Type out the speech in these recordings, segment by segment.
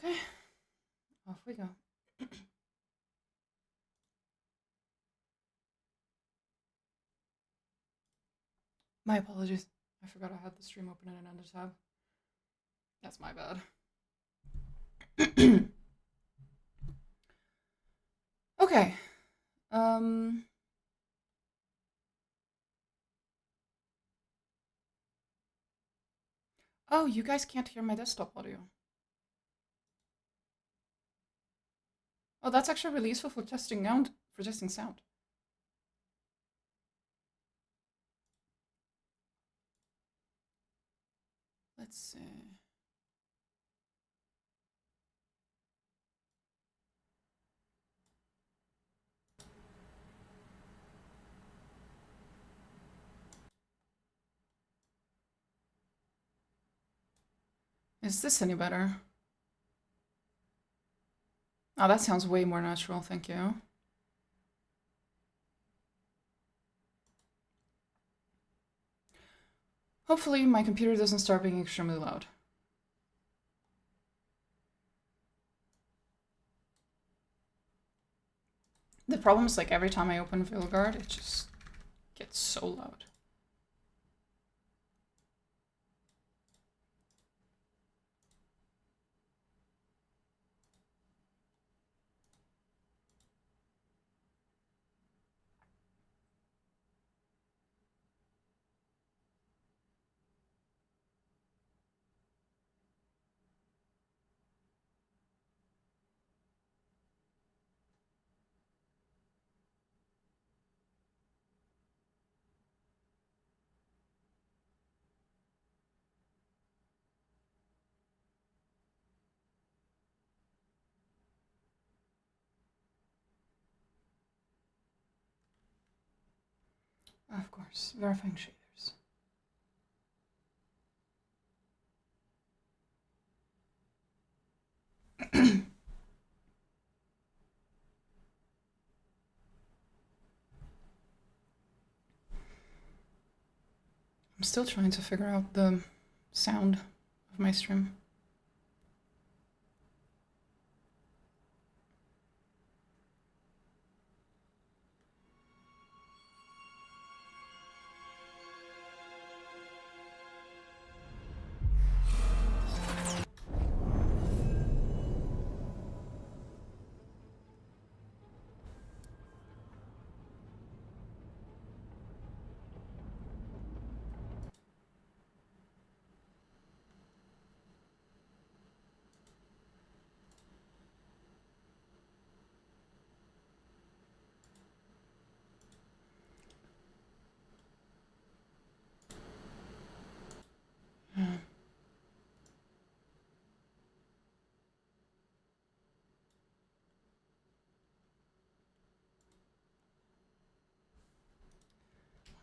Okay, off we go. My apologies. I forgot I had the stream open in another tab. That's my bad. Okay. Oh, you guys can't hear my desktop audio. Oh, that's actually really useful for testing sound. Let's see. Is this any better? Oh, that sounds way more natural, thank you. Hopefully my computer doesn't start being extremely loud. The problem is, like, every time I open Veilguard, it just gets so loud. Of course, verifying shaders. I'm still trying to figure out the sound of my stream.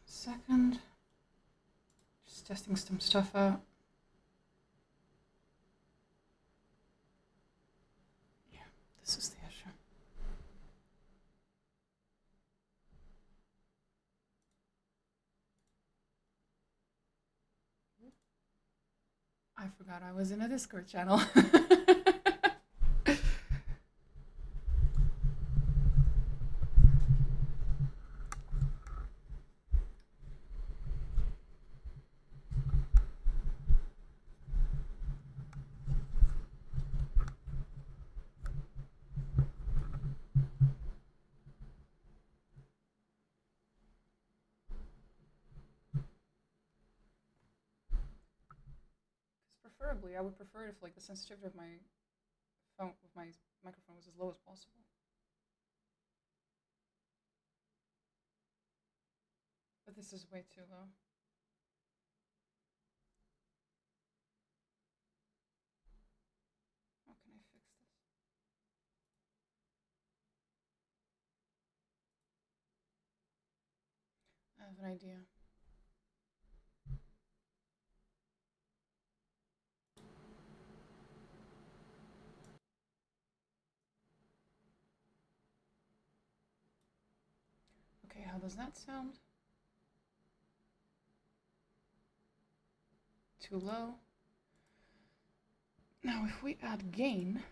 Second. Just testing some stuff out. Yeah, this is the issue. I forgot I was in a Discord channel. Preferably, I would prefer if, like, the sensitivity of my phone with my microphone was as low as possible. But this is way too low. How can I fix this? I have an idea. Okay, how does that sound? Too low? Now, if we add gain,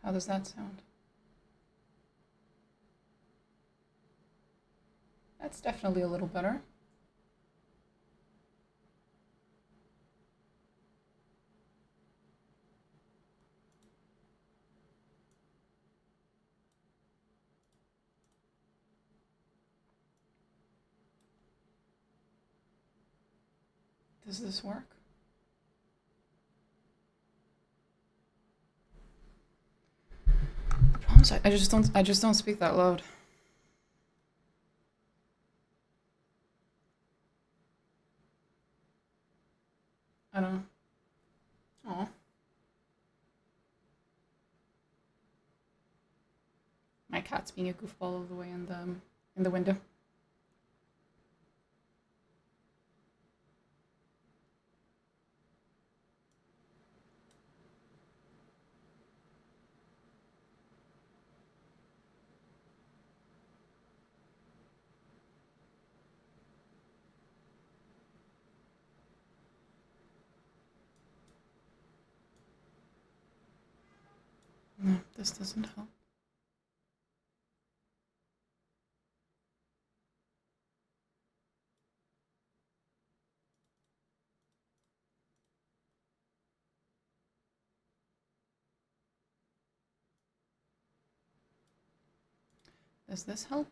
how does that sound? That's definitely a little better. Does this work? The problem is I just don't speak that loud. I don't know. Aw. My cat's being a goofball all the way in the window. No, this doesn't help. Does this help?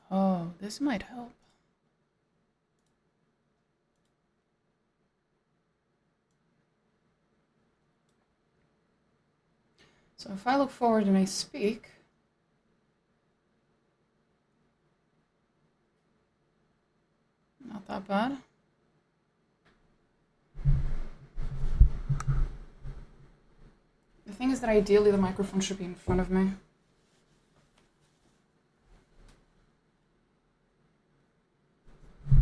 Oh, this might help. So if I look forward and I speak, not that bad. The thing is that ideally the microphone should be in front of me. The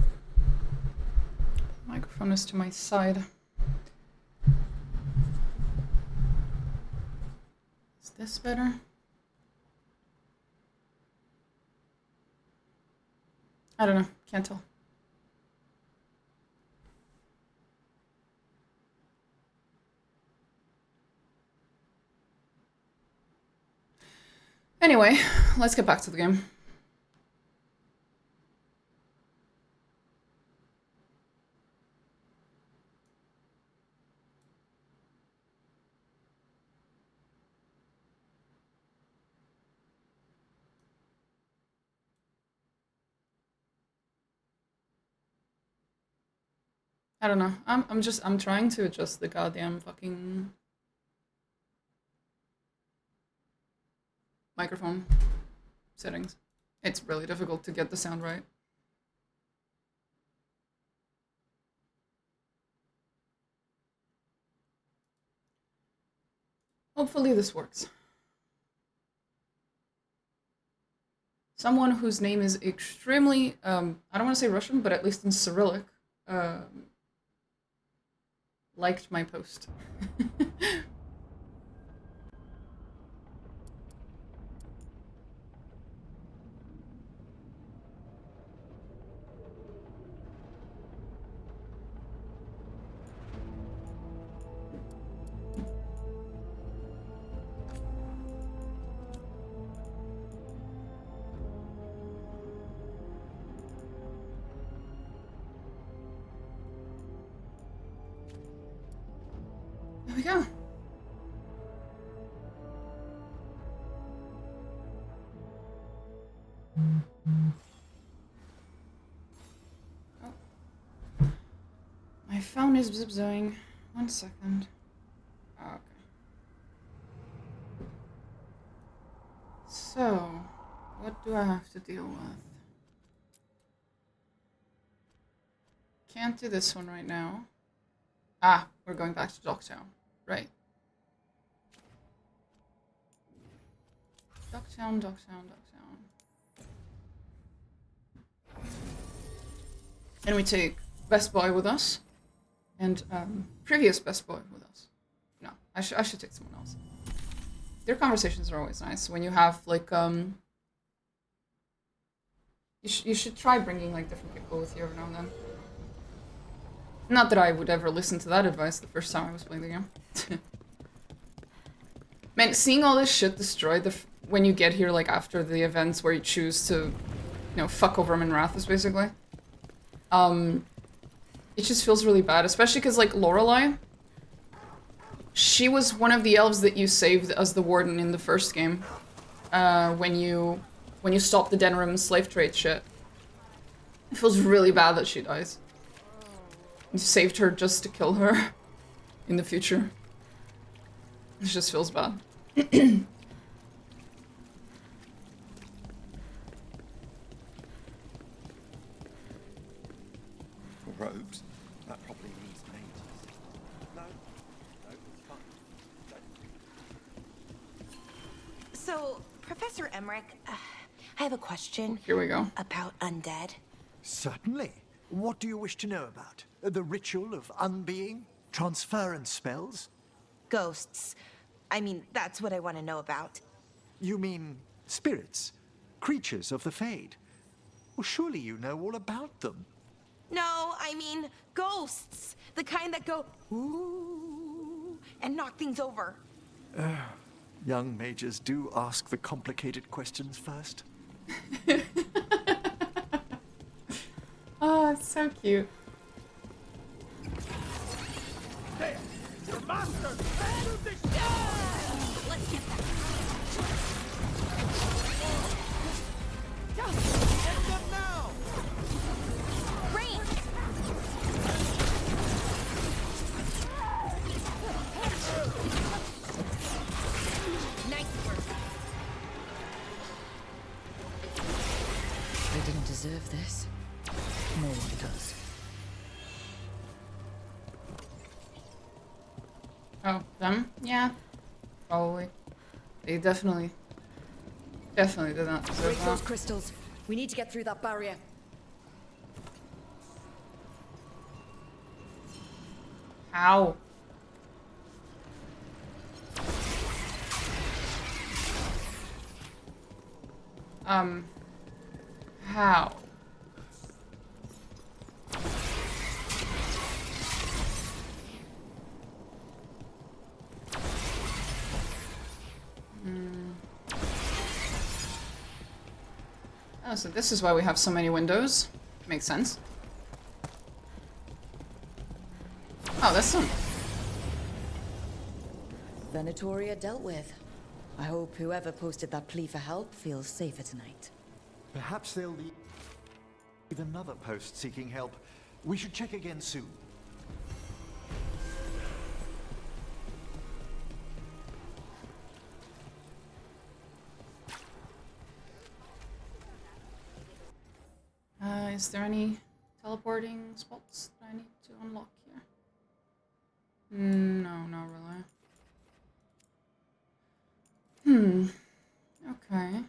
microphone is to my side. Is this better? I don't know, can't tell. Anyway, let's get back to the game. I don't know. I'm trying to adjust the goddamn fucking microphone settings. It's really difficult to get the sound right. Hopefully this works. Someone whose name is extremely, I don't want to say Russian, but at least in Cyrillic, liked my post. There we go. Oh. My phone is zip-zoing. 1 second. Okay. So, what do I have to deal with? Can't do this one right now. Ah, we're going back to Docktown. Right. Docktown. And we take Best Boy with us. And previous Best Boy with us. No, I should take someone else. their conversations are always nice. When you have like you should try bringing like different people with you every now and then. Not that I would ever listen to that advice the first time I was playing the game. Man, seeing all this shit destroyed when you get here, like after the events where you choose to, you know, fuck over Minrathous basically. It just feels really bad, especially because like Lorelei, she was one of the elves that you saved as the warden in the first game, when you stopped the Denram slave trade shit. It feels really bad that she dies. You saved her just to kill her in the future. It just feels bad. Robes? That probably needs mages. No, it's fine. So, Professor Emmrich, I have a question. Here we go. About undead. Certainly. What do you wish to know about? The ritual of unbeing? Transference spells? Ghosts. I mean, that's what I want to know about. You mean spirits? Creatures of the Fade? Well, surely you know all about them. No, I mean ghosts. The kind that go, ooh, and knock things over. Young mages do ask the complicated questions first. Oh, it's so cute. There! Your master! Let's get that. Get them now! Rain! Nice work. They didn't deserve this. No one does. Oh, them? Yeah. Probably. They definitely did not deserve Break those that. crystals. We need to get through that barrier. How? How? Oh, so this is why we have so many windows. Makes sense. Oh, that's some... Venatoria dealt with. I hope whoever posted that plea for help feels safer tonight. Perhaps they'll leave another post seeking help. We should check again soon. Is there any teleporting spots that I need to unlock here? No, not really. Okay.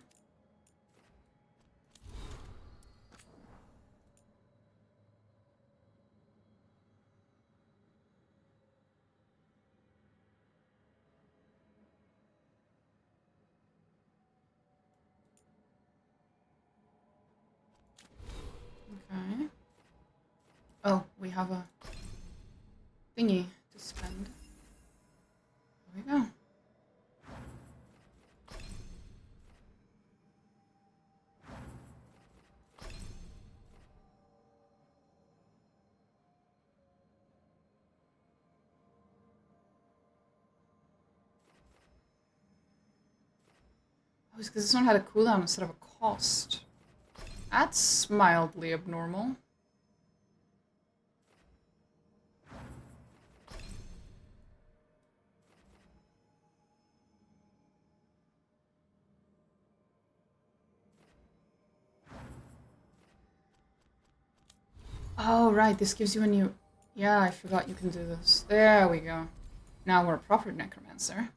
Okay. Oh, we have a thingy to spend. There we go. Oh, it's because this one had a cooldown instead of a cost. That's mildly abnormal. Oh, right, this gives you a new... Yeah, I forgot you can do this. There we go. Now we're a proper necromancer.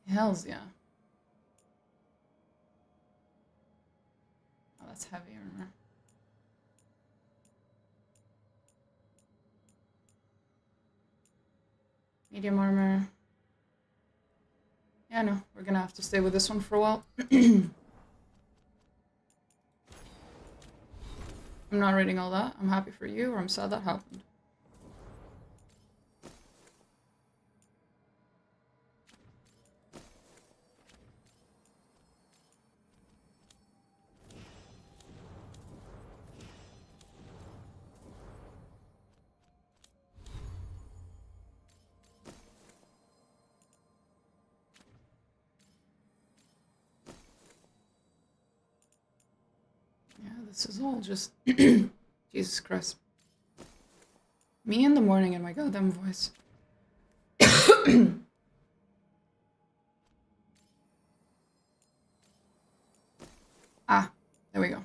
Hells yeah. Oh, that's heavy armor. Medium armor. Yeah, no, we're gonna have to stay with this one for a while. I'm not reading all that. I'm happy for you, or I'm sad that happened. This is all just Jesus Christ. Me in the morning and my goddamn voice. Ah, there we go.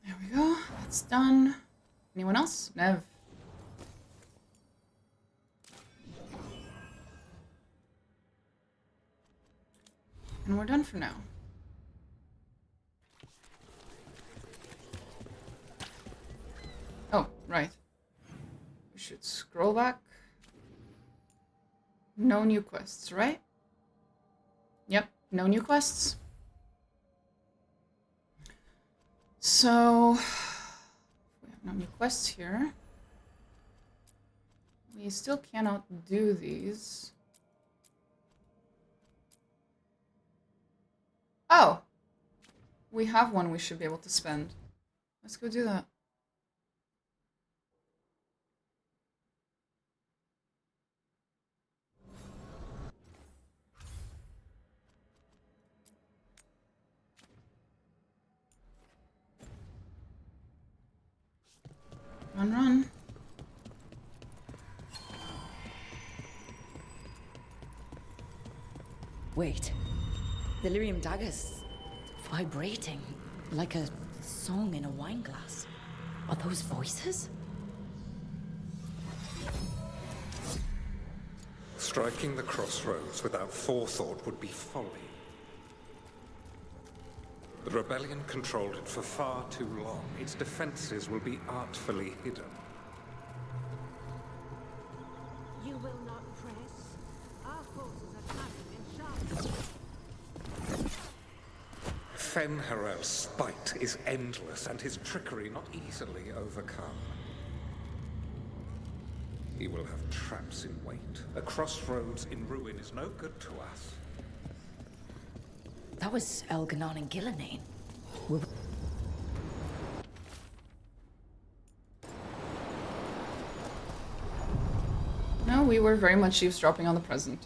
There we go. That's done. Anyone else? Nev. And we're done for now. Oh, right. We should scroll back. No new quests, right? Yep, no new quests. So, we have no new quests here. We still cannot do these. Oh! We have one we should be able to spend. Let's go do that. Run, run. Wait. The lyrium dagger's vibrating like a song in a wine glass. Are those voices? Striking the crossroads without forethought would be folly. The rebellion controlled it for far too long. Its defenses will be artfully hidden. You will not press. Our forces are coming in sharp. Fen'Harel's spite is endless, and his trickery not easily overcome. He will have traps in wait. A crossroads in ruin is no good to us. That was Elganon and Gillenane. No, we were very much eavesdropping on the present.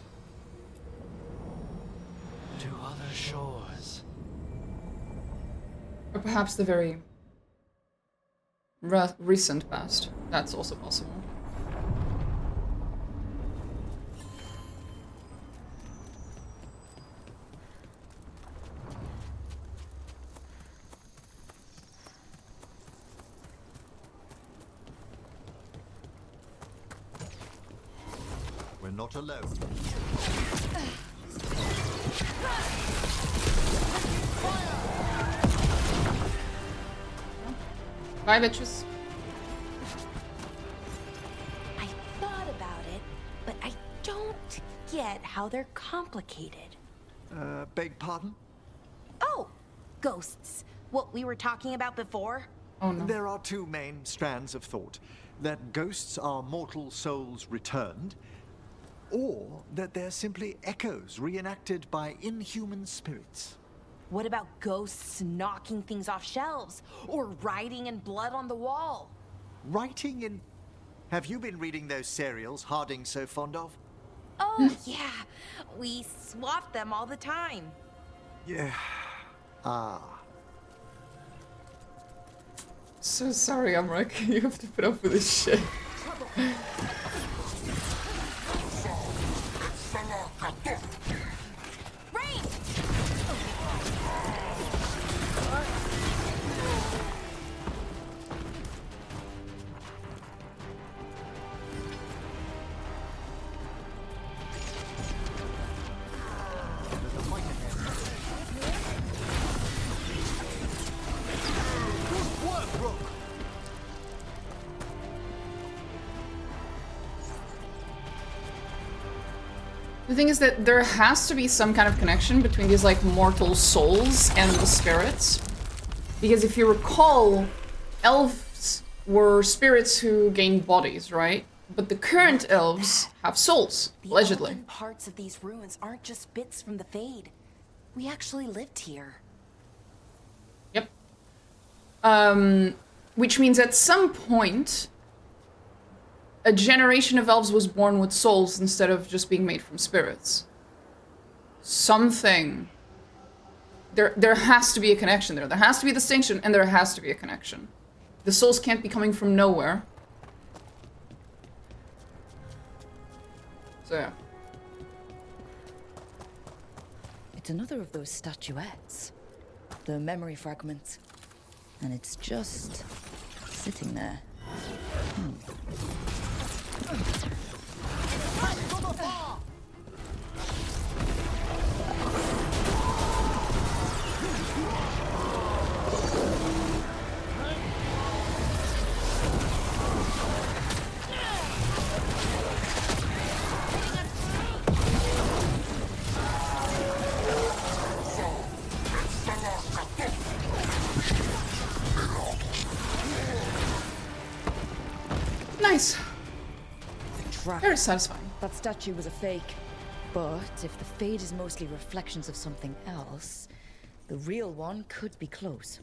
To other shores. Or perhaps the very recent past. That's also possible. We're not alone. Bye, bitches. I thought about it, but I don't get how they're complicated. Beg pardon? Oh, ghosts. What we were talking about before? Oh no. There are two main strands of thought. That ghosts are mortal souls returned, or that they're simply echoes reenacted by inhuman spirits. What about ghosts knocking things off shelves? Or writing in blood on the wall? Writing in... Have you been reading those serials Harding's so fond of? Oh, yeah. We swap them all the time. Yeah. Ah. So sorry, Emmrich. You have to put up with this shit. Rain! The thing is that there has to be some kind of connection between these, like, mortal souls and the spirits. Because if you recall, elves were spirits who gained bodies, right? But the current elves have souls, allegedly. The parts of these ruins aren't just bits from the Fade. We actually lived here. Yep. Which means at some point, a generation of elves was born with souls instead of just being made from spirits. Something. There has to be a connection there. There has to be a distinction, and there has to be a connection. The souls can't be coming from nowhere. So yeah. It's another of those statuettes. The memory fragments. And it's just sitting there. Nice. Track. Very satisfying. That statue was a fake. But if the Fade is mostly reflections of something else, the real one could be close.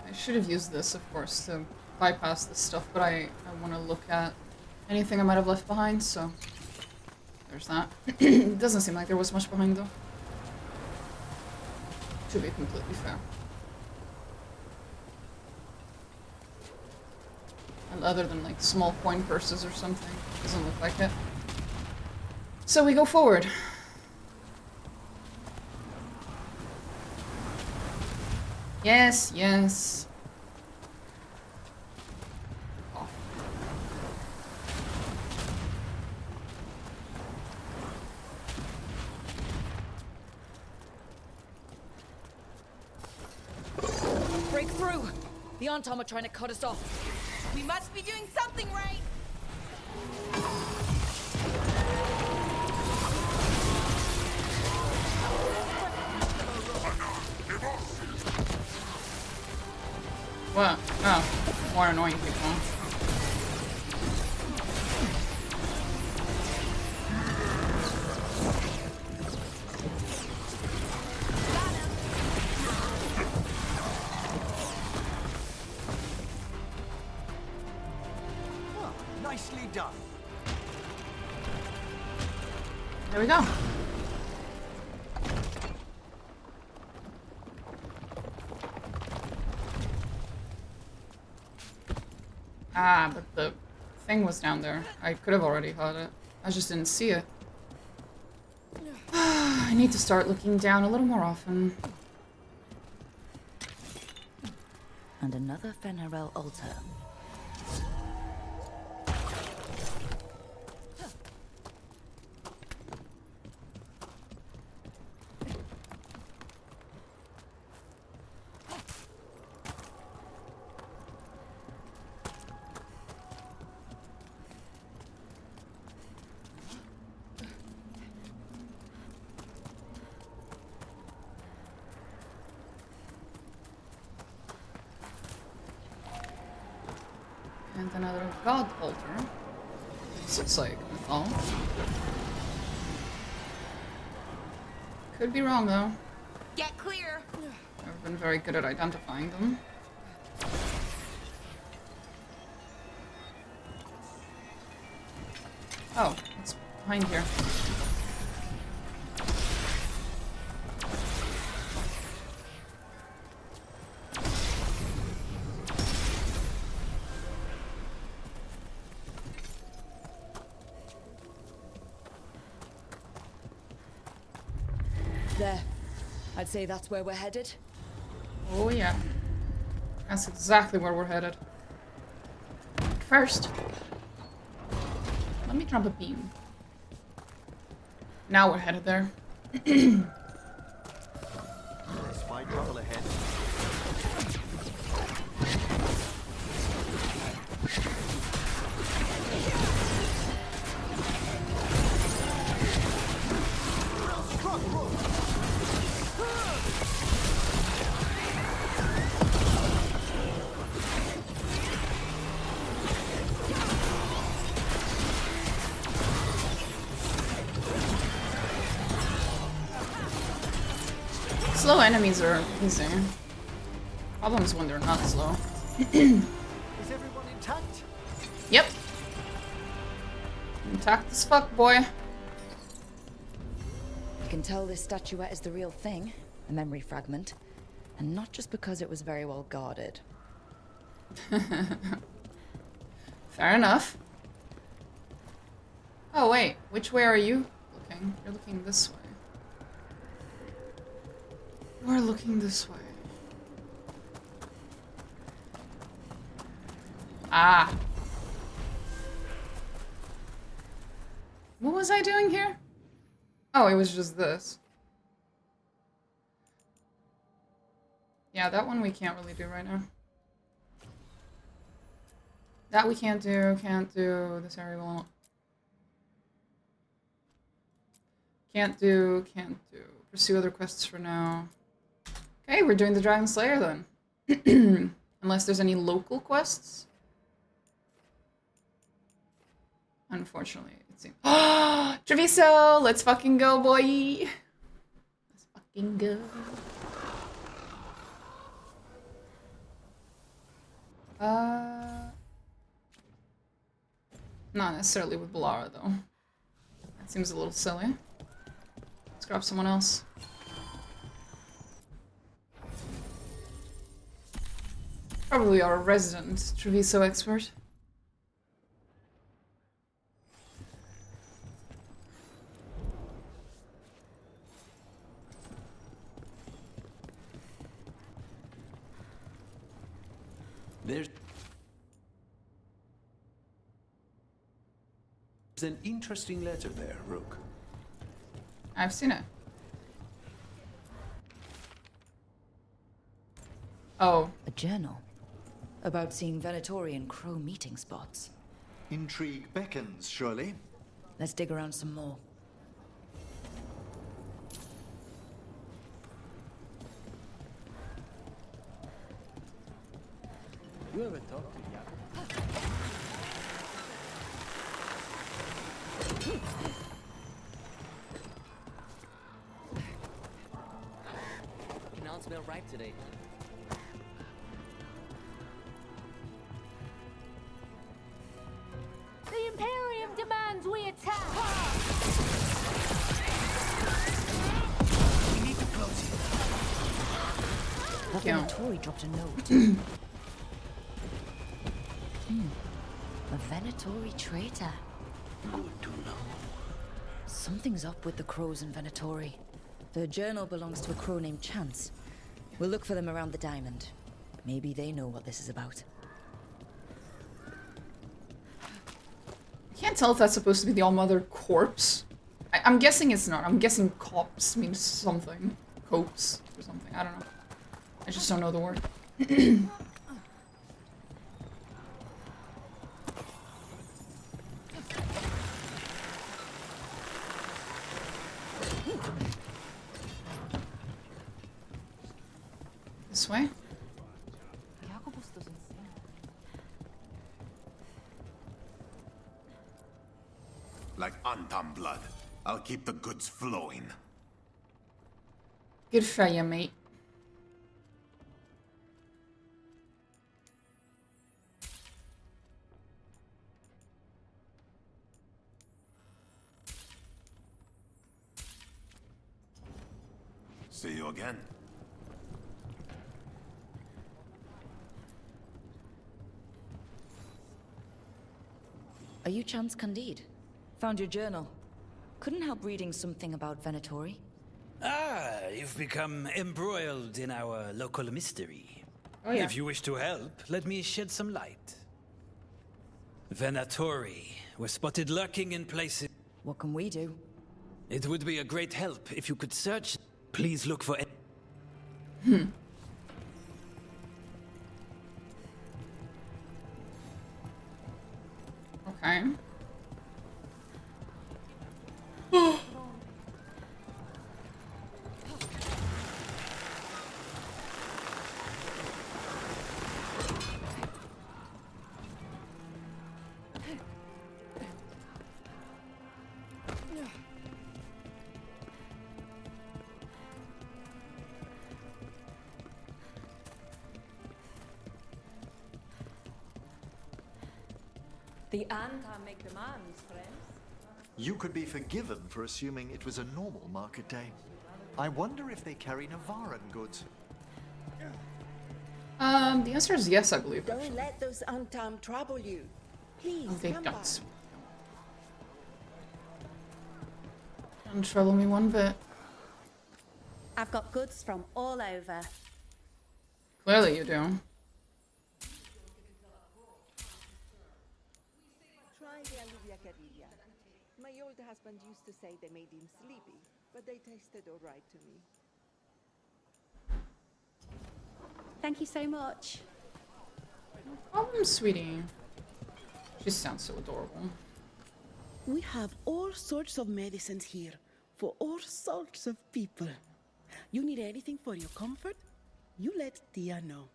I should have used this, of course, to bypass this stuff, but I want to look at anything I might have left behind, so there's that. It doesn't seem like there was much behind, though. To be completely fair. And other than, like, small coin purses or something. Doesn't look like it. So we go forward. Yes, yes. Oh. Break through! The Antom are trying to cut us off. We must be doing something right. What? Oh, more annoying people. Well, nicely done. There we go. Ah, but the thing was down there. I could have already had it. I just didn't see it. I need to start looking down a little more often. And another Fenarel altar. And another god altar. This looks like oh. Could be wrong though. Get clear. I've been very good at identifying them. Oh, it's behind here. There. I'd say that's where we're headed. Oh yeah. That's exactly where we're headed. First, let me drop a beam. Now we're headed there. There's my trouble ahead. Slow enemies are easy. Problems when they're not slow. Is everyone intact? Yep. Intact as fuck, boy. You can tell this statuette is the real thing, a memory fragment, and not just because it was very well guarded. Fair enough. Oh wait, which way are you looking? You're looking this way. You are looking this way. Ah. What was I doing here? Oh, it was just this. Yeah, that one we can't really do right now. That we can't do. This area won't. Can't do. Pursue other quests for now. Okay, we're doing the Dragon Slayer then. Unless there's any local quests. Unfortunately, it seems. Treviso! Let's fucking go, boy! Let's fucking go. Not necessarily with Balara, though. That seems a little silly. Let's grab someone else. Probably our resident Treviso expert. There's an interesting letter there, Rook. I've seen it. Oh. A journal about seeing Venatori and Crow meeting spots. Intrigue beckons, surely. Let's dig around some more. You ever talk to Jakob? Cannot smell ripe today. The Imperium demands we attack! We need to close it. That Yeah. Venatori dropped a note. A Venatori traitor. Good to know. Something's up with the Crows and Venatori. The journal belongs to a crow named Chance. We'll look for them around the diamond. Maybe they know what this is about. I can't tell if that's supposed to be the All-Mother corpse. I'm guessing it's not. I'm guessing corpse means something. Copes or something. I don't know. I just don't know the word. This way? Like Antam blood. I'll keep the goods flowing. Good for you, mate. See you again. Are you Chance Candide? Found your journal. Couldn't help reading something about Venatori. Ah, you've become embroiled in our local mystery. Oh yeah. If you wish to help, let me shed some light. Venatori were spotted lurking in places. What can we do? It would be a great help if you could search. Please look for. Okay. The Antar make demands, friends. You could be forgiven for assuming it was a normal market day. I wonder if they carry Navaran goods. The answer is yes, I believe. Don't let those Antam trouble you. Please, Oh, they come don't. back. Don't trouble me one bit. I've got goods from all over. Clearly you do. Try the Aluvia Carilla. My old husband used to say they made him sleepy, but they tasted all right to me. Thank you so much. No problem, sweetie. She sounds so adorable. We have all sorts of medicines here for all sorts of people. You need anything for your comfort? You let Tia know.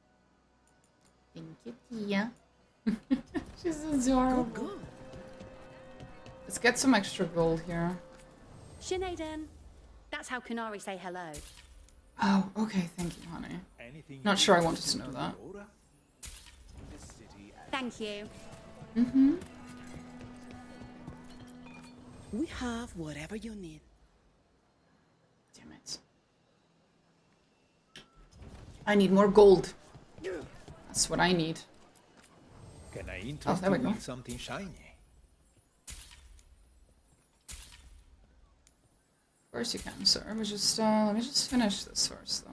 Thank you, Tia. She's adorable. Good, good. Let's get some extra gold here. Sinead, that's how Kunari say hello. Oh, okay, thank you, honey. Not sure I wanted to know that. Thank you. Mm-hmm. We have whatever you need. Damn it. I need more gold. That's what I need. Can I interest there we you go. in something shiny? Of course you can, sir. But just let me just finish this first, though.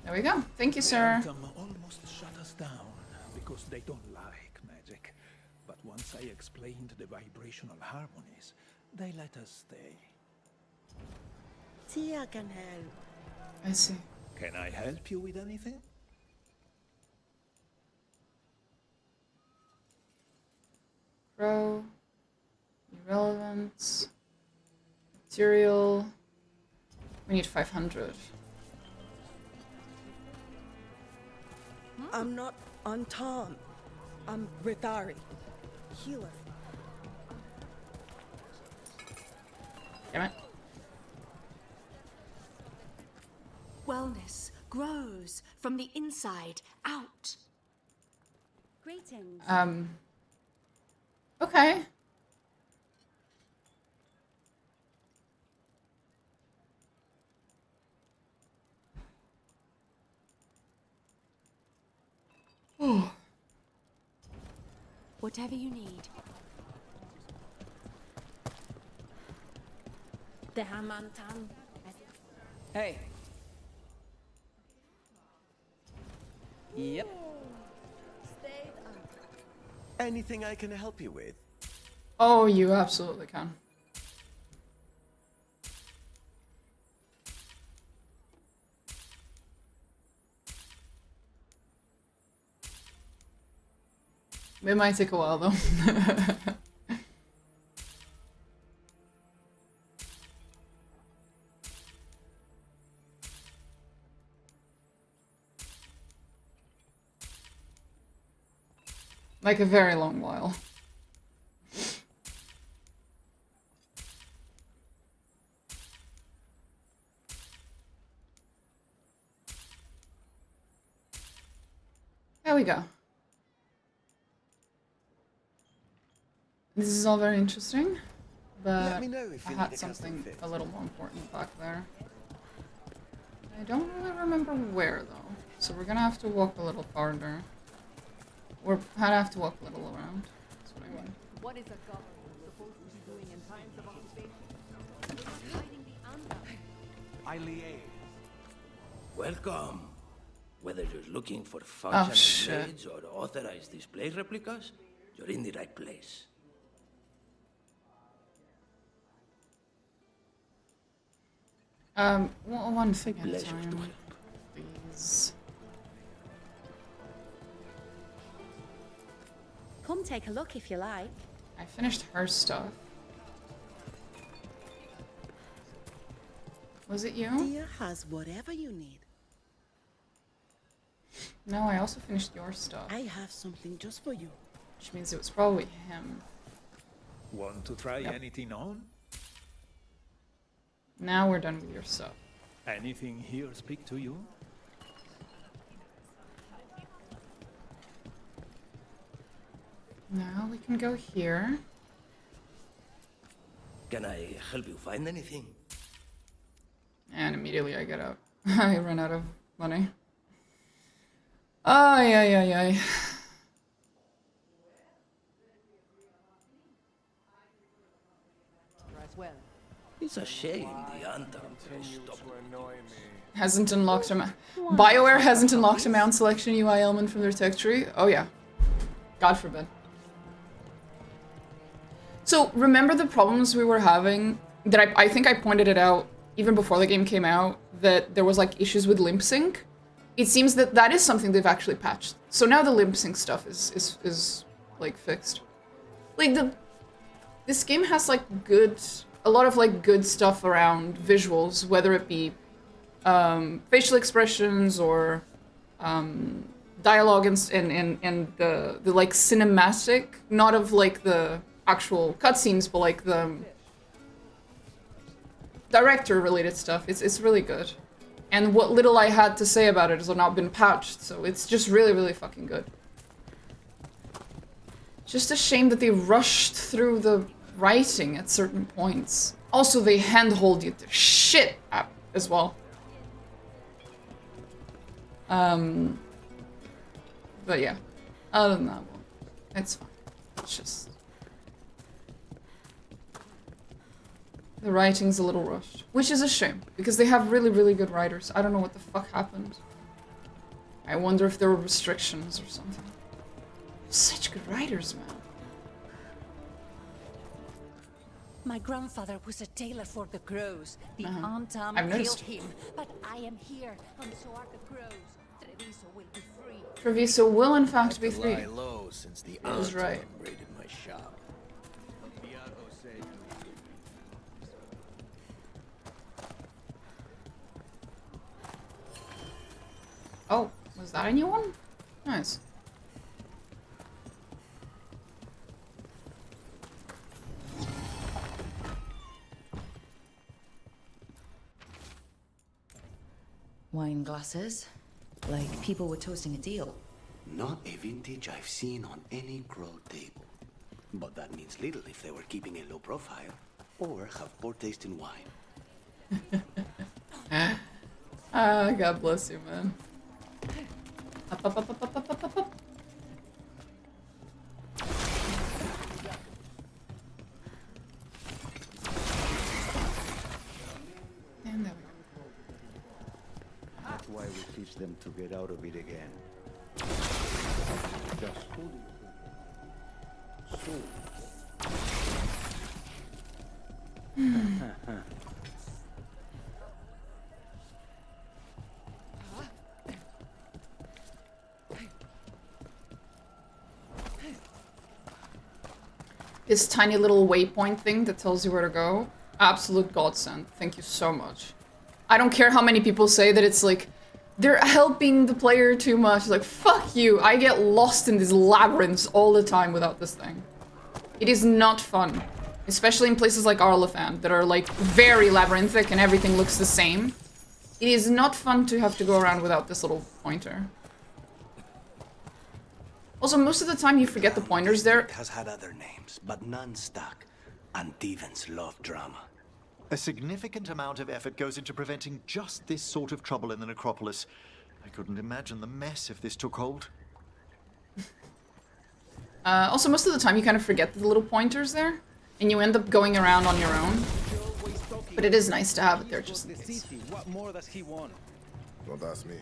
There we go. Thank you, sir. Them almost shut us down because they don't like magic. But once I explained the vibrational harmonies, they let us stay. Tia can help. I see. Can I help you with anything? Pro. Irrelevance. Material. We need 500. I'm not Antam. I'm Rithari. Healer. Damn it. Wellness grows from the inside out. Greetings. Okay. Oh. Whatever you need. The Hamantan. Hey. Yep. Anything I can help you with? Oh, you absolutely can. It might take a while, though. Like a very long while. There we go. This is all very interesting, but Let me know if I you had need a custom something fit. a little more important back there. I don't really remember where, though, so we're gonna have to walk a little farther. We're gonna have to walk a little around. That's what I mean. What is a government supposed to be doing in times of occupation? We're not fighting the Andal. I liaise. Welcome. Whether you're looking for Oh, functional shit. blades or authorized display replicas, you're in the right place. One thing at a Pleasure to time, help. please. Come take a look if you like. I finished her stuff. Was it you? Dear has whatever you need. No, I also finished your stuff. I have something just for you. Which means it was probably him. Want to try Yep. anything on? Now we're done with your stuff. Anything here speak to you? Now we can go here. Can I help you find anything? And immediately I get out. I run out of money. Ay, ay, ay, ay. As well. It's a shame the Andal stopped. Hasn't unlocked a BioWare hasn't unlocked a mount selection UI element from their tech tree? Oh yeah. God forbid. So remember the problems we were having that I think I pointed it out even before the game came out, that there was like issues with limp sync? It seems that that is something they've actually patched. So now the limp sync stuff is like fixed. Like this game has like a lot of like good stuff around visuals, whether it be facial expressions or dialogue and the like cinematic, not of like the actual cutscenes, but like the director related stuff. It's really good. And what little I had to say about it has not been patched, so it's just really, really fucking good. Just a shame that they rushed through the writing at certain points. Also, they handhold you to shit up as well. But yeah, other than that one, it's fine. It's just the writing's a little rushed, which is a shame because they have really, really good writers. I don't know what the fuck happened. I wonder if there were restrictions or something. Such good writers, man. My grandfather was a tailor for the crows. The Antam I've killed noticed. him, but I am here, and so are the crows. Treviso will be free. Treviso will in fact be free. Lie low since the That is right. raided my shop. Oh, was that a new one? Nice. Wine glasses. Like people were toasting a deal. Not a vintage I've seen on any grow table. But that means little if they were keeping a low profile or have poor taste in wine. Ah, God bless you, man. Up, up, up, up, up, up, up, up. And there we go. That's why we teach them to get out of it again. Just hold it. So. This tiny little waypoint thing that tells you where to go. Absolute godsend. Thank you so much. I don't care how many people say that it's like, they're helping the player too much. Like, fuck you. I get lost in these labyrinths all the time without this thing. It is not fun. Especially in places like Arlefan that are like very labyrinthic and everything looks the same. It is not fun to have to go around without this little pointer. Also, most of the time you forget the pointers there. It has had other names, but none stuck. And Devens love drama. A significant amount of effort goes into preventing just this sort of trouble in the necropolis. I couldn't imagine the mess if this took hold. Also, most of the time you kind of forget the little pointers there, and you end up going around on your own. But it is nice to have it there just in case. What more does he want? Don't ask me.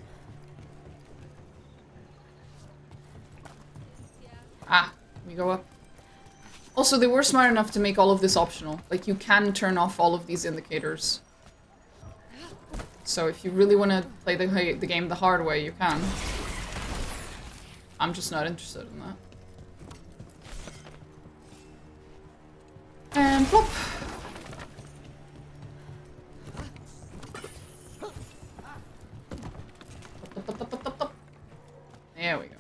Ah, we go up. Also, they were smart enough to make all of this optional. Like, you can turn off all of these indicators. So if you really want to play the game the hard way, you can. I'm just not interested in that. And plop. There we go.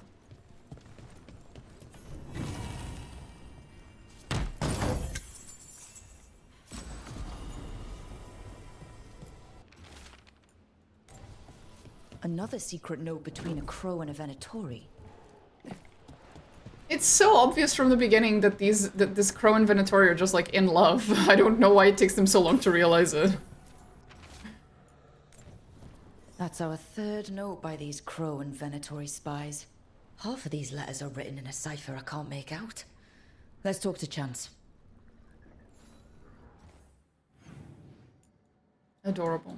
Another secret note between a crow and a Venatori. It's so obvious from the beginning that this crow and Venatori are just like in love. I don't know why it takes them so long to realize it. That's our third note by these crow and Venatori spies. Half of these letters are written in a cipher I can't make out. Let's talk to Chance. Adorable.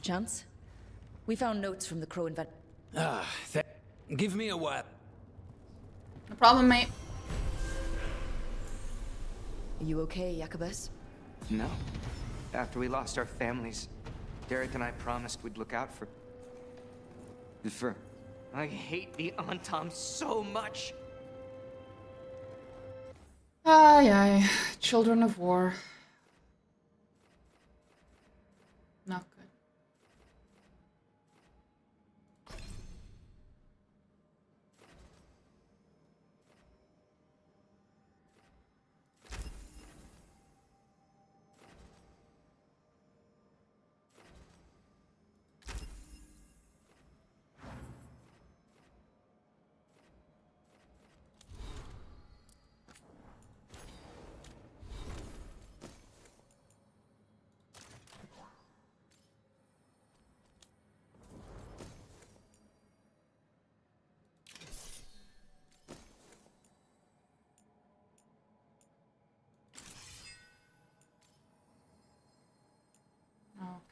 Chance? We found notes from the crow and Give me a while. No problem, mate. Are you okay, Jacobus? No. After we lost our families, Derek and I promised we'd look out for... I hate the Antom so much! Aye, aye. Children of war. Not good.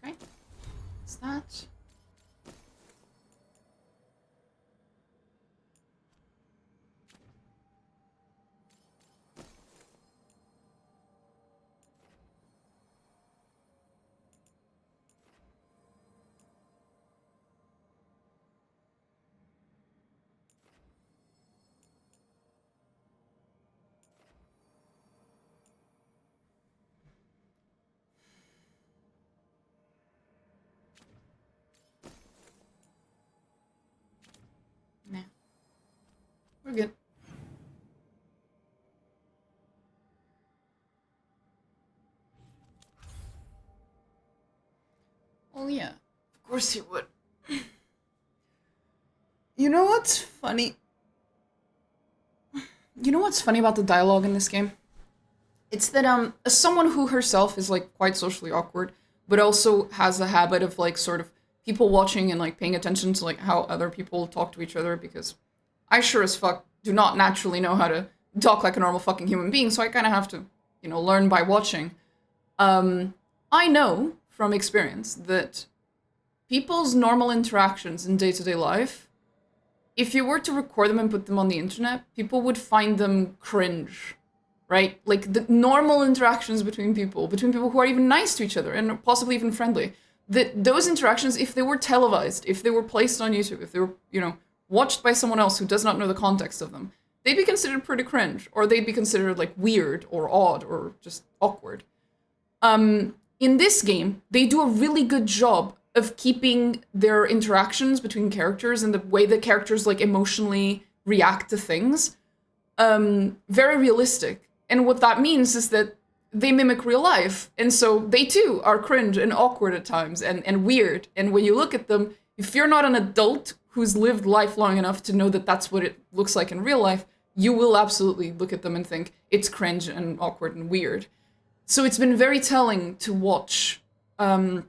Okay. What's that? Nah. We're good. Well, yeah. Of course you would. You know what's funny? You know what's funny about the dialogue in this game? It's that, as someone who herself is, like, quite socially awkward, but also has a habit of, like, sort of people watching and, like, paying attention to, like, how other people talk to each other, because I sure as fuck do not naturally know how to talk like a normal fucking human being, so I kind of have to, you know, learn by watching. I know from experience that people's normal interactions in day-to-day life, if you were to record them and put them on the internet, people would find them cringe, right? Like, the normal interactions between people who are even nice to each other and possibly even friendly, that those interactions, if they were televised, if they were placed on YouTube, if they were, you know, watched by someone else who does not know the context of them, they'd be considered pretty cringe, or they'd be considered, like, weird or odd or just awkward. In this game, they do a really good job of keeping their interactions between characters and the way the characters, like, emotionally react to things very realistic. And what that means is that they mimic real life, and so they too are cringe and awkward at times and weird. And when you look at them, if you're not an adult who's lived life long enough to know that that's what it looks like in real life, you will absolutely look at them and think it's cringe and awkward and weird. So it's been very telling to watch a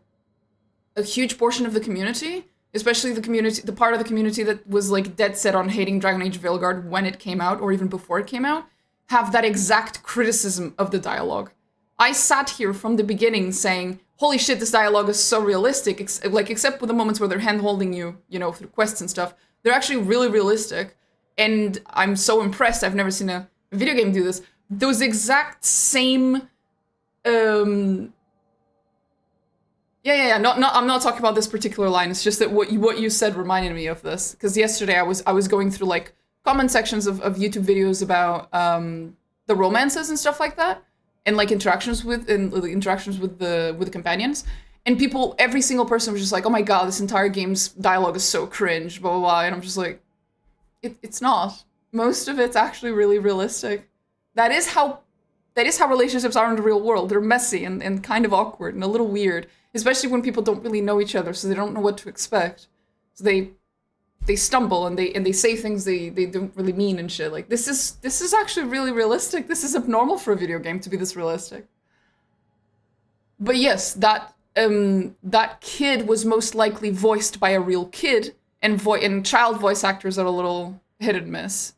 huge portion of the community, especially the part of the community that was like dead set on hating Dragon Age Veilguard when it came out, or even before it came out, have that exact criticism of the dialogue. I sat here from the beginning saying, holy shit, this dialogue is so realistic, except with the moments where they're hand-holding you, through quests and stuff. They're actually really realistic, and I'm so impressed. I've never seen a video game do this. Those exact same, I'm not talking about this particular line. It's just that what you said reminded me of this, because yesterday I was going through like comment sections of YouTube videos about the romances and stuff like that, and like interactions with the companions, and people, every single person was just like, oh my god, this entire game's dialogue is so cringe, blah blah blah, and I'm just like, it's not. Most of it's actually really realistic. That is how relationships are in the real world. They're messy and kind of awkward and a little weird, especially when people don't really know each other, so they don't know what to expect. So they stumble and they say things they don't really mean and shit. Like, this is actually really realistic. This is abnormal for a video game to be this realistic. But yes, that kid was most likely voiced by a real kid, and child voice actors are a little hit and miss.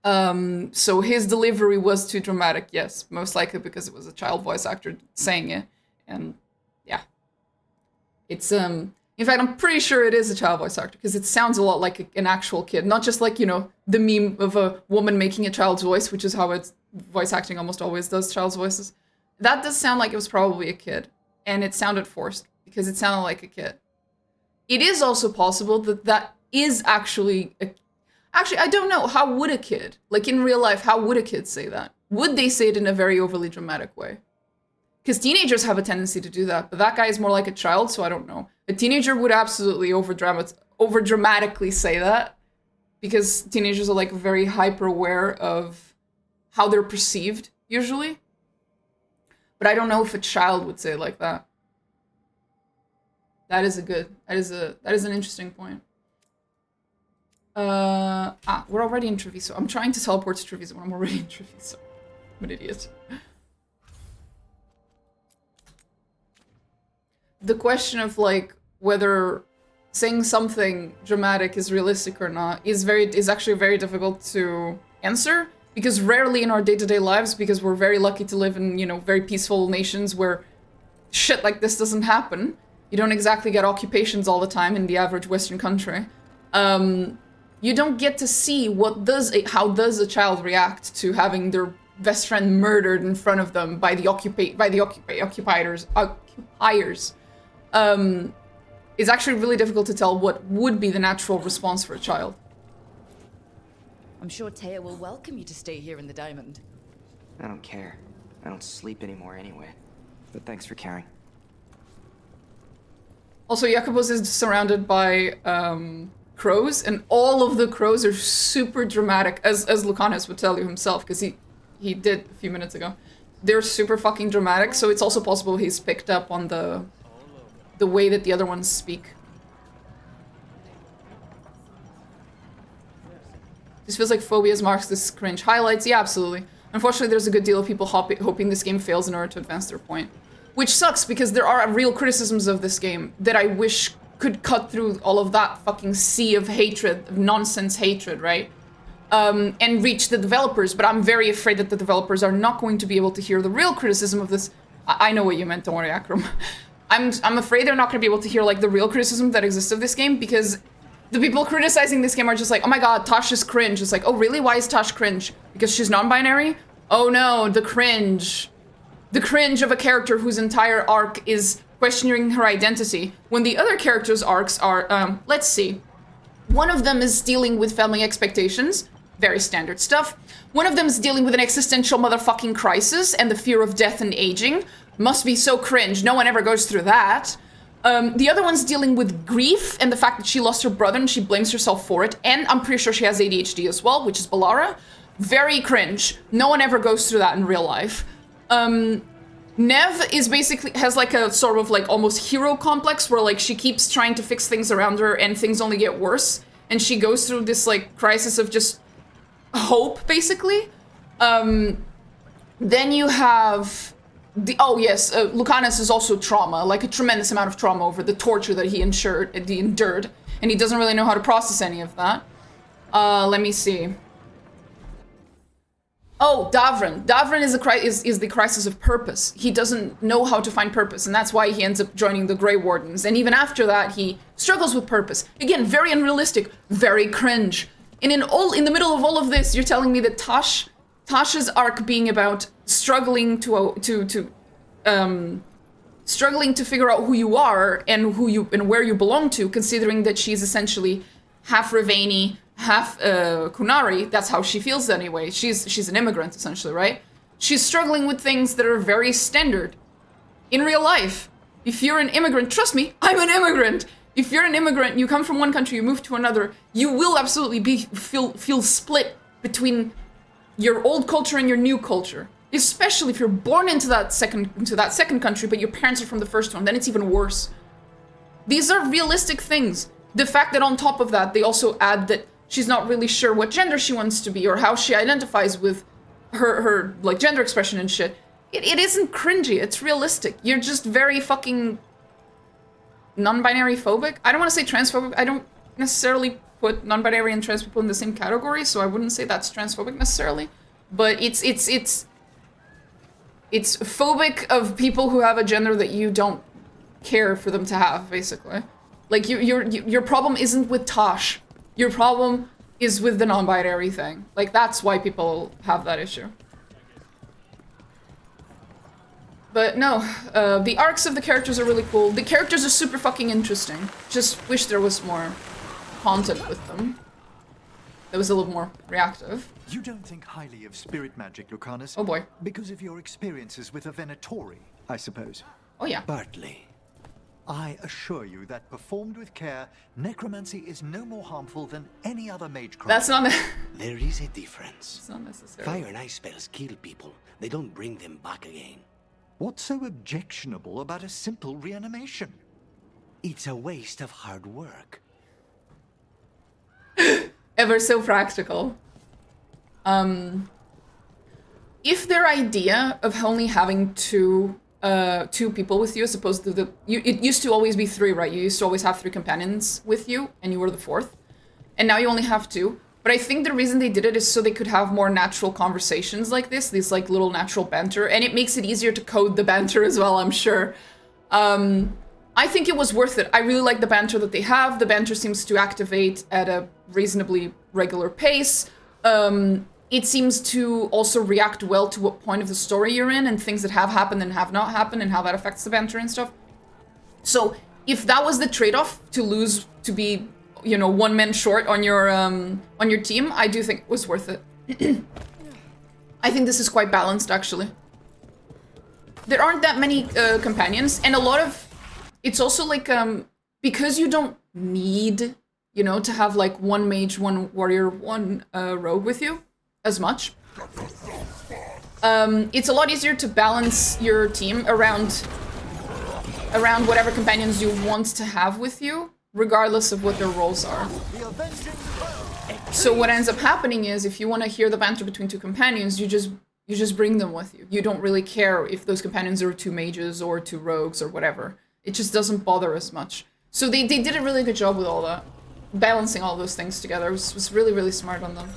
So his delivery was too dramatic, yes, most likely because it was a child voice actor saying it, and yeah. It's, in fact, I'm pretty sure it is a child voice actor, because it sounds a lot like an actual kid, not just like, the meme of a woman making a child's voice, which is how voice acting almost always does child's voices. That does sound like it was probably a kid, and it sounded forced, because it sounded like a kid. It is also possible that is actually Actually, I don't know. How would a kid, like in real life, how would a kid say that? Would they say it in a very overly dramatic way? Because teenagers have a tendency to do that, but that guy is more like a child, so I don't know. A teenager would absolutely over-dramatically say that, because teenagers are like very hyper-aware of how they're perceived, usually. But I don't know if a child would say it like that. That is an interesting point. We're already in Treviso. I'm trying to teleport to Treviso when I'm already in Treviso. I'm an idiot. The question of like whether saying something dramatic is realistic or not is actually very difficult to answer, because rarely in our day-to-day lives, because we're very lucky to live in, very peaceful nations where shit like this doesn't happen. You don't exactly get occupations all the time in the average Western country. You don't get to see how does a child react to having their best friend murdered in front of them by the occupiers. It's actually really difficult to tell what would be the natural response for a child. I'm sure Taya will welcome you to stay here in the Diamond. I don't care. I don't sleep anymore anyway. But thanks for caring. Also, Jakobos is surrounded by crows, and all of the crows are super dramatic, as Lucanus would tell you himself, because he did a few minutes ago. They're super fucking dramatic, so it's also possible he's picked up on the way that the other ones speak. This feels like Phobias marks this cringe highlights. Yeah, absolutely. Unfortunately, there's a good deal of people hoping this game fails in order to advance their point. Which sucks, because there are real criticisms of this game that I wish could cut through all of that fucking sea of hatred, of nonsense hatred, right? And reach the developers, but I'm very afraid that the developers are not going to be able to hear the real criticism of this. I know what you meant, don't worry, Akram. I'm afraid they're not going to be able to hear, like, the real criticism that exists of this game, because the people criticizing this game are just like, oh my god, Tosh is cringe. It's like, oh really? Why is Tosh cringe? Because she's non-binary? Oh no, the cringe. The cringe of a character whose entire arc is questioning her identity, when the other characters' arcs are, let's see. One of them is dealing with family expectations, very standard stuff. One of them is dealing with an existential motherfucking crisis and the fear of death and aging. Must be so cringe, no one ever goes through that. The other one's dealing with grief and the fact that she lost her brother and she blames herself for it, and I'm pretty sure she has ADHD as well, which is Balara. Very cringe. No one ever goes through that in real life. Nev has like a sort of like almost hero complex where like she keeps trying to fix things around her and things only get worse. And she goes through this like crisis of just hope, basically. Then you have Lucanus is also trauma, like a tremendous amount of trauma over the torture that he endured, and he doesn't really know how to process any of that. Let me see. Oh, Davrin. Davrin is the crisis of purpose. He doesn't know how to find purpose, and that's why he ends up joining the Grey Wardens. And even after that, he struggles with purpose. Again, very unrealistic, very cringe. And in the middle of all of this, you're telling me that Tasha's arc being about struggling to figure out who you are and where you belong to, considering that she's essentially half Ravani, half Kunari. That's how she feels anyway. She's an immigrant, essentially, right? She's struggling with things that are very standard in real life. If you're an immigrant, trust me, I'm an immigrant. If you're an immigrant, you come from one country, you move to another, you will absolutely feel split between your old culture and your new culture. Especially if you're born into that second country, but your parents are from the first one, then it's even worse. These are realistic things. The fact that on top of that, they also add that she's not really sure what gender she wants to be or how she identifies with her like gender expression and shit. It isn't cringy, it's realistic. You're just very fucking non-binary phobic. I don't want to say transphobic. I don't necessarily put non-binary and trans people in the same category, so I wouldn't say that's transphobic necessarily. But it's phobic of people who have a gender that you don't care for them to have, basically. Like your problem isn't with Tosh. Your problem is with the non-binary thing. Like, that's why people have that issue. But no, the arcs of the characters are really cool. The characters are super fucking interesting. Just wish there was more content with them. That was a little more reactive. You don't think highly of spirit magic, Lucanus? Oh boy. Because of your experiences with a Venatori, I suppose. Oh yeah. Partly. I assure you that performed with care, necromancy is no more harmful than any other mage craft. That's not... There is a difference. It's not necessary. Fire and ice spells kill people. They don't bring them back again. What's so objectionable about a simple reanimation? It's a waste of hard work. Ever so practical. If their idea of only having two people with you as opposed to it used to always be 3, right? You used to always have 3 companions with you, and you were the 4th. And now you only have 2. But I think the reason they did it is so they could have more natural conversations like this, these like little natural banter, and it makes it easier to code the banter as well, I'm sure. I think it was worth it. I really like the banter that they have. The banter seems to activate at a reasonably regular pace. It seems to also react well to what point of the story you're in and things that have happened and have not happened and how that affects the banter and stuff. So if that was the trade-off, to be, you know, 1 man short on your team, I do think it was worth it. I think this is quite balanced, actually. There aren't that many companions, and a lot of... It's also like, because you don't need, you know, to have like 1 mage, 1 warrior, 1 rogue with you as much. It's a lot easier to balance your team around whatever companions you want to have with you, regardless of what their roles are. So what ends up happening is, if you want to hear the banter between 2 companions, you just bring them with you. You don't really care if those companions are 2 mages or 2 rogues or whatever. It just doesn't bother as much. So they did a really good job with all that. Balancing all those things together was really, really smart on them.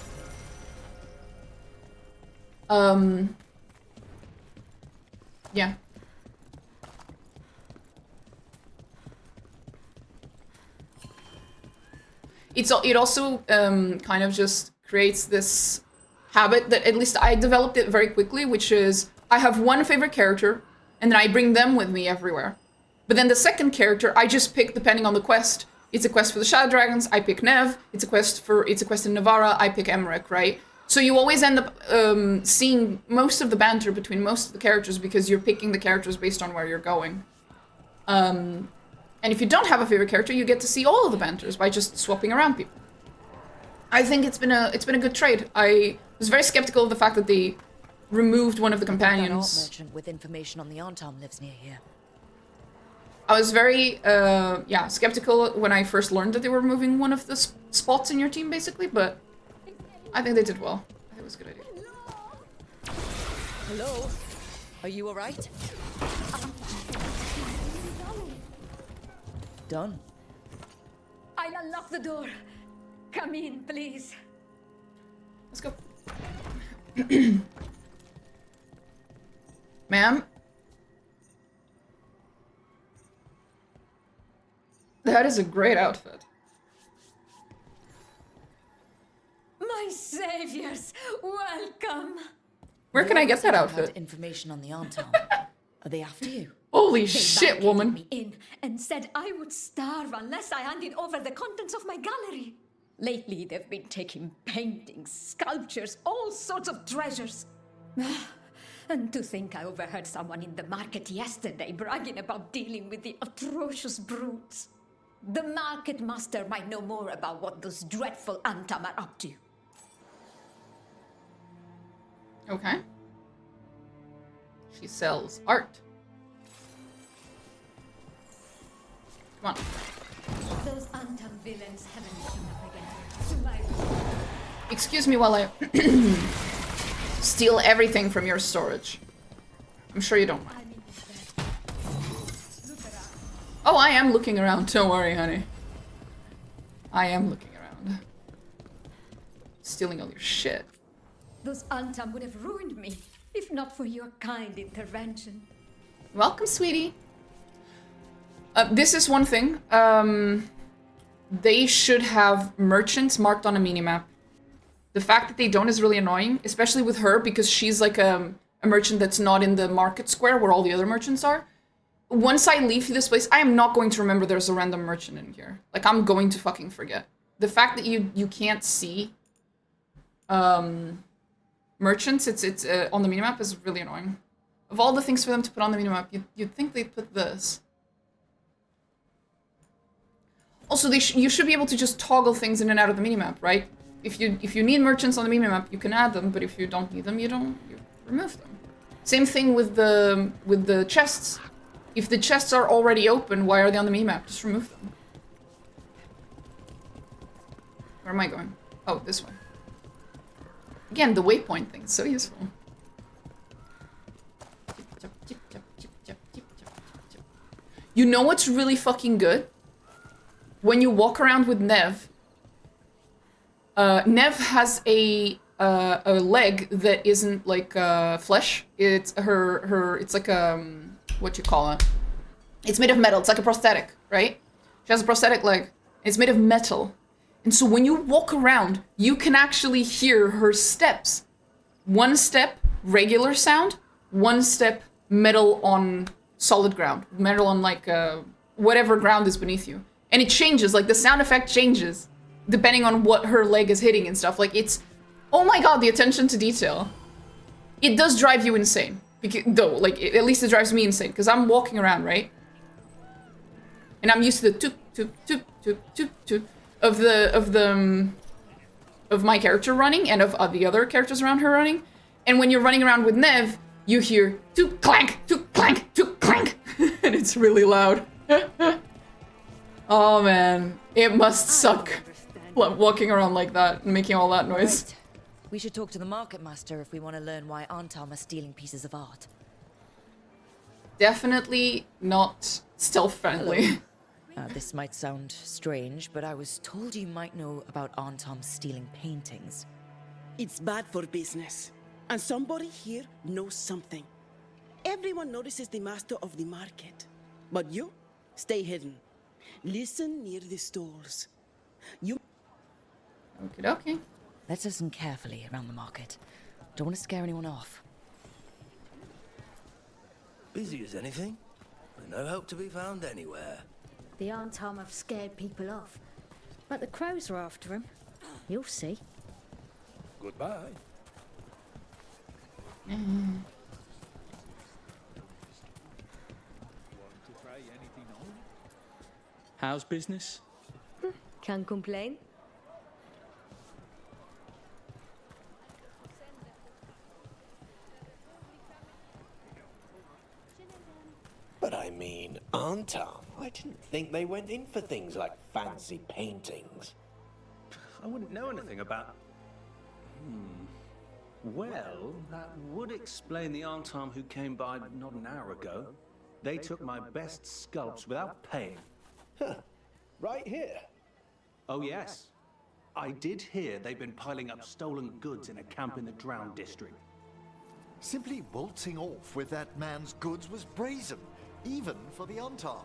Yeah. It also kind of just creates this habit that at least I developed it very quickly, which is I have 1 favorite character and then I bring them with me everywhere. But then the second character I just pick depending on the quest. It's a quest for the Shadow Dragons, I pick Nev. It's a quest in Navarra, I pick Emmrich, right? So you always end up seeing most of the banter between most of the characters because you're picking the characters based on where you're going. And if you don't have a favorite character, you get to see all of the banters by just swapping around people. I think it's been a good trade. I was very skeptical of the fact that they removed one of the companions. An art merchant with information on the Arntom lives near here. I was very skeptical when I first learned that they were removing one of the spots in your team, basically, but I think they did well. I think it was a good idea. Hello? Are you alright? Done. I'll unlock the door. Come in, please. Let's go. Ma'am? That is a great outfit. My saviors, welcome. Where can I get that outfit? Information on the Anton. Are they after you? Holy They shit, barricaded woman. me in and said I would starve unless I handed over the contents of my gallery. Lately, they've been taking paintings, sculptures, all sorts of treasures. And to think I overheard someone in the market yesterday bragging about dealing with the atrocious brutes. The market master might know more about what those dreadful Antam are up to. Okay. She sells art. Come on. Those Antam villains haven't shown up again. Survivors. Excuse me while I steal everything from your storage. I'm sure you don't mind. Oh, I am looking around. Don't worry, honey. I am looking around. Stealing all your shit. Those Antam would have ruined me if not for your kind intervention. Welcome, sweetie. This is one thing. They should have merchants marked on a minimap. The fact that they don't is really annoying, especially with her, because she's like a merchant that's not in the market square where all the other merchants are. Once I leave this place, I am not going to remember there's a random merchant in here. Like, I'm going to fucking forget. The fact that you can't see merchants, it's on the minimap is really annoying. Of all the things for them to put on the minimap, you'd think they'd put this. Also, you should be able to just toggle things in and out of the minimap, right? If you need merchants on the minimap, you can add them, but if you don't need them, you remove them. Same thing with the chests. If the chests are already open, why are they on the minimap? Just remove them. Where am I going? Oh, this way. Again, the waypoint thing is so useful. You know what's really fucking good? When you walk around with Nev, Nev has a leg that isn't like flesh. It's it's like what you call it? It's made of metal. It's like a prosthetic, right? She has a prosthetic leg. It's made of metal. And so when you walk around, you can actually hear her steps. One step, regular sound. One step, metal on solid ground. Metal on like whatever ground is beneath you. And it changes, like the sound effect changes depending on what her leg is hitting and stuff. Like it's, oh my god, the attention to detail. It does drive you insane. Though, like, at least it drives me insane, because I'm walking around, right? And I'm used to the toop, toop, toop, toop, toop, toop of my character running and of the other characters around her running. And when you're running around with Nev, you hear toop, clank, toop, clank, toop, clank. And it's really loud. Oh man, it must suck walking around like that and making all that noise. Right. We should talk to the market master if we want to learn why Antam are stealing pieces of art. Definitely not stealth friendly. This might sound strange, but I was told you might know about Antam stealing paintings. It's bad for business. And somebody here knows something. Everyone notices the master of the market. But you, stay hidden. Listen near the stalls. Okie dokie. Let's listen carefully around the market. Don't want to scare anyone off. Busy as anything, but no help to be found anywhere. The Antam have scared people off, but the crows are after him. You'll see. Goodbye. Mm. Want to try anything on? How's business? Can't complain. But I mean, Antam, I didn't think they went in for things like fancy paintings. I wouldn't know anything about... Well, that would explain the Arntom who came by not an hour ago. They took my best sculpts without paying. Huh. Right here. Oh, yes. I did hear they've been piling up stolen goods in a camp in the Drowned district. Simply waltzing off with that man's goods was brazen, even for the Arntom.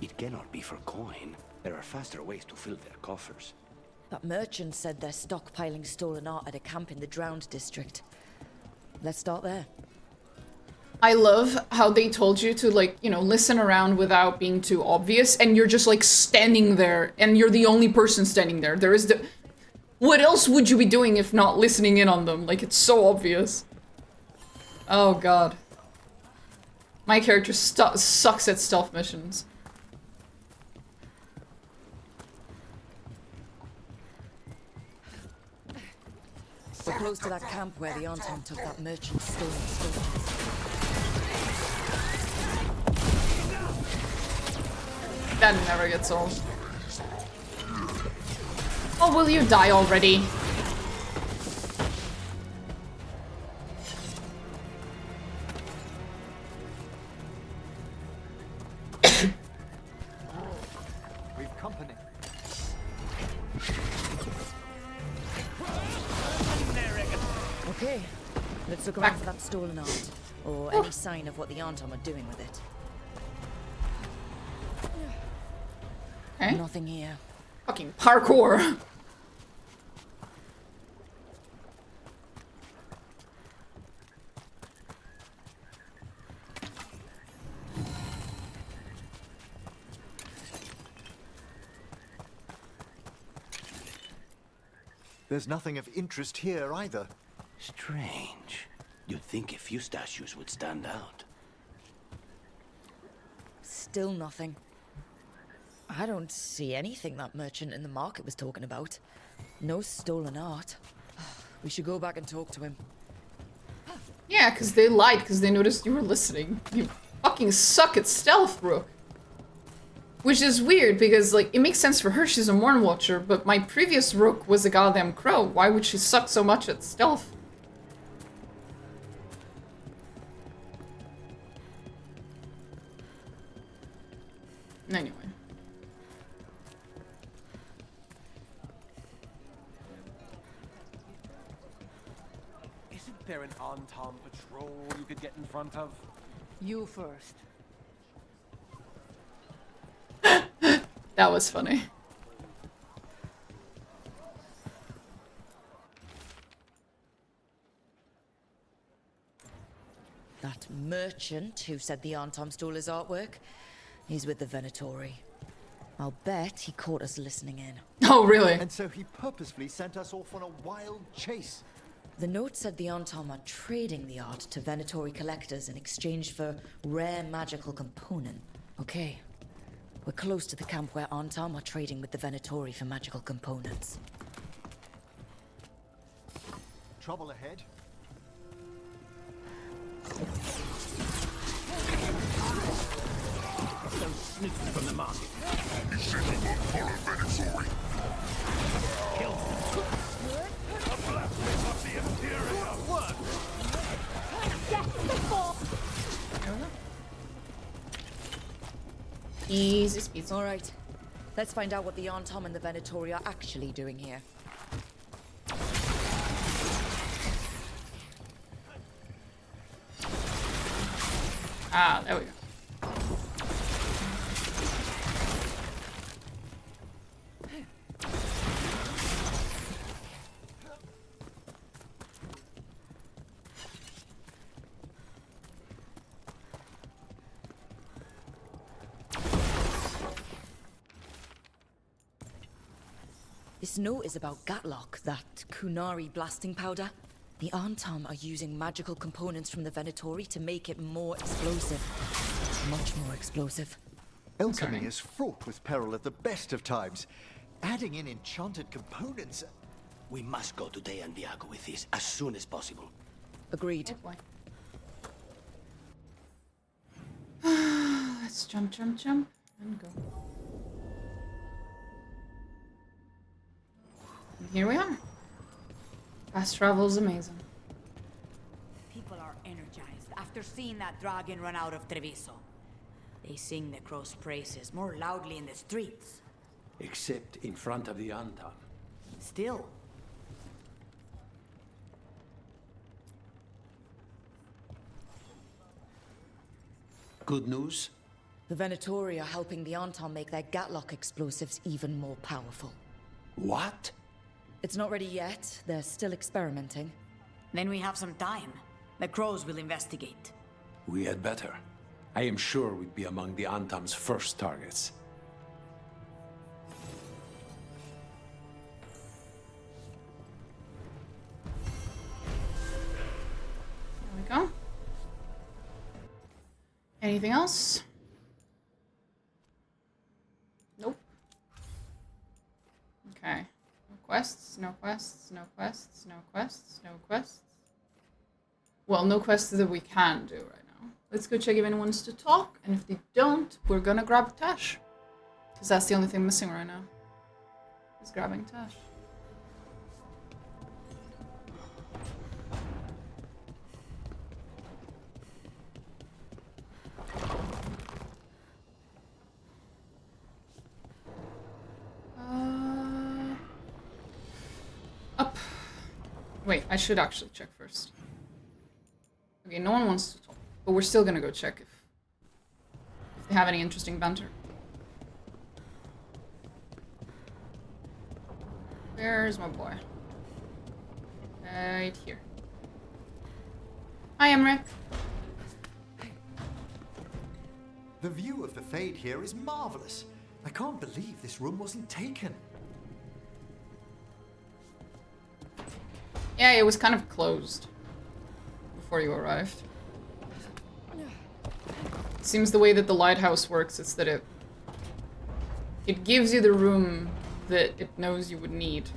It cannot be for coin. There are faster ways to fill their coffers. That merchant said they're stockpiling stolen art at a camp in the Drowned district. Let's start there. I love how they told you to, like, you know, listen around without being too obvious, and you're just, like, standing there, and you're the only person standing there. There is the... What else would you be doing if not listening in on them? Like, it's so obvious. Oh, God. My character sucks at stealth missions. We're close to that camp where the Arntom took that merchant's stolen sculptures. That never gets old. Oh, will you die already? We've company. Okay, let's look around for that stolen art, or any sign of what the Arntom are doing with it. Okay. Nothing here. Fucking parkour. There's nothing of interest here either. Strange. You'd think a few statues would stand out. Still nothing. I don't see anything that merchant in the market was talking about. No stolen art. We should go back and talk to him. Yeah, because they lied, because they noticed you were listening. You fucking suck at stealth, Rook. Which is weird, because, like, it makes sense for her, she's a Morn Watcher, but my previous Rook was a goddamn crow. Why would she suck so much at stealth? Anyway. Isn't there an Arntom patrol you could get in front of? You first. That was funny. That merchant who said the Arntom stole his artwork, he's with the Venatori. I'll bet he caught us listening in. Oh, really? And so he purposefully sent us off on a wild chase. The note said the Arntom are trading the art to Venatori collectors in exchange for rare magical component. Okay. We're close to the camp where Arntom are trading with the Venatori for magical components. Trouble ahead. Those snoopers from the market. You said you won't follow Venetori. Kill them. A blacksmith of the Imperial. What? Easy speeds. All right. Let's find out what the Arntom and the Venatori are actually doing here. Ah, there we go. This note is about Gatlock, that Kunari blasting powder. The Arntom are using magical components from the Venatori to make it more explosive. Much more explosive. Alchemy is fraught with peril at the best of times. Adding in enchanted components... We must go to Day and Diago with this as soon as possible. Agreed. Let's jump, jump, jump, and go. And here we are. Fast travel is amazing. energized after seeing that dragon run out of Treviso. They sing Necro's praises more loudly in the streets. Except in front of the Antam. Still. Good news? The Venatori are helping the Antam make their Gatlock explosives even more powerful. What? It's not ready yet. They're still experimenting. Then we have some time. The Crows will investigate. We had better. I am sure we'd be among the Antam's first targets. There we go. Anything else? Nope. Okay. No quests, no quests, no quests, no quests, no quests. Well, no quests that we can do right now. Let's go check if anyone wants to talk, and if they don't, we're gonna grab Tash. Because that's the only thing missing right now. Is grabbing Tash. Up. Wait, I should actually check first. Okay, no one wants to talk, but we're still gonna go check if they have any interesting banter. Where's my boy? Right here. Hi, Emmrich. The view of the Fade here is marvelous. I can't believe this room wasn't taken. Yeah, it was kind of closed before you arrived. It seems the way that the lighthouse works is that it gives you the room that it knows you would need.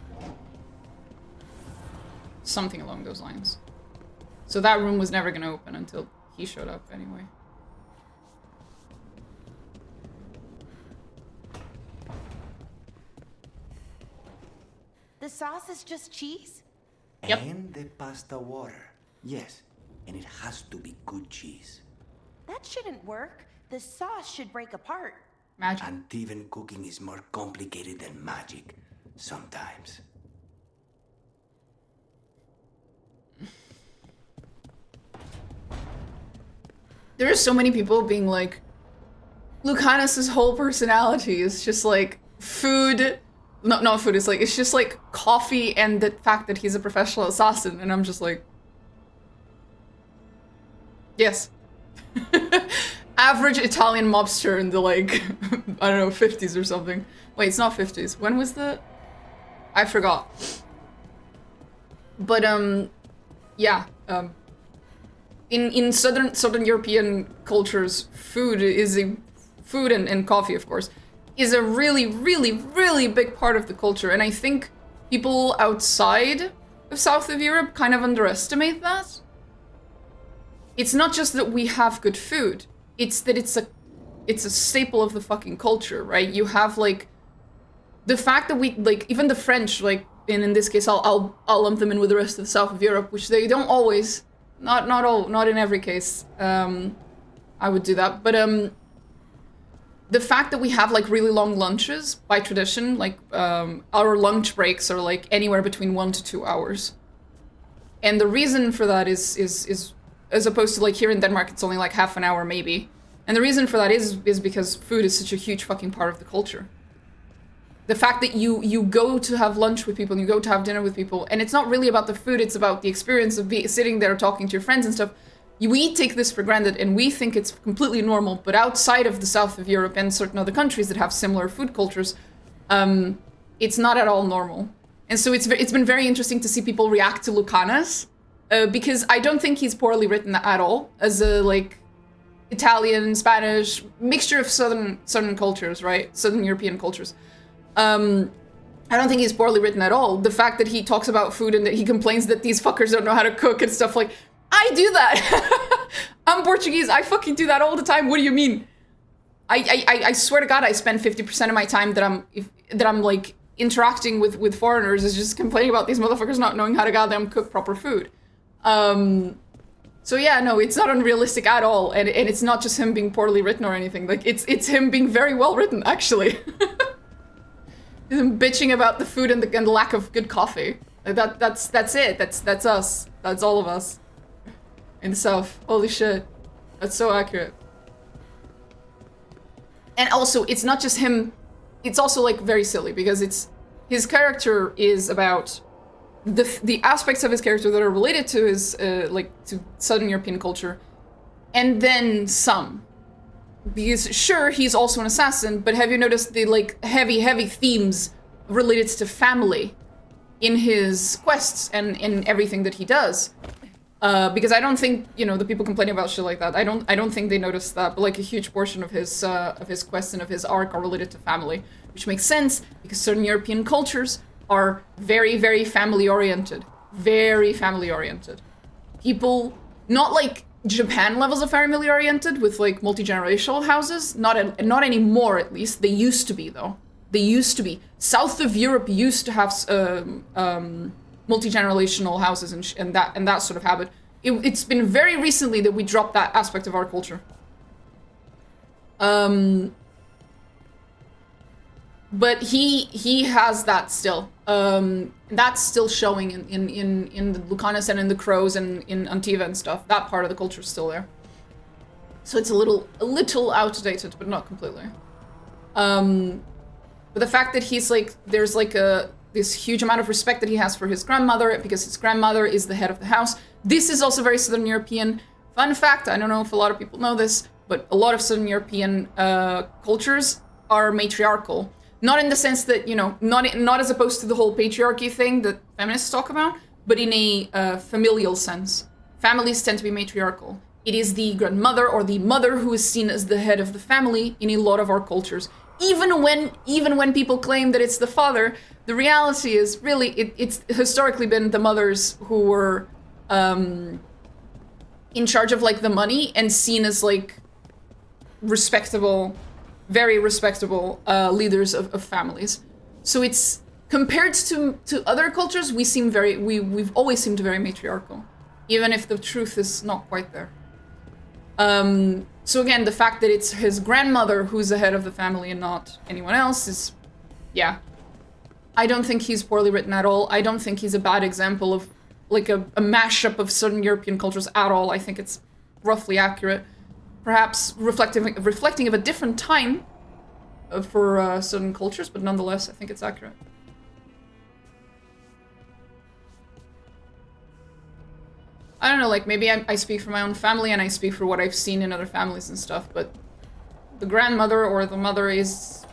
Something along those lines. So that room was never gonna open until he showed up anyway. The sauce is just cheese? Yep. And the pasta water. Yes, and it has to be good cheese. That shouldn't work. The sauce should break apart. Magic. And even cooking is more complicated than magic. Sometimes. There are so many people being like, Lucanus's whole personality is just like food. Not food, it's just like coffee and the fact that he's a professional assassin, and I'm just like, yes. Average Italian mobster in the like, I don't know, 50s or something. Wait, it's not 50s. When was the... I forgot. But, yeah. In Southern European cultures, food and coffee, of course, is a really, really, really big part of the culture. And I think people outside of South of Europe kind of underestimate that. It's not just that we have good food. It's that it's a staple of the fucking culture, right? You have, like, the fact that we, like, even the French, like, and in this case, I'll lump them in with the rest of the South of Europe, which they don't always, not in every case, I would do that, but, the fact that we have, like, really long lunches, by tradition, like, our lunch breaks are, like, anywhere between 1 to 2 hours. And the reason for that is as opposed to, like, here in Denmark, it's only, like, half an hour, maybe. And the reason for that is because food is such a huge fucking part of the culture. The fact that you go to have lunch with people, and you go to have dinner with people, and it's not really about the food, it's about the experience of sitting there talking to your friends and stuff. We take this for granted, and we think it's completely normal, but outside of the South of Europe and certain other countries that have similar food cultures, it's not at all normal. And so it's been very interesting to see people react to Lucanus, because I don't think he's poorly written at all, as a, like, Italian, Spanish, mixture of southern cultures, right? Southern European cultures. I don't think he's poorly written at all. The fact that he talks about food and that he complains that these fuckers don't know how to cook and stuff, like, I do that. I'm Portuguese. I fucking do that all the time. What do you mean? I swear to God, I spend 50% of my time that I'm like interacting with foreigners is just complaining about these motherfuckers not knowing how to goddamn cook proper food. So yeah, no, it's not unrealistic at all, and it's not just him being poorly written or anything. Like it's him being very well written, actually. Him bitching about the food and the lack of good coffee. Like that's it. That's us. That's all of us in the South. Holy shit, that's so accurate. And also, it's not just him. It's also like very silly because his character is about the aspects of his character that are related to his like to Southern European culture, and then some. Because sure, he's also an assassin, but have you noticed the like heavy themes related to family in his quests and in everything that he does? Because I don't think, you know, the people complaining about shit like that, I don't think they noticed that, but like a huge portion of his quests and of his arc are related to family, which makes sense because certain European cultures are very, very family-oriented. Very family-oriented. People, not like Japan levels of family-oriented with like multi-generational houses, not anymore at least. They used to be though. They used to be. South of Europe used to have multi-generational houses and that sort of habit. It's been very recently that we dropped that aspect of our culture. But he has that still. That's still showing in the Lucanus and in the Crows and in Antiva and stuff. That part of the culture is still there. So it's a little outdated, but not completely. But the fact that he's like, there's like this huge amount of respect that he has for his grandmother because his grandmother is the head of the house. This is also very Southern European. Fun fact, I don't know if a lot of people know this, but a lot of Southern European cultures are matriarchal. Not in the sense that, you know, not as opposed to the whole patriarchy thing that feminists talk about, but in a familial sense. Families tend to be matriarchal. It is the grandmother or the mother who is seen as the head of the family in a lot of our cultures. Even when people claim that it's the father, the reality is really it's historically been the mothers who were in charge of like the money and seen as like respectable, very respectable leaders of families. So it's compared to other cultures, we've always seemed very matriarchal, even if the truth is not quite there. So again, the fact that it's his grandmother who's the head of the family and not anyone else is, yeah. I don't think he's poorly written at all. I don't think he's a bad example of like a mashup of Southern European cultures at all. I think it's roughly accurate. Perhaps reflecting of a different time for certain cultures, but nonetheless, I think it's accurate. I don't know, like maybe I speak for my own family and I speak for what I've seen in other families and stuff, but the grandmother or the mother is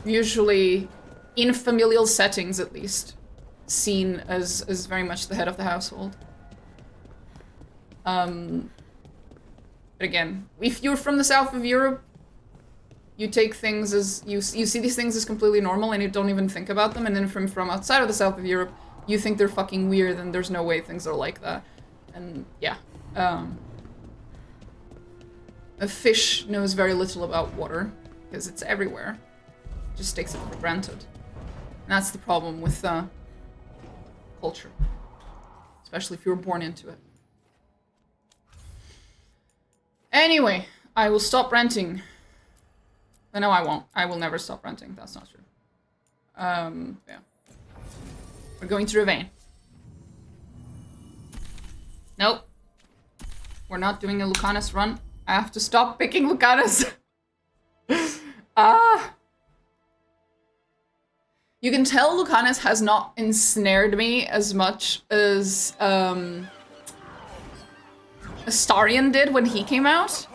usually, in familial settings at least, seen as very much the head of the household. But again, if you're from the south of Europe, you take things as, you see these things as completely normal and you don't even think about them, and then from outside of the south of Europe, you think they're fucking weird and there's no way things are like that. And yeah, a fish knows very little about water because it's everywhere. It just takes it for granted. And that's the problem with culture, especially if you were born into it. Anyway, I will stop ranting. No, I won't. I will never stop ranting. That's not true. Yeah. We're going to Ravane. Nope. We're not doing a Lucanus run. I have to stop picking Lucanus. You can tell Lucanus has not ensnared me as much as Astarion did when he came out.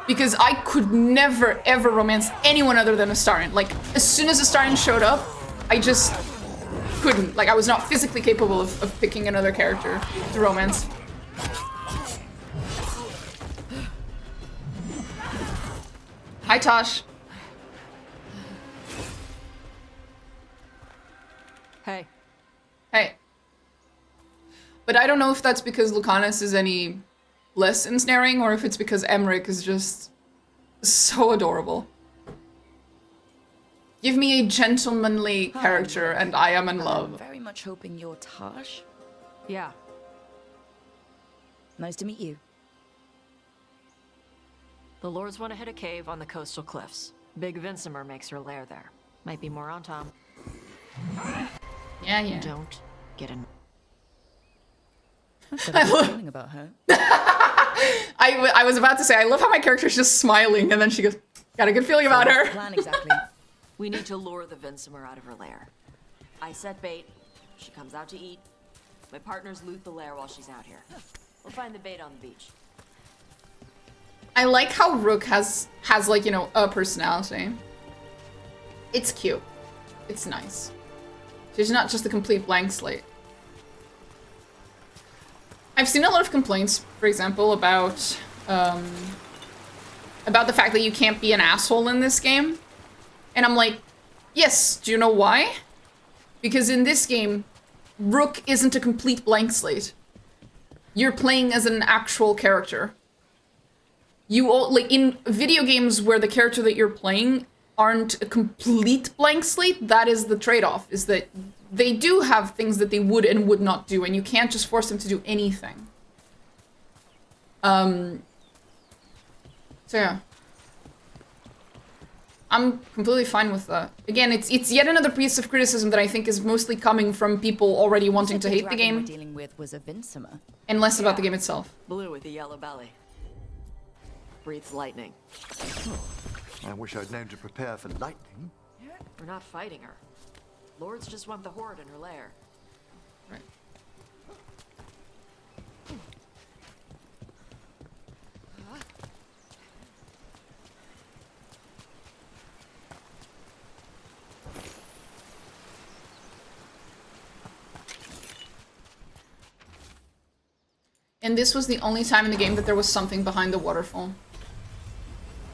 Because I could never, ever romance anyone other than Astarion. Like, as soon as Astarion showed up, I just couldn't. Like, I was not physically capable of picking another character to romance. Hi, Tosh. Hey. Hey. But I don't know if that's because Lucanus is any less ensnaring or if it's because Emmrich is just so adorable. Give me a gentlemanly character and I am in love. I'm very much hoping you're Tosh. Yeah. Nice to meet you. The Lords want to hit a cave on the coastal cliffs. Big Vinsimer makes her lair there. Might be more on Tom. Yeah. Don't get in. Got a good feeling about her. I was about to say, I love how my character's just smiling, and then she goes, got a good feeling about her. Plan exactly. We need to lure the Vinsimer out of her lair. I set bait. She comes out to eat. My partners loot the lair while she's out here. We'll find the bait on the beach. I like how Rook has like, you know, a personality. It's cute. It's nice. She's not just a complete blank slate. I've seen a lot of complaints, for example, about the fact that you can't be an asshole in this game. And I'm like, yes, do you know why? Because in this game, Rook isn't a complete blank slate. You're playing as an actual character. You all, like in video games where the character that you're playing aren't a complete blank slate, that is the trade-off, is that they do have things that they would and would not do, and you can't just force them to do anything. So yeah. I'm completely fine with that. Again, it's yet another piece of criticism that I think is mostly coming from people already wanting to hate the game. We're dealing with was a Vinsimer. And less about the game itself. Blue with a yellow belly. Breathes lightning. I wish I'd known to prepare for lightning. We're not fighting her. Lords just want the horde in her lair. Right. And this was the only time in the game that there was something behind the waterfall.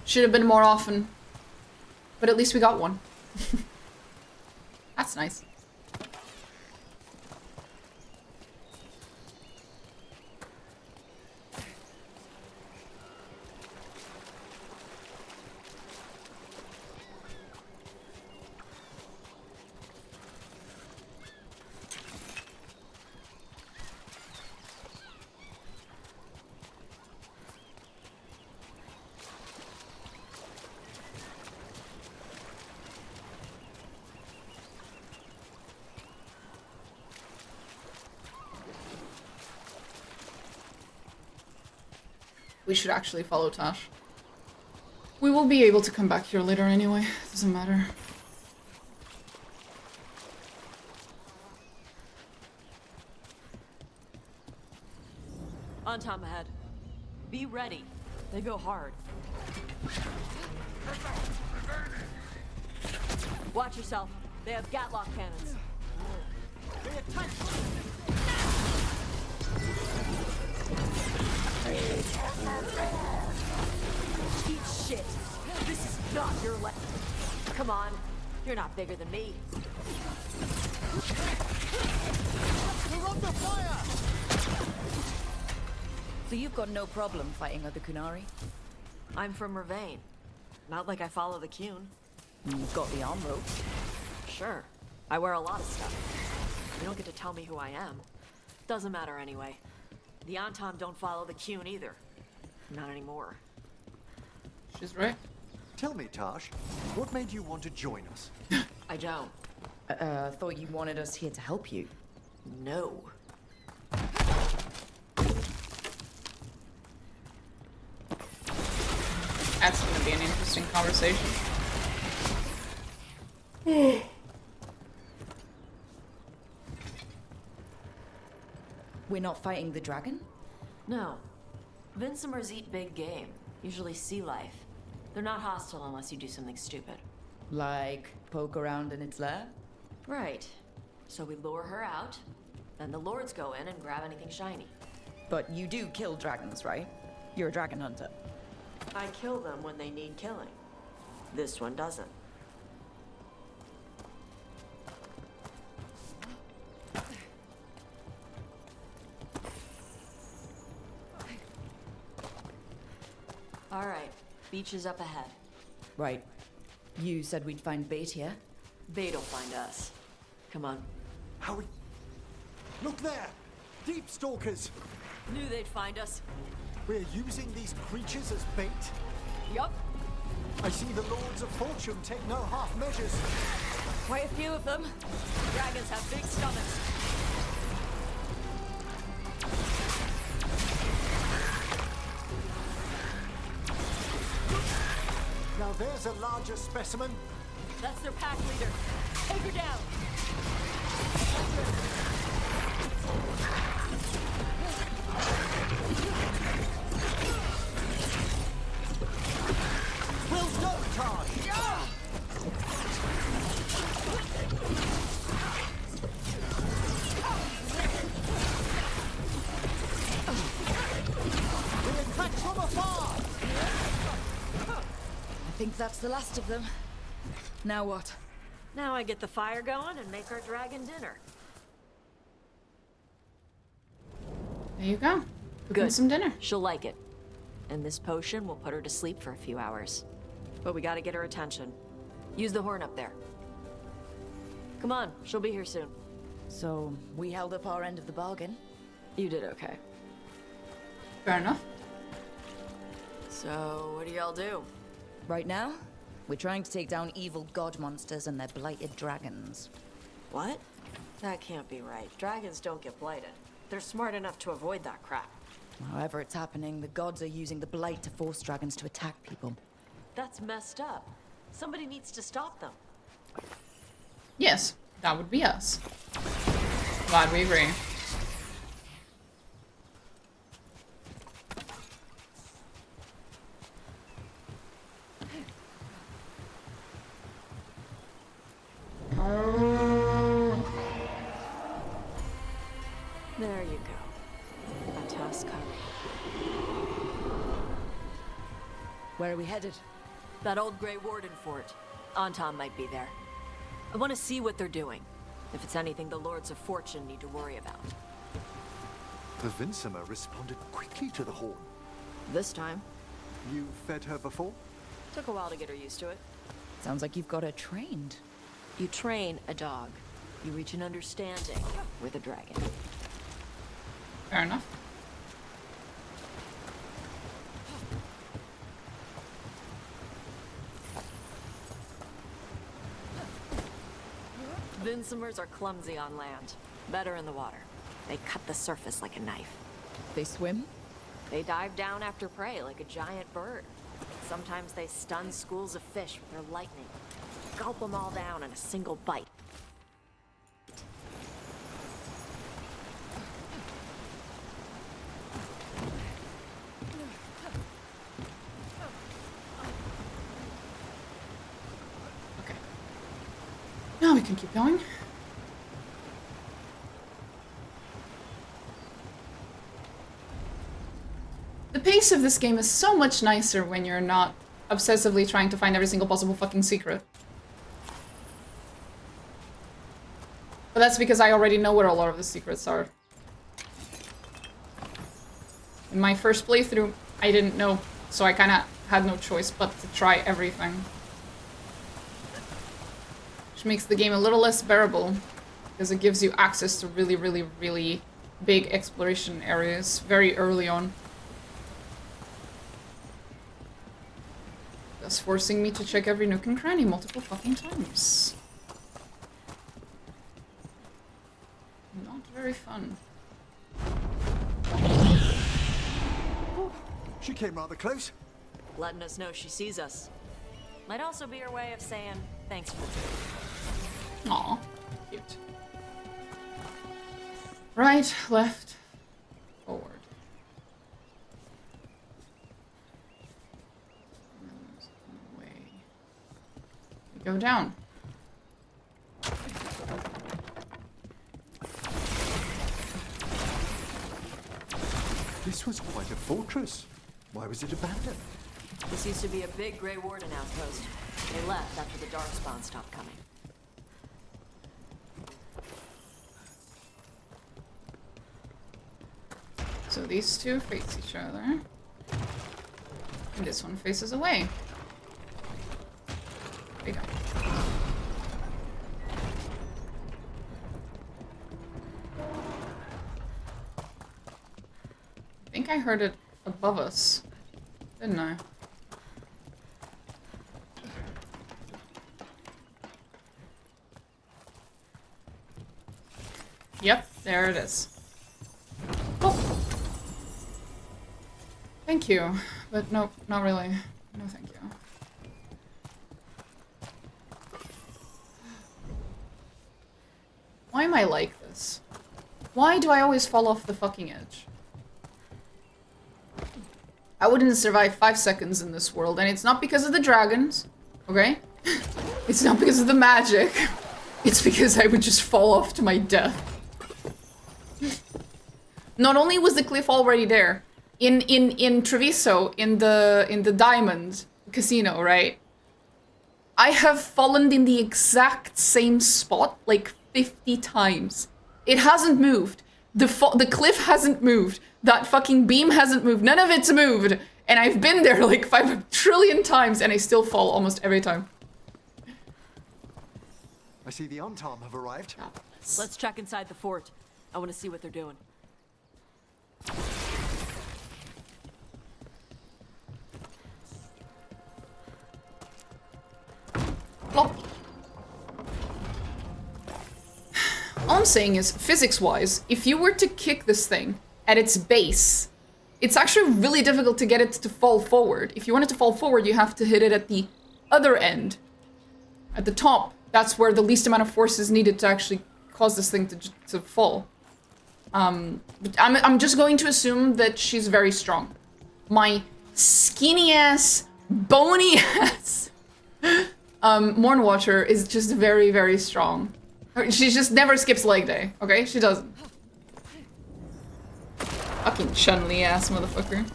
Should have been more often. But at least we got one. That's nice. We should actually follow Tash. We will be able to come back here later anyway. Doesn't matter. On Tom ahead. Be ready. They go hard. Watch yourself. They have Gatlock cannons. Eat shit. This is not your leg. Come on. You're not bigger than me. You're under fire! So you've got no problem fighting other Kunari? I'm from Ravain. Not like I follow the Qun. You've got the arm rope. Sure. I wear a lot of stuff. You don't get to tell me who I am. Doesn't matter anyway. The Antom don't follow the Qun either. Not anymore. She's right. Tell me, Tash, what made you want to join us? I don't. Thought you wanted us here to help you. No. That's gonna be an interesting conversation. We're not fighting the dragon? No. Vinsimers eat big game, usually sea life. They're not hostile unless you do something stupid. Like poke around in its lair? Right. So we lure her out, then the lords go in and grab anything shiny. But you do kill dragons, right? You're a dragon hunter. I kill them when they need killing. This one doesn't. All right, beach is up ahead. Right. You said we'd find bait here? Bait'll find us. Come on. Howie! Look there! Deep stalkers! Knew they'd find us. We're using these creatures as bait? Yup. I see the Lords of Fortune take no half measures. Quite a few of them. Dragons have big stomachs. Now there's a larger specimen. That's their pack leader. Take her down. Will not charge. We attack from afar. I think that's the last of them. Now what? Now I get the fire going and make our dragon dinner. There you go. Cooking Good. some dinner. She'll like it. And this potion will put her to sleep for a few hours. But we gotta get her attention. Use the horn up there. Come on, she'll be here soon. So, we held up our end of the bargain. You did okay. Fair enough. So, what do y'all do? Right now, we're trying to take down evil god monsters and their blighted dragons. What? That can't be right. Dragons don't get blighted. They're smart enough to avoid that crap. However it's happening, the gods are using the blight to force dragons to attack people. That's messed up. Somebody needs to stop them. Yes, that would be us. Glad we agree. There you go. A tusk covered. Where are we headed? That old Grey Warden fort. Anton might be there. I want to see what they're doing. If it's anything the Lords of Fortune need to worry about. The Vinsima responded quickly to the horn. This time. You fed her before? Took a while to get her used to it. Sounds like you've got her trained. You train a dog. You reach an understanding with a dragon. Fair enough. Vinsimers are clumsy on land. Better in the water. They cut the surface like a knife. They swim? They dive down after prey like a giant bird. Sometimes they stun schools of fish with their lightning. Gulp them all down in a single bite. Now we can keep going. The pace of this game is so much nicer when you're not obsessively trying to find every single possible fucking secret. But that's because I already know where a lot of the secrets are. In my first playthrough, I didn't know, so I kinda had no choice but to try everything. Which makes the game a little less bearable, because it gives you access to really, really, really big exploration areas very early on. Thus forcing me to check every nook and cranny multiple fucking times. Not very fun. She came rather close. Letting us know she sees us. Might also be her way of saying thanks for the Aw, cute. Right, left, forward. Away. We go down. This was quite a fortress. Why was it abandoned? This used to be a big Grey Warden outpost. They left after the Darkspawn stopped coming. So these two face each other. And this one faces away. There you go. I heard it above us, didn't I? Yep, there it is. Oh! Thank you, but no, not really. No, thank you. Why am I like this? Why do I always fall off the fucking edge? I wouldn't survive 5 seconds in this world, and it's not because of the dragons, okay? It's not because of the magic. It's because I would just fall off to my death. Not only was the cliff already there, in Treviso, in the Diamond Casino, right? I have fallen in the exact same spot like 50 times. It hasn't moved. The cliff hasn't moved. That fucking beam hasn't moved. None of it's moved. And I've been there like 5 trillion times and I still fall almost every time. I see the Antam have arrived. Let's check inside the fort. I want to see what they're doing. Plop. All I'm saying is, physics-wise, if you were to kick this thing at its base, it's actually really difficult to get it to fall forward. If you want it to fall forward, you have to hit it at the other end. At the top, that's where the least amount of force is needed to actually cause this thing to fall. But I'm just going to assume that she's very strong. My skinny-ass, bony-ass Mornwatcher is just very, very strong. She just never skips leg day, okay? She doesn't. Fucking Chun-Li ass motherfucker.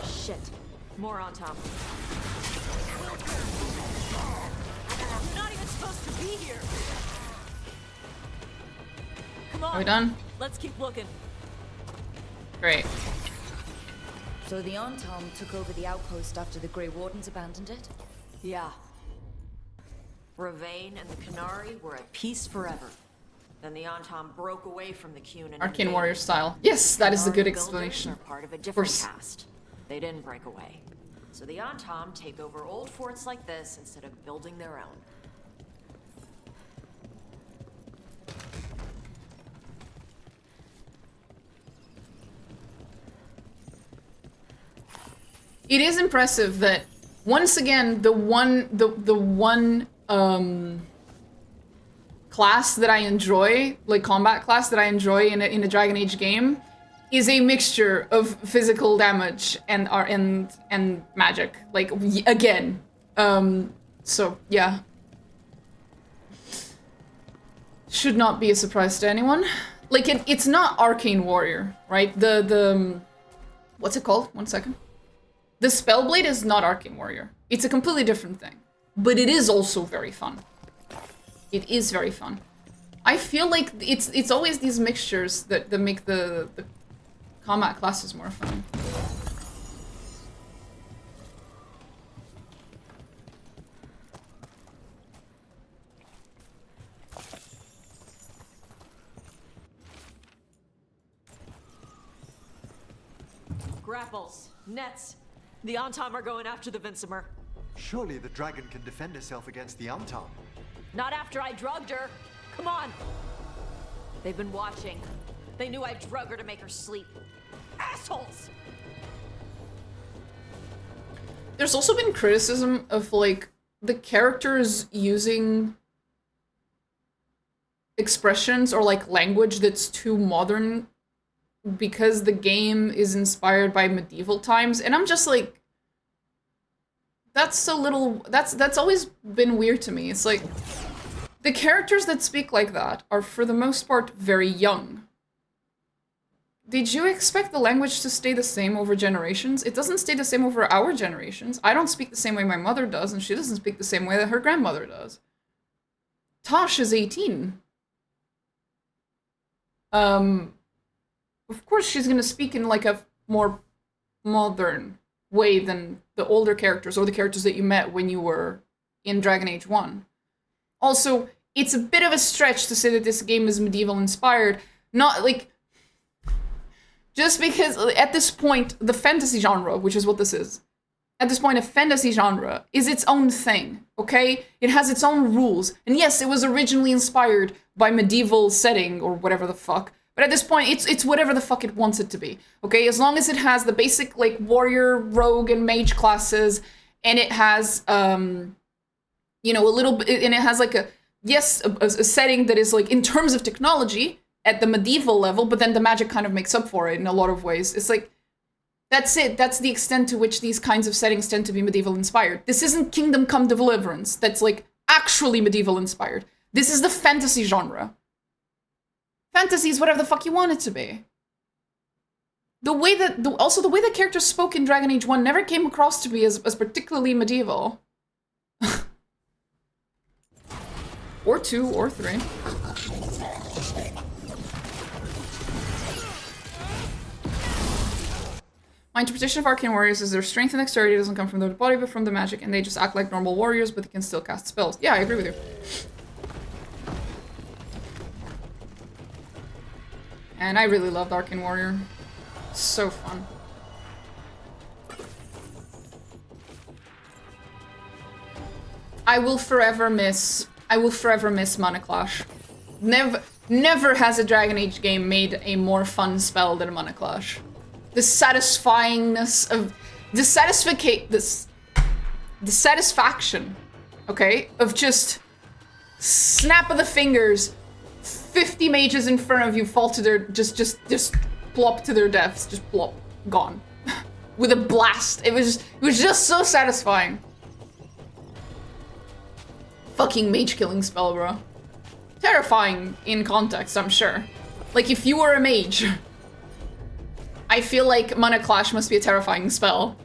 Shit. More on top. You're not even supposed to be here. Come on. Are we done? Let's keep looking. Great. So the Antam took over the outpost after the Grey Wardens abandoned it? Yeah. Ravane and the Canary were at peace forever. Then the Antam broke away from the Cune and Arcane Warrior style. Yes, that is a good Canary explanation. builders are part of a different past. They didn't break away. So the Antam take over old forts like this instead of building their own. It is impressive that once again the one class that I enjoy, like combat class that I enjoy in a Dragon Age game, is a mixture of physical damage and magic. Like again, so yeah, should not be a surprise to anyone. Like it's not Arcane Warrior, right? The what's it called? 1 second. The Spellblade is not Arcane Warrior. It's a completely different thing. But it is also very fun. It is very fun. I feel like it's always these mixtures that make the combat classes more fun. Grapples, nets. The Antam are going after the Vincimer. Surely the dragon can defend herself against the Antam. Not after I drugged her. Come on. They've been watching. They knew I drug her to make her sleep. Assholes! There's also been criticism of, like, the characters using expressions or, like, language that's too modern because the game is inspired by medieval times, and I'm just like, that's a little, that's always been weird to me. It's like, the characters that speak like that are for the most part very young. Did you expect the language to stay the same over generations? It doesn't stay the same over our generations. I don't speak the same way my mother does, and she doesn't speak the same way that her grandmother does. Tosh is 18. Of course she's gonna speak in like a more modern way than the older characters or the characters that you met when you were in Dragon Age 1. Also, it's a bit of a stretch to say that this game is medieval inspired. Not like... Just because at this point, the fantasy genre, which is what this is, at this point, a fantasy genre is its own thing, okay? It has its own rules. And yes, it was originally inspired by medieval setting or whatever the fuck. But at this point, it's whatever the fuck it wants it to be, okay? As long as it has the basic, like, warrior, rogue, and mage classes, and it has, you know, a little bit, and it has, like, a setting that is, like, in terms of technology, at the medieval level, but then the magic kind of makes up for it in a lot of ways. It's like, that's it. That's the extent to which these kinds of settings tend to be medieval inspired. This isn't Kingdom Come Deliverance that's, like, actually medieval inspired. This is the fantasy genre. Fantasy is whatever the fuck you want it to be. The way that, also the way that characters spoke in Dragon Age 1 never came across to me as particularly medieval. Or 2, or 3. My interpretation of Arcane Warriors is their strength and dexterity doesn't come from their body, but from the magic, and they just act like normal warriors, but they can still cast spells. Yeah, I agree with you. And I really loved Arcane Warrior. So fun. I will forever miss Mana Clash. Never has a Dragon Age game made a more fun spell than Mana Clash. The satisfyingness of the satisfaction, okay, of just snap of the fingers, 50 mages in front of you fall to their just plop to their deaths, just plop, gone, with a blast. It was just so satisfying. Fucking mage killing spell, bro. Terrifying in context, I'm sure. Like if you were a mage. I feel like Mana Clash must be a terrifying spell.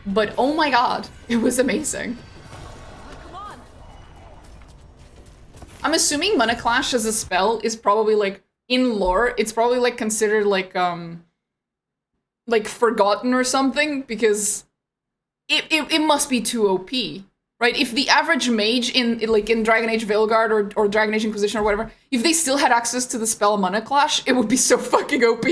But oh my god, it was amazing. I'm assuming Mana Clash as a spell is probably like, in lore, it's probably like considered like forgotten or something, because it must be too OP, right? If the average mage in Dragon Age Veilguard or Dragon Age Inquisition or whatever, if they still had access to the spell Mana Clash, it would be so fucking OP.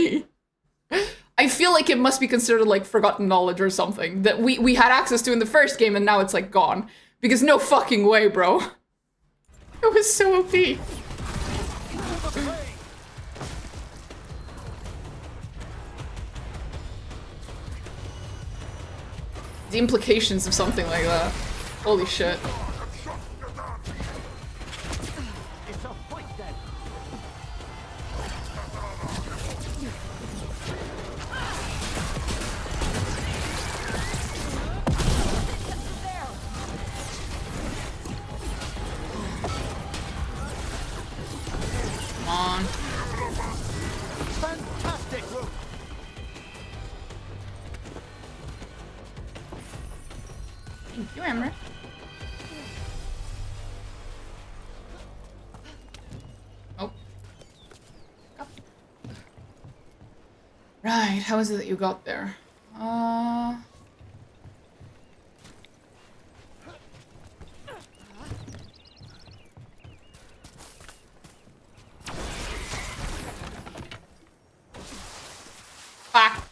I feel like it must be considered like forgotten knowledge or something that we had access to in the first game and now it's like gone. Because no fucking way, bro. It was so OP. The implications of something like that. Holy shit. On. Fantastic work. Thank you, Emmrich. Oh. Right, how is it that you got there? Back.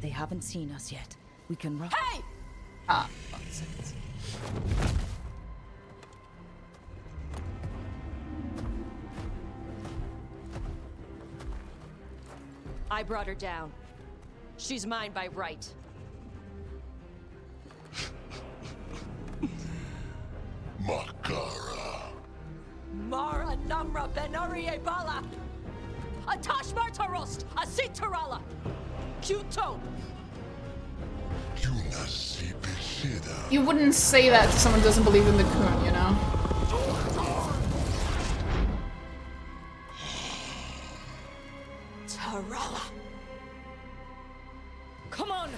They haven't seen us yet. We can run. Hey! Ah, fuck's sake. I brought her down. She's mine by right. Makara. Mara Namra Benori Bala. Atash Martarost, Asitarala. Kuto. You wouldn't say that to someone who doesn't believe in the Kun, you know? Tarala. Come on.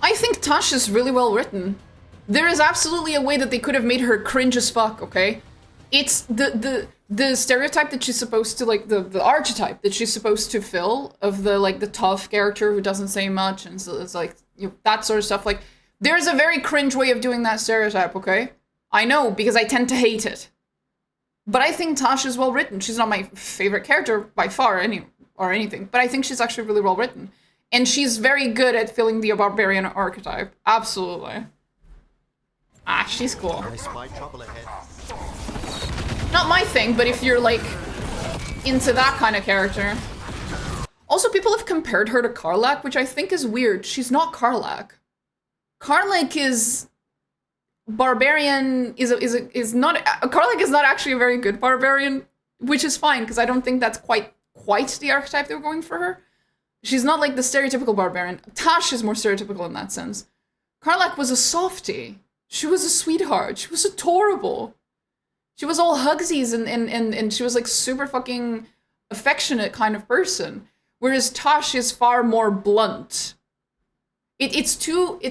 I think Tash is really well written. There is absolutely a way that they could have made her cringe as fuck, okay? It's the stereotype that she's supposed to, like, the archetype that she's supposed to fill of the, like, the tough character who doesn't say much, and so it's like, you know, that sort of stuff. Like, there's a very cringe way of doing that stereotype, okay? I know, because I tend to hate it. But I think Tash is well written. She's not my favorite character by far, anything. But I think she's actually really well written, and she's very good at filling the barbarian archetype. Absolutely. Ah, she's cool. I spy trouble ahead. Not my thing, but if you're like into that kind of character. Also, people have compared her to Karlach, which I think is weird. She's not Karlach. Karlach is barbarian. Is not. Karlach is not actually a very good barbarian, which is fine because I don't think that's quite the archetype they were going for her. She's not like the stereotypical barbarian. Tash is more stereotypical in that sense. Karlach was a softie. She was a sweetheart. She was adorable. She was all hugsies and she was like super fucking affectionate kind of person. Whereas Tash is far more blunt. It's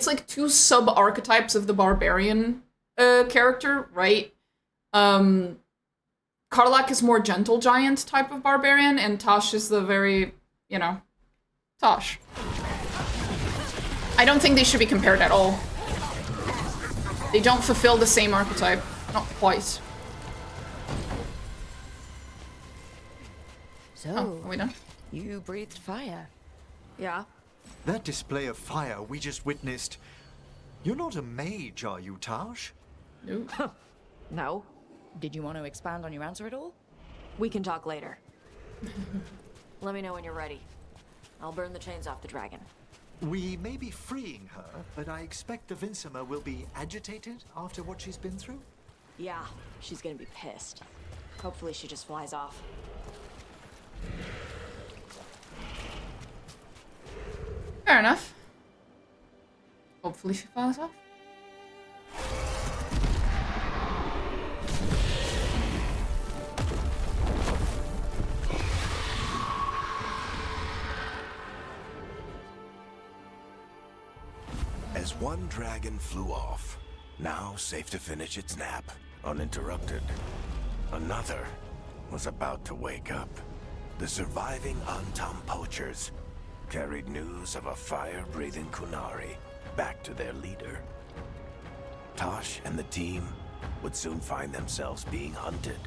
like two sub-archetypes of the barbarian character, right? Karlach is more gentle giant type of barbarian, and Tash is the very, Tash. I don't think they should be compared at all. They don't fulfill the same archetype. Not quite. So, are we done? You breathed fire. Yeah. That display of fire we just witnessed. You're not a mage, are you, Tash? No. No. Did you want to expand on your answer at all? We can talk later. Let me know when you're ready. I'll burn the chains off the dragon. We may be freeing her, but I expect the Vincima will be agitated after what she's been through. Yeah, she's gonna be pissed. Hopefully she just flies off. Fair enough. Hopefully she flies off. As one dragon flew off, now safe to finish its nap, uninterrupted, another was about to wake up. The surviving Antam poachers carried news of a fire-breathing Kunari back to their leader. Tosh and the team would soon find themselves being hunted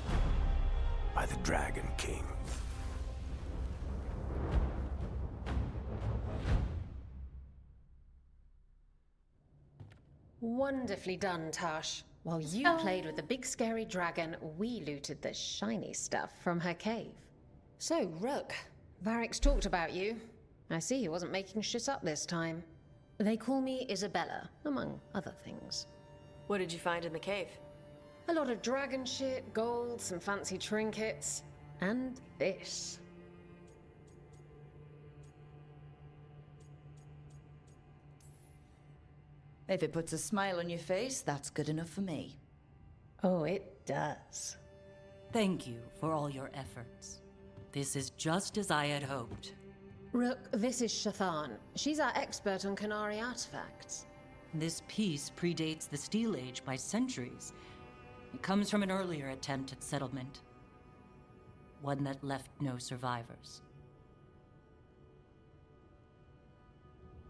by the Dragon King. Wonderfully done, Tash. While you played with the big scary dragon, we looted the shiny stuff from her cave. So, Rook, Varric's talked about you. I see he wasn't making shit up this time. They call me Isabella, among other things. What did you find in the cave? A lot of dragon shit, gold, some fancy trinkets, and this. If it puts a smile on your face, that's good enough for me. Oh, it does. Thank you for all your efforts. This is just as I had hoped. Rook, this is Shathan. She's our expert on Kunari artifacts. This piece predates the Steel Age by centuries. It comes from an earlier attempt at settlement. One that left no survivors.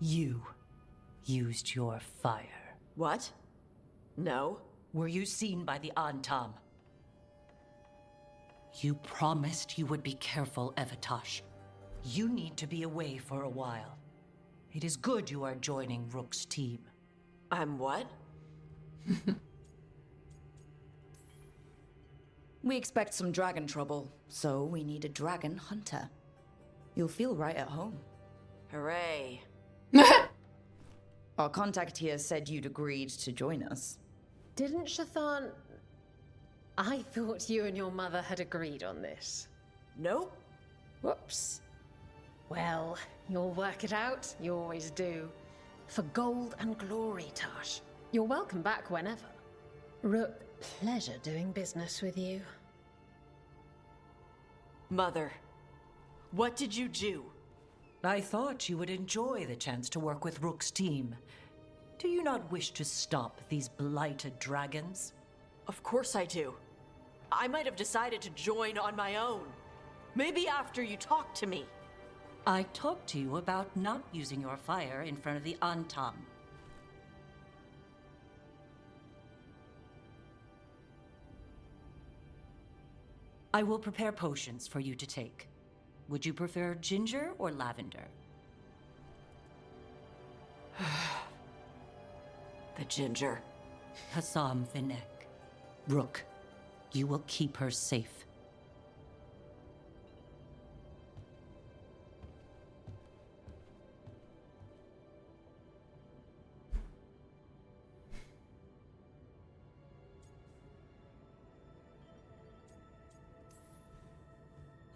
You used your fire. What? No. Were you seen by the Antam? You promised you would be careful, Evatosh. You need to be away for a while. It is good you are joining Rook's team. I'm what? We expect some dragon trouble, so we need a dragon hunter. You'll feel right at home. Hooray. Our contact here said you'd agreed to join us. Didn't Shathan... I thought you and your mother had agreed on this. Nope. Whoops. Well, you'll work it out. You always do. For gold and glory, Tash. You're welcome back whenever. Rook, pleasure doing business with you. Mother, what did you do? I thought you would enjoy the chance to work with Rook's team. Do you not wish to stop these blighted dragons? Of course I do. I might have decided to join on my own. Maybe after you talked to me. I talked to you about not using your fire in front of the Antam. I will prepare potions for you to take. Would you prefer ginger or lavender? The ginger. Hassam Vinek. Rook, you will keep her safe.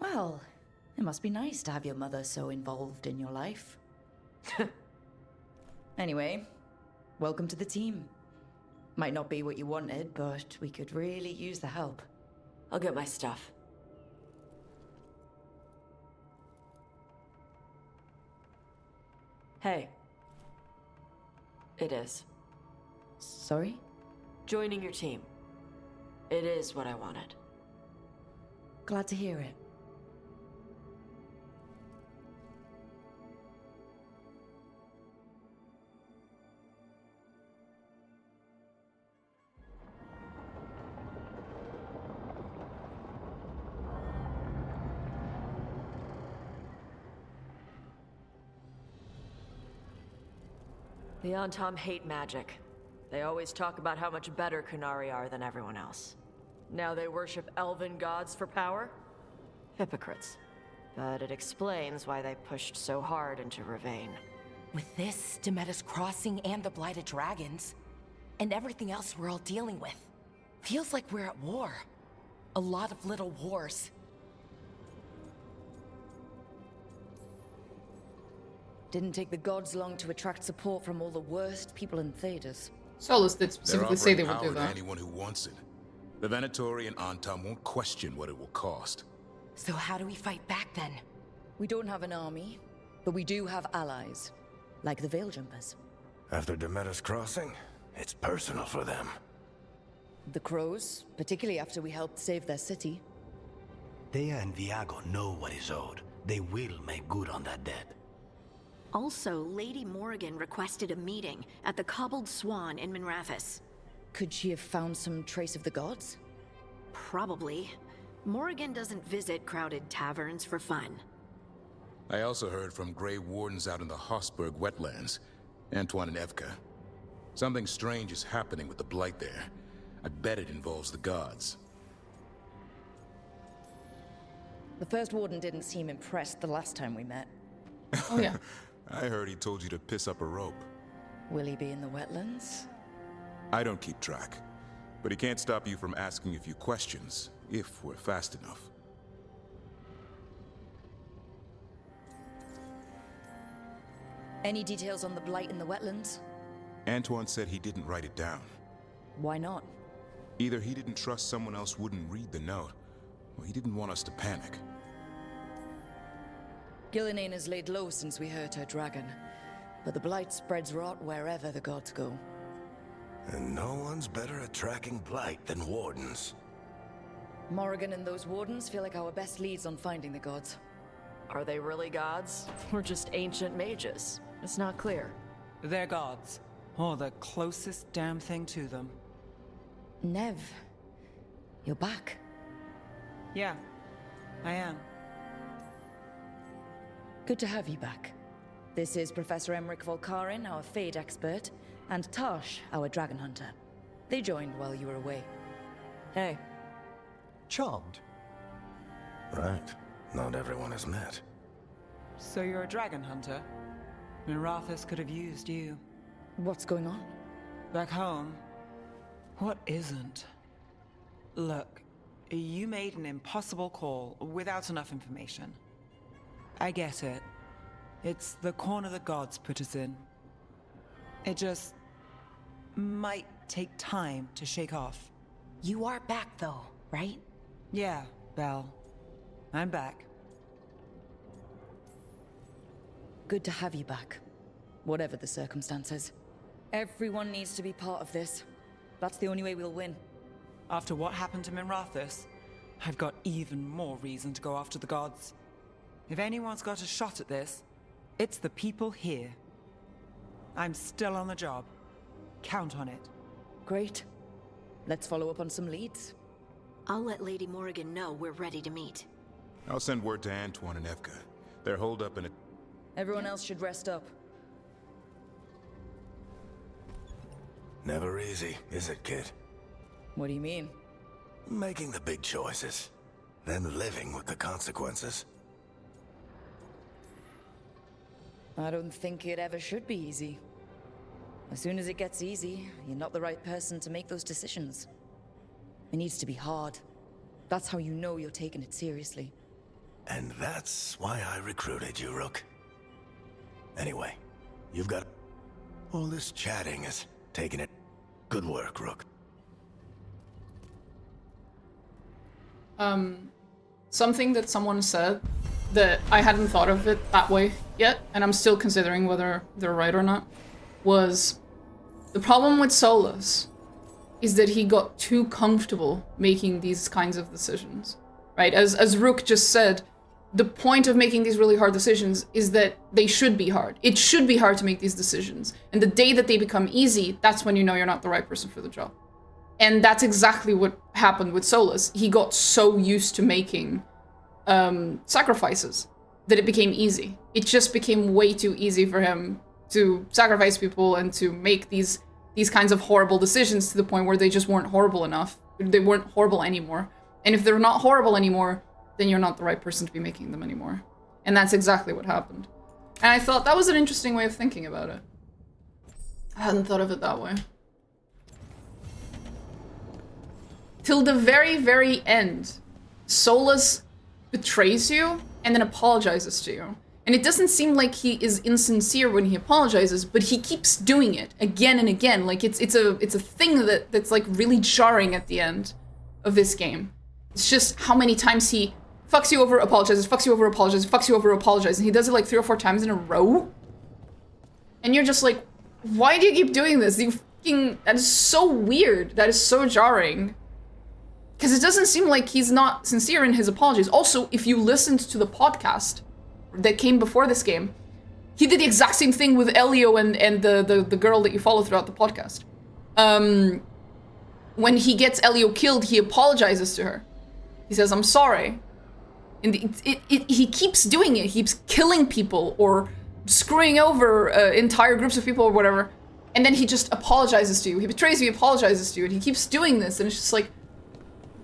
Well, it must be nice to have your mother so involved in your life. Anyway, welcome to the team. Might not be what you wanted, but we could really use the help. I'll get my stuff. Hey. It is. Sorry? Joining your team. It is what I wanted. Glad to hear it. The Antam hate magic. They always talk about how much better Kunari are than everyone else. Now they worship elven gods for power? Hypocrites. But it explains why they pushed so hard into Ravane. With this, Demeter's Crossing and the Blighted Dragons, and everything else we're all dealing with, feels like we're at war. A lot of little wars. Didn't take the gods long to attract support from all the worst people in Thedas. Solus did specifically say they would power do to that. anyone who wants it. The Venatori and Antam won't question what it will cost. So how do we fight back then? We don't have an army, but we do have allies, like the Veil Jumpers. After Demeter's Crossing, it's personal for them. The Crows, particularly after we helped save their city. Thea and Viago know what is owed. They will make good on that debt. Also, Lady Morrigan requested a meeting at the Cobbled Swan in Minrathous. Could she have found some trace of the gods? Probably. Morrigan doesn't visit crowded taverns for fun. I also heard from Grey Wardens out in the Hossberg wetlands, Antoine and Evka. Something strange is happening with the Blight there. I bet it involves the gods. The first warden didn't seem impressed the last time we met. Oh yeah. I heard he told you to piss up a rope. Will he be in the wetlands? I don't keep track, but he can't stop you from asking a few questions, if we're fast enough. Any details on the blight in the wetlands? Antoine said he didn't write it down. Why not? Either he didn't trust someone else wouldn't read the note, or he didn't want us to panic. Gillinane has laid low since we hurt her dragon, but the blight spreads rot wherever the gods go. And no one's better at tracking blight than wardens. Morrigan and those wardens feel like our best leads on finding the gods. Are they really gods? Or just ancient mages? It's not clear. They're gods. Or the closest damn thing to them. Nev, you're back. Yeah, I am. Good to have you back. This is Professor Emmrich Volkarin, our Fade expert, and Tosh, our dragon hunter. They joined while you were away. Hey. Charmed. Right. Not everyone has met. So you're a dragon hunter? Minrathous could have used you. What's going on? Back home? What isn't? Look, you made an impossible call without enough information. I get it. It's the corner the gods put us in. It just might take time to shake off. You are back though, right? Yeah, Belle. I'm back. Good to have you back. Whatever the circumstances. Everyone needs to be part of this. That's the only way we'll win. After what happened to Minrathous, I've got even more reason to go after the gods. If anyone's got a shot at this, it's the people here. I'm still on the job. Count on it. Great. Let's follow up on some leads. I'll let Lady Morrigan know we're ready to meet. I'll send word to Antoine and Evka. They're holed up in a... Everyone else should rest up. Never easy, is it, kid? What do you mean? Making the big choices, then living with the consequences. I don't think it ever should be easy. As soon as it gets easy, you're not the right person to make those decisions. It needs to be hard. That's how you know you're taking it seriously. And that's why I recruited you, Rook. Anyway, you've got... All this chatting is taking it. Good work, Rook. Something that someone said that I hadn't thought of it that way yet, and I'm still considering whether they're right or not, was the problem with Solus is that he got too comfortable making these kinds of decisions, right? As Rook just said, the point of making these really hard decisions is that they should be hard. It should be hard to make these decisions. And the day that they become easy, that's when you know you're not the right person for the job. And that's exactly what happened with Solus. He got so used to making sacrifices that it became easy. It just became way too easy for him to sacrifice people and to make these kinds of horrible decisions to the point where they just weren't horrible enough. They weren't horrible anymore. And if they're not horrible anymore, then you're not the right person to be making them anymore. And that's exactly what happened. And I thought that was an interesting way of thinking about it. I hadn't thought of it that way. Till the very, very end, Solus betrays you and then apologizes to you. And it doesn't seem like he is insincere when he apologizes, but he keeps doing it again and again. Like it's a thing that's like really jarring at the end of this game. It's just how many times he fucks you over, apologizes, fucks you over, apologizes, fucks you over, apologizes. And he does it like 3 or 4 times in a row. And you're just like, why do you keep doing this? That is so weird. That is so jarring. Because it doesn't seem like he's not sincere in his apologies. Also, if you listened to the podcast that came before this game, he did the exact same thing with Elio and the girl that you follow throughout the podcast. When he gets Elio killed, he apologizes to her. He says, I'm sorry. And he keeps doing it. He keeps killing people or screwing over entire groups of people or whatever. And then he just apologizes to you. He betrays you, he apologizes to you, and he keeps doing this. And it's just like,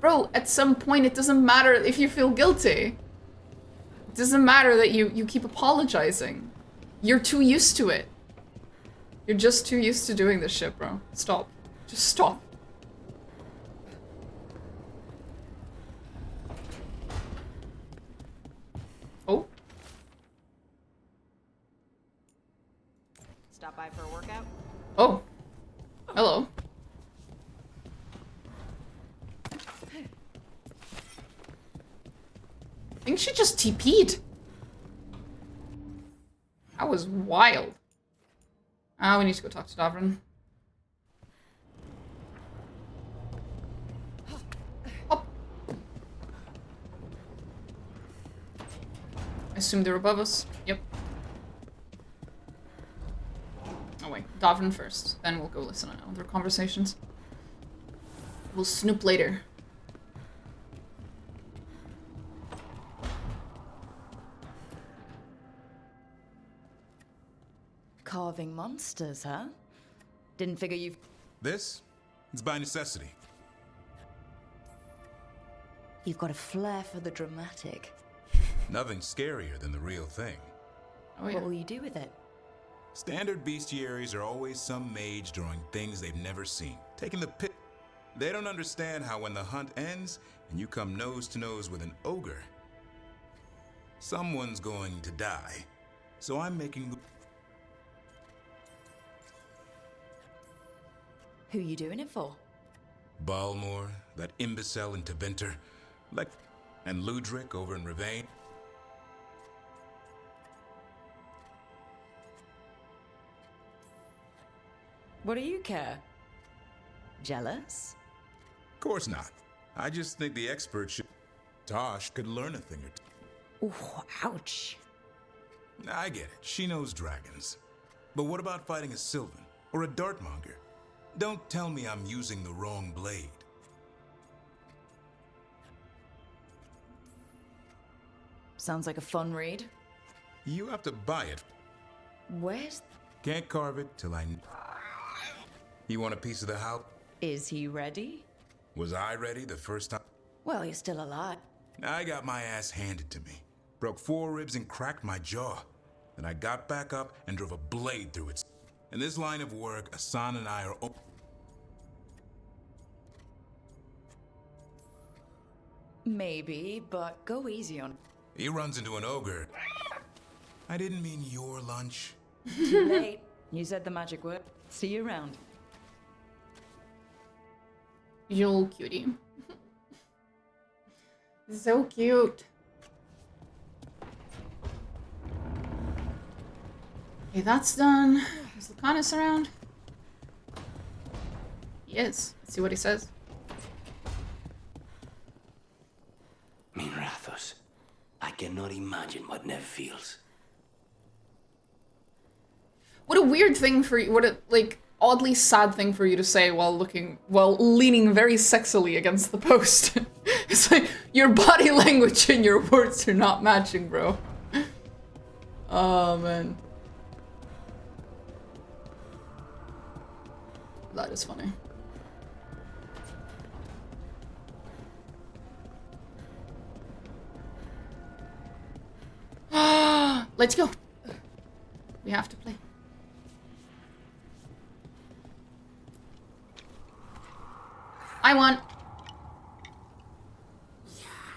bro, at some point it doesn't matter if you feel guilty. It doesn't matter that you keep apologizing. You're too used to it. You're just too used to doing this shit, bro. Stop. Just stop. Oh. Stop by for a workout? Oh. Hello. I think she just TP'd. That was wild. Ah, we need to go talk to Davrin. Up. I assume they're above us. Yep. Oh wait, Davrin first. Then we'll go listen to other conversations. We'll snoop later. Carving monsters, huh? Didn't figure you've... This? It's by necessity. You've got a flair for the dramatic. Nothing scarier than the real thing. Oh, yeah. What will you do with it? Standard bestiaries are always some mage drawing things they've never seen. Taking the pit. They don't understand how when the hunt ends and you come nose to nose with an ogre, someone's going to die. So I'm making the... Who you doing it for? Balmor, that imbecile in Teventer, and Ludric over in Ravane. What do you care? Jealous? Of course not. I just think the expert should... Tosh could learn a thing or two. Ooh, ouch. I get it. She knows dragons. But what about fighting a Sylvan or a Dartmonger? Don't tell me I'm using the wrong blade. Sounds like a fun read. You have to buy it. Where's... Can't carve it till I... You want a piece of the house? Is he ready? Was I ready the first time? Well, you're still alive. I got my ass handed to me. Broke 4 ribs and cracked my jaw. Then I got back up and drove a blade through it. In this line of work, Asan and I are... Maybe, but go easy on... He runs into an ogre. I didn't mean your lunch. Too late. You said the magic word. See you around. You're cutie. So cute. Okay, that's done. Is Lucanus around? He is. Let's see what he says. Minrathos, I cannot imagine what Nev feels. What a weird thing for you. What a, like, oddly sad thing for you to say while leaning very sexily against the post. It's like, your body language and your words are not matching, bro. Oh, man. That is funny. Let's go. We have to play. I won.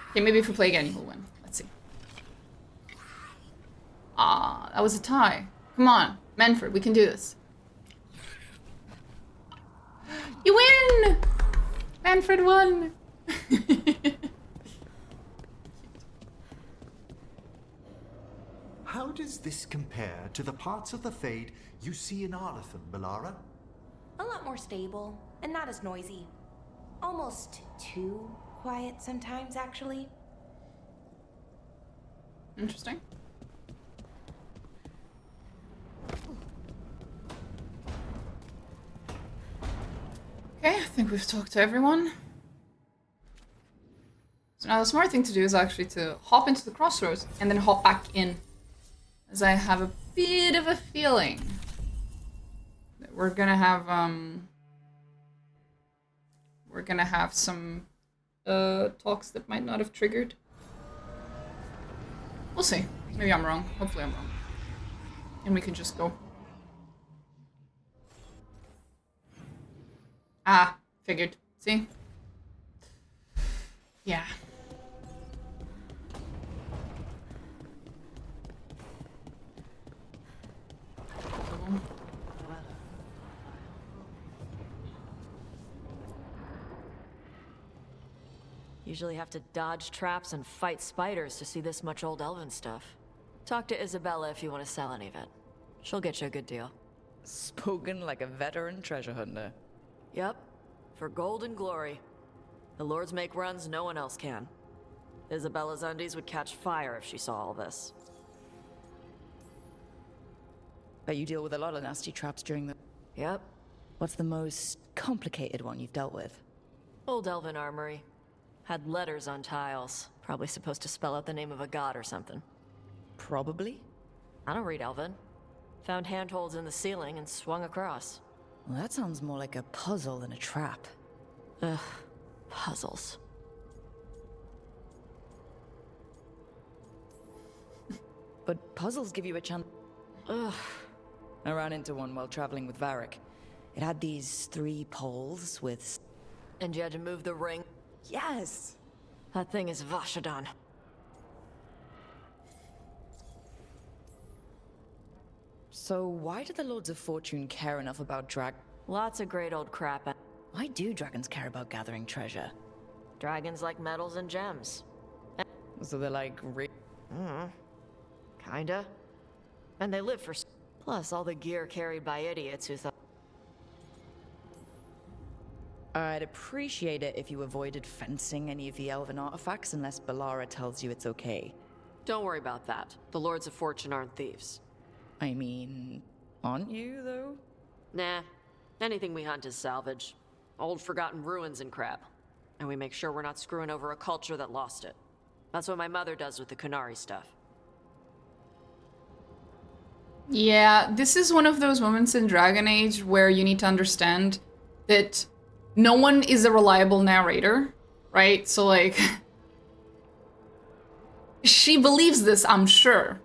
Okay, maybe if we play again, we'll win. Let's see. Ah, that was a tie. Come on, Manfred, we can do this. You win! Manfred won! How does this compare to the parts of the Fade you see in Arlathan, Melara? A lot more stable, and not as noisy. Almost too quiet sometimes, actually. Interesting. Okay, I think we've talked to everyone. So now the smart thing to do is actually to hop into the crossroads and then hop back in. As I have a bit of a feeling that we're gonna have some talks that might not have triggered. We'll see. Maybe I'm wrong. Hopefully I'm wrong. And we can just go. Ah, figured. See? Yeah. Usually have to dodge traps and fight spiders to see this much old elven stuff. Talk to Isabella if you want to sell any of it. She'll get you a good deal. Spoken like a veteran treasure hunter. Yep. For gold and glory. The lords make runs no one else can. Isabella's undies would catch fire if she saw all this. Bet you deal with a lot of nasty traps during the... Yep. What's the most complicated one you've dealt with? Old elven armory. Had letters on tiles. Probably supposed to spell out the name of a god or something. Probably? I don't read elven. Found handholds in the ceiling and swung across. Well, that sounds more like a puzzle than a trap. Ugh. Puzzles. But puzzles give you a chance... Ugh. I ran into one while traveling with Varric. It had these 3 poles with... And you had to move the ring? Yes! That thing is Vashadan. So why do the Lords of Fortune care enough about Lots of great old crap. Why do dragons care about gathering treasure? Dragons like metals and gems. So they're like... Kinda. And they live for... Plus all the gear carried by idiots who thought... I'd appreciate it if you avoided fencing any of the elven artifacts unless Melara tells you it's okay. Don't worry about that. The Lords of Fortune aren't thieves. I mean, aren't you, though? Nah. Anything we hunt is salvage. Old forgotten ruins and crap. And we make sure we're not screwing over a culture that lost it. That's what my mother does with the Kunari stuff. Yeah, this is one of those moments in Dragon Age where you need to understand that no one is a reliable narrator, right? So, like, she believes this, I'm sure,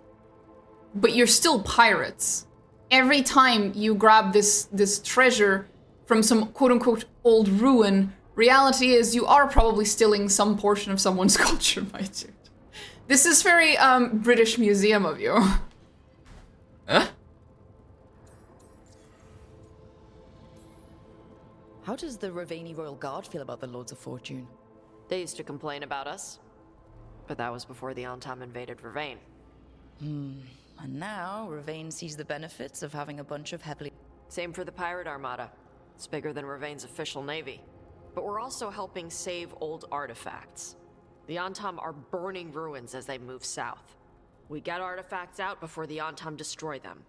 but you're still pirates. Every time you grab this treasure from some quote-unquote old ruin, reality is you are probably stealing some portion of someone's culture, my dude. This is very British Museum of you. Huh? How does the Ravani Royal Guard feel about the Lords of Fortune? They used to complain about us, but that was before the Antam invaded Ravane. And now, Ravane sees the benefits of having a bunch of heavily... Same for the Pirate Armada. It's bigger than Ravane's official navy. But we're also helping save old artifacts. The Antam are burning ruins as they move south. We get artifacts out before the Antam destroy them.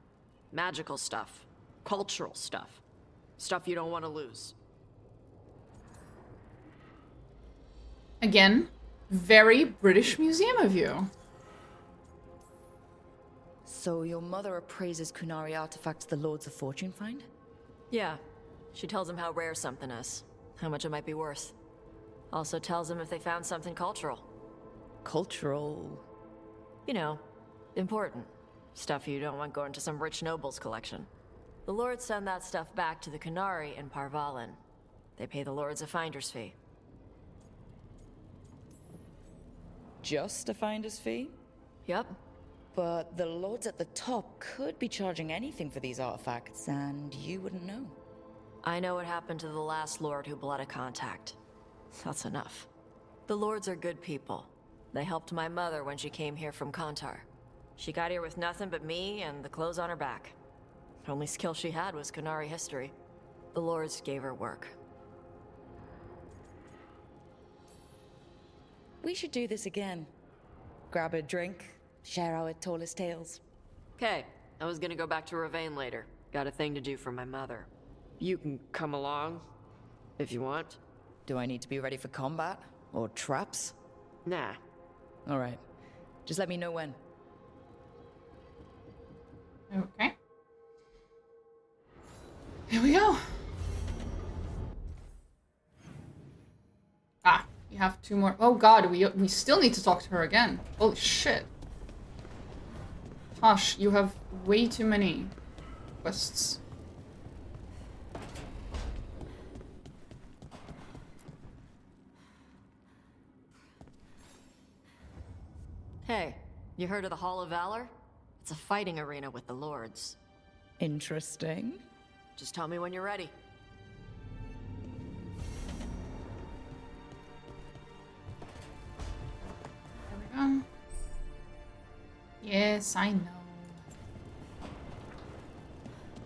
Magical stuff. Cultural stuff. Stuff you don't want to lose. Again, very British Museum of you. So your mother appraises Kunari artifacts the Lords of Fortune find? Yeah. She tells them how rare something is. How much it might be worth. Also tells them if they found something cultural. Cultural? You know, important. Stuff you don't want going to some rich noble's collection. The lords send that stuff back to the Kunari in Parvalin. They pay the lords a finder's fee. Just a finder's fee? Yep. But the lords at the top could be charging anything for these artifacts, and you wouldn't know. I know what happened to the last lord who blooded contact. That's enough. The lords are good people. They helped my mother when she came here from Kantar. She got here with nothing but me and the clothes on her back. The only skill she had was Kunari history. The lords gave her work. We should do this again. Grab a drink, share our tallest tales. Okay, I was gonna go back to Ravane later. Got a thing to do for my mother. You can come along, if you want. Do I need to be ready for combat? Or traps? Nah. Alright. Just let me know when. Okay. Here we go. Ah, you have 2 more. Oh god, we still need to talk to her again. Holy shit. Tosh, you have way too many quests. Hey, you heard of the Hall of Valor? It's a fighting arena with the lords. Interesting. Just tell me when you're ready. There we go. Yes, I know.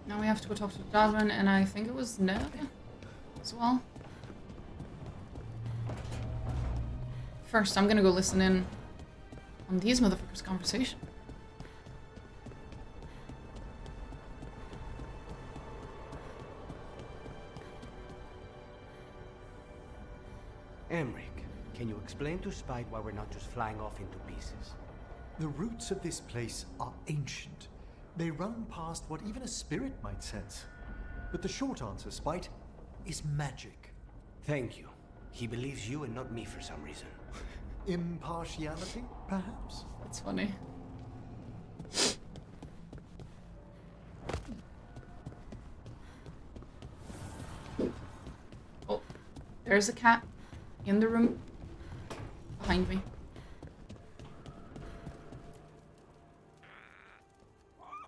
Now we have to go talk to Jasmine, and I think it was Ned as well. First, I'm gonna go listen in on these motherfuckers' conversation. Emmrich, can you explain to Spite why we're not just flying off into pieces? The roots of this place are ancient. They run past what even a spirit might sense. But the short answer, Spite, is magic. Thank you. He believes you and not me for some reason. Impartiality, perhaps? That's funny. Oh, there's a cat in the room behind me.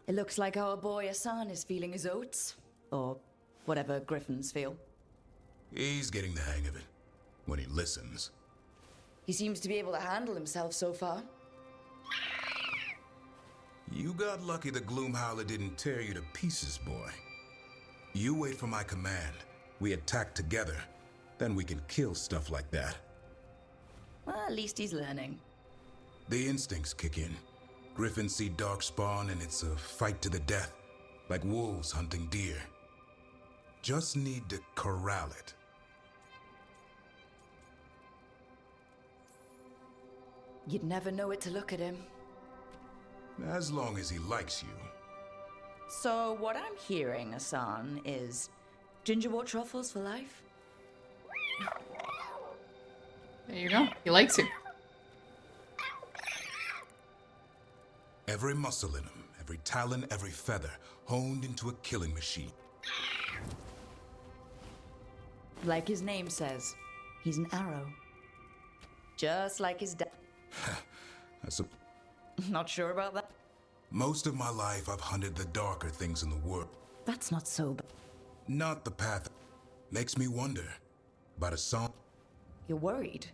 It looks like our boy Asan is feeling his oats. Or whatever griffins feel. He's getting the hang of it. When he listens. He seems to be able to handle himself so far. You got lucky the Gloomhowler didn't tear you to pieces, boy. You wait for my command. We attack together. Then we can kill stuff like that. Well, at least he's learning. The instincts kick in. Griffins see darkspawn and it's a fight to the death. Like wolves hunting deer. Just need to corral it. You'd never know it to look at him. As long as he likes you. So what I'm hearing, Hassan, is gingerbread truffles for life? There you go. He likes you. Every muscle in him, every talon, every feather, honed into a killing machine. Like his name says, he's an arrow. Just like his dad. Not sure about that? Most of my life, I've hunted the darker things in the world. That's not so bad. Not the path. Makes me wonder about a song. You're worried?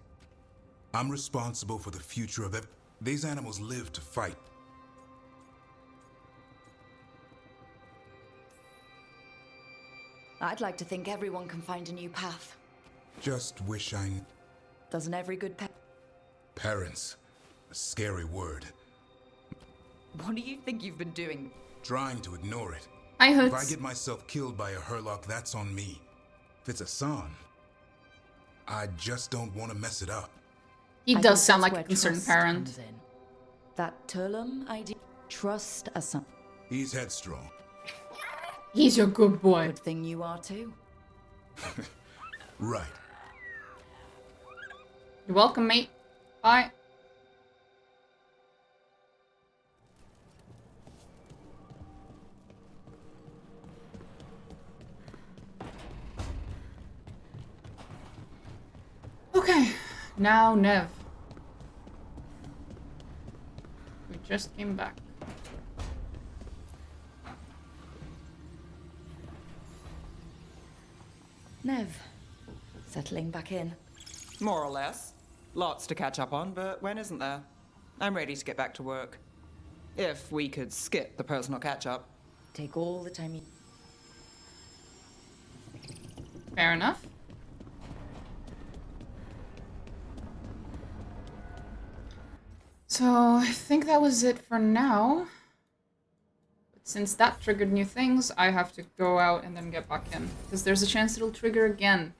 I'm responsible for the future of these animals live to fight. I'd like to think everyone can find a new path. Just wish I... Doesn't every good Parents. A scary word. What do you think you've been doing? Trying to ignore it. I heard. If I get myself killed by a Hurlock, that's on me. If it's a son, I just don't want to mess it up. He I does think sound that's like a where concerned trust parent. comes in. That Turlum idea. Trust a son. He's headstrong. He's your good boy. Good thing you are too. Right. You're welcome, mate. Bye. Okay, now Nev. We just came back. Nev, settling back in. More or less. Lots to catch up on, but when isn't there? I'm ready to get back to work. If we could skip the personal catch-up. Take all the time you... Fair enough. So, I think that was it for now. But since that triggered new things, I have to go out and then get back in. Because there's a chance it'll trigger again.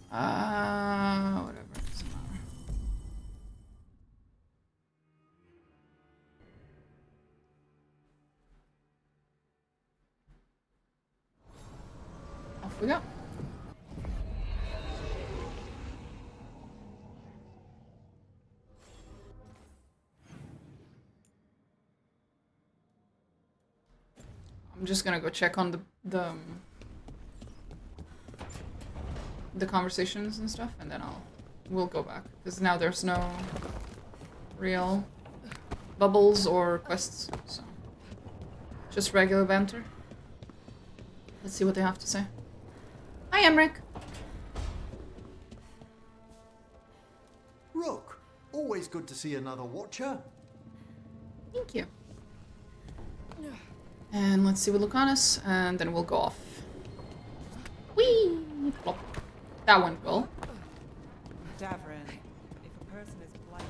Whatever. Doesn't matter. Off we go. I'm just gonna go check on the conversations and stuff, and then we'll go back, because now there's no real bubbles or quests, so just regular banter. Let's see what they have to say. Hi, Emmrich. Rook, always good to see another watcher. Thank you. And let's see what Lucanus, and then we'll go off. Whee! Plop. That went well. Davrin, if a person is blighted...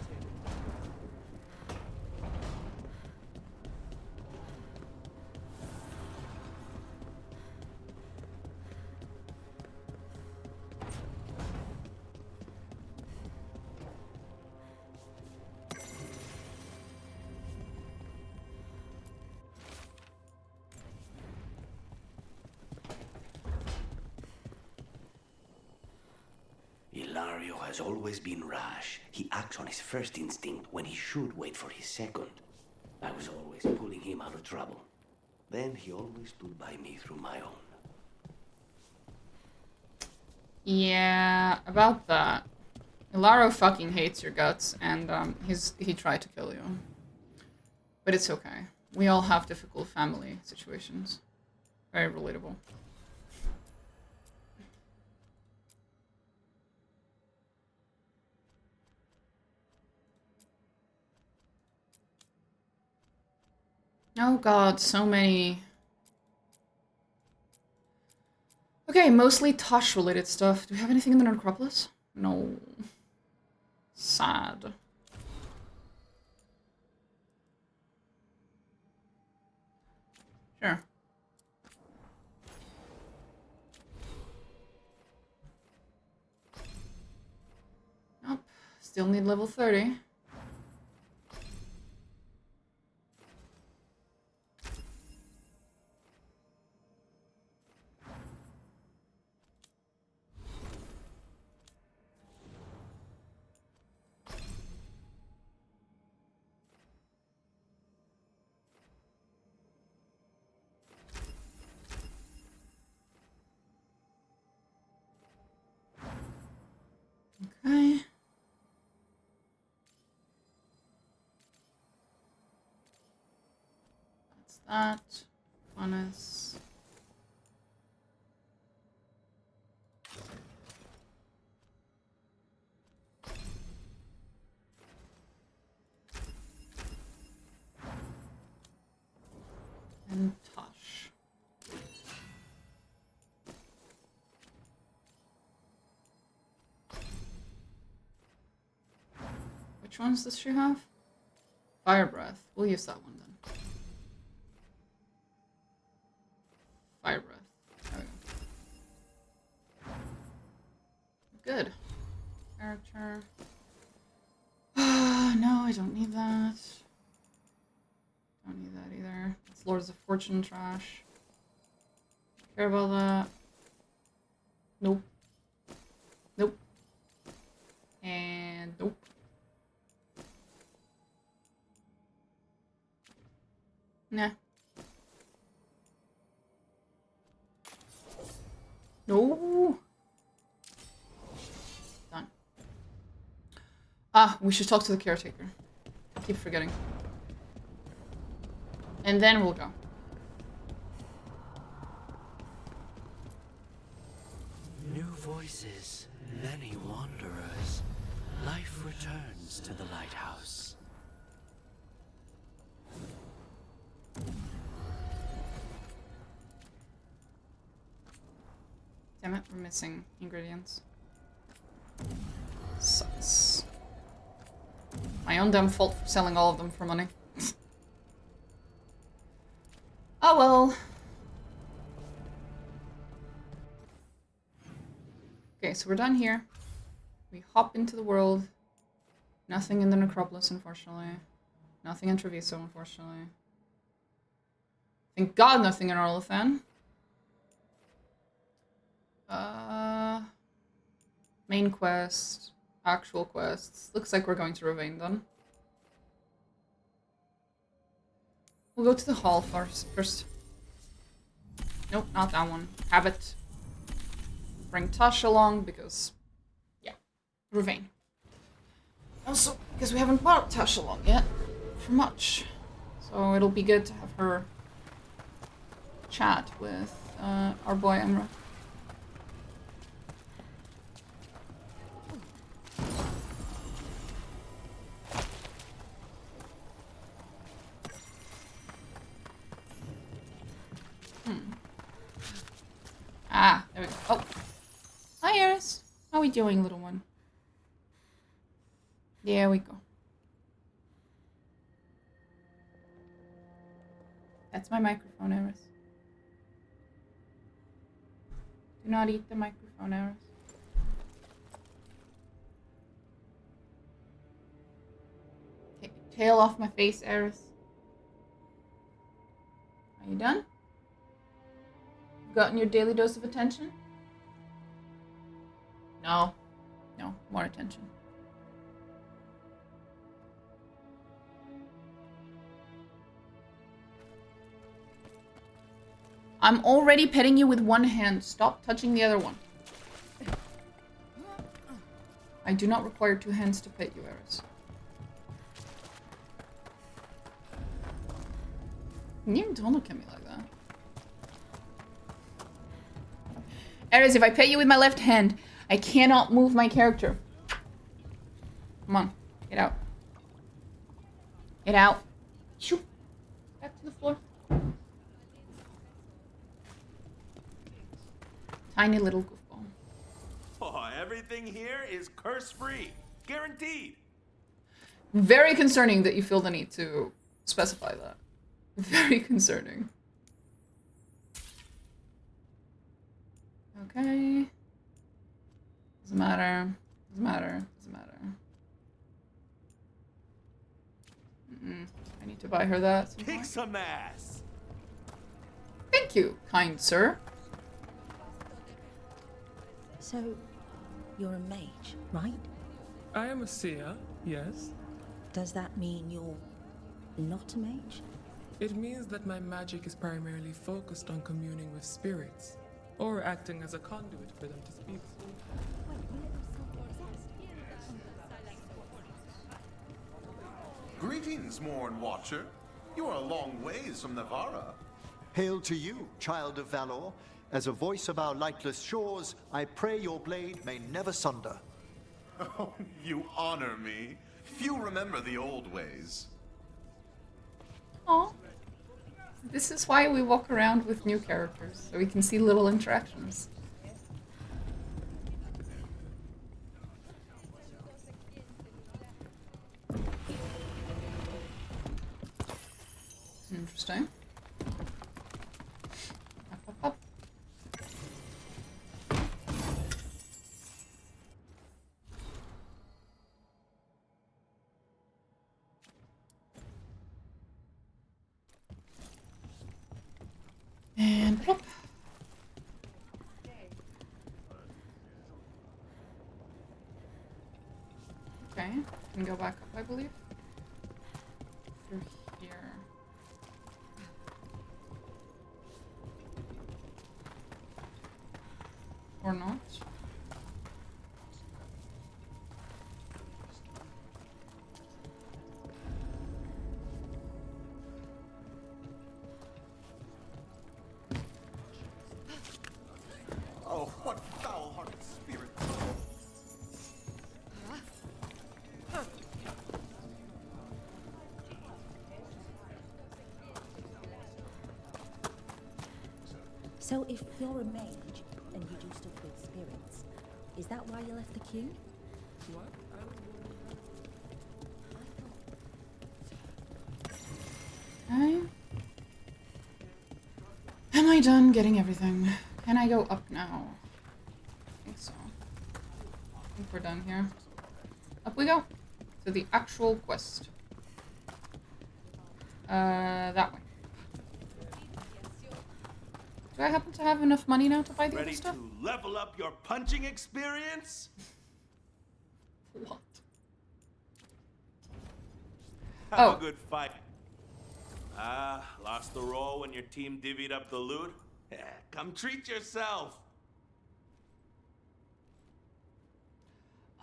Ilario has always been rash. He acts on his first instinct when he should wait for his second. I was always pulling him out of trouble. Then he always stood by me through my own. Yeah, about that. Ilaro fucking hates your guts, and he tried to kill you. But it's okay. We all have difficult family situations. Very relatable. Oh god, so many. Okay, mostly Tosh related stuff. Do we have anything in the necropolis? No. Sad. Sure. Nope. Still need level 30. Okay. That's that. Honest. And Tosh. Which ones does she have? Fire breath. We'll use that one then. Fire breath. There we go. Good. Character. No, I don't need that. Don't need that either. That's Lords of Fortune trash. Care about that. Nope. Nope. And nope. Nah. No. Done. Ah, we should talk to the caretaker. I keep forgetting. And then we'll go. New voices, many wanderers. Life returns to the lighthouse. Damn it, we're missing ingredients. Sucks. My own damn fault for selling all of them for money. Oh well. Okay, so we're done here. We hop into the world. Nothing in the necropolis, unfortunately. Nothing in Treviso, unfortunately. Thank God nothing in Orlothan. Main quest. Actual quests. Looks like we're going to Ravane then. We'll go to the hall first. Nope, not that one. Habit. Bring Tosh along because, yeah, Ravane. Also, because we haven't brought Tosh along yet for much. So it'll be good to have her chat with our boy Emmrich. Ah, there we go. Oh. Hi, Eris. How are we doing, little one? There we go. That's my microphone, Eris. Do not eat the microphone, Eris. Take your tail off my face, Eris. Are you done? Gotten your daily dose of attention? No. No, more attention. I'm already petting you with one hand. Stop touching the other one. I do not require two hands to pet you, Eris. You don't look at me like that. Eris, if I pet you with my left hand, I cannot move my character. Come on. Get out. Get out. Shoo. Back to the floor. Tiny little goofball. Oh, everything here is curse-free. Guaranteed. Very concerning that you feel the need to specify that. Very concerning. Okay. Doesn't matter. Doesn't matter. Doesn't matter. I need to buy her that. Kick some ass! Thank you, kind sir. So, you're a mage, right? I am a seer, yes. Does that mean you're not a mage? It means that my magic is primarily focused on communing with spirits, or acting as a conduit for them to speak through. Greetings, Morn Watcher. You are a long ways from Navarra. Hail to you, child of Valor. As a voice of our lightless shores, I pray your blade may never sunder. Oh, you honor me. Few remember the old ways. Aw. This is why we walk around with new characters, so we can see little interactions. Interesting. Up. And plop. Okay, can go back up, I believe. Through here. Or not. Oh, what foul-hearted spirit! So if you're a mage and you do stuff with spirits, is that why you left the queue? What? Okay. Am I done getting everything? Can I go up now? I think so. I think we're done here. Up we go. To the actual quest. That way. Do I happen to have enough money now to buy the other Ready stuff? to level up your punching experience? What? Have a good fight. Lost the roll when your team divvied up the loot? Come treat yourself.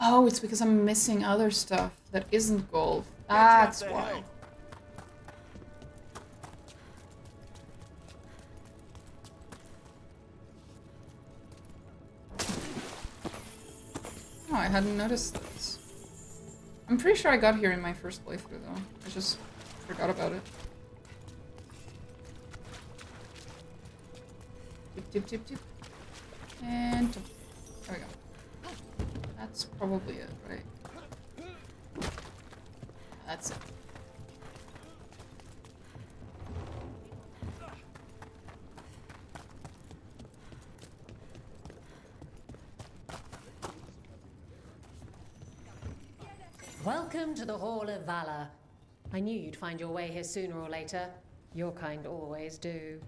Oh, it's because I'm missing other stuff that isn't gold. That's why. Oh, I hadn't noticed this. I'm pretty sure I got here in my first playthrough, though. I just forgot about it. Tip. And jump. There we go. That's probably it, right? That's it. Welcome to the Hall of Valor. I knew you'd find your way here sooner or later. Your kind always do.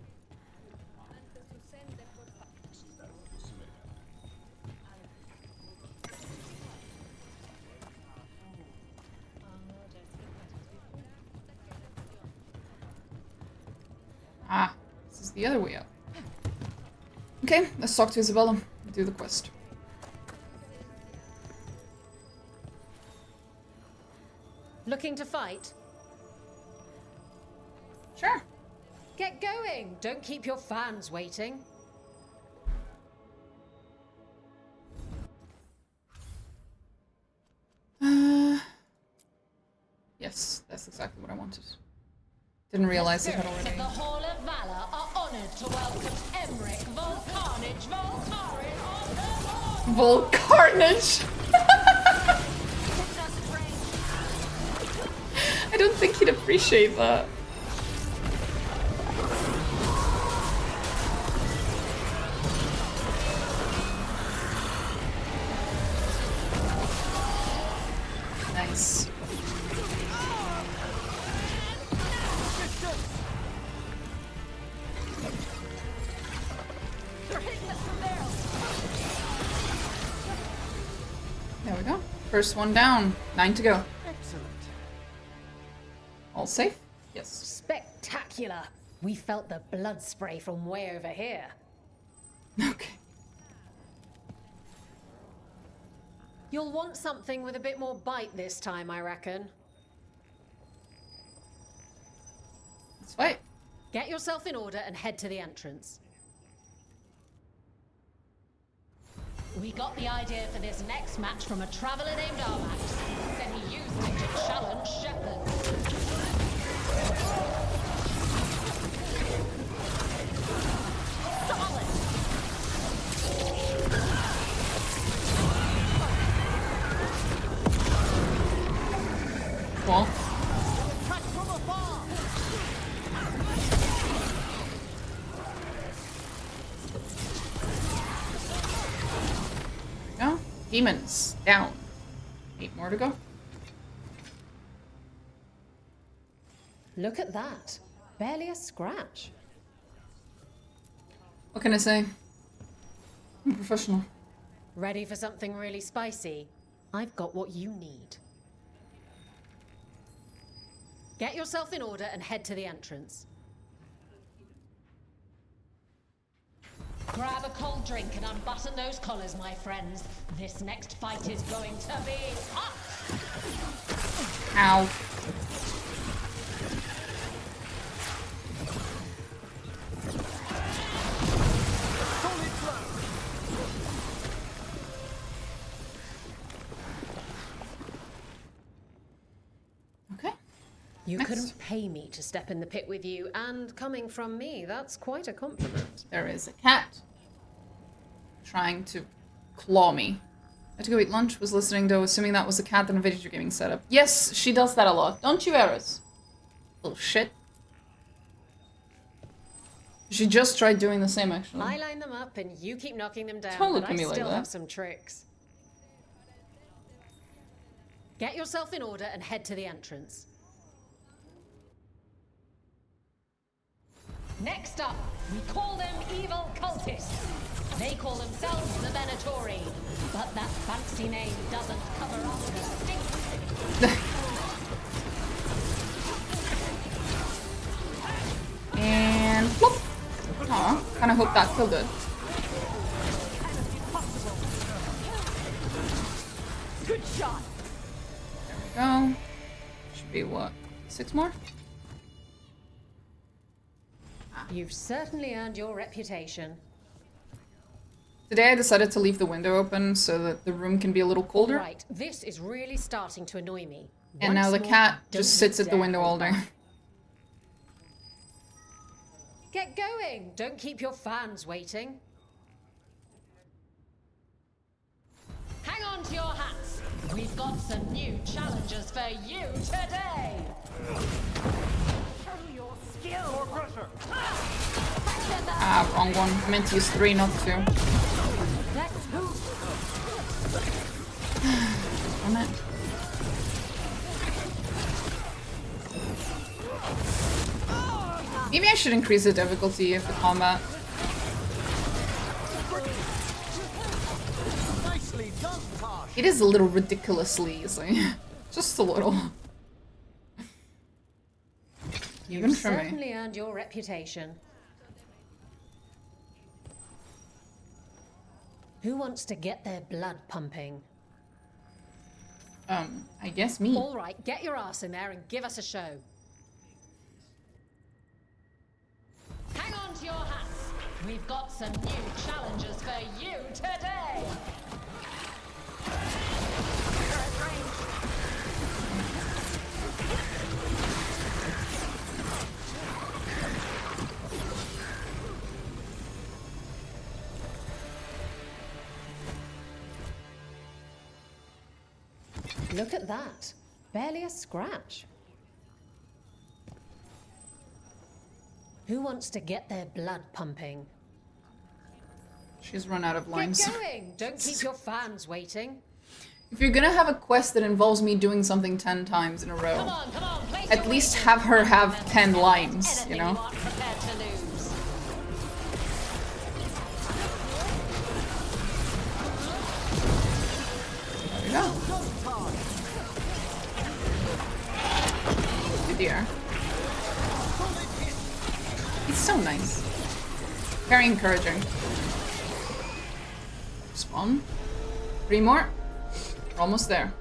Ah, this is the other way up. Okay, let's talk to Isabella. Do the quest. Looking to fight? Sure. Get going! Don't keep your fans waiting. Yes, that's exactly what I wanted. Didn't realize it had Spirits already. of the Hall of Valor are honored to welcome emmrich, Volcarnage, Volcarnage! I don't think he'd appreciate that. Nice. First one down. 9 to go. Excellent. All safe? Yes. Spectacular. We felt the blood spray from way over here. Okay. You'll want something with a bit more bite this time, I reckon. Let's fight. Get yourself in order and head to the entrance. We got the idea for this next match from a traveler named Armax. Said he used it to challenge shepherds. Solid! Cool. Go. Demons down. 8 more to go. Look at that. Barely a scratch. What can I say? I'm professional. Ready for something really spicy? I've got what you need. Get yourself in order and head to the entrance. Grab a cold drink and unbutton those collars, my friends. This next fight is going to be hot! Ow. Okay. You Next. couldn't pay me to step in the pit with you, and coming from me, that's quite a compliment. There is a cat trying to claw me. I had to go eat lunch, was listening though, assuming that was a cat in a video gaming setup. Yes, she does that a lot. Don't you, Eris? Little shit. She just tried doing the same, actually. I line them up and you keep knocking them down, Don't look but at I me like still that. have some tricks. Get yourself in order and head to the entrance. Next up, we call them evil cultists. They call themselves the Venatori, but that fancy name doesn't cover up the stink. And whoop! Aw, kinda hope that killed it. Good shot. There we go. Should be what? 6 more? You've certainly earned your reputation. Today I decided to leave the window open so that the room can be a little colder. Right, this is really starting to annoy me. And now the Once more, cat don't just sits you at the dare window all day. Get going! Don't keep your fans waiting. Hang on to your hats! We've got some new challenges for you today! Show your skill! More pressure! Ah, wrong one. I meant to use 3, not 2. Let's move! Damn it. Maybe I should increase the difficulty of the combat. Nicely done, Tosh. It is a little ridiculously easy. Just a little. Even You've for me. certainly earned your reputation. Who wants to get their blood pumping? I guess me. All right, get your ass in there and give us a show. Hang on to your hats. We've got some new challenges for you today. Look at that. Barely a scratch. Who wants to get their blood pumping? She's run out of lines. Get going! Don't keep your fans waiting. If you're gonna have a quest that involves me doing something 10 times in a row, Come on, place at your least wager. have her have 10 lines, Anything you know? aren't prepared to lose. There we go. dear. He's so nice. Very encouraging. Spawn. 3 more. We're almost there.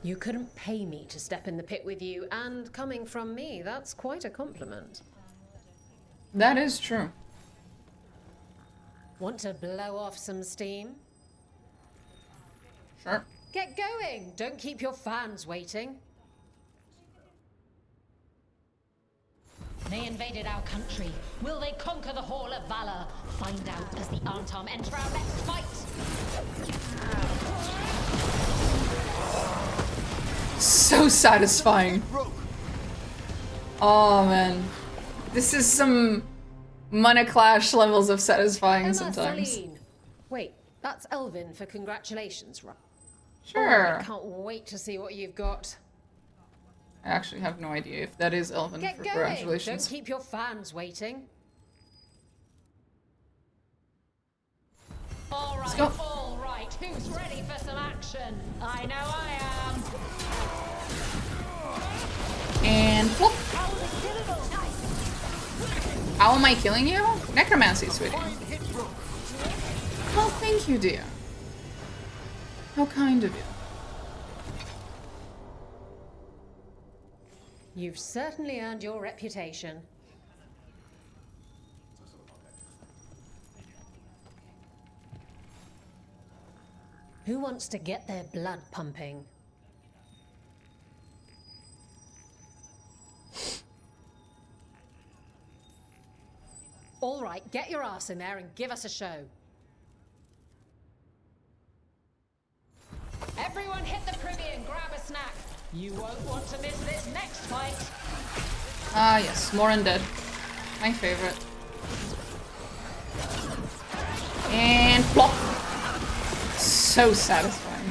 You couldn't pay me to step in the pit with you, and coming from me, that's quite a compliment. That is true. Want to blow off some steam? Sure. Get going! Don't keep your fans waiting. They invaded our country. Will they conquer the Hall of Valor? Find out as the Arntom enter our next fight. So satisfying. Oh man. This is some mana clash levels of satisfying Emma sometimes. Celine. Wait, that's Elvin for congratulations, right? Sure. Oh, I can't wait to see what you've got. I actually have no idea if that is Elvin Get for going! congratulations. Don't keep your fans waiting. All Let's right, go. all right. Who's ready for some action? I know I am. And whoop. How am I killing you? Necromancy, sweetie. Oh, thank you, dear. How kind of you. You've certainly earned your reputation. Who wants to get their blood pumping? All right, get your ass in there and give us a show. Everyone hit the privy and grab a snack. You won't want to miss this next fight. Ah, yes, more undead. My favorite. And plop. So satisfying.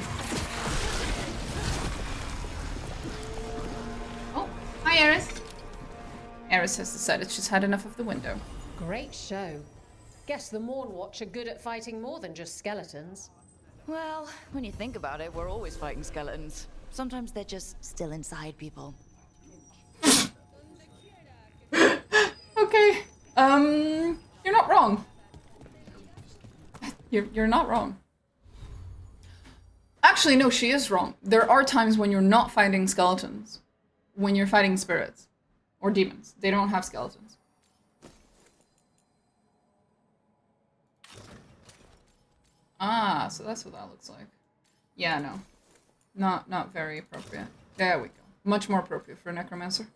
Oh, hi, Eris. Eris has decided she's had enough of the window. Great show. Guess the Mornwatch are good at fighting more than just skeletons. Well, when you think about it, we're always fighting skeletons. Sometimes they're just still inside people. Okay. You're not wrong. You're not wrong. Actually, no, she is wrong. There are times when you're not fighting skeletons. When you're fighting spirits. Or demons. They don't have skeletons. Ah, so that's what that looks like. Yeah, no. Not very appropriate. There we go. Much more appropriate for a necromancer.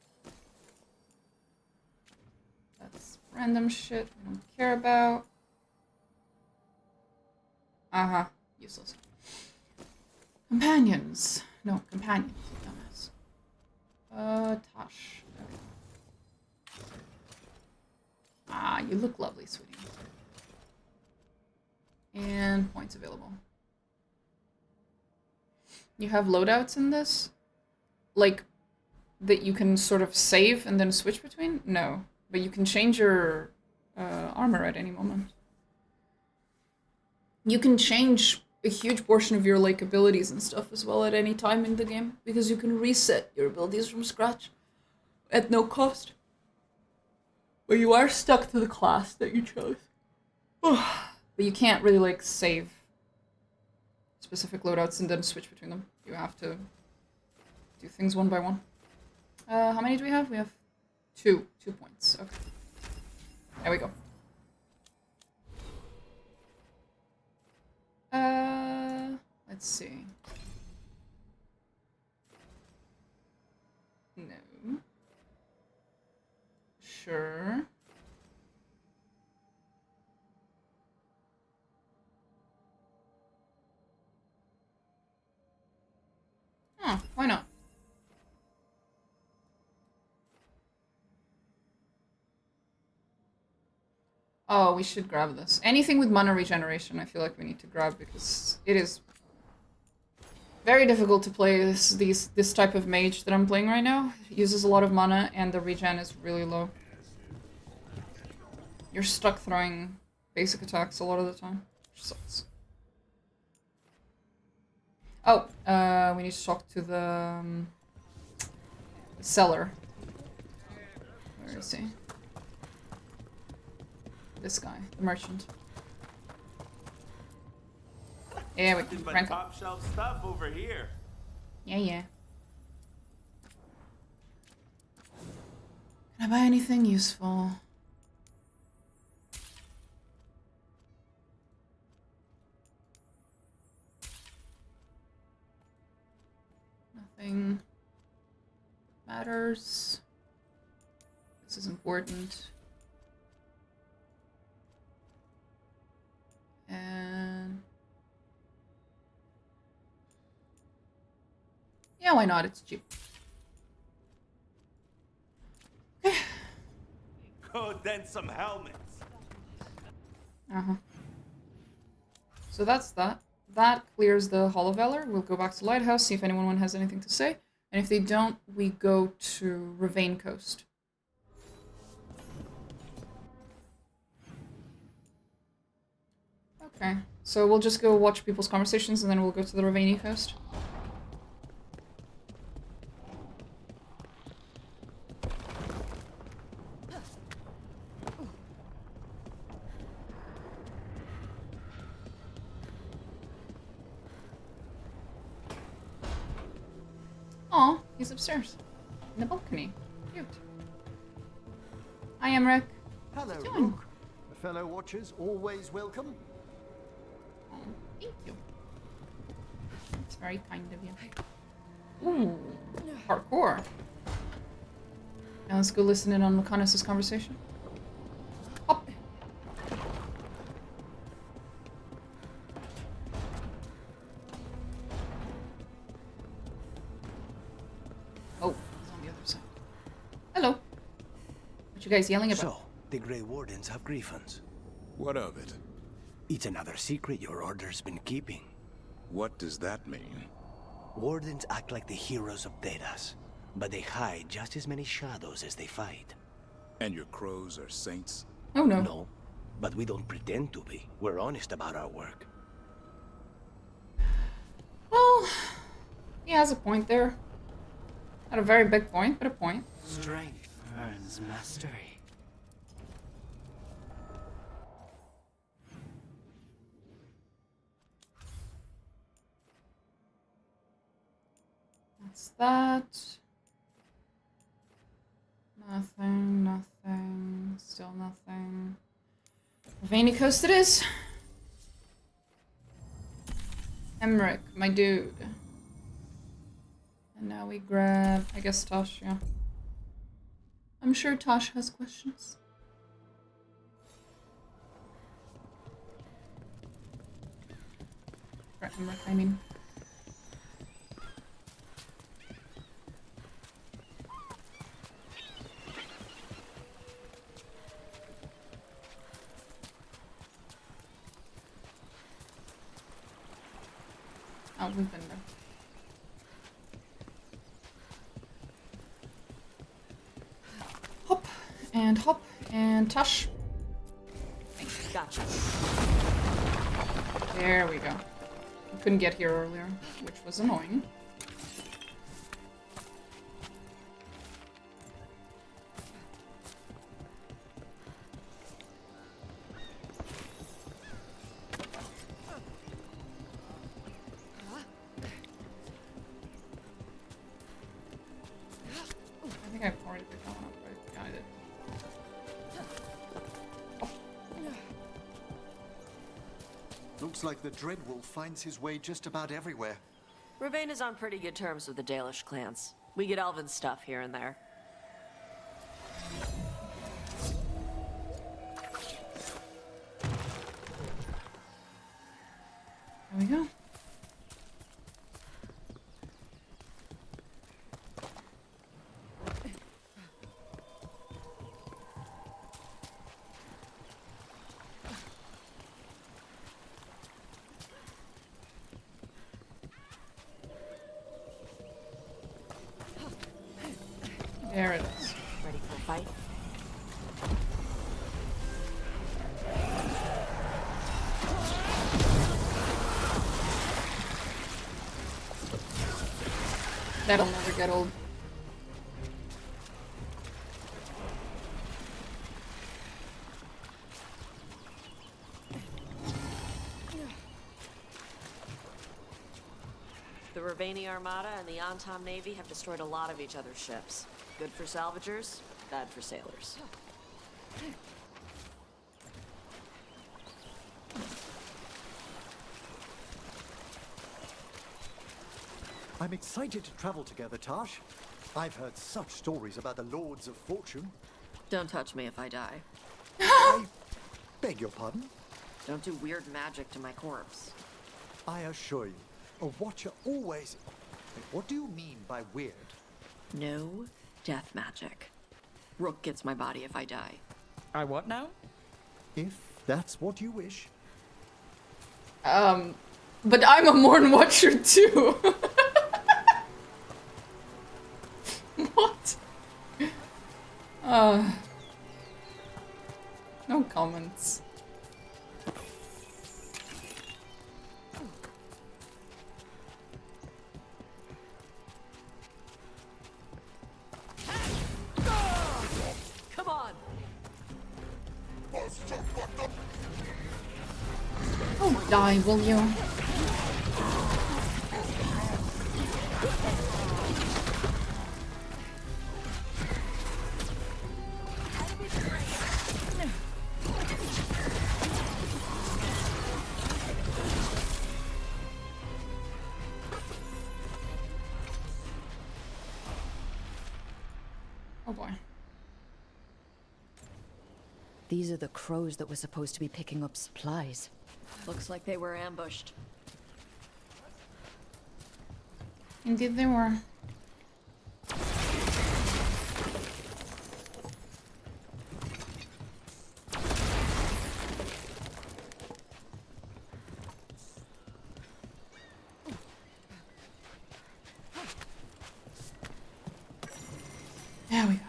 That's random shit we don't care about. Uh-huh. Useless. Companions. No, companions, you dumbass. Tosh. Okay. Ah, you look lovely, sweetie. And points available. You have loadouts in this? Like, that you can sort of save and then switch between? No. But you can change your armor at any moment. You can change a huge portion of your, like, abilities and stuff as well at any time in the game. Because you can reset your abilities from scratch. At no cost. But you are stuck to the class that you chose. But you can't really, like, save specific loadouts and then switch between them. You have to do things one by one. How many do we have? We have 2. 2 points. Okay. There we go. Let's see. No. Sure. Huh, why not? Oh, we should grab this. Anything with mana regeneration, I feel like we need to grab because it is very difficult to play this type of mage that I'm playing right now. It uses a lot of mana and the regen is really low. You're stuck throwing basic attacks a lot of the time, which sucks. Oh, we need to talk to the seller. Where is he? This guy, the merchant. Yeah, we can My rank up. top shelf stuff over here. Yeah, yeah. Can I buy anything useful? Nothing matters. This is important. And yeah, why not? It's cheap. Go dent some helmets. So that's that. That clears the Hall of Valor. We'll go back to Lighthouse, see if anyone has anything to say. And if they don't, we go to Ravane Coast. Okay, so we'll just go watch people's conversations and then we'll go to the Ravane Coast. Aw, he's upstairs. In the balcony. Cute. Hi, Emmrich. Hello, What you doing? Rook. Fellow watchers, always welcome. Oh, thank you. That's very kind of you. Ooh, parkour. Now let's go listen in on Laconis' conversation. Hop. Oh, he's on the other side. Hello. What you guys yelling about? So, the Grey Wardens have griffins. What of it? It's another secret your order's been keeping. What does that mean? Wardens act like the heroes of Dedas, but they hide just as many shadows as they fight. And your crows are saints? Oh no. No, but we don't pretend to be. We're honest about our work. Well, he has a point there. Not a very big point, but a point. Strength earns mastery. That's that. Nothing, nothing, still nothing. Ravane Coast it is. Emmrich, my dude. And now we grab, I guess, Tosh, yeah. I'm sure Tosh has questions. For Emmrich, I mean. Oh, we've been there. Hop, and Tush. Gotcha. There we go. We couldn't get here earlier, which was annoying. I think I've already picked that one up, right? Yeah, I did. Looks like the Dreadwolf finds his way just about everywhere. Ravane is on pretty good terms with the Dalish clans. We get elven stuff here and there. There we go. There it is. Ready for a fight? That'll never get old. The Ravani Armada and the Antom Navy have destroyed a lot of each other's ships. Good for salvagers, bad for sailors. I'm excited to travel together, Tash. I've heard such stories about the Lords of Fortune. Don't touch me if I die. I beg your pardon? Don't do weird magic to my corpse. I assure you, a watcher always... What do you mean by weird? No death magic. Rook gets my body if I die. I what now? If that's what you wish. But I'm a Morn Watcher too. What? No comments. Come on! Oh, die, will you? Oh boy. These are the crows that were supposed to be picking up supplies. Looks like they were ambushed. Indeed they were. There we go.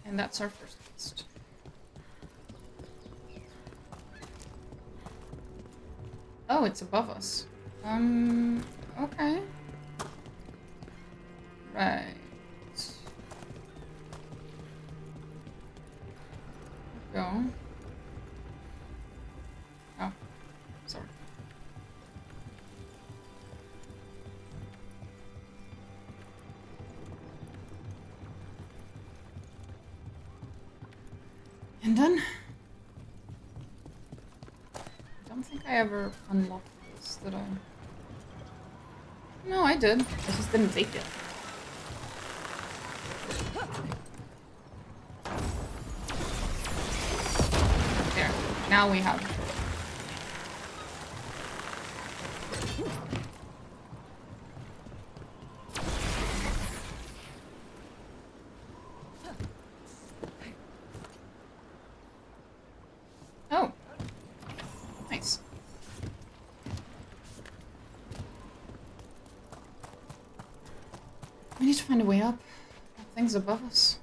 And that's our first quest. Oh, it's above us. Okay. Right. Go. Oh, sorry. And done. I don't think I ever unlocked this, did I? No, I did. I just didn't take it. There. Now we have it. Oh. Nice. We need to find a way up. That thing's above us.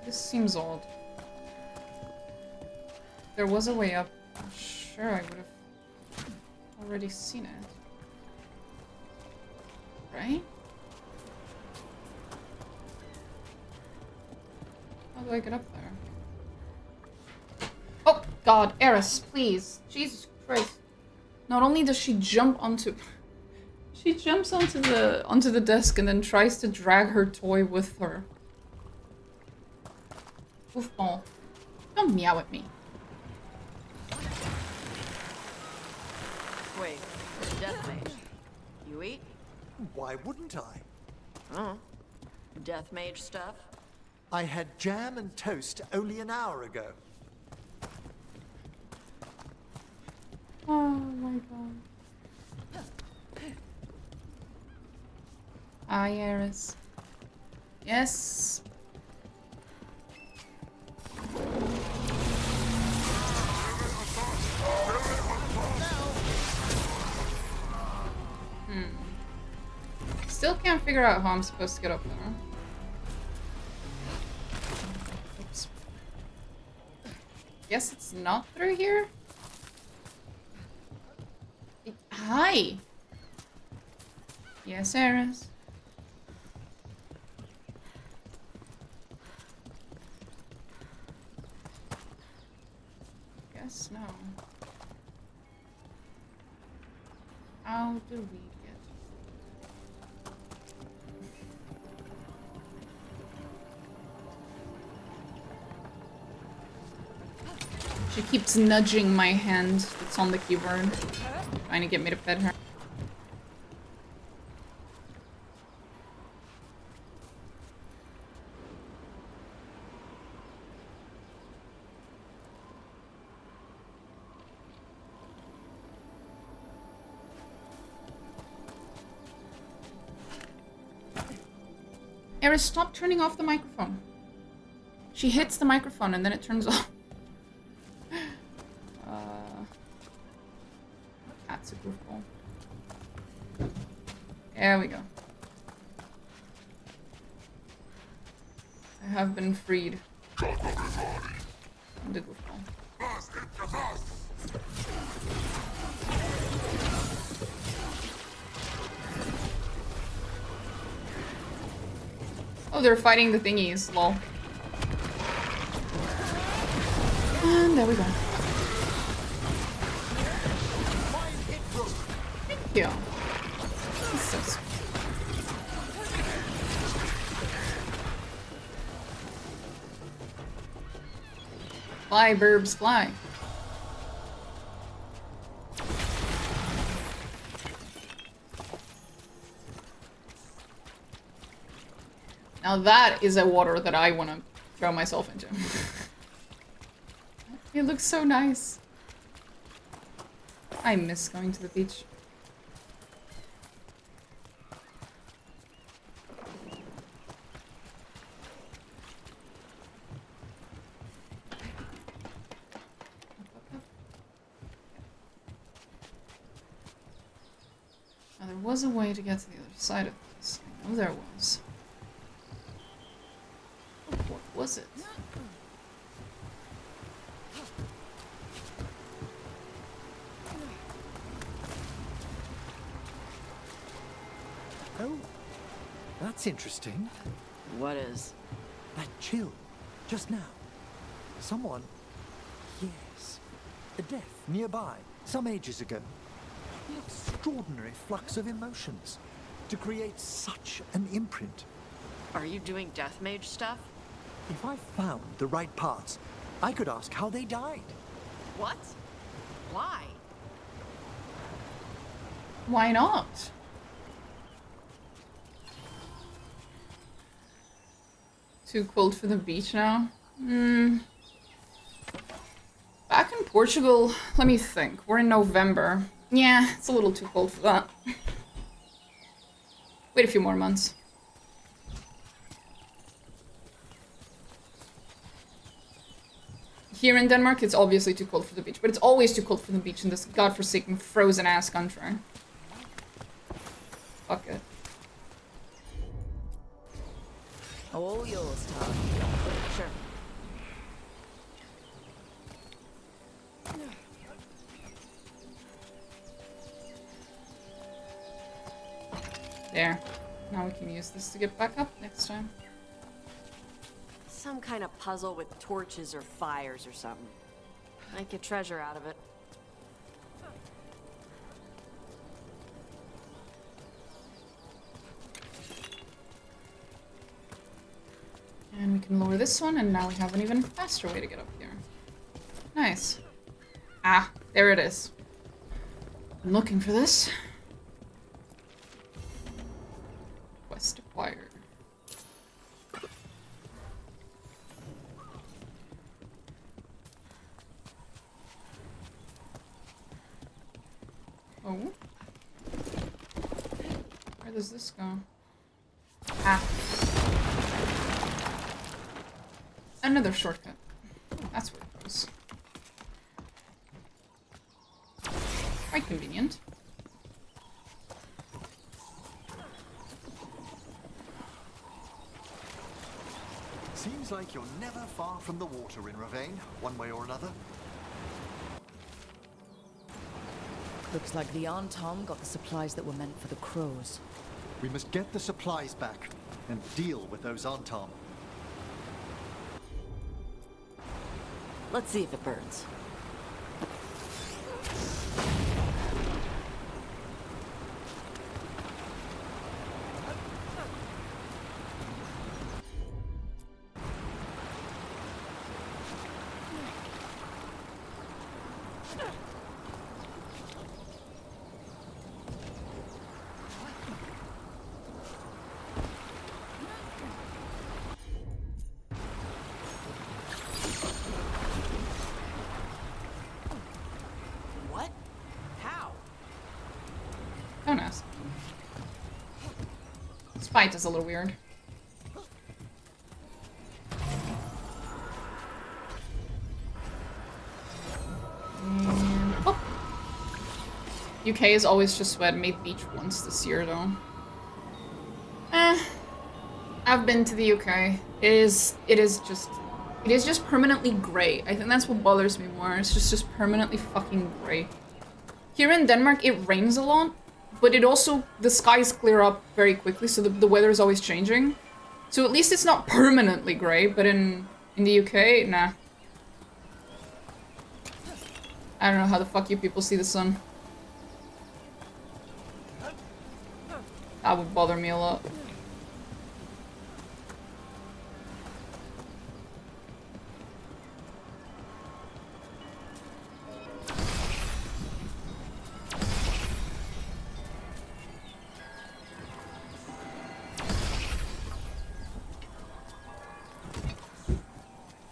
This seems odd. There was a way up. I'm sure I would have already seen it. Right? How do I get up there? Oh, God, Eris, please. Jesus Christ. Not only does she jump onto... She jumps onto the desk and then tries to drag her toy with her. Goofball. Don't meow at me. Wait, death mage. You eat? Why wouldn't I? Oh. Death mage stuff? I had jam and toast only an hour ago. Oh my God. Hi, Eris. Yes. Still can't figure out how I'm supposed to get up there. Guess it's not through here? Hi! Yes, Eris. Guess no. How do we get? She keeps nudging my hand that's on the keyboard, trying to get me to pet her. Eris, stop turning off the microphone. She hits the microphone and then it turns off. That's a goofball. There we go. I have been freed. From the goofball. Oh, they're fighting the thingies, lol. And there we go. Thank you. That's so sweet. Fly, burbs, fly. Now that is a water that I want to throw myself into. It looks so nice. I miss going to the beach. Now there was a way to get to the other side of this. I know there was. What was it? Oh, that's interesting. What is? That chill, just now. Someone, yes, a death nearby, some ages ago. An extraordinary flux of emotions to create such an imprint. Are you doing death mage stuff? If I found the right parts, I could ask how they died. What? Why? Why not? Too cold for the beach now? Back in Portugal, let me think. We're in November. Yeah, it's a little too cold for that. Wait a few more months. Here in Denmark, it's obviously too cold for the beach, but it's always too cold for the beach in this godforsaken, frozen-ass country. Fuck it. All yours, Tom. Sure. There. Now we can use this to get back up next time. Some kind of puzzle with torches or fires or something. Make a treasure out of it. And we can lower this one, and now we have an even faster way to get up here. Nice. Ah, there it is. I'm looking for this. Quest acquired. Oh. Where does this go? Ah. Another shortcut. That's where it goes. Quite convenient. Seems like you're never far from the water in Ravane, one way or another. Looks like the Antom got the supplies that were meant for the crows. We must get the supplies back and deal with those Antom. Let's see if it burns. Don't ask. This fight is a little weird. Oh. UK is always just sweat. Made beach once this year though. I've been to the UK. It is just permanently grey. I think that's what bothers me more. It's just permanently fucking grey. Here in Denmark, it rains a lot, but it also, the skies clear up very quickly, so the weather is always changing. So at least it's not permanently grey, but in the UK, nah. I don't know how the fuck you people see the sun. That would bother me a lot.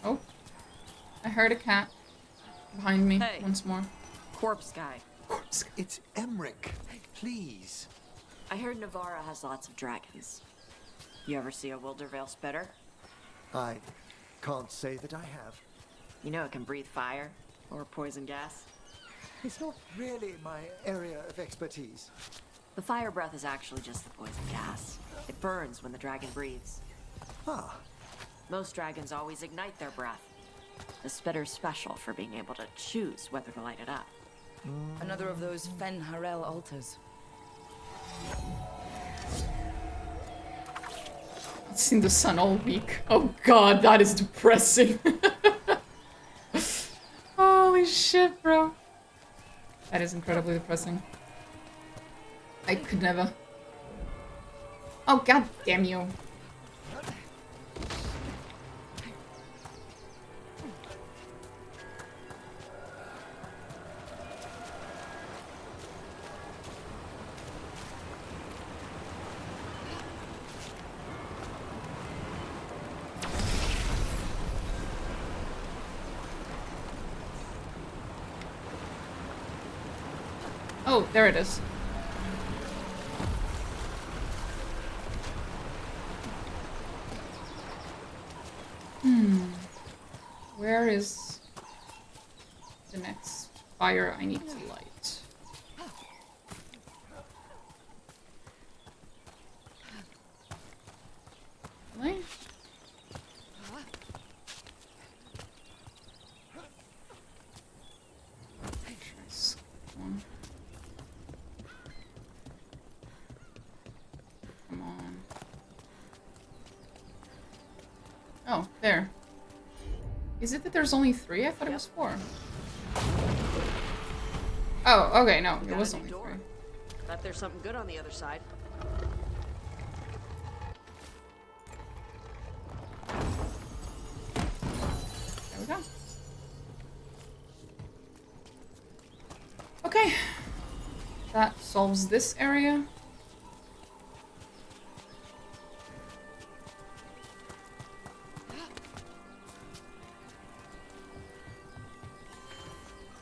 Oh, I heard a cat behind me once more. Corpse guy. It's Emmrich. Please. I heard Navarra has lots of dragons. You ever see a Wildervale spitter? I can't say that I have. You know it can breathe fire or poison gas. It's not really my area of expertise. The fire breath is actually just the poison gas. It burns when the dragon breathes. Ah. Most dragons always ignite their breath. The spitter's special for being able to choose whether to light it up. Another of those Fen Harel altars. I've seen the sun all week. Oh god, that is depressing. Holy shit, bro. That is incredibly depressing. I could never. Oh god damn you. Oh, there it is. Where is the next fire I need to light? Really? Come on. Oh, there. Is it that there's only 3? I thought it was 4. Oh, okay, no, it was only 3. Bet there's something good on the other side. There we go. Okay. That solves this area.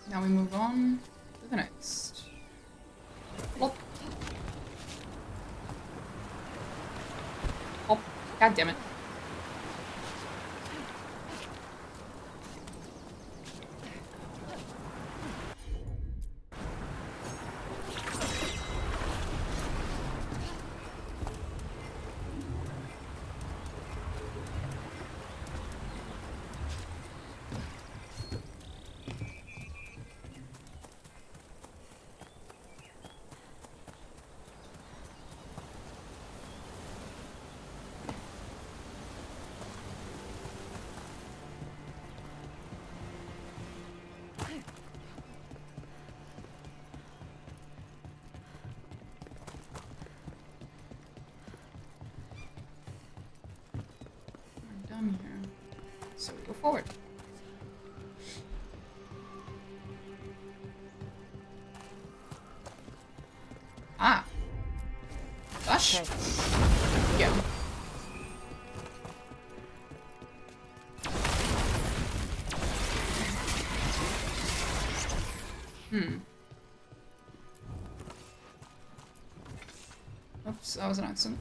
Now we move on to the next. Plop. Oh, god damn it. so we go forward. Ah. Gosh. Okay. Yeah. Oops, that was an accident.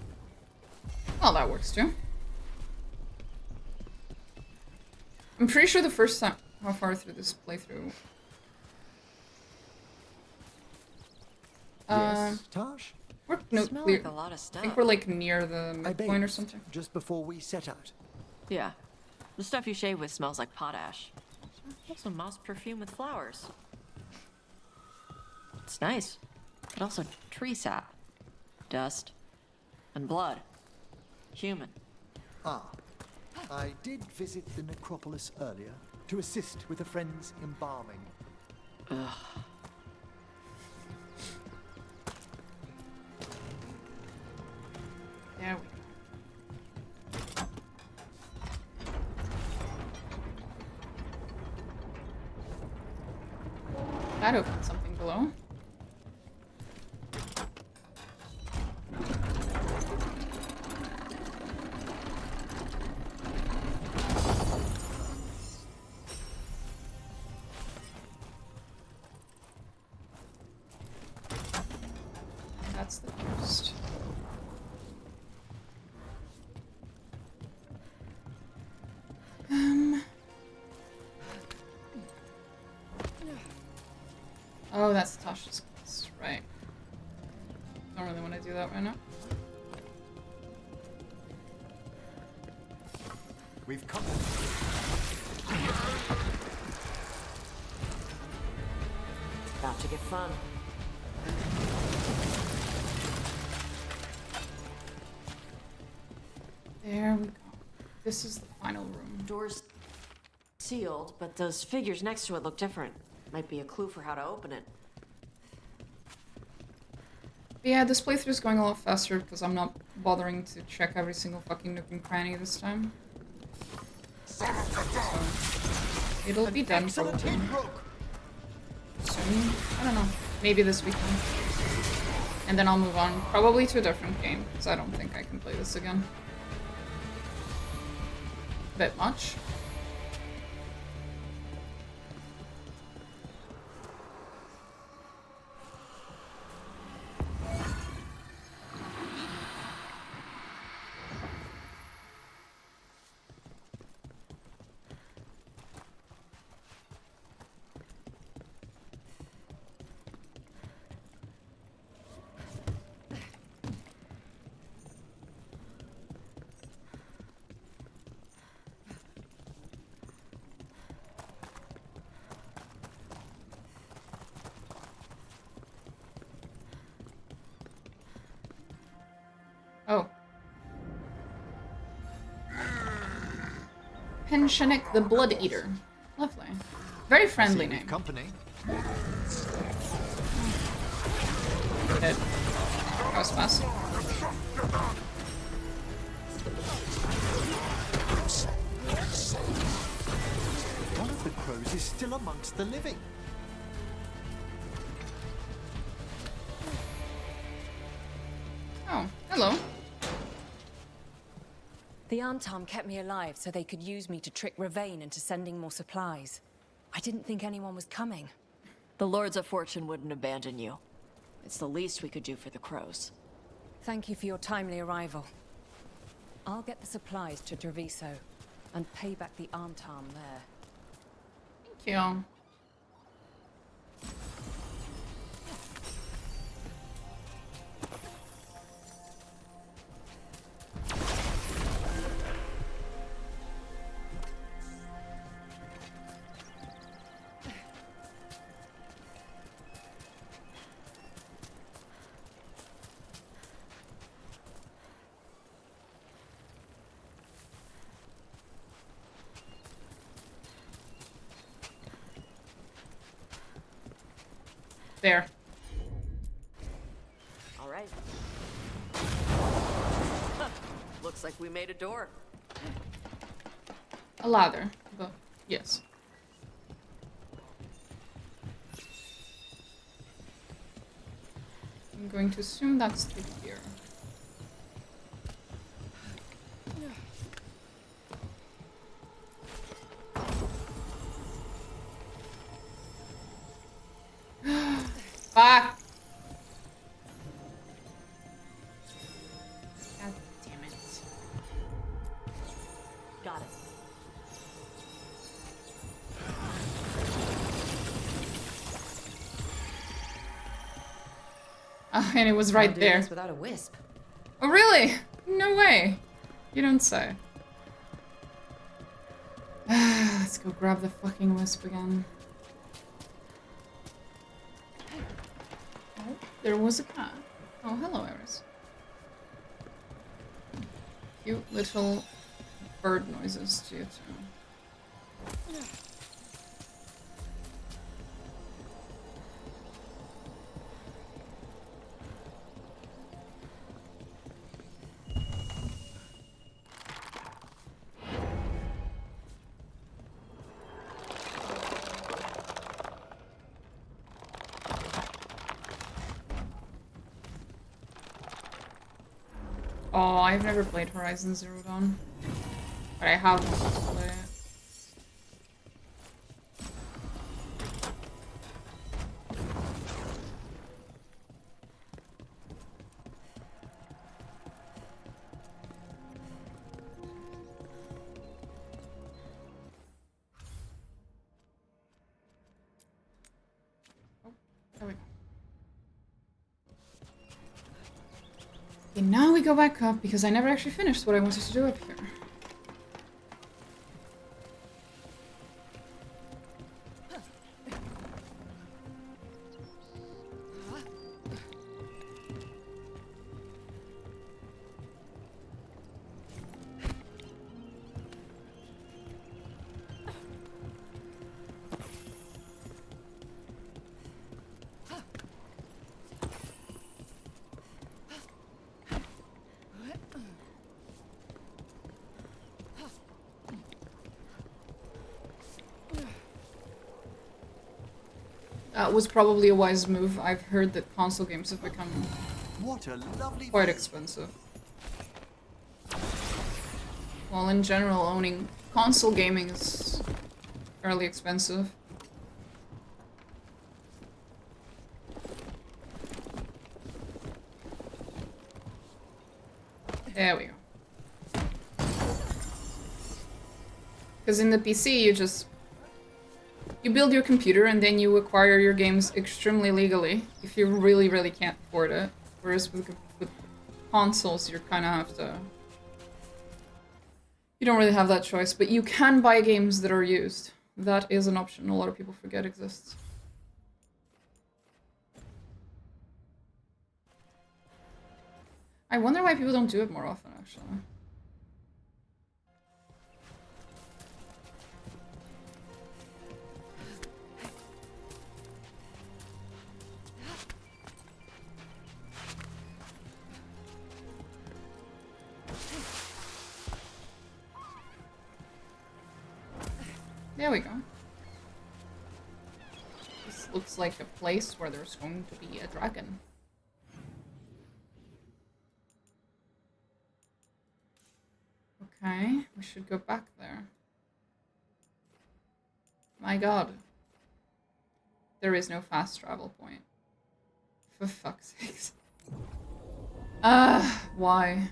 Well, that works too. I'm pretty sure the first time... How far through this playthrough? Yes, Tosh? We're Smell like a lot of I stuff. think we're like near the midpoint or something. Just before we set out. Yeah. The stuff you shave with smells like potash. Also moss perfume with flowers. It's nice, but also tree sap, dust, and blood. Human. Ah. I did visit the necropolis earlier to assist with a friend's embalming. Ugh. There we go. That opened something below. That's the first. Oh, that's Tasha's class, right. Don't really want to do that right now. We've come. About to get fun. There we go. This is the final room. Door's sealed, but those figures next to it look different. Might be a clue for how to open it. But yeah, this playthrough is going a lot faster because I'm not bothering to check every single fucking nook and cranny this time. So, it'll be done probably soon. I don't know. Maybe this weekend. And then I'll move on, probably to a different game, because I don't think I can play this again. Bit much. Oh. Penshonik the Blood Eater. Lovely. Very friendly name. Company. Dead. That was fast. One of the crows is still amongst the living. Oh, hello. The Antam kept me alive so they could use me to trick Ravane into sending more supplies. I didn't think anyone was coming. The Lords of Fortune wouldn't abandon you. It's the least we could do for the crows. Thank you for your timely arrival. I'll get the supplies to Treviso and pay back the Antam there. Thank you. There. All right. Looks like we made a door. A ladder. Yes. I'm going to assume that's through here. Fuck! God damn it. Got it. Oh, and it was right Can't do there. this without a wisp. Oh, really? No way. You don't say. Let's go grab the fucking wisp again. Oh, there was a cat. Oh, hello, Eris. Cute little bird noises to you, too. Oh, I've never played Horizon Zero Dawn. But I have wanted to play it. Oh, there we go. Okay, now we go back up because I never actually finished what I wanted to do up here. That was probably a wise move. I've heard that console games have become quite expensive. Well, in general, owning console gaming is fairly expensive. There we go. Because in the PC, you build your computer and then you acquire your games extremely legally if you really, really can't afford it. Whereas with consoles, you kind of have to... You don't really have that choice, but you can buy games that are used. That is an option a lot of people forget exists. I wonder why people don't do it more often, actually. There we go. This looks like a place where there's going to be a dragon. Okay, we should go back there. My god. There is no fast travel point. For fuck's sakes. Why?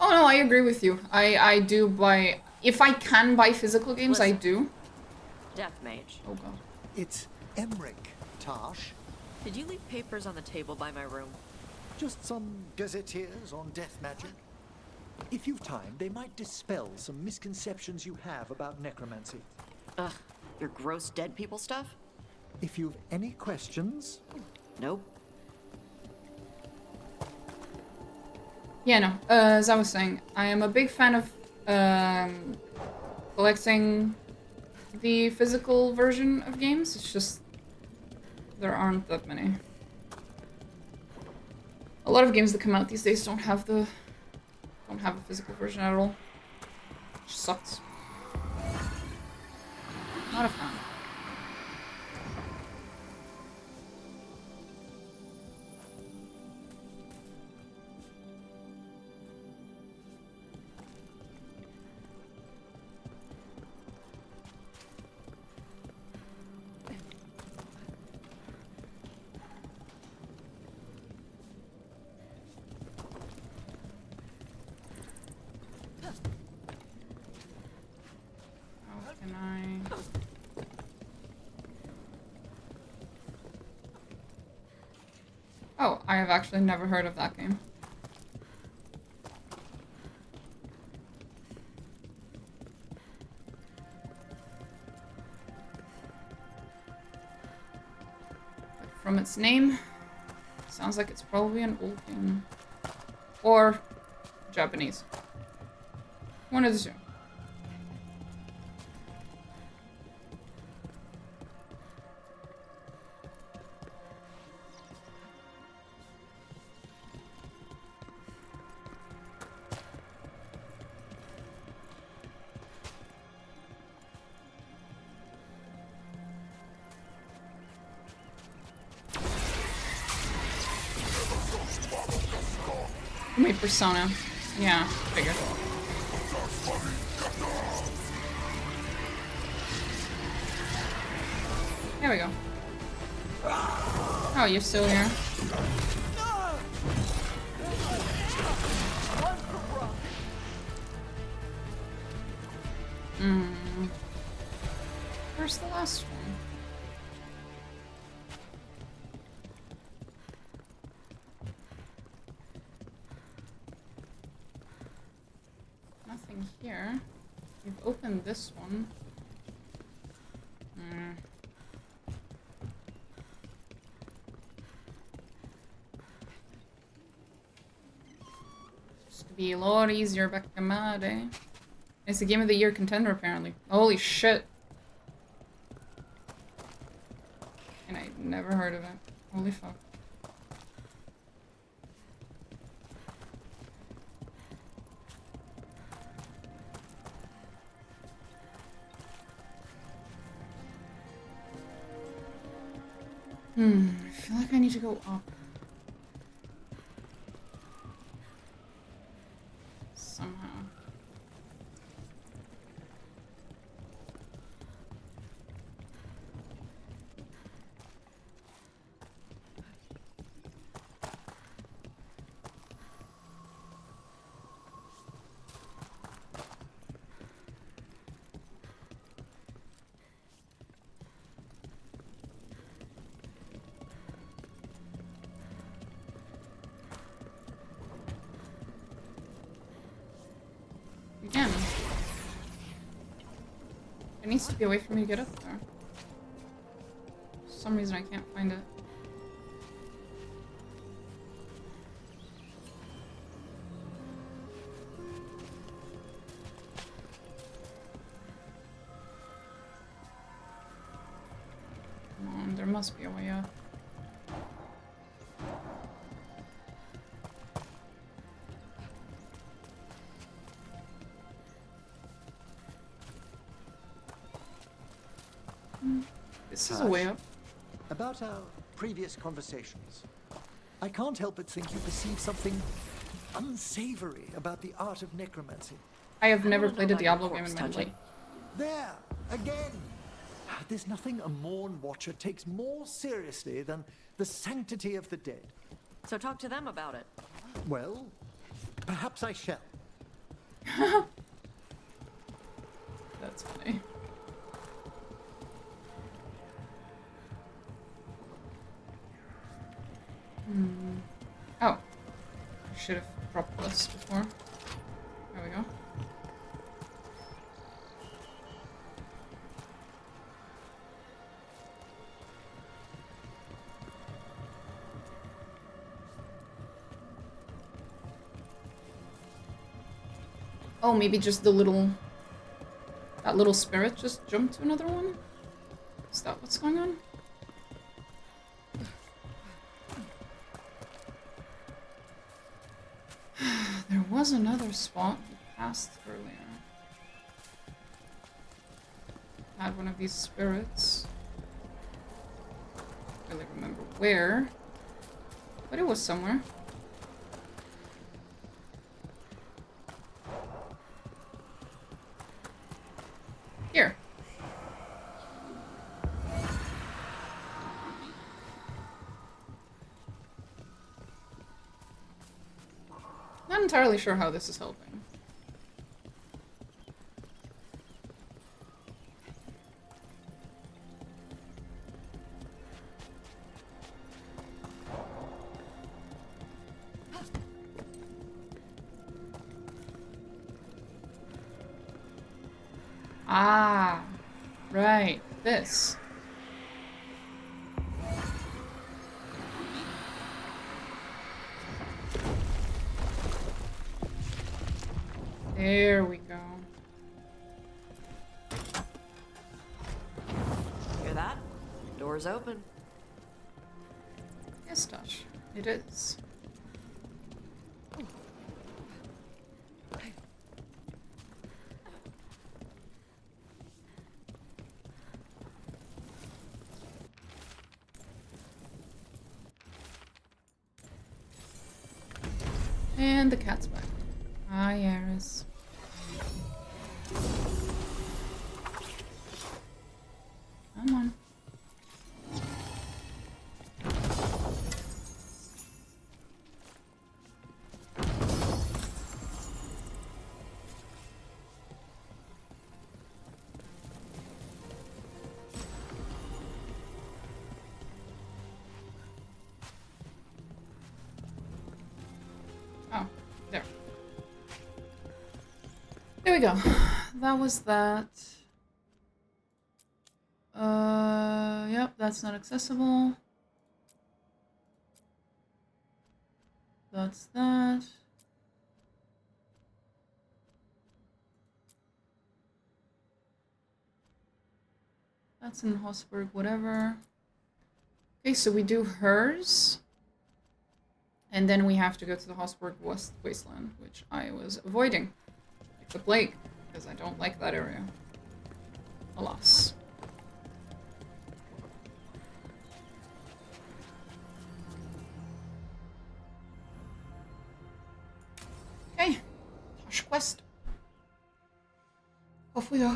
Oh no, I agree with you. I do buy... If I can buy physical games, I do. Death Mage. Oh god. It's emmrich, Tash. Did you leave papers on the table by my room? Just some gazetteers on death magic. If you've time, they might dispel some misconceptions you have about necromancy. Ugh, your gross dead people stuff? If you've any questions... Nope. Yeah, no. As I was saying, I am a big fan of collecting the physical version of games. It's just there aren't that many. A lot of games that come out these days don't have the Don't have a physical version at all. Which sucks. Not a fan. Oh, I have actually never heard of that game. But from its name, sounds like it's probably an old game. Or Japanese. One of the two. Wait, Persona. Yeah, figured. There we go. Oh, you're still here. Where's the last one? Nothing here. We've opened this one. Used to be a lot easier back in my day. It's a Game of the Year contender, apparently. Holy shit. And I never heard of it. Holy fuck. I feel like I need to go up. Somehow. Again. It needs to be a way for me to get up there. For some reason I can't find it. Come on, there must be a way up. This is a way up. About our previous conversations, I can't help but think you perceive something unsavory about the art of necromancy. I have never played a Diablo game in my life. There, again! There's nothing a Morn Watcher takes more seriously than the sanctity of the dead. So talk to them about it. Well, perhaps I shall. That's funny. Oh. I should have dropped this before. There we go. Oh, maybe just the little... That little spirit just jumped to another one? Is that what's going on? There was another spot we passed earlier. Had one of these spirits. I don't really remember where, but it was somewhere. Here. Not entirely sure how this is helping. Ah, right, this. There we go. Hear that? Door's open. Yes, Tosh, it is. And the cat's back. Hi, Eris. Come on. Oh, there. There we go. That was that. Yep, that's not accessible. That's that. That's in Hosberg, whatever. Okay, so we do hers. And then we have to go to the Hosberg Wasteland, which I was avoiding. Like the plague, because I don't like that area. Alas. Okay. Tosh quest. Off we go.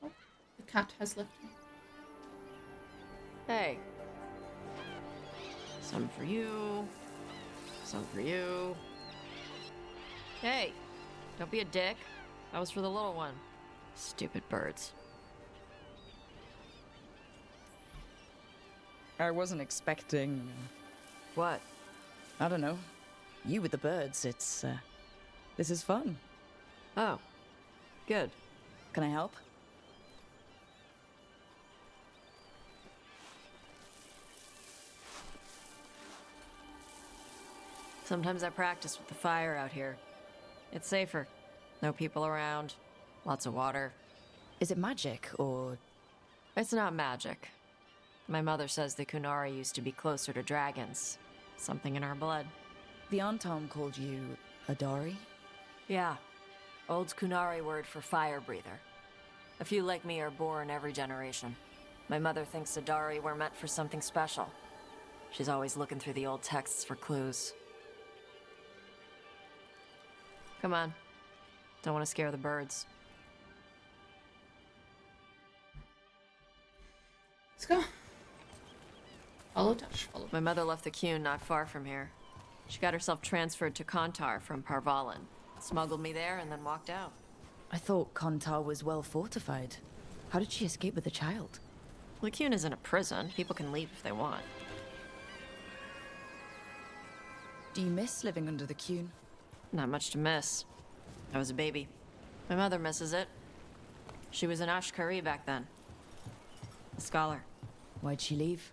Oh, the cat has left me. Hey. Some for you. Some for you. Hey, don't be a dick. That was for the little one. Stupid birds. I wasn't expecting... What? I don't know. You with the birds, it's, this is fun. Oh, good. Can I help? Sometimes I practice with the fire out here. It's safer. No people around. Lots of water. Is it magic, or...? It's not magic. My mother says the Kunari used to be closer to dragons. Something in our blood. The Antom called you Adari? Yeah. Old Kunari word for fire breather. A few like me are born every generation. My mother thinks Adari were meant for something special. She's always looking through the old texts for clues. Come on. Don't want to scare the birds. Let's go. Follow Tosh, follow. My mother left the Qun not far from here. She got herself transferred to Kontar from Parvalan. Smuggled me there and then walked out. I thought Kontar was well fortified. How did she escape with a child? The Qun isn't a prison. People can leave if they want. Do you miss living under the Qun? Not much to miss. I was a baby. My mother misses it. She was an Ashkari back then. A scholar. Why'd she leave?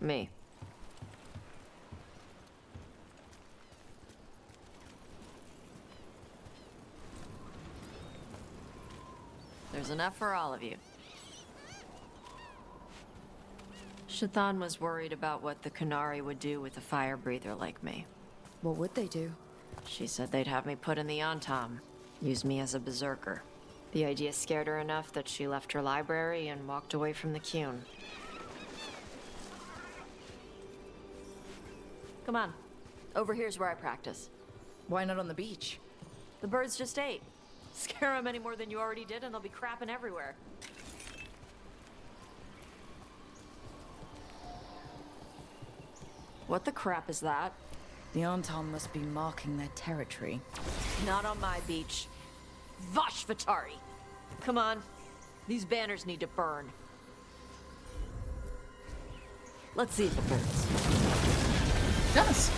Me. There's enough for all of you. Shathan was worried about what the Kunari would do with a fire breather like me. What would they do? She said they'd have me put in the Antom, use me as a berserker. The idea scared her enough that she left her library and walked away from the Qun. Come on. Over here's where I practice. Why not on the beach? The birds just ate. Scare them any more than you already did and they'll be crapping everywhere. What the crap is that? The Anton must be marking their territory. Not on my beach. Vashvatari! Come on. These banners need to burn. Let's see if it burns. It does. It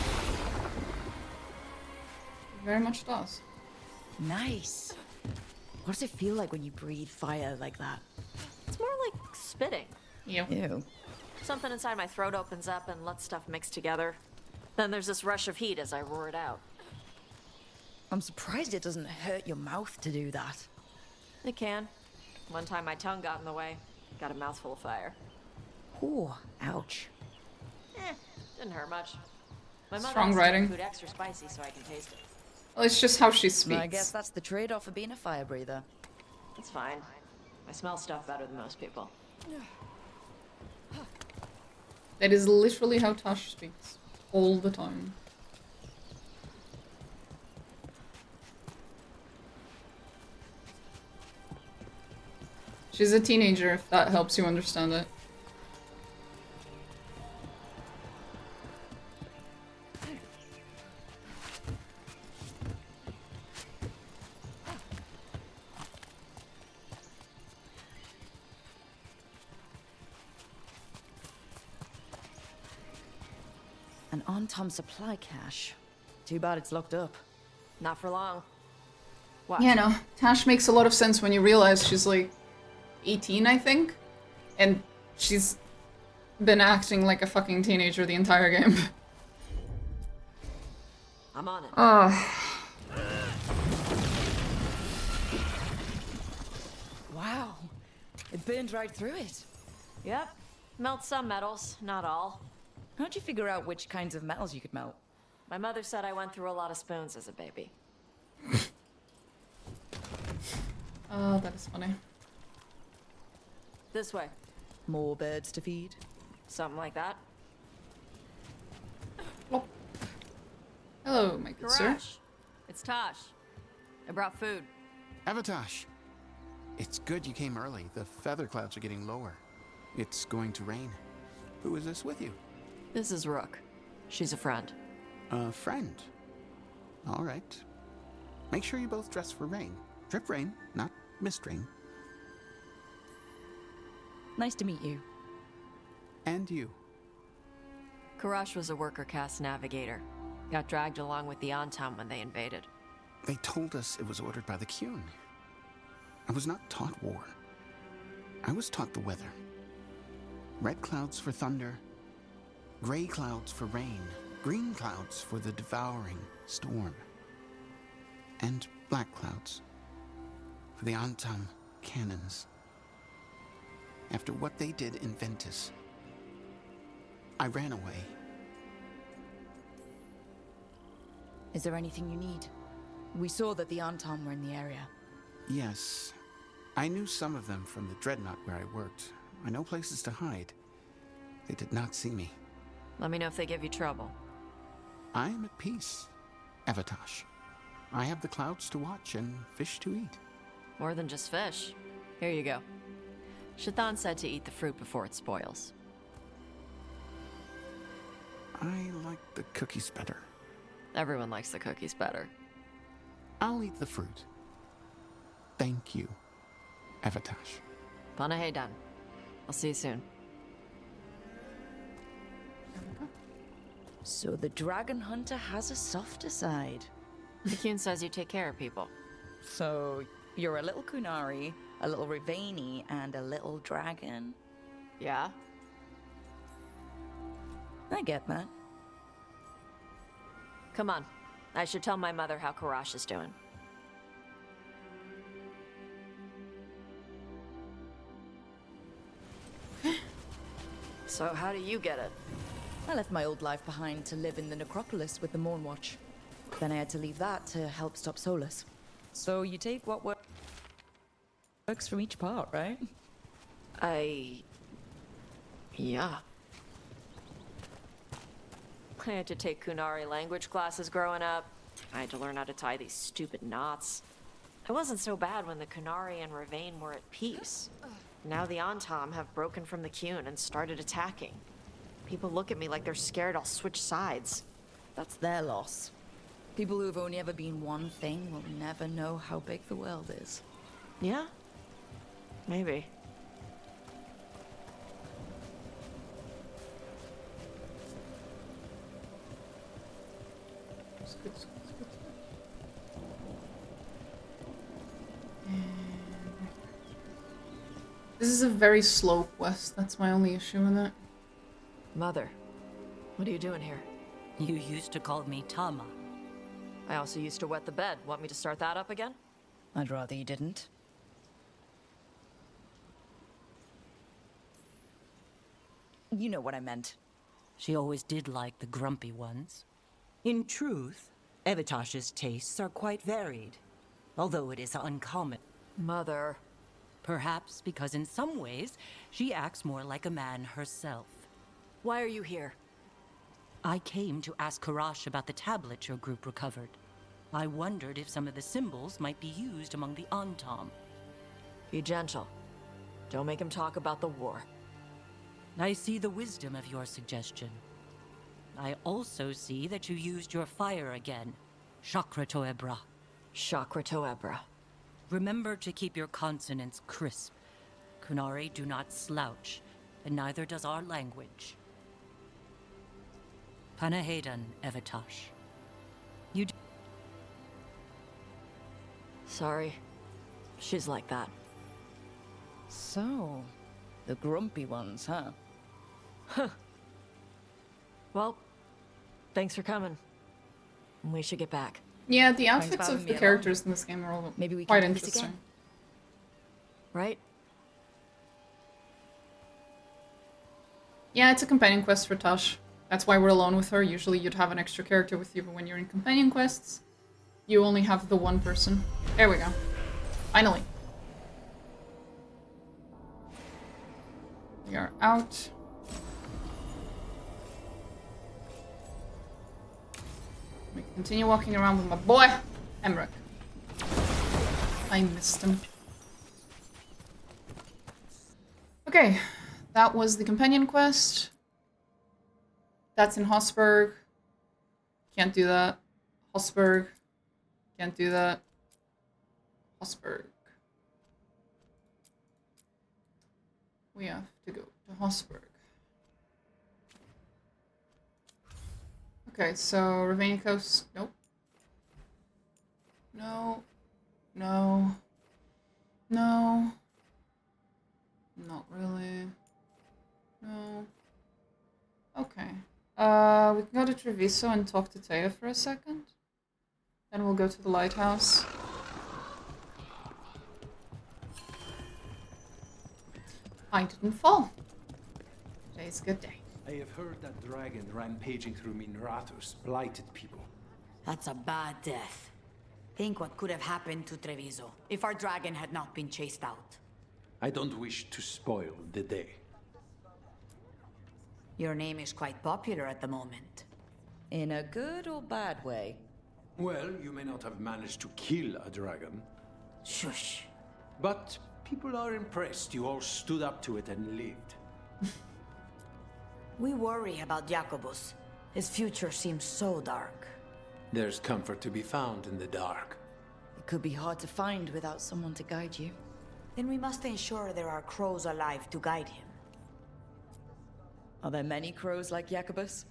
very much does. Nice. What does it feel like when you breathe fire like that? It's more like spitting. Ew. Something inside my throat opens up and lets stuff mix together. Then there's this rush of heat as I roar it out. I'm surprised it doesn't hurt your mouth to do that. It can. One time my tongue got in the way. Got a mouthful of fire. Ooh, ouch. Didn't hurt much. My mother Strong likes to writing. make food extra spicy so I can taste it. Well, it's just how she speaks. I guess that's the trade-off for being a fire breather. It's fine. I smell stuff better than most people. That is literally how Tash speaks. All the time. She's a teenager, if that helps you understand it. An on-time supply cache. Too bad it's locked up. Not for long. What? Yeah, no. Tash makes a lot of sense when you realize she's like 18, I think. And she's been acting like a fucking teenager the entire game. I'm on it. Wow. It burned right through it. Yep. Melt some metals, not all. How'd you figure out which kinds of metals you could melt? My mother said I went through a lot of spoons as a baby. Oh, that is funny. This way. More birds to feed? Something like that. Hello, my good sir. Karash. It's Tosh. I brought food. Avatosh. It's good you came early. The feather clouds are getting lower. It's going to rain. Who is this with you? This is Rook. She's a friend. A friend? All right. Make sure you both dress for rain. Drip rain, not mist rain. Nice to meet you. And you. Karash was a worker caste navigator. Got dragged along with the Antom when they invaded. They told us it was ordered by the Qun. I was not taught war. I was taught the weather. Red clouds for thunder, gray clouds for rain, green clouds for the devouring storm, and black clouds for the Antom cannons. After what they did in Ventus, I ran away. Is there anything you need? We saw that the Anton were in the area. Yes, I knew some of them from the Dreadnought where I worked. I know places to hide. They did not see me. Let me know if they give you trouble. I am at peace, Avatosh. I have the clouds to watch and fish to eat. More than just fish. Here you go. Shathan said to eat the fruit before it spoils. I like the cookies better. Everyone likes the cookies better. I'll eat the fruit. Thank you, Avatosh. Panaheydan. I'll see you soon. So the dragon hunter has a softer side. The Qun says you take care of people. So you're a little Kunari, a little Rivani, and a little dragon? Yeah? I get that. Come on. I should tell my mother how Karash is doing. So how do you get it? I left my old life behind to live in the necropolis with the Mornwatch. Then I had to leave that to help stop Solus. So you take what works from each part, right? Yeah. I had to take Kunari language classes growing up. I had to learn how to tie these stupid knots. It wasn't so bad when the Kunari and Ravain were at peace. Now the Antam have broken from the Qun and started attacking. People look at me like they're scared I'll switch sides. That's their loss. People who've only ever been one thing will never know how big the world is. Yeah? Maybe. This is a very slow quest. That's my only issue with it. Mother, what are you doing here? You used to call me Tama. I also used to wet the bed. Want me to start that up again? I'd rather you didn't. You know what I meant. She always did like the grumpy ones. In truth, Evitash's tastes are quite varied, although it is uncommon. Mother. Perhaps because in some ways, she acts more like a man herself. Why are you here? I came to ask Karash about the tablet your group recovered. I wondered if some of the symbols might be used among the Antam. Be gentle. Don't make him talk about the war. I see the wisdom of your suggestion. I also see that you used your fire again. Chakra Toebra. Chakra Toebra. Remember to keep your consonants crisp. Kunari do not slouch, and neither does our language. Panahedan, Evitash. You Sorry. She's like that. So, the grumpy ones, huh? Huh. Well, thanks for coming. We should get back. Yeah, the outfits of the characters in this game are all quite interesting. Right? Yeah, it's a companion quest for Tash. That's why we're alone with her. Usually you'd have an extra character with you, but when you're in companion quests, you only have the one person. There we go. Finally. We are out. We continue walking around with my boy, Emmrich. I missed him. Okay, that was the companion quest. That's in Hosberg. Can't do that. Hosberg. Can't do that. Hosberg. We have to go to Hosberg. Okay, so Ravania Coast. Nope. No. No. No. Not really. No. Okay. We can go to Treviso and talk to Taya for a second. Then we'll go to the lighthouse. I didn't fall. Today's a good day. I have heard that dragon rampaging through Minrathus blighted people. That's a bad death. Think what could have happened to Treviso if our dragon had not been chased out. I don't wish to spoil the day. Your name is quite popular at the moment. In a good or bad way? Well, you may not have managed to kill a dragon. Shush. But people are impressed you all stood up to it and lived. We worry about Jacobus. His future seems so dark. There's comfort to be found in the dark. It could be hard to find without someone to guide you. Then we must ensure there are crows alive to guide him. Are there many crows like Jacobus?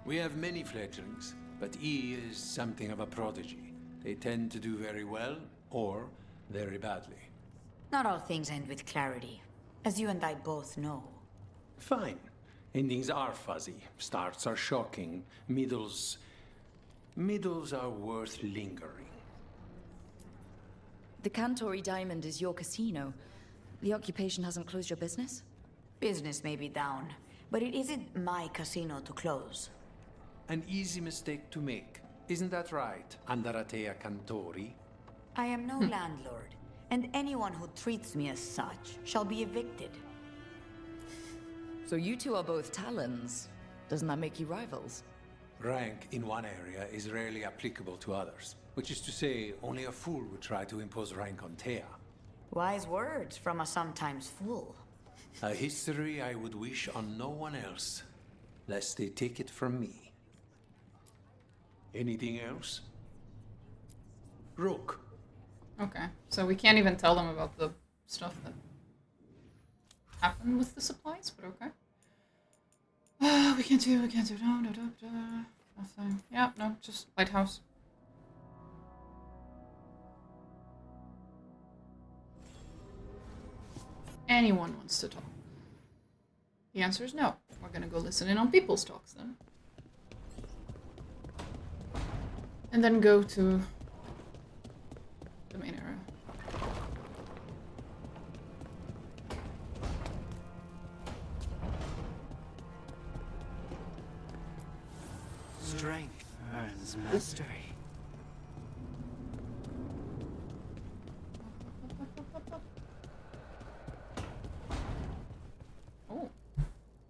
We have many fledglings, but he is something of a prodigy. They tend to do very well, or very badly. Not all things end with clarity, as you and I both know. Fine. Endings are fuzzy. Starts are shocking. Middles are worth lingering. The Cantori Diamond is your casino. The occupation hasn't closed your business? Business may be down, but it isn't my casino to close. An easy mistake to make. Isn't that right, Andaratea Cantori? I am no landlord, and anyone who treats me as such shall be evicted. So you two are both Talons. Doesn't that make you rivals? Rank in one area is rarely applicable to others, which is to say, only a fool would try to impose rank on Thea. Wise words from a sometimes fool. A history I would wish on no one else, lest they take it from me. Anything else? Rook. Okay, so we can't even tell them about the stuff that happened with the supplies, but okay. We can't do, nothing. Yeah, no, just lighthouse. Anyone wants to talk? The answer is no. We're gonna go listen in on people's talks then. And then go to the main area. Strength earns mastery. Oh.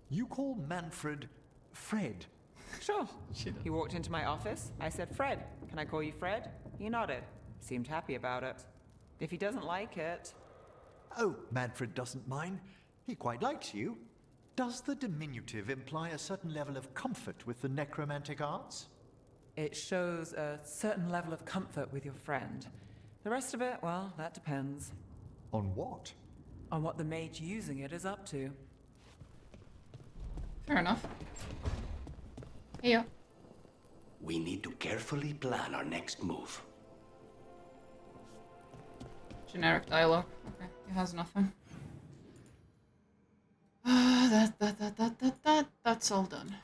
You call Manfred Fred? Sure. He walked into my office. I said, Fred, can I call you Fred? He nodded. Seemed happy about it. If he doesn't like it... Oh, Manfred doesn't mind. He quite likes you. Does the diminutive imply a certain level of comfort with the necromantic arts? It shows a certain level of comfort with your friend. The rest of it, well, that depends. On what? On what the mage using it is up to. Fair enough. Yeah. We need to carefully plan our next move. Generic dialogue. Okay, he has nothing. That's all done.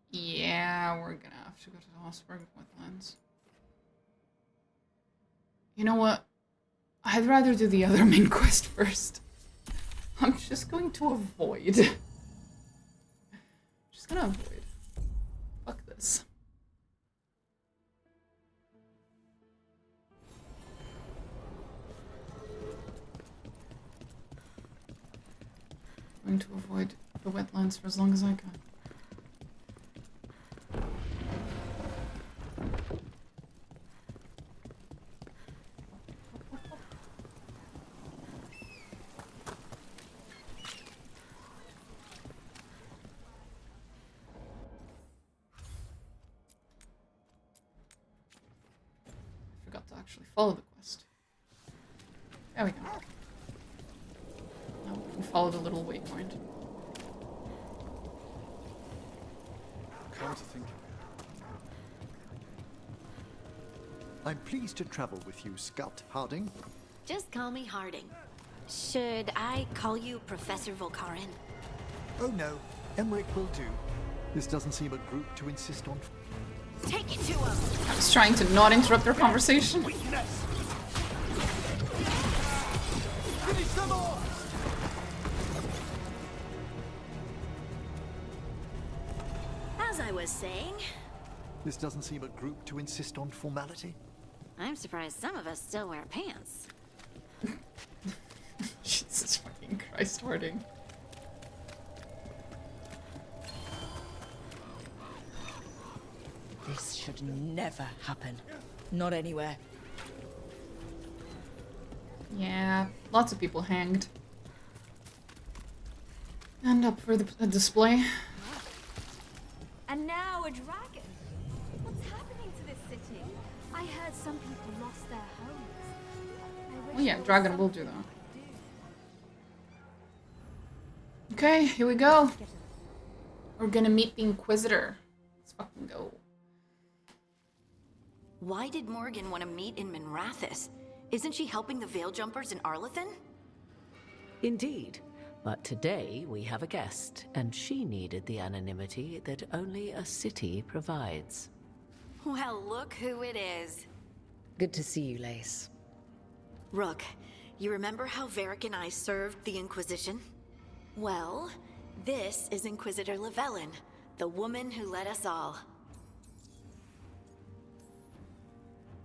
Yeah, we're gonna have to go to the Hosberg Wetlands. You know what? I'd rather do the other main quest first. I'm just going to avoid. Just gonna avoid. Fuck this. I'm going to avoid the wetlands for as long as I can. Follow the quest. There we go. Now we can follow the little waypoint. Come to think of it. I'm pleased to travel with you, Scout Harding. Just call me Harding. Should I call you Professor Volkarin? Oh no, Emmrich will do. This doesn't seem a group to insist on. Take it to him! I was trying to not interrupt their conversation. Finish them off! As I was saying, This doesn't seem a group to insist on formality. I'm surprised some of us still wear pants. Jesus fucking Christ, Harding. This should never happen. Not anywhere. Yeah, lots of people hanged. And up for the display. And now a dragon. What's happening to this city? I heard some people lost their homes. Oh yeah, dragon will do that. Okay, here we go. We're gonna meet the Inquisitor. Let's fucking go. Why did Morgan want to meet in Minrathous? Isn't she helping the Veil Jumpers in Arlathan? Indeed. But today we have a guest, and she needed the anonymity that only a city provides. Well, look who it is. Good to see you, Lace. Rook, you remember how Varric and I served the Inquisition? Well, this is Inquisitor Llewellyn, the woman who led us all.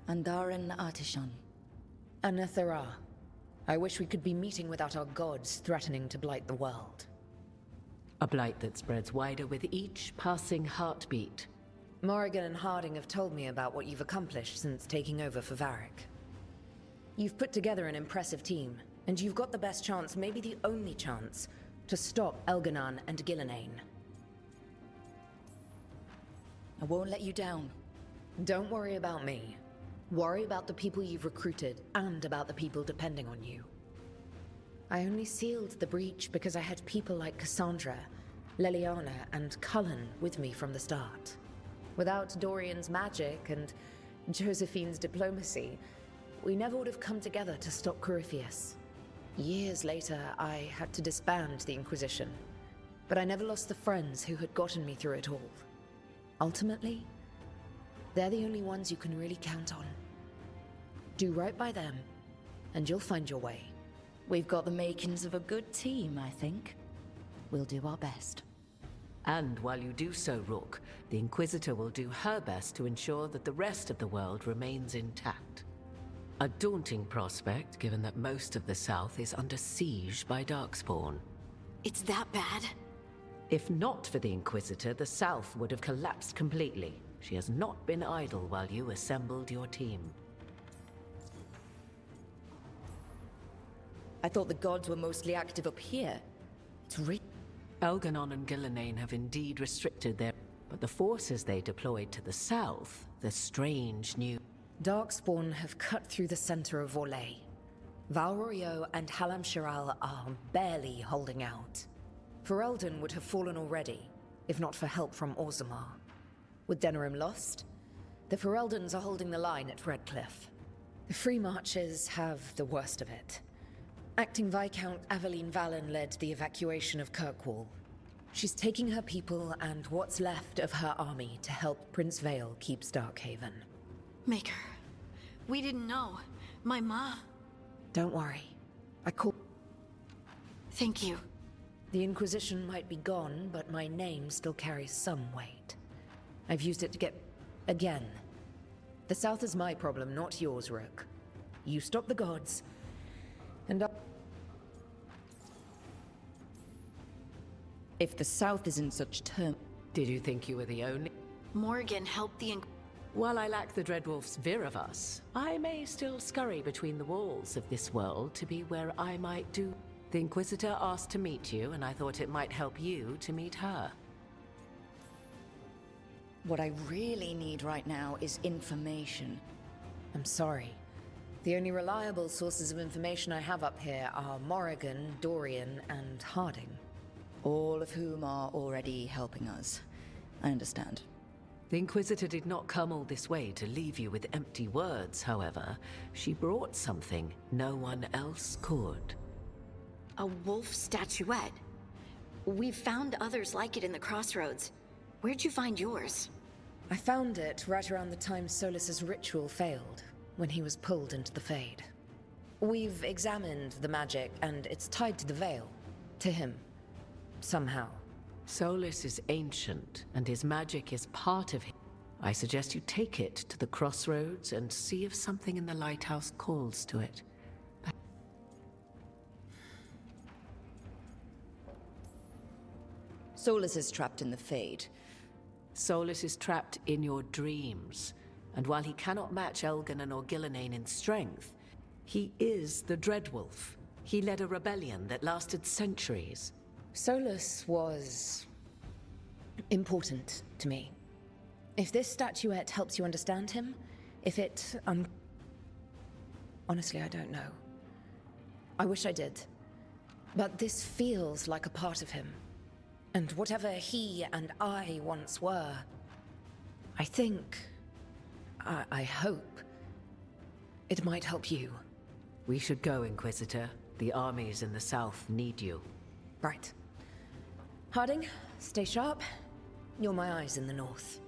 Andaran Artishan. Anathara. I wish we could be meeting without our gods threatening to blight the world. A blight that spreads wider with each passing heartbeat. Morrigan and Harding have told me about what you've accomplished since taking over for Varric. You've put together an impressive team, and you've got the best chance, maybe the only chance, to stop Elganon and Gillenane. I won't let you down. Don't worry about me. Worry about the people you've recruited, and about the people depending on you. I only sealed the breach because I had people like Cassandra, Leliana, and Cullen with me from the start. Without Dorian's magic and Josephine's diplomacy, we never would have come together to stop Corypheus. Years later, I had to disband the Inquisition, but I never lost the friends who had gotten me through it all. Ultimately, they're the only ones you can really count on. Do right by them, and you'll find your way. We've got the makings of a good team, I think. We'll do our best. And while you do so, Rook, the Inquisitor will do her best to ensure that the rest of the world remains intact. A daunting prospect, given that most of the South is under siege by Darkspawn. It's that bad? If not for the Inquisitor, the South would have collapsed completely. She has not been idle while you assembled your team. I thought the gods were mostly active up here. Elganon and Gillenane have indeed restricted their... But the forces they deployed to the south, the strange new... Darkspawn have cut through the center of Orlais. Valrorio and Halam Shiral are barely holding out. Ferelden would have fallen already, if not for help from Orzammar. With Denerim lost, the Fereldans are holding the line at Redcliffe. The Free Marches have the worst of it. Acting Viscount Aveline Valen led the evacuation of Kirkwall. She's taking her people and what's left of her army to help Prince Vale keep Starkhaven. Maker, we didn't know. My ma... Don't worry. I call... Thank you. The Inquisition might be gone, but my name still carries some weight. I've used it to get... again. The South is my problem, not yours, Rook. You stop the gods, and If the South is in such term... Did you think you were the only... Morgan helped the... While I lack the Dreadwolf's vir of us, I may still scurry between the walls of this world to be where I might do... The Inquisitor asked to meet you, and I thought it might help you to meet her. What I really need right now is information. I'm sorry. The only reliable sources of information I have up here are Morrigan, Dorian, and Harding. All of whom are already helping us. I understand. The Inquisitor did not come all this way to leave you with empty words, however. She brought something no one else could. A wolf statuette? We've found others like it in the crossroads. Where'd you find yours? I found it right around the time Solus's ritual failed, when he was pulled into the Fade. We've examined the magic, and it's tied to the Veil. To him. Somehow. Solus is ancient, and his magic is part of him. I suggest you take it to the crossroads and see if something in the lighthouse calls to it. Solus is trapped in the Fade. Solus is trapped in your dreams, and while he cannot match Elganon or Gillenane in strength, he is the Dreadwolf. He led a rebellion that lasted centuries. Solus was... important to me. If this statuette helps you understand him, if it... Honestly, I don't know. I wish I did. But this feels like a part of him. And whatever he and I once were, I think... I hope... it might help you. We should go, Inquisitor. The armies in the south need you. Right. Harding, stay sharp. You're my eyes in the north.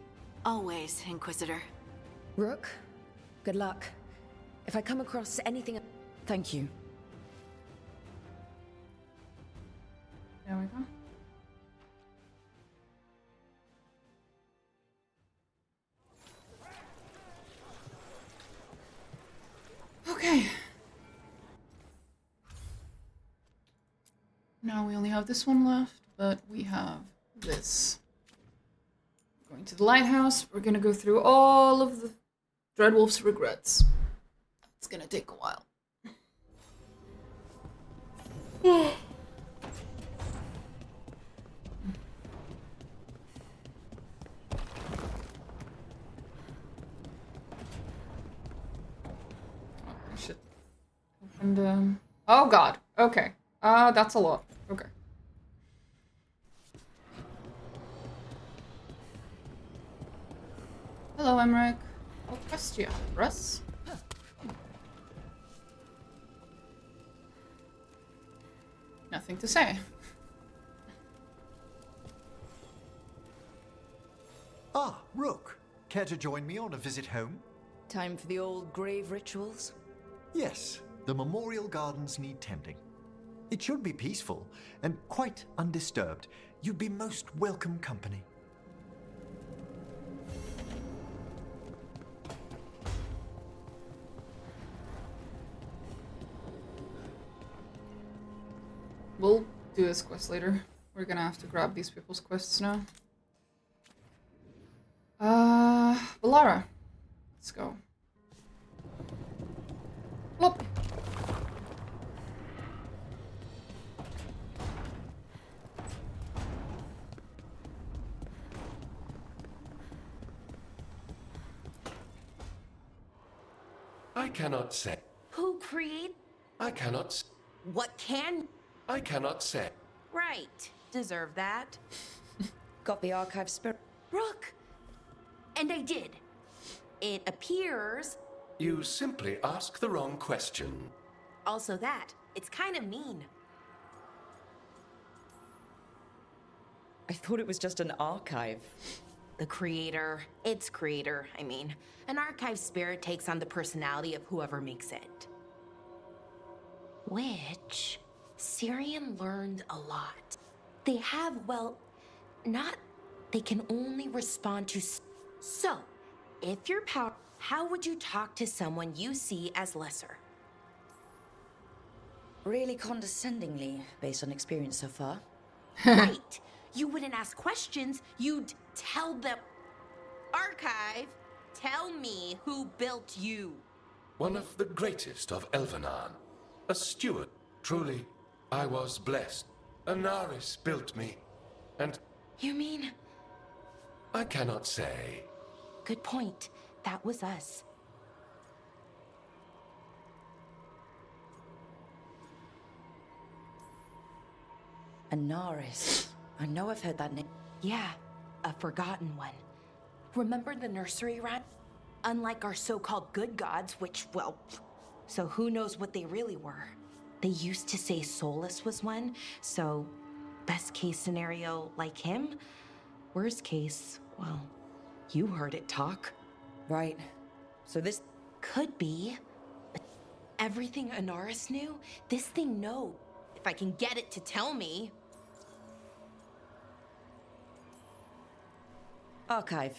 Always, Inquisitor. Rook, good luck. If I come across anything... Thank you. There we go. Okay. Now we only have this one left, but we have this. Going to the lighthouse, we're gonna go through all of the Dreadwolf's regrets. It's gonna take a while. I should open oh god, okay. That's a lot. Okay. Hello, Emmrich. What quest do you have, Russ? Nothing to say. Ah, Rook. Care to join me on a visit home? Time for the old grave rituals? Yes, the memorial gardens need tending. It should be peaceful and quite undisturbed. You'd be most welcome company. We'll do this quest later. We're gonna have to grab these people's quests now. Valara. Let's go. Plop. I cannot say. Who create? I cannot. What can? I cannot say. Right. Deserve that. Got the archive spirit. Rook. And I did. It appears. You simply ask the wrong question. Also that. It's kind of mean. I thought it was just an archive. The creator, its creator, I mean. An archive spirit takes on the personality of whoever makes it. Which, Syrian learned a lot. They have, well, not, they can only respond to... So, if you're power, how would you talk to someone you see as lesser? Really condescendingly, based on experience so far. Right. You wouldn't ask questions, you'd tell them. Archive, tell me who built you. One of the greatest of Elvenan. A steward. Truly, I was blessed. Anaris built me. And... You mean? I cannot say. Good point. That was us. Anaris. I know I've heard that name. Yeah, a forgotten one. Remember the nursery rat? Unlike our so-called good gods, which, well, so who knows what they really were. They used to say Solus was one, so best case scenario like him. Worst case, well, you heard it talk. Right. So this could be. But everything Anaris knew, this thing knows. If I can get it to tell me. Archive.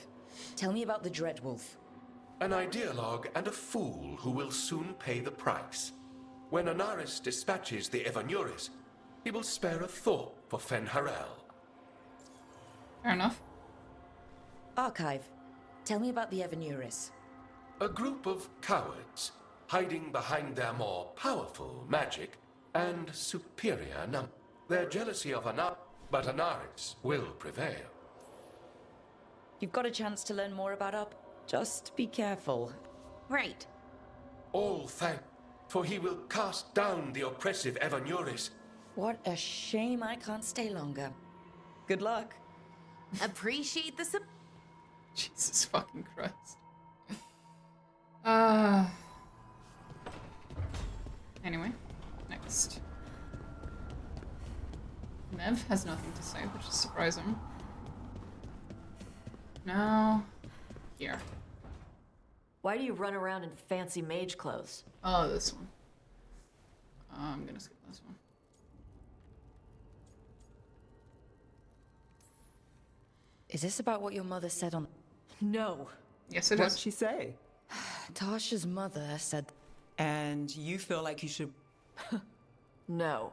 Tell me about the Dreadwolf. An ideologue and a fool who will soon pay the price. When Anaris dispatches the Evanuris, he will spare a thought for Fenharel. Fair enough. Archive. Tell me about the Evanuris. A group of cowards, hiding behind their more powerful magic and superior number. Their jealousy of but Anaris will prevail. You've got a chance to learn more about Up. Just be careful. Right. All thank, for he will cast down the oppressive Evanuris. What a shame I can't stay longer. Good luck. Appreciate the Jesus fucking Christ. Anyway, next. Nev has nothing to say, which is surprising. Now, here. Why do you run around in fancy mage clothes? Oh, this one. I'm gonna skip this one. Is this about what your mother said on... No. Yes, it What'd is. she say? Tasha's mother said... And you feel like you should... No.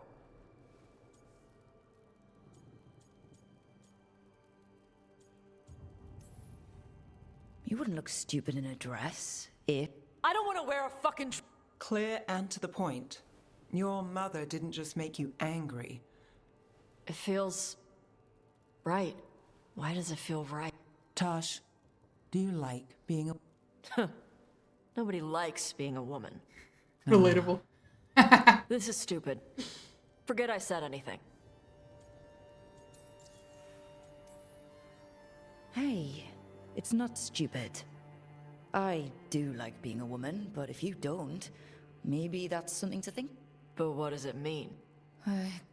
You wouldn't look stupid in a dress, if... I don't want to wear a fucking... Clear and to the point. Your mother didn't just make you angry. It feels... right. Why does it feel right? Tosh, do you like being a... Nobody likes being a woman. Relatable. This is stupid. Forget I said anything. Hey, it's not stupid. I do like being a woman, but if you don't, maybe that's something to think. But what does it mean?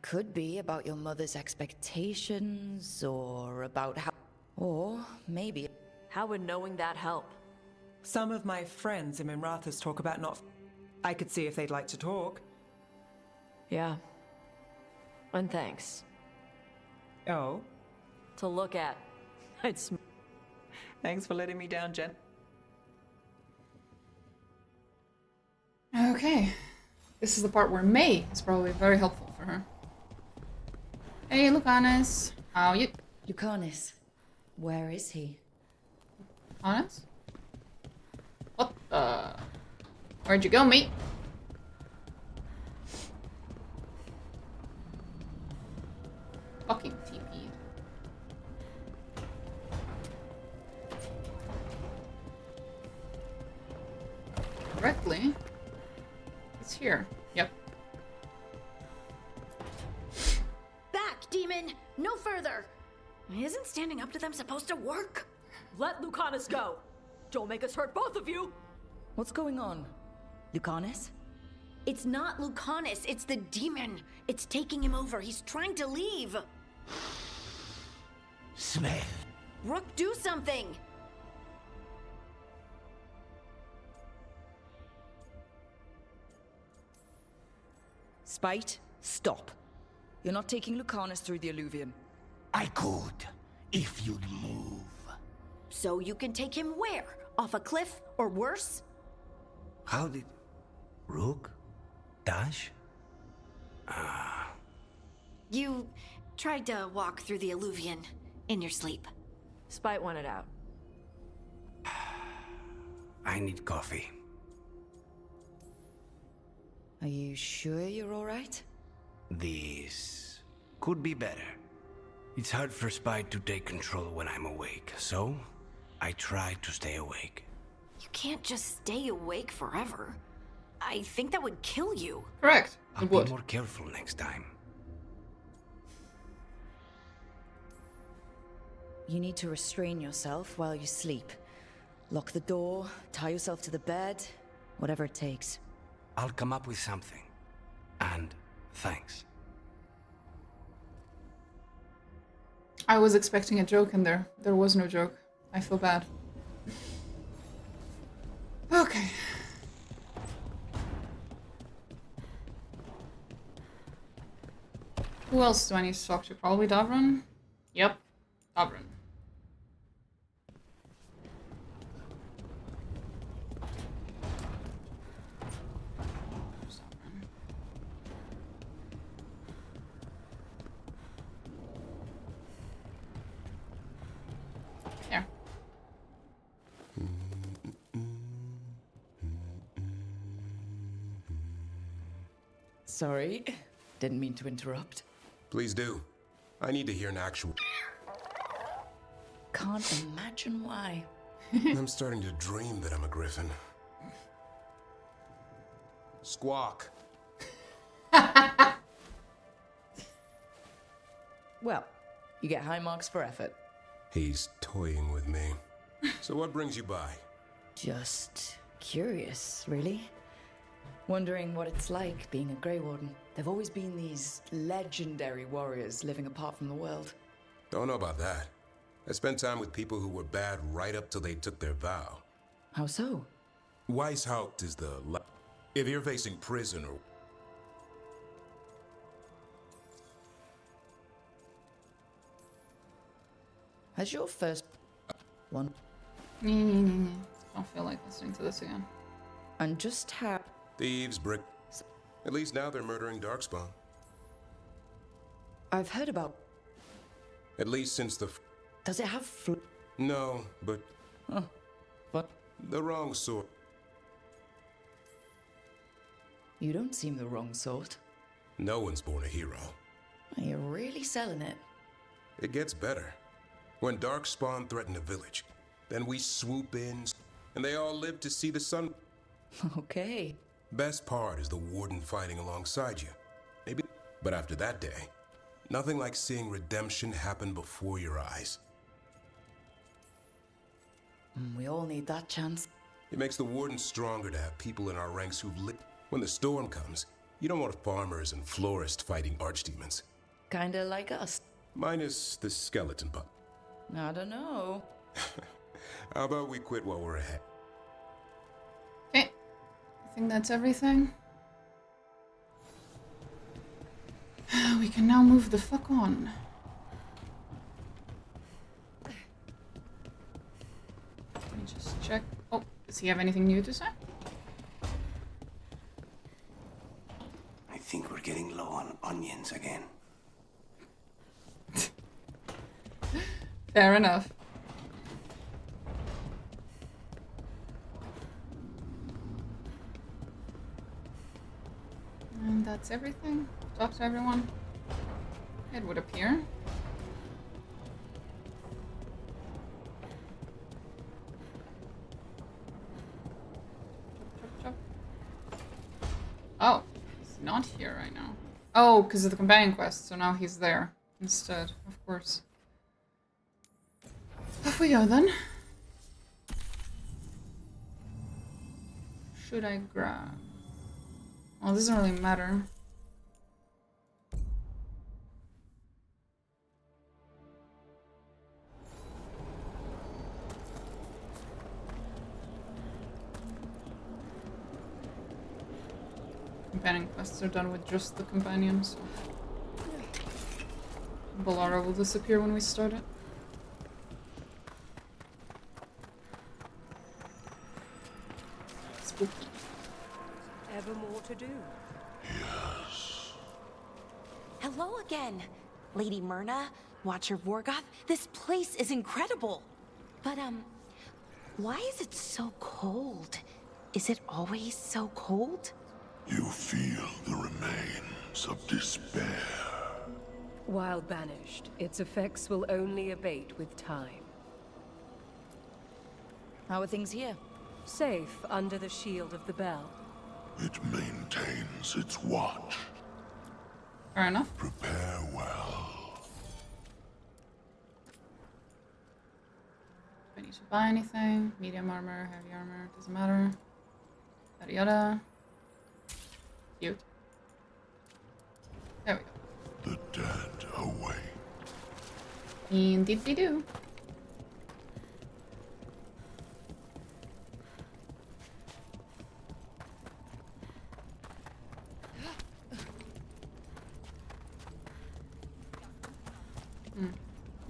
Could be about your mother's expectations, or about how... Or maybe... How would knowing that help? Some of my friends in Minrathas talk about not... I could see if they'd like to talk. Yeah. And thanks. Oh? To look at. Thanks for letting me down, Jen. Okay. This is the part where May is probably very helpful for her. Hey, Lucanus. How you? Lucanus. Where is he? Lucanus? What the? Where'd you go, mate? Fucking TP. Correctly. It's here. Yep. Back, demon! No further! Isn't standing up to them supposed to work? Let Lucanus go! Don't make us hurt both of you! What's going on? Lucanus? It's not Lucanus, it's the demon. It's taking him over. He's trying to leave. Smell. Rook, do something! Spite, stop. You're not taking Lucanus through the Alluvium. I could, if you'd move. So you can take him where? Off a cliff, or worse? How did... Rook? Dash? You tried to walk through the Alluvian in your sleep. Spite wanted out. I need coffee. Are you sure you're alright? This could be better. It's hard for Spite to take control when I'm awake, so I try to stay awake. You can't just stay awake forever. I think that would kill you. Correct. I'll be more careful next time. You need to restrain yourself while you sleep. Lock the door, tie yourself to the bed, whatever it takes. I'll come up with something. And thanks. I was expecting a joke in there. There was no joke. I feel bad. Okay. Who else do I need to talk to? Probably Davron? Yep. Davron. There. Sorry, didn't mean to interrupt. Please do. I need to hear an actual... Can't imagine why. I'm starting to dream that I'm a griffin. Squawk. Well, you get high marks for effort. He's toying with me. So what brings you by? Just curious, really. Wondering what it's like being a Grey Warden. There've always been these legendary warriors living apart from the world. Don't know about that. I spent time with people who were bad right up till they took their vow. How so? Weishaupt is the... If you're facing prison or... Has your first one? Don't feel like listening to this again. And just how... Thieves, brick... At least now they're murdering Darkspawn. I've heard about... At least since the... Does it have No, but... Oh, what? The wrong sort. You don't seem the wrong sort. No one's born a hero. You're really selling it. It gets better. When Darkspawn threaten a village, then we swoop in, and they all live to see the sun. Okay. Best part is the warden fighting alongside you. Maybe, but after that day, nothing like seeing redemption happen before your eyes. We all need that chance. It makes the warden stronger to have people in our ranks who've lived. When the storm comes, you don't want farmers and florists fighting archdemons. Kinda like us. Minus the skeleton pup. I don't know. How about we quit while we're ahead? Okay. I think that's everything. We can now move the fuck on. Let me just check. Oh, does he have anything new to say? I think we're getting low on onions again. Fair enough. And that's everything. Talk to everyone. It would appear. Chop, chop, chop. Oh, he's not here right now. Oh, because of the companion quest, so now he's there instead, of course. Off we go then. Should I grab? Well, it doesn't really matter. Companion quests are done with just the companions. So Balara will disappear when we start it. Spooky. Ever more to do? Hello again, Lady Myrna, Watcher Vorgoth. This place is incredible. But, why is it so cold? Is it always so cold? You feel the remains of despair. While banished, its effects will only abate with time. How are things here? Safe under the shield of the bell. It maintains its watch. Fair enough. Prepare well. Do I need to buy anything? Medium armor, heavy armor, doesn't matter. Yada yada. Cute. There we go. The dead await. Indeed they do.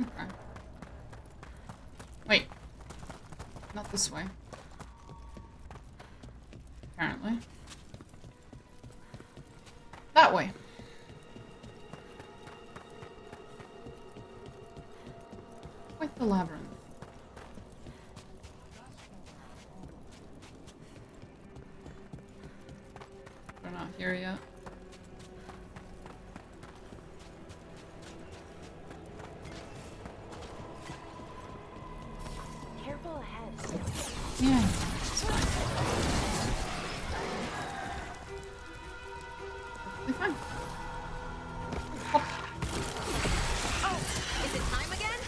Okay. Wait. Not this way. Apparently. That way. Quite the labyrinth. We're not here yet. Careful ahead. Yeah, it's fine. Perfectly fine. Hop. Oh, is it time again?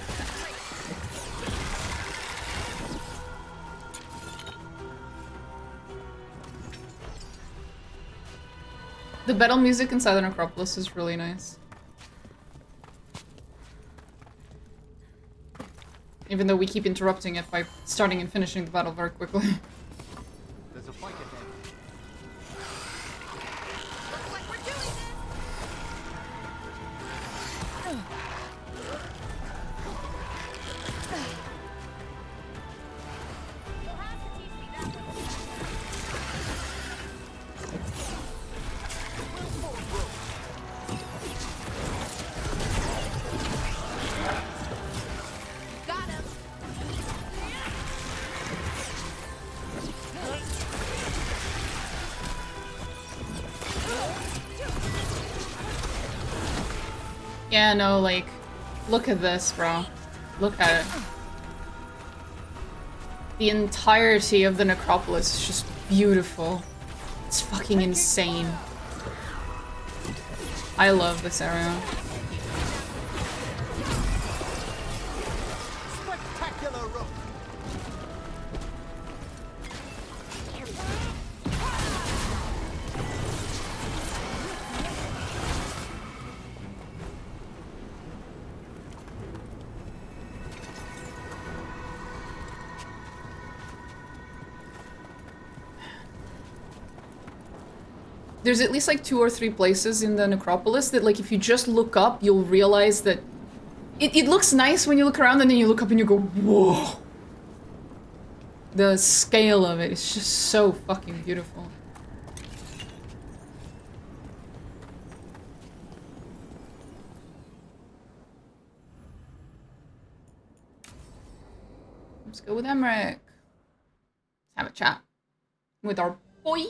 The battle music inside the Necropolis is really nice. Even though we keep interrupting it by starting and finishing the battle very quickly. There's Yeah, no, like, look at this, bro. Look at it. The entirety of the necropolis is just beautiful. It's fucking insane. I love this area. Spectacular rook. There's at least like 2 or 3 places in the necropolis that, like, if you just look up, you'll realize that it looks nice when you look around, and then you look up and you go, whoa. The scale of it is just so fucking beautiful. Let's go with Emmrich. Let's have a chat with our boy.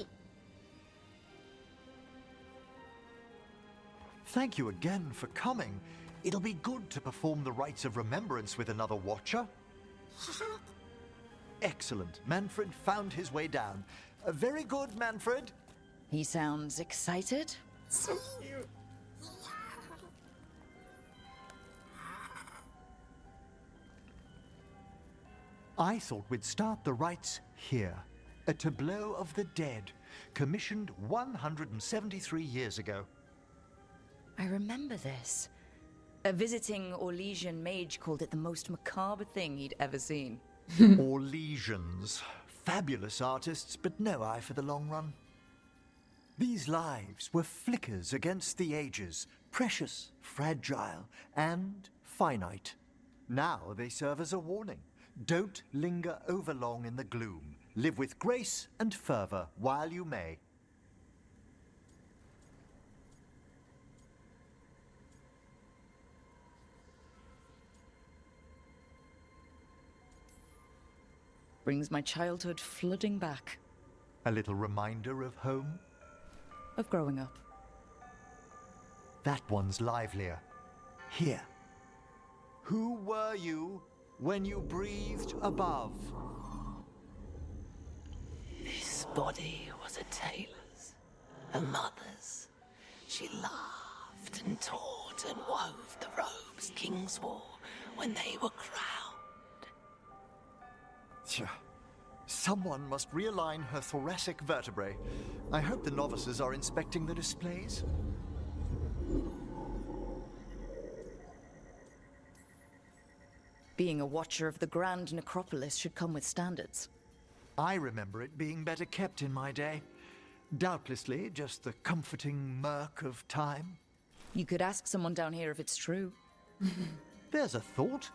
Thank you again for coming. It'll be good to perform the rites of remembrance with another watcher. Excellent. Manfred found his way down. Very good, Manfred. He sounds excited. So cute. I thought we'd start the rites here. A tableau of the dead, commissioned 173 years ago. I remember this. A visiting Orlesian mage called it the most macabre thing he'd ever seen. Orlesians. Fabulous artists, but no eye for the long run. These lives were flickers against the ages, precious, fragile, and finite. Now they serve as a warning. Don't linger overlong in the gloom. Live with grace and fervor while you may. Brings my childhood flooding back. A little reminder of home? Of growing up. That one's livelier. Here. Who were you when you breathed above? This body was a tailor's, a mother's. She laughed and taught and wove the robes kings wore when they were crowned. Someone must realign her thoracic vertebrae. I hope the novices are inspecting the displays. Being a watcher of the Grand Necropolis should come with standards. I remember it being better kept in my day. Doubtlessly just the comforting murk of time. You could ask someone down here if it's true. There's a thought.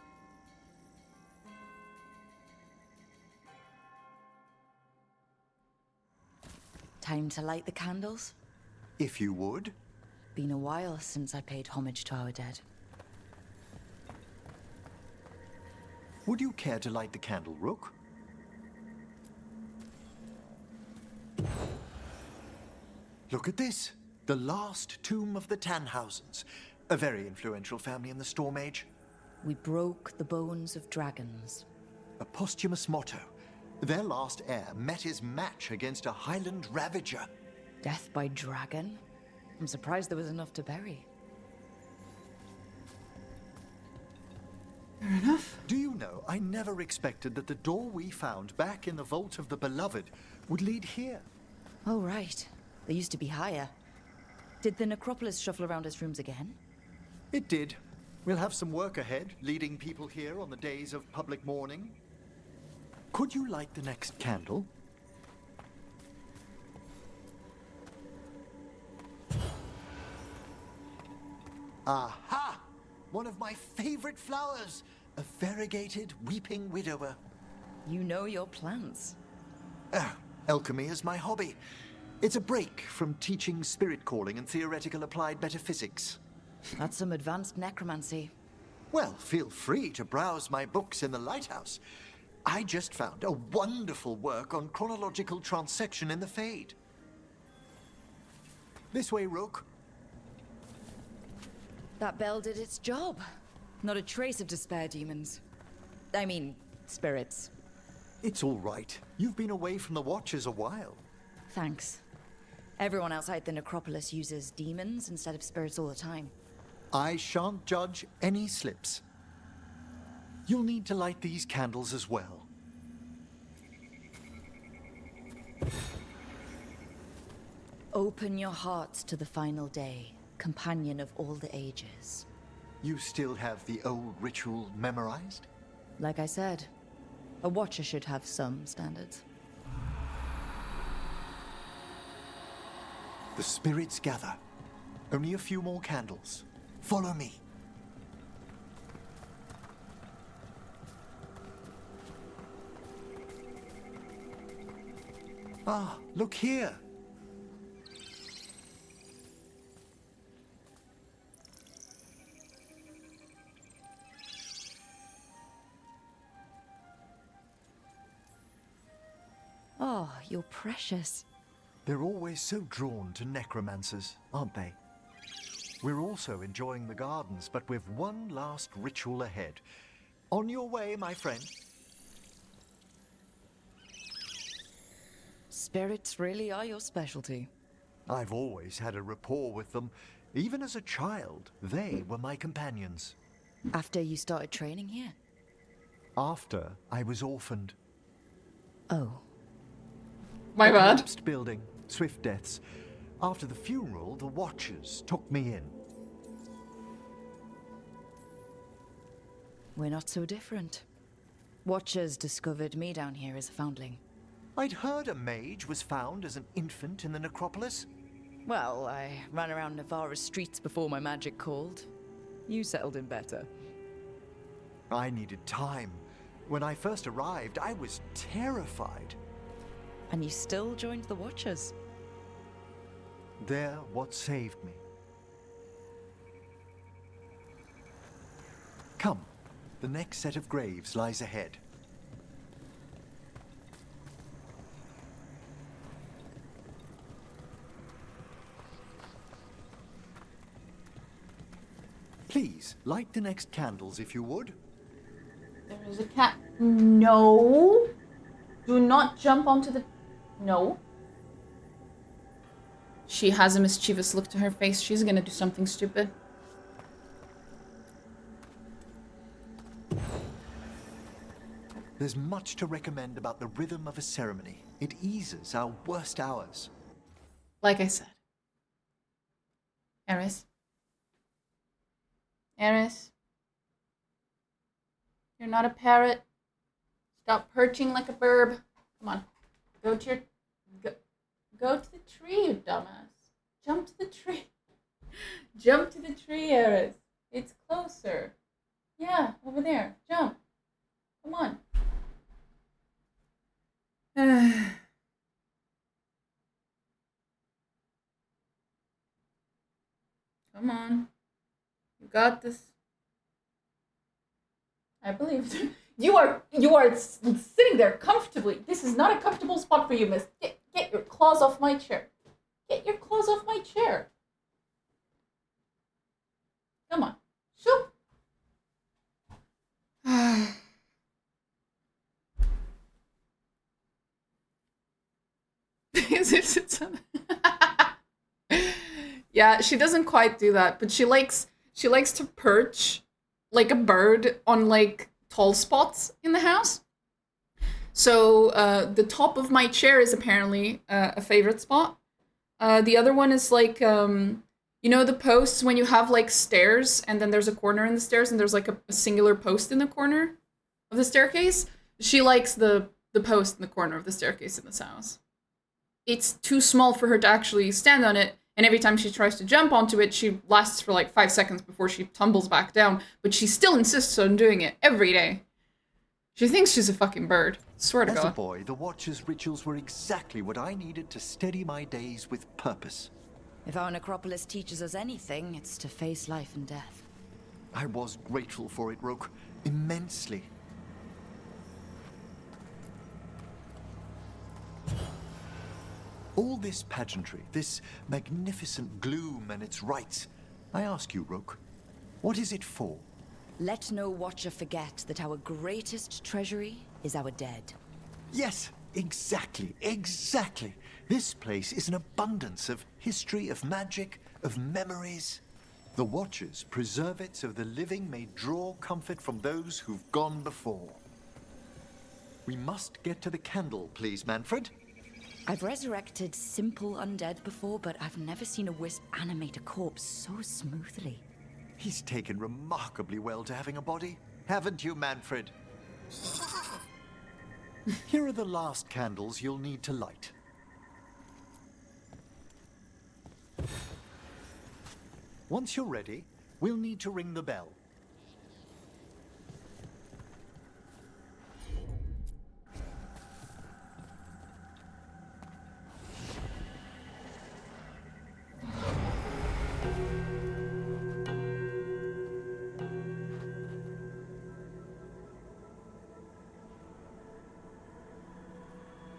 Time to light the candles? If you would. Been a while since I paid homage to our dead. Would you care to light the candle, Rook? Look at this. The last tomb of the Tannhausens. A very influential family in the Storm Age. We broke the bones of dragons. A posthumous motto. Their last heir met his match against a Highland Ravager. Death by dragon? I'm surprised there was enough to bury. Fair enough. Do you know, I never expected that the door we found back in the Vault of the Beloved would lead here. Oh, right. They used to be higher. Did the necropolis shuffle around its rooms again? It did. We'll have some work ahead, leading people here on the days of public mourning. Could you light the next candle? Aha! one of my favorite flowers, a variegated weeping widower. You know your plants. Alchemy is my hobby. It's a break from teaching spirit calling and theoretical applied metaphysics. That's some advanced necromancy. Well, feel free to browse my books in the lighthouse. I just found a wonderful work on chronological transection in the Fade. This way, Rook. That bell did its job. Not a trace of despair demons. I mean, spirits. It's all right. You've been away from the Watchers a while. Thanks. Everyone outside the necropolis uses demons instead of spirits all the time. I shan't judge any slips. You'll need to light these candles as well. Open your hearts to the final day, companion of all the ages. You still have the old ritual memorized? Like I said, a Watcher should have some standards. The spirits gather. Only a few more candles. Follow me. Ah, look here. Oh, you're precious. They're always so drawn to necromancers, aren't they? We're also enjoying the gardens, but with one last ritual ahead. On your way, my friend. Spirits really are your specialty. I've always had a rapport with them. Even as a child, they were my companions. After you started training here? After I was orphaned. Oh. My bad. Collapsed building, swift deaths. After the funeral, the Watchers took me in. We're not so different. Watchers discovered me down here as a foundling. I'd heard a mage was found as an infant in the necropolis. Well, I ran around Navarra's streets before my magic called. You settled in better. I needed time. When I first arrived, I was terrified. And you still joined the Watchers? They're what saved me. Come, the next set of graves lies ahead. Please, light the next candles if you would. There is a cat. No. Do not jump onto the... No. She has a mischievous look to her face. She's gonna do something stupid. There's much to recommend about the rhythm of a ceremony. It eases our worst hours. Like I said. Eris. Eris. You're not a parrot. Stop perching like a burb. Come on. Go to your... Go to the tree, you dumbass. Jump to the tree. Jump to the tree, Eris. It's closer. Yeah, over there. Jump. Come on. Come on. You got this. I believe you are sitting there comfortably. This is not a comfortable spot for you, miss. Get your claws off my chair. Get your claws off my chair. Come on. Shoop. Yeah, she doesn't quite do that, but she likes to perch like a bird on like tall spots in the house. So the top of my chair is apparently a favorite spot. The other one is like, you know, the posts when you have like stairs and then there's a corner in the stairs and there's like a singular post in the corner of the staircase. She likes the post in the corner of the staircase in this house. It's too small for her to actually stand on it. And every time she tries to jump onto it, she lasts for like 5 seconds before she tumbles back down. But she still insists on doing it every day. She thinks she's a fucking bird. Swear to God. As a boy, the Watcher's rituals were exactly what I needed to steady my days with purpose. If our necropolis teaches us anything, it's to face life and death. I was grateful for it, Rook. Immensely. All this pageantry, this magnificent gloom and its rites, I ask you, Rook, what is it for? Let no Watcher forget that our greatest treasury is our dead. Yes, exactly, exactly. This place is an abundance of history, of magic, of memories. The Watchers preserve it so the living may draw comfort from those who've gone before. We must get to the candle, please, Manfred. I've resurrected simple undead before, but I've never seen a wisp animate a corpse so smoothly. He's taken remarkably well to having a body, haven't you, Manfred? Here are the last candles you'll need to light. Once you're ready, we'll need to ring the bell.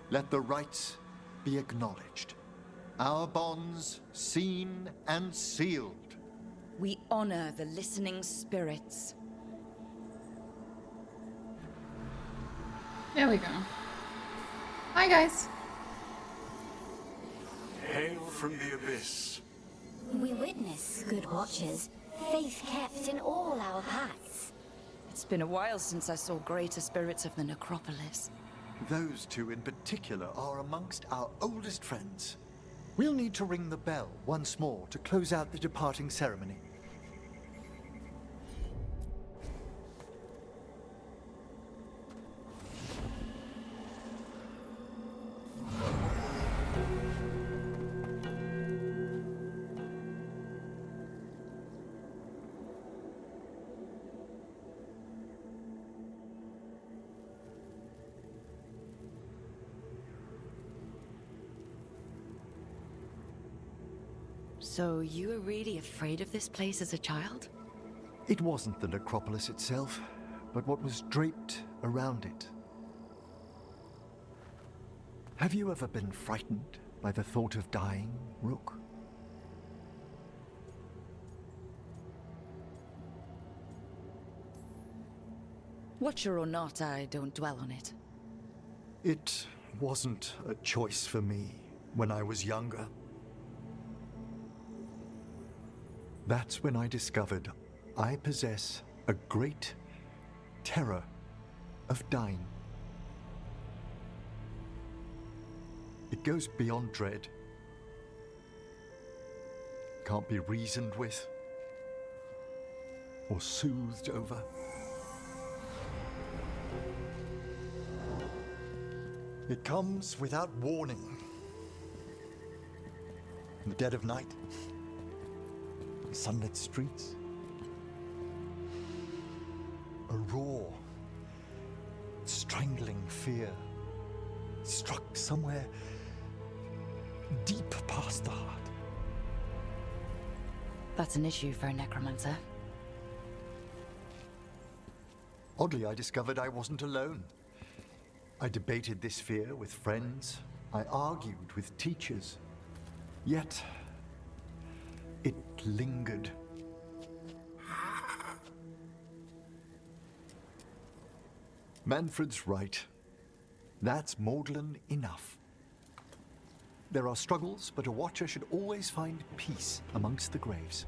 Let the rites be acknowledged. Our bonds seen and sealed. We honor the listening spirits. There we go. Hi, guys. Hail from the abyss. We witness, good watchers, faith kept in all our paths. It's been a while since I saw greater spirits of the necropolis. Those two in particular are amongst our oldest friends. We'll need to ring the bell once more to close out the departing ceremony. So you were really afraid of this place as a child? It wasn't the necropolis itself, but what was draped around it. Have you ever been frightened by the thought of dying, Rook? Watcher or not, I don't dwell on it. It wasn't a choice for me when I was younger. That's when I discovered I possess a great terror of dying. It goes beyond dread. Can't be reasoned with or soothed over. It comes without warning. In the dead of night, sunlit streets, a raw, strangling fear struck somewhere deep past the heart. That's an issue for a necromancer. Oddly, I discovered I wasn't alone. I debated this fear with friends. I argued with teachers. Yet, it lingered. Manfred's right. That's maudlin enough. There are struggles, but a watcher should always find peace amongst the graves.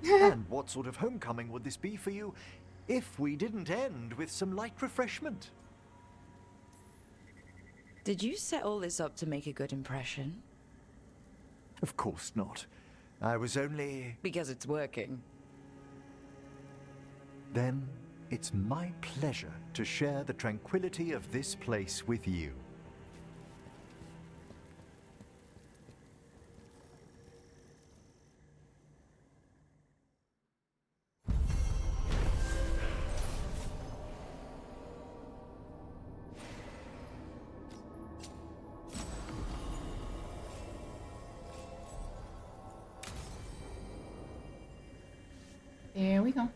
And what sort of homecoming would this be for you if we didn't end with some light refreshment? Did you set all this up to make a good impression? Of course not. I was only... Because it's working. Then it's my pleasure to share the tranquility of this place with you. There we go.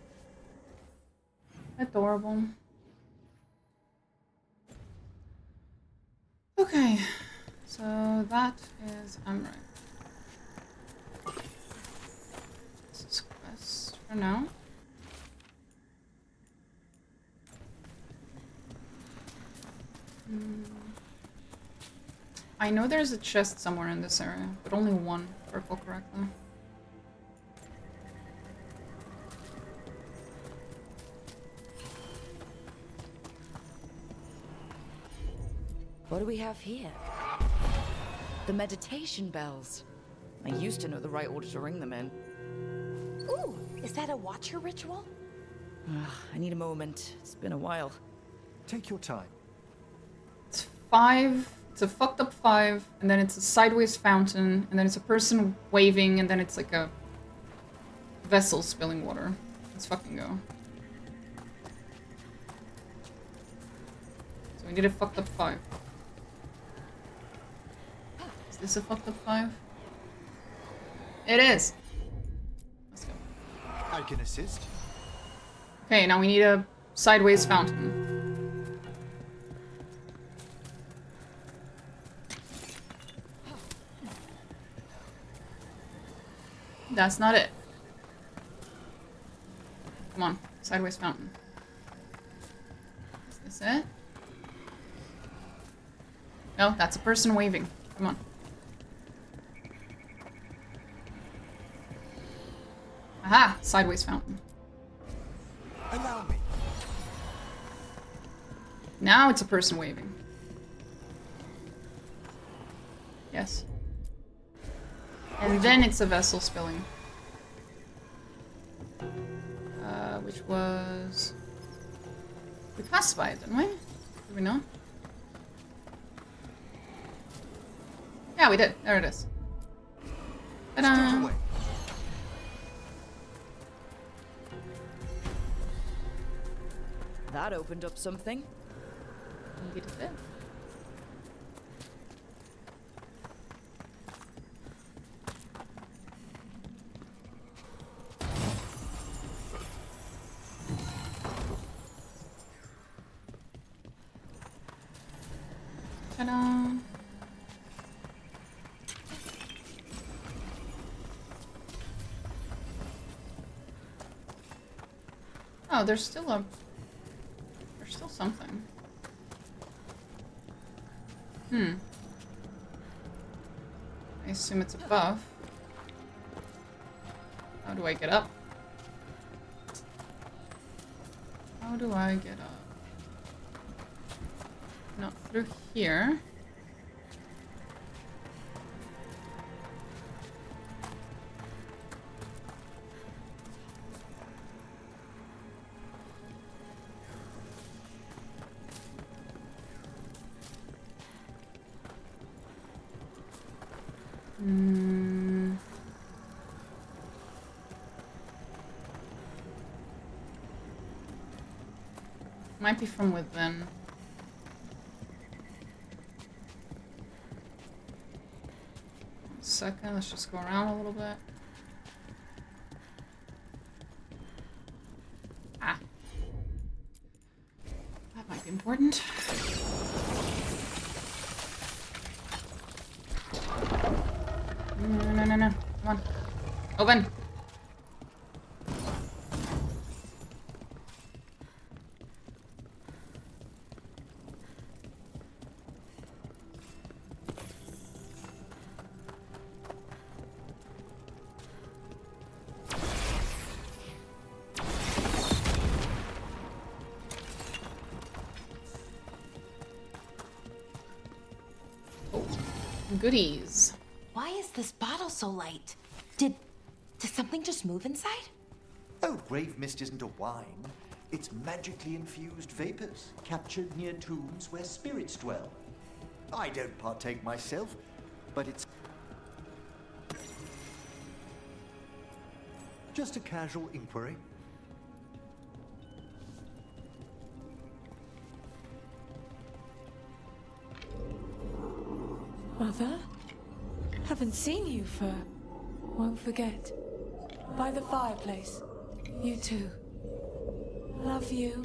Adorable. Okay, so that is emmrich. This is quest for now. I know there's a chest somewhere in this area, but only one, if I recall correctly. What do we have here? The meditation bells. I used to know the right order to ring them in. Ooh, is that a watcher ritual? I need a moment. It's been a while. Take your time. It's 5. It's a fucked up 5, and then it's a sideways fountain, and then it's a person waving, and then it's like a vessel spilling water. Let's fucking go. So we need a fucked up 5. Is this a fucked up 5? It is! Let's go. I can assist. Okay, now we need a sideways fountain. That's not it. Come on, sideways fountain. Is this it? No, that's a person waving. Come on. Aha! Sideways fountain. Allow me. Now it's a person waving. Yes. And then it's a vessel spilling. Which was... We passed by it, didn't we? Did we not? Yeah, we did. There it is. Ta-da! That opened up something. Indeed it did. Ta-da! Oh, there's still something. I assume it's above. How do I get up? How do I get up? Not through here. Might be from within. 1 second, let's just go around a little bit. Ah. That might be important. No. Come on. Open. Goodies. Why is this bottle so light? Did something just move inside? Oh, grave mist isn't a wine. It's magically infused vapors captured near tombs where spirits dwell. I don't partake myself, but it's just a casual inquiry. Mother? Haven't seen you for... Won't forget. By the fireplace. You too. Love you.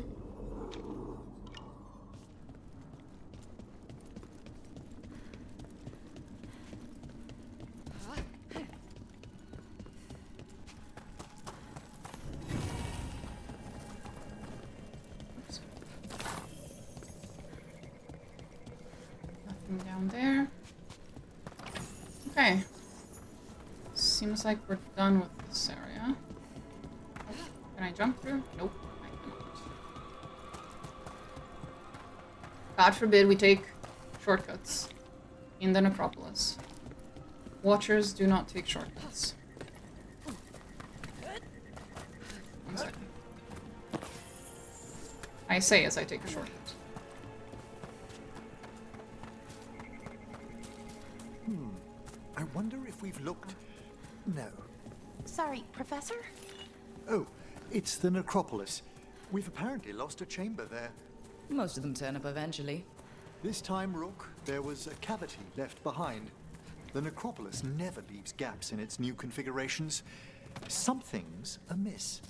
Nothing down there. Okay. Seems like we're done with this area. Can I jump through? Nope, I cannot. God forbid we take shortcuts in the necropolis. Watchers do not take shortcuts. One second. I say as I take a shortcut. I wonder if we've looked... No. Sorry, Professor? Oh, it's the necropolis. We've apparently lost a chamber there. Most of them turn up eventually. This time, Rook, there was a cavity left behind. The necropolis never leaves gaps in its new configurations. Something's amiss.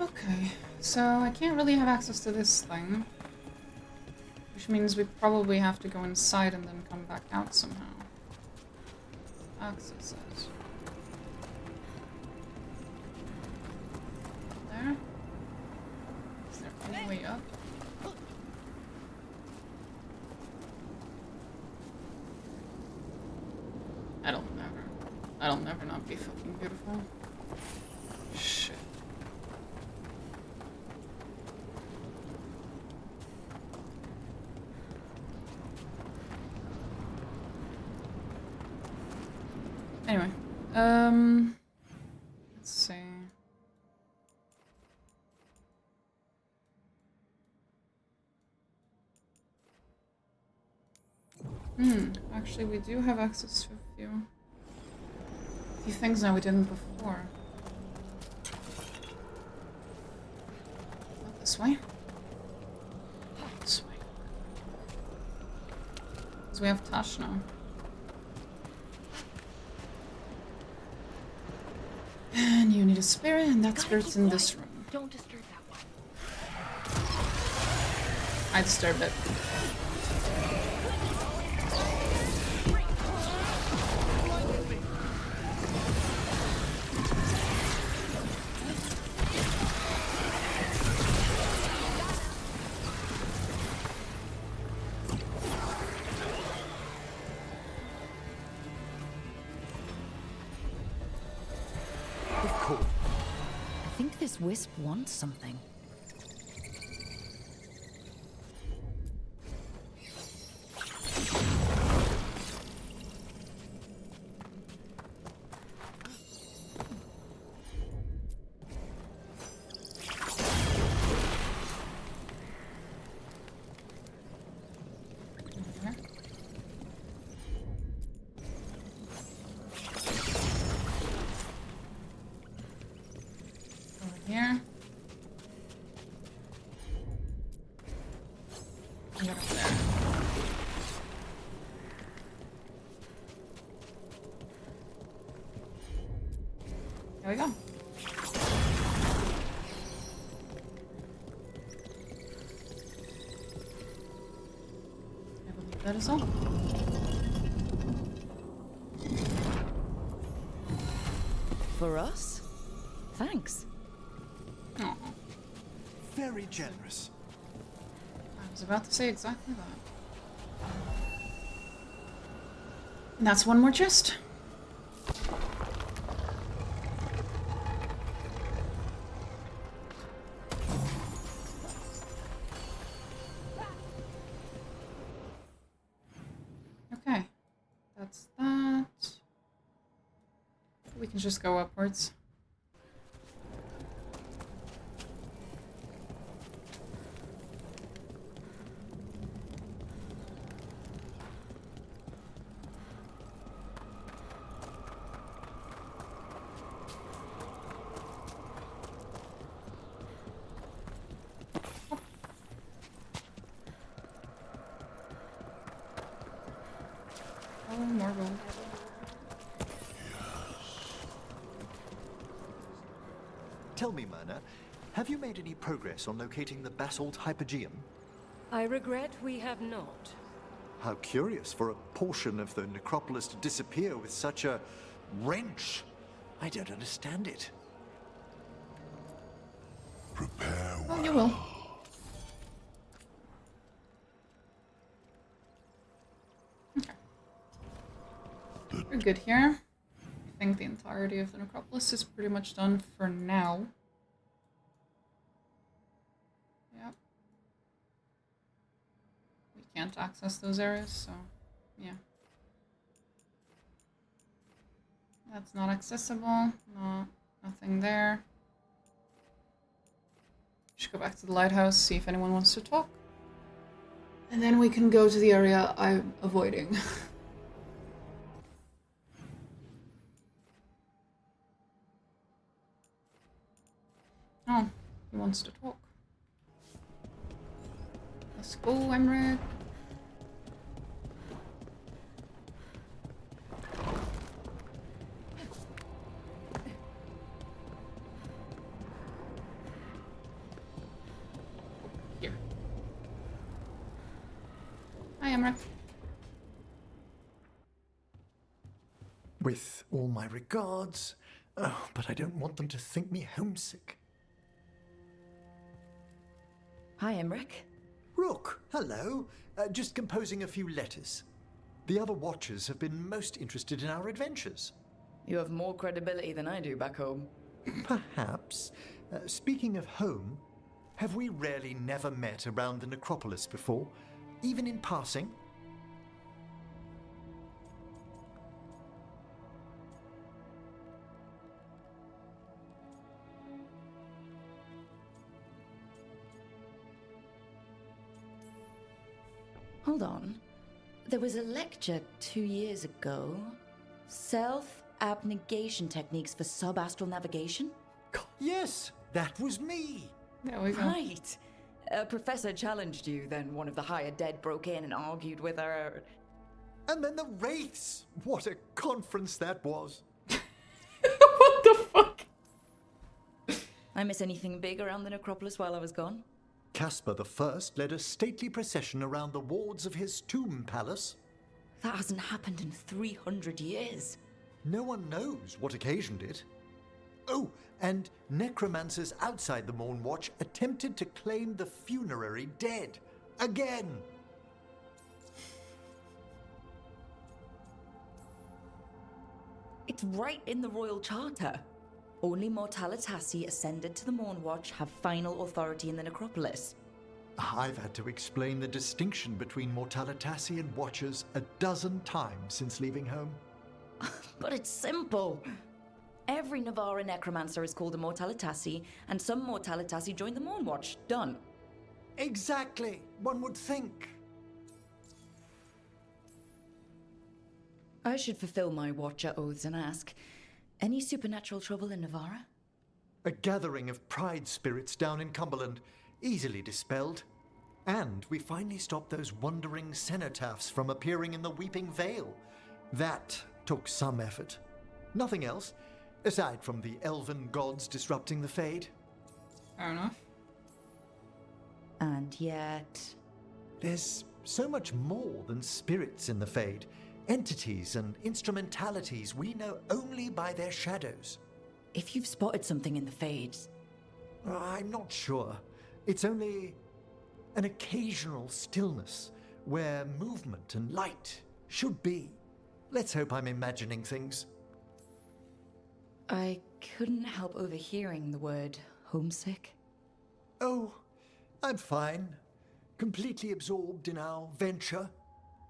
Okay, so I can't really have access to this thing. Which means we probably have to go inside and then come back out somehow. Access it. There? Is there any way up? That'll never not be fucking beautiful. Shit. Anyway, let's see. Actually we do have access to a few things now we didn't before. Not this way. This way. Because we have Tash now. And you need a spirit, and that spirit's in this room. Don't disturb that one. I disturbed it. I think this wisp wants something. Here. And up there. There we go. I believe that is all. For us? Thanks. Oh. Very generous. I was about to say exactly that. And that's one more chest. Okay. we can just go upwards. Oh, marble. Tell me, Myrna, have you made any progress on locating the basalt hypogeum? I regret we have not. How curious for a portion of the necropolis to disappear with such a wrench. I don't understand it. Prepare well. Oh, you will. Okay. We're good here. I think the entirety of the necropolis is pretty much done for now. Yep. We can't access those areas, so yeah. That's not accessible. No, nothing there. Should go back to the lighthouse, see if anyone wants to talk. And then we can go to the area I'm avoiding. Oh, he wants to talk. Let's go, Emmrich. Here. Hi, Emmrich. With all my regards. Oh, but I don't want them to think me homesick. Hi, Emmrich. Rook, hello. Just composing a few letters. The other Watchers have been most interested in our adventures. You have more credibility than I do back home. Perhaps. Speaking of home, have we really never met around the necropolis before? Even in passing? Hold on. There was a lecture 2 years ago. Self-abnegation techniques for sub-astral navigation? Yes, that was me. There we go. Right. A professor challenged you, then one of the higher dead broke in and argued with her. And then the Wraiths! What a conference that was. What the fuck? I miss anything big around the necropolis while I was gone? Caspar the First led a stately procession around the wards of his tomb palace. That hasn't happened in 300 years. No one knows what occasioned it. Oh, and necromancers outside the Morn Watch attempted to claim the funerary dead. Again! It's right in the Royal Charter. Only Mortalitasi ascended to the Morn Watch have final authority in the necropolis. I've had to explain the distinction between Mortalitasi and Watchers a dozen times since leaving home. But it's simple. Every Navarra necromancer is called a Mortalitasi, and some Mortalitasi join the Morn Watch. Done. Exactly. One would think. I should fulfill my Watcher oaths and ask, any supernatural trouble in Navarra? A gathering of pride spirits down in Cumberland, easily dispelled. And we finally stopped those wandering cenotaphs from appearing in the Weeping Vale. That took some effort. Nothing else, aside from the elven gods disrupting the Fade. Fair enough. And yet... There's so much more than spirits in the Fade. Entities and instrumentalities we know only by their shadows. If you've spotted something in the Fades... I'm not sure. It's only an occasional stillness where movement and light should be. Let's hope I'm imagining things. I couldn't help overhearing the word homesick. Oh, I'm fine. Completely absorbed in our venture.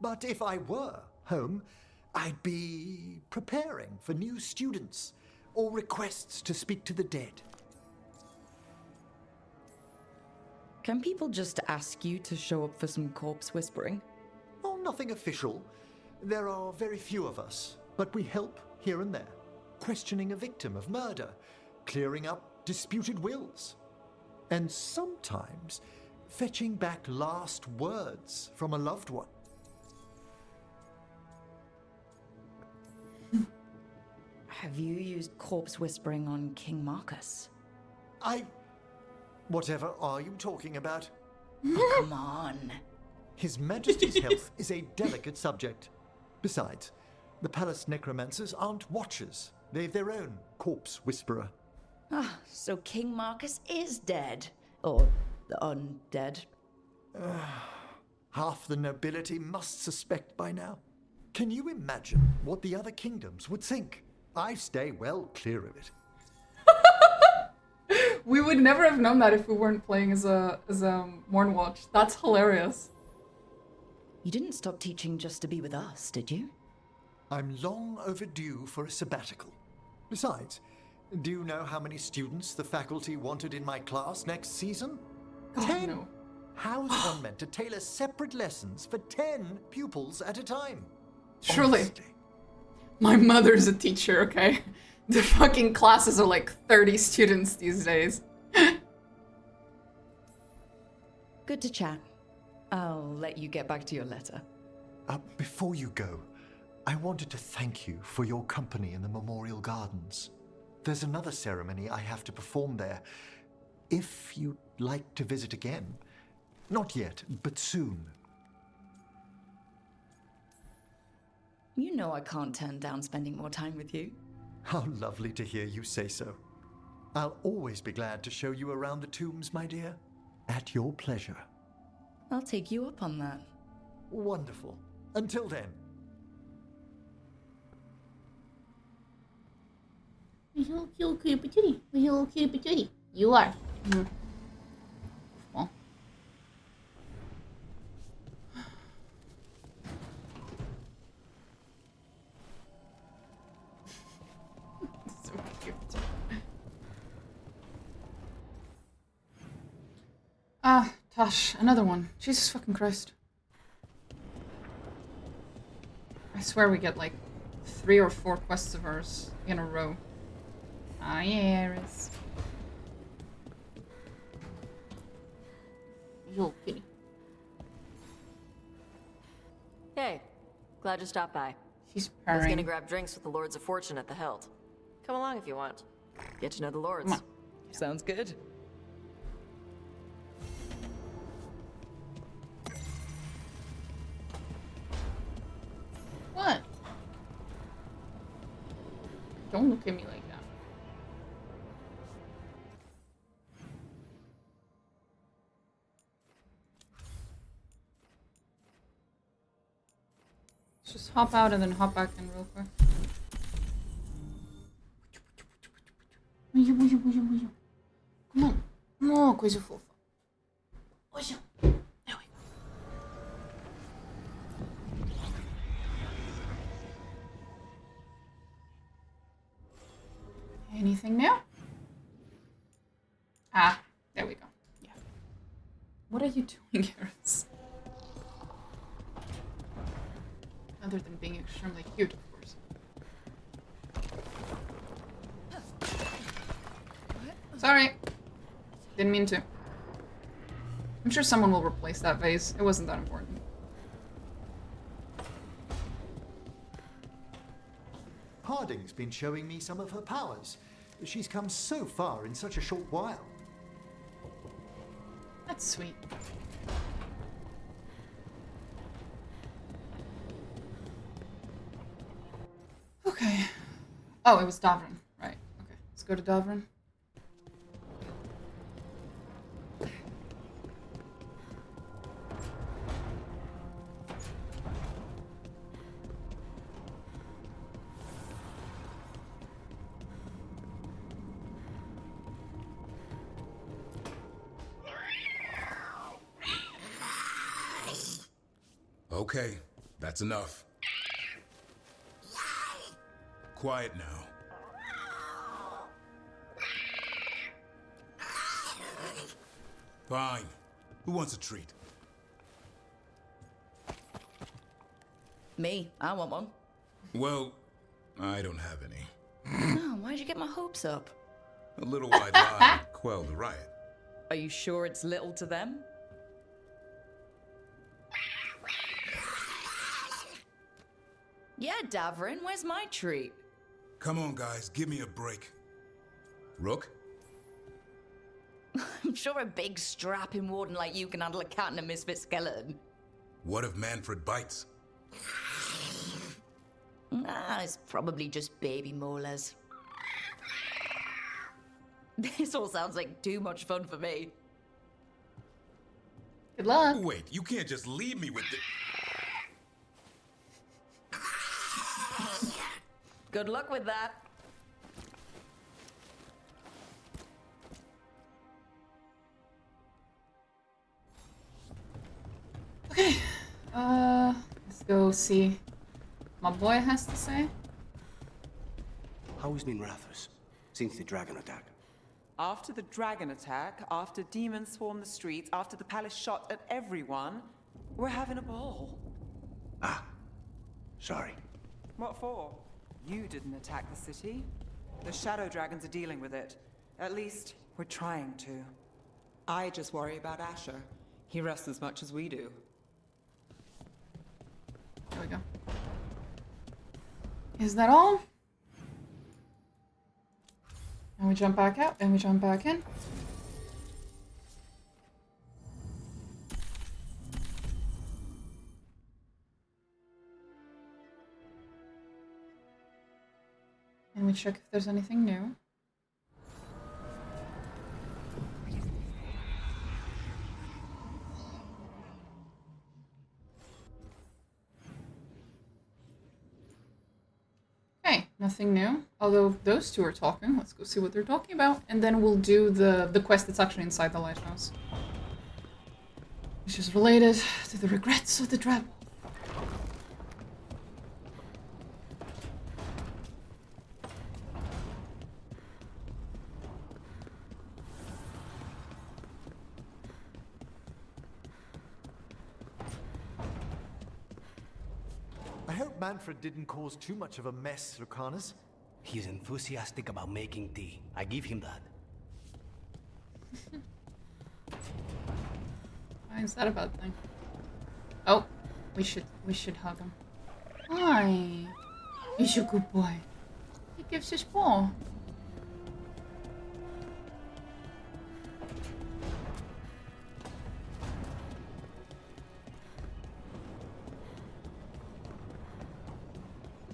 But if I were home, I'd be preparing for new students, or requests to speak to the dead. Can people just ask you to show up for some corpse whispering? Oh, nothing official. There are very few of us, but we help here and there. Questioning a victim of murder, clearing up disputed wills, and sometimes fetching back last words from a loved one. Have you used corpse whispering on King Marcus? Whatever are you talking about? Oh, come on. His Majesty's health is a delicate subject. Besides, the palace necromancers aren't watchers. They've their own corpse whisperer. Ah, so King Marcus is dead. Or undead. Half the nobility must suspect by now. Can you imagine what the other kingdoms would think? I stay well clear of it. We would never have known that if we weren't playing as a Mornwatch. That's hilarious. You didn't stop teaching just to be with us, did you? I'm long overdue for a sabbatical. Besides, do you know how many students the faculty wanted in my class next season? 10! No. How's one meant to tailor separate lessons for 10 pupils at a time? Truly. Honestly. My mother's a teacher, okay? The fucking classes are like 30 students these days. Good to chat. I'll let you get back to your letter. Before you go, I wanted to thank you for your company in the Memorial Gardens. There's another ceremony I have to perform there. If you'd like to visit again. Not yet, but soon. You know I can't turn down spending more time with you. How lovely to hear you say so. I'll always be glad to show you around the tombs, my dear. At your pleasure. I'll take you up on that. Wonderful. Until then. You little cutie patootie. You little cutie patootie. You are. Well. So cute. Ah, Tosh, another one. Jesus fucking Christ. I swear we get like 3 or 4 quests of hers in a row. Ah, yes. You kitty. Hey, glad you stopped by. She's I was purring. gonna grab drinks with the Lords of Fortune at the Hilt. Come along if you want. Get to know the Lords. Come Sounds good. What? Don't look at me like that. Let's just hop out and then hop back in real quick. Come on. No, coisa fofa. Hoje. There we go. Anything new? Ah, there we go. Yeah. What are you doing, Eris? Other than being extremely cute, of course. Sorry. Didn't mean to. I'm sure someone will replace that vase. It wasn't that important. Harding's been showing me some of her powers. She's come so far in such a short while. That's sweet. Okay. Oh, it was Davrin. Right. Okay. Let's go to Davrin. Okay, that's enough. Quiet now. Fine. Who wants a treat? Me. I want one. Well, I don't have any. Oh, why'd you get my hopes up? A little white lie quelled the riot. Are you sure it's little to them? Yeah, Davrin, where's my treat? Come on, guys, give me a break. Rook? I'm sure a big strapping warden like you can handle a cat and a misfit skeleton. What if Manfred bites? Nah, it's probably just baby molars. This all sounds like too much fun for me. Good luck. Wait, you can't just leave me with the... Good luck with that. Okay. Let's go see what my boy has to say. How has been Rathers since the dragon attack? After the dragon attack, after demons swarmed the streets, after the palace shot at everyone, we're having a ball. Ah, sorry. What for? You didn't attack the city. The shadow dragons are dealing with it. At least, we're trying to. I just worry about Asher. He rests as much as we do. There we go. Is that all? And we jump back out, and we jump back in. And we check if there's anything new. Okay, nothing new. Although those two are talking. Let's go see what they're talking about. And then we'll do the quest that's actually inside the lighthouse. Which is related to the regrets of the travel. I hope Manfred didn't cause too much of a mess, Lucanus. He's enthusiastic about making tea. I give him that. Why is that a bad thing? Oh, we should hug him. Hi. He's a good boy. He gives his paw.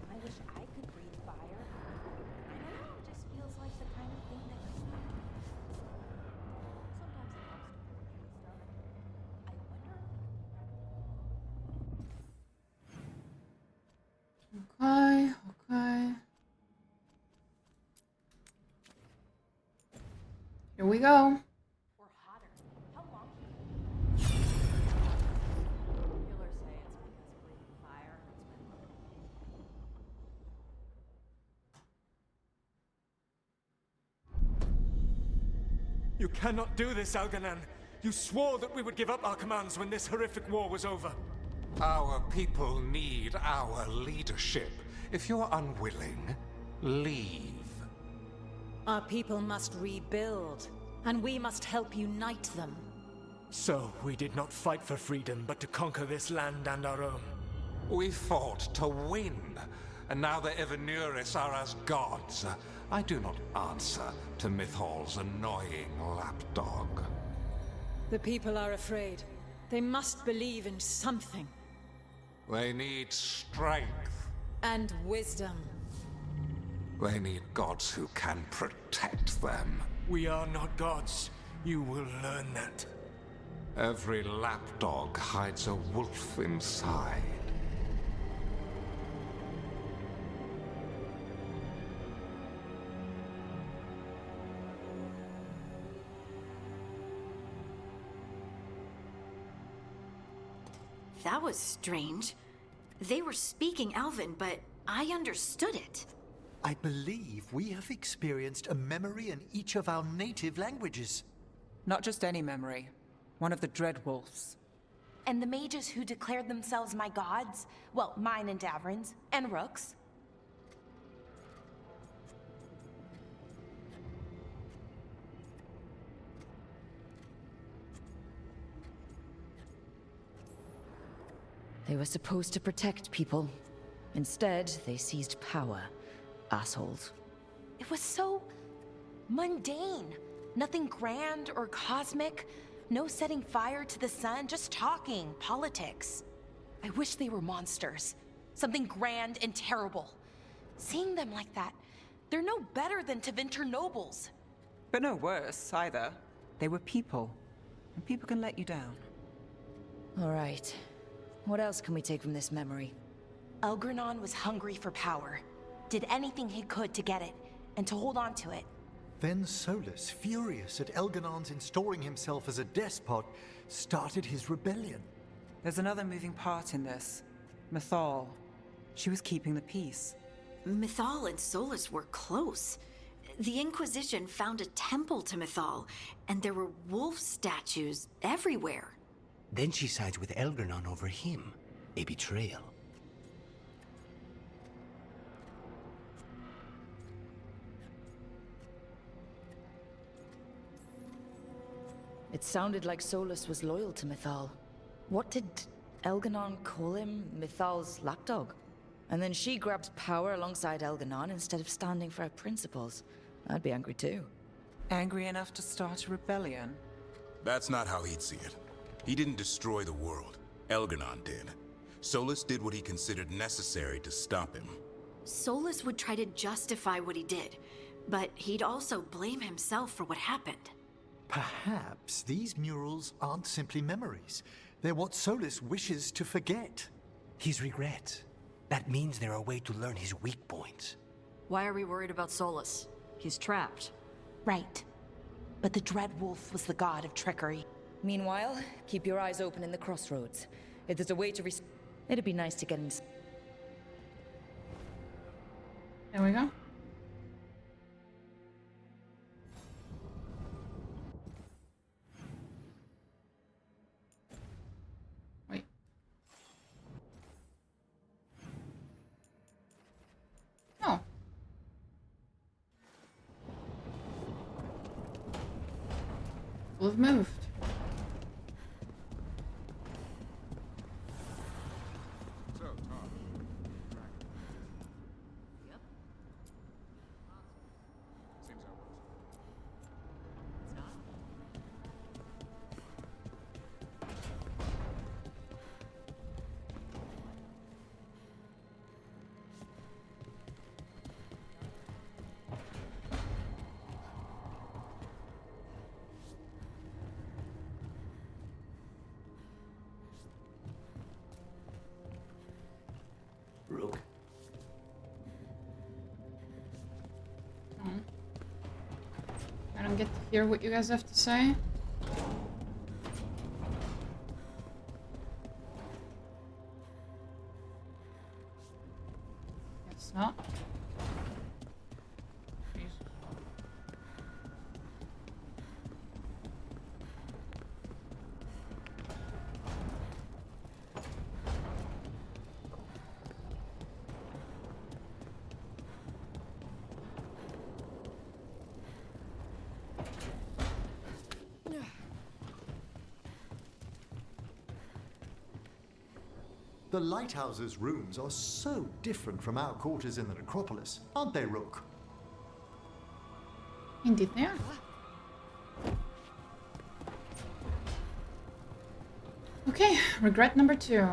I wish I could breathe fire. I don't know, it just feels like the kind of thing that could happen. Sometimes it helps to hold your stomach. I wonder. Okay, okay. Here we go. Or hotter. How long? Healers say it's because breathing fire hurts my lungs. You cannot do this, Algernon. You swore that we would give up our commands when this horrific war was over. Our people need our leadership. If you're unwilling, leave. Our people must rebuild, and we must help unite them. So, we did not fight for freedom, but to conquer this land and our own. We fought to win, and now the Evanuris are as gods. I do not answer to Mythal's annoying lapdog. The people are afraid. They must believe in something. They need strength. And wisdom. They need gods who can protect them. We are not gods. You will learn that. Every lapdog hides a wolf inside. That was strange. They were speaking Elven, but I understood it. I believe we have experienced a memory in each of our native languages. Not just any memory. One of the Dreadwolves. And the mages who declared themselves my gods? Well, mine and Davrin's, and Rook's. They were supposed to protect people. Instead, they seized power. Assholes. It was so mundane. Nothing grand or cosmic. No setting fire to the sun, just talking, politics. I wish they were monsters. Something grand and terrible. Seeing them like that, they're no better than Tevinter nobles. But no worse, either. They were people. And people can let you down. All right. What else can we take from this memory? Elgranon was hungry for power. Did anything he could to get it, and to hold on to it. Then Solus, furious at Elganon's installing himself as a despot, started his rebellion. There's another moving part in this. Mythal. She was keeping the peace. Mythal and Solus were close. The Inquisition found a temple to Mythal, and there were wolf statues everywhere. Then she sides with Elgranon over him. A betrayal. It sounded like Solus was loyal to Mythal. What did Elganon call him? Mythal's lapdog? And then she grabs power alongside Elganon instead of standing for her principles. I'd be angry too. Angry enough to start a rebellion? That's not how he'd see it. He didn't destroy the world. Elganon did. Solus did what he considered necessary to stop him. Solus would try to justify what he did, but he'd also blame himself for what happened. Perhaps these murals aren't simply memories. They're what Solus wishes to forget. His regrets. That means they're a way to learn his weak points. Why are we worried about Solus? He's trapped. Right. But the Dreadwolf was the god of trickery. Meanwhile, keep your eyes open in the crossroads. If there's a way to it'd be nice to get in. There we go. Wait. Oh. We'll have moved. Rook. I don't get to hear what you guys have to say. Guess not. The lighthouse's rooms are so different from our quarters in the necropolis, aren't they, Rook? Indeed they are. Okay, regret number 2.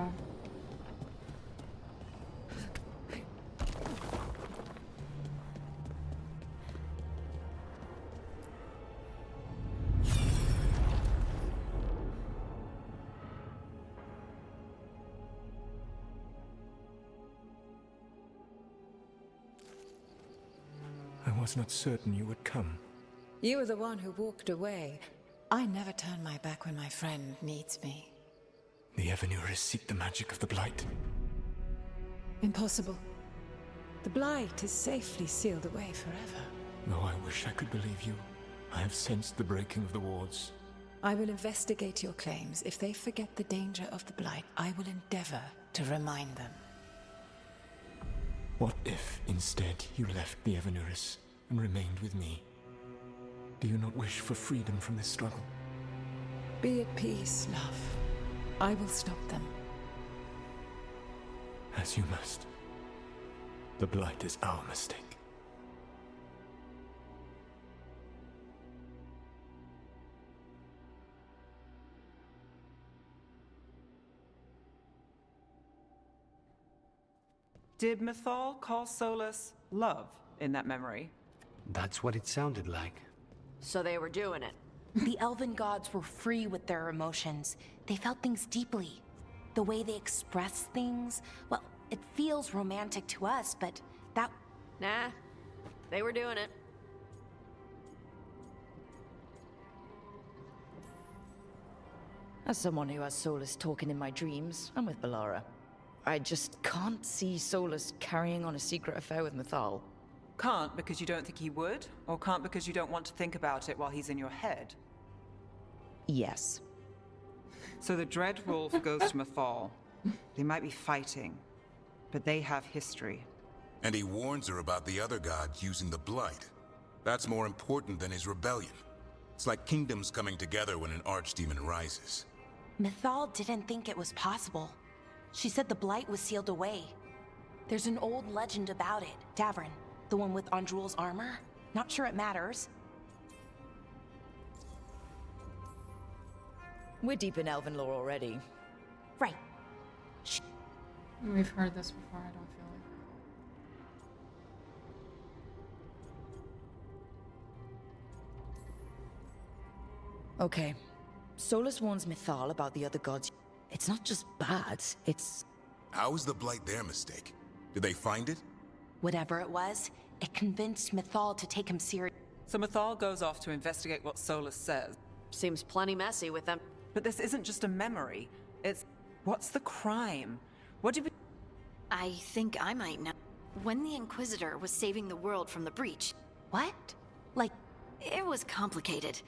I was not certain you would come. You were the one who walked away. I never turn my back when my friend needs me. The Evanures seek the magic of the Blight. Impossible. The Blight is safely sealed away forever. Though I wish I could believe you. I have sensed the breaking of the wards. I will investigate your claims. If they forget the danger of the Blight, I will endeavor to remind them. What if, instead, you left the Evanuris and remained with me? Do you not wish for freedom from this struggle? Be at peace, love. I will stop them. As you must. The Blight is our mistake. Did Mythal call Solus love in that memory? That's what it sounded like. So they were doing it. The elven gods were free with their emotions. They felt things deeply. The way they express things, well, it feels romantic to us, but that... Nah, they were doing it. As someone who has Solus talking in my dreams, I'm with Balara. I just can't see Solus carrying on a secret affair with Mythal. Can't because you don't think he would? Or can't because you don't want to think about it while he's in your head? Yes. So the Dread Wolf goes to Mythal. They might be fighting, but they have history. And he warns her about the other gods using the Blight. That's more important than his rebellion. It's like kingdoms coming together when an archdemon rises. Mythal didn't think it was possible. She said the Blight was sealed away. There's an old legend about it. Davrin, the one with Andrul's armor. Not sure it matters. We're deep in elven lore already. Right. We've heard this before, I don't feel like. Okay. Solus warns Mythal about the other gods. It's not just bad, it's... How is the Blight their mistake? Did they find it? Whatever it was, it convinced Mythal to take him serious. So Mythal goes off to investigate what Solus says. Seems plenty messy with them. But this isn't just a memory. It's... What's the crime? What did we... I think I might know. When the Inquisitor was saving the world from the breach... What? Like... It was complicated.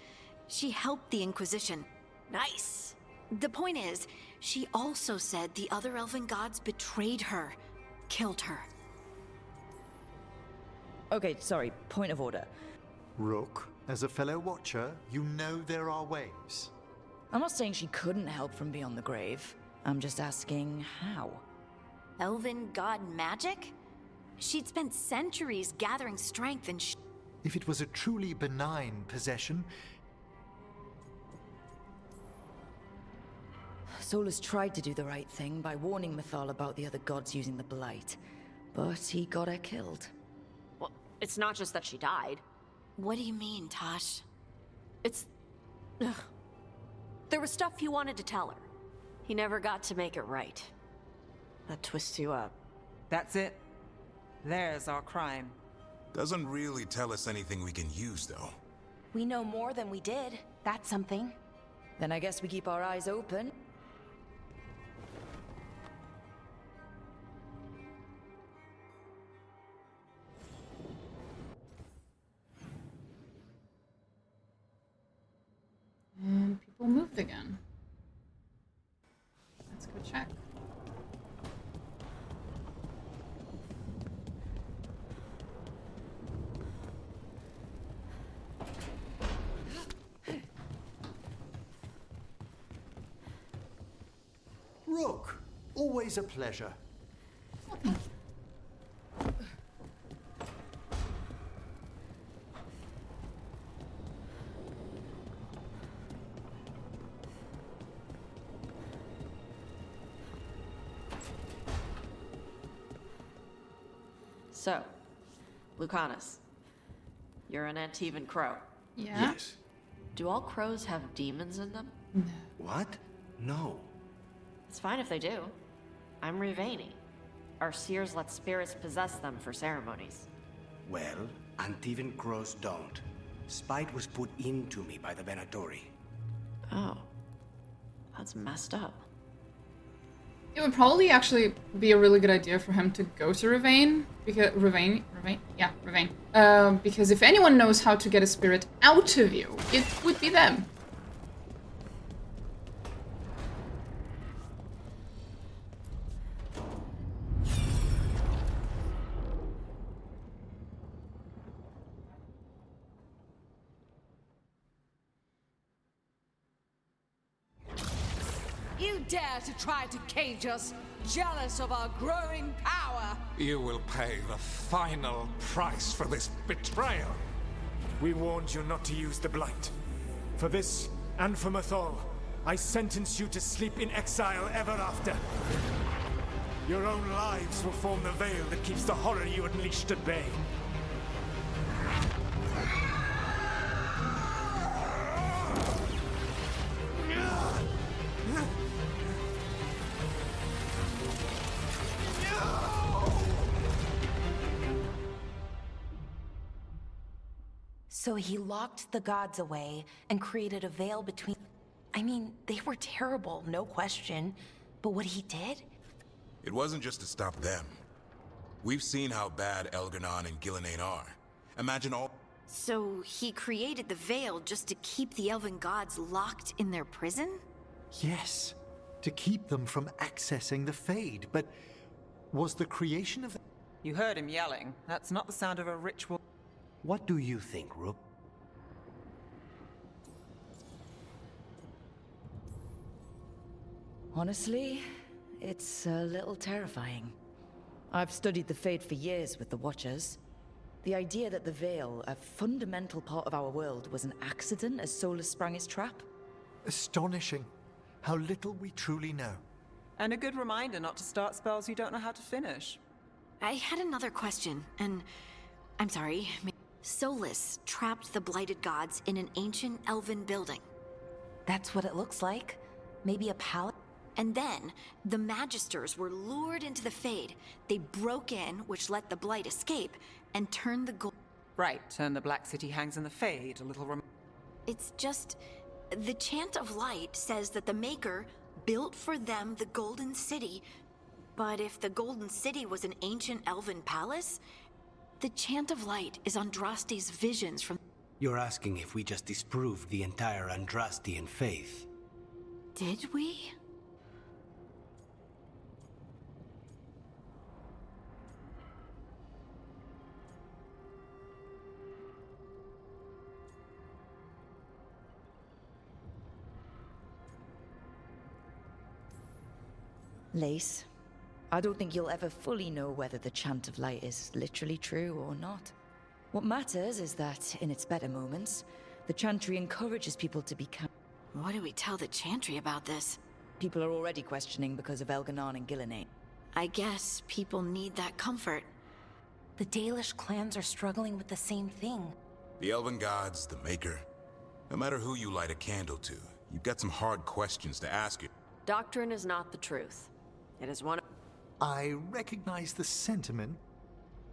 She helped the Inquisition. Nice. The point is, she also said the other elven gods betrayed her. Killed her. Okay, sorry, point of order. Rook, as a fellow watcher, you know there are ways. I'm not saying she couldn't help from beyond the grave. I'm just asking how. Elven god magic? She'd spent centuries gathering strength and If it was a truly benign possession... Solus tried to do the right thing by warning Mythal about the other gods using the Blight, but he got her killed. Well, it's not just that she died. What do you mean, Tosh? It's... Ugh. There was stuff he wanted to tell her. He never got to make it right. That twists you up. That's it. There's our crime. Doesn't really tell us anything we can use, though. We know more than we did. That's something. Then I guess we keep our eyes open. And people moved again. Let's go check. Rook, always a pleasure. So, Lucanus, you're an Antivan crow. Yeah? Yes. Do all crows have demons in them? No. What? No. It's fine if they do. I'm Rivani. Our seers let spirits possess them for ceremonies. Well, Antivan crows don't. Spite was put into me by the Venatori. Oh. That's messed up. It would probably actually be a really good idea for him to go to Rivane, because Rivane, because if anyone knows how to get a spirit out of you, it would be them. dare to try to cage us, jealous of our growing power? You will pay the final price for this betrayal. We warned you not to use the Blight. For this, and for Mathol, I sentence you to sleep in exile ever after. Your own lives will form the veil that keeps the horror you unleashed at bay. So he locked the gods away and created a veil between... I mean, they were terrible, no question. But what he did? It wasn't just to stop them. We've seen how bad Elganon and Gillenane are. Imagine all... So he created the veil just to keep the elven gods locked in their prison? Yes, to keep them from accessing the Fade, but was the creation of... You heard him yelling. That's not the sound of a ritual. What do you think, Rook? Honestly, it's a little terrifying. I've studied the Fade for years with the Watchers. The idea that the Veil, a fundamental part of our world, was an accident as Solus sprang his trap? Astonishing. How little we truly know. And a good reminder not to start spells you don't know how to finish. I had another question, and I'm sorry. Solus trapped the blighted gods in an ancient elven building. That's what it looks like. Maybe a palace? And then, the Magisters were lured into the Fade. They broke in, which let the Blight escape, and turned the gold... Right, and the Black City hangs in the Fade, a little It's just... The Chant of Light says that the Maker built for them the Golden City, but if the Golden City was an ancient elven palace, the Chant of Light is Andraste's visions from... You're asking if we just disproved the entire Andrastian faith. Did we? Lace, I don't think you'll ever fully know whether the Chant of Light is literally true or not. What matters is that, in its better moments, the Chantry encourages people to be What do we tell the Chantry about this? People are already questioning because of Elganon and Gillenane. I guess people need that comfort. The Dalish clans are struggling with the same thing. The Elven Gods, the Maker. No matter who you light a candle to, you've got some hard questions to ask it. Doctrine is not the truth. It is one of... I recognize the sentiment.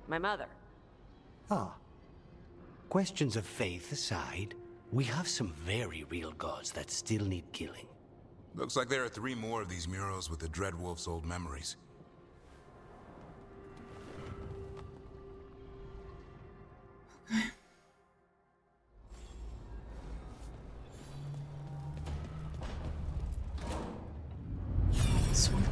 My mother. Ah. Questions of faith aside, we have some very real gods that still need killing. Looks like there are 3 more of these murals with the Dreadwolf's old memories. This one.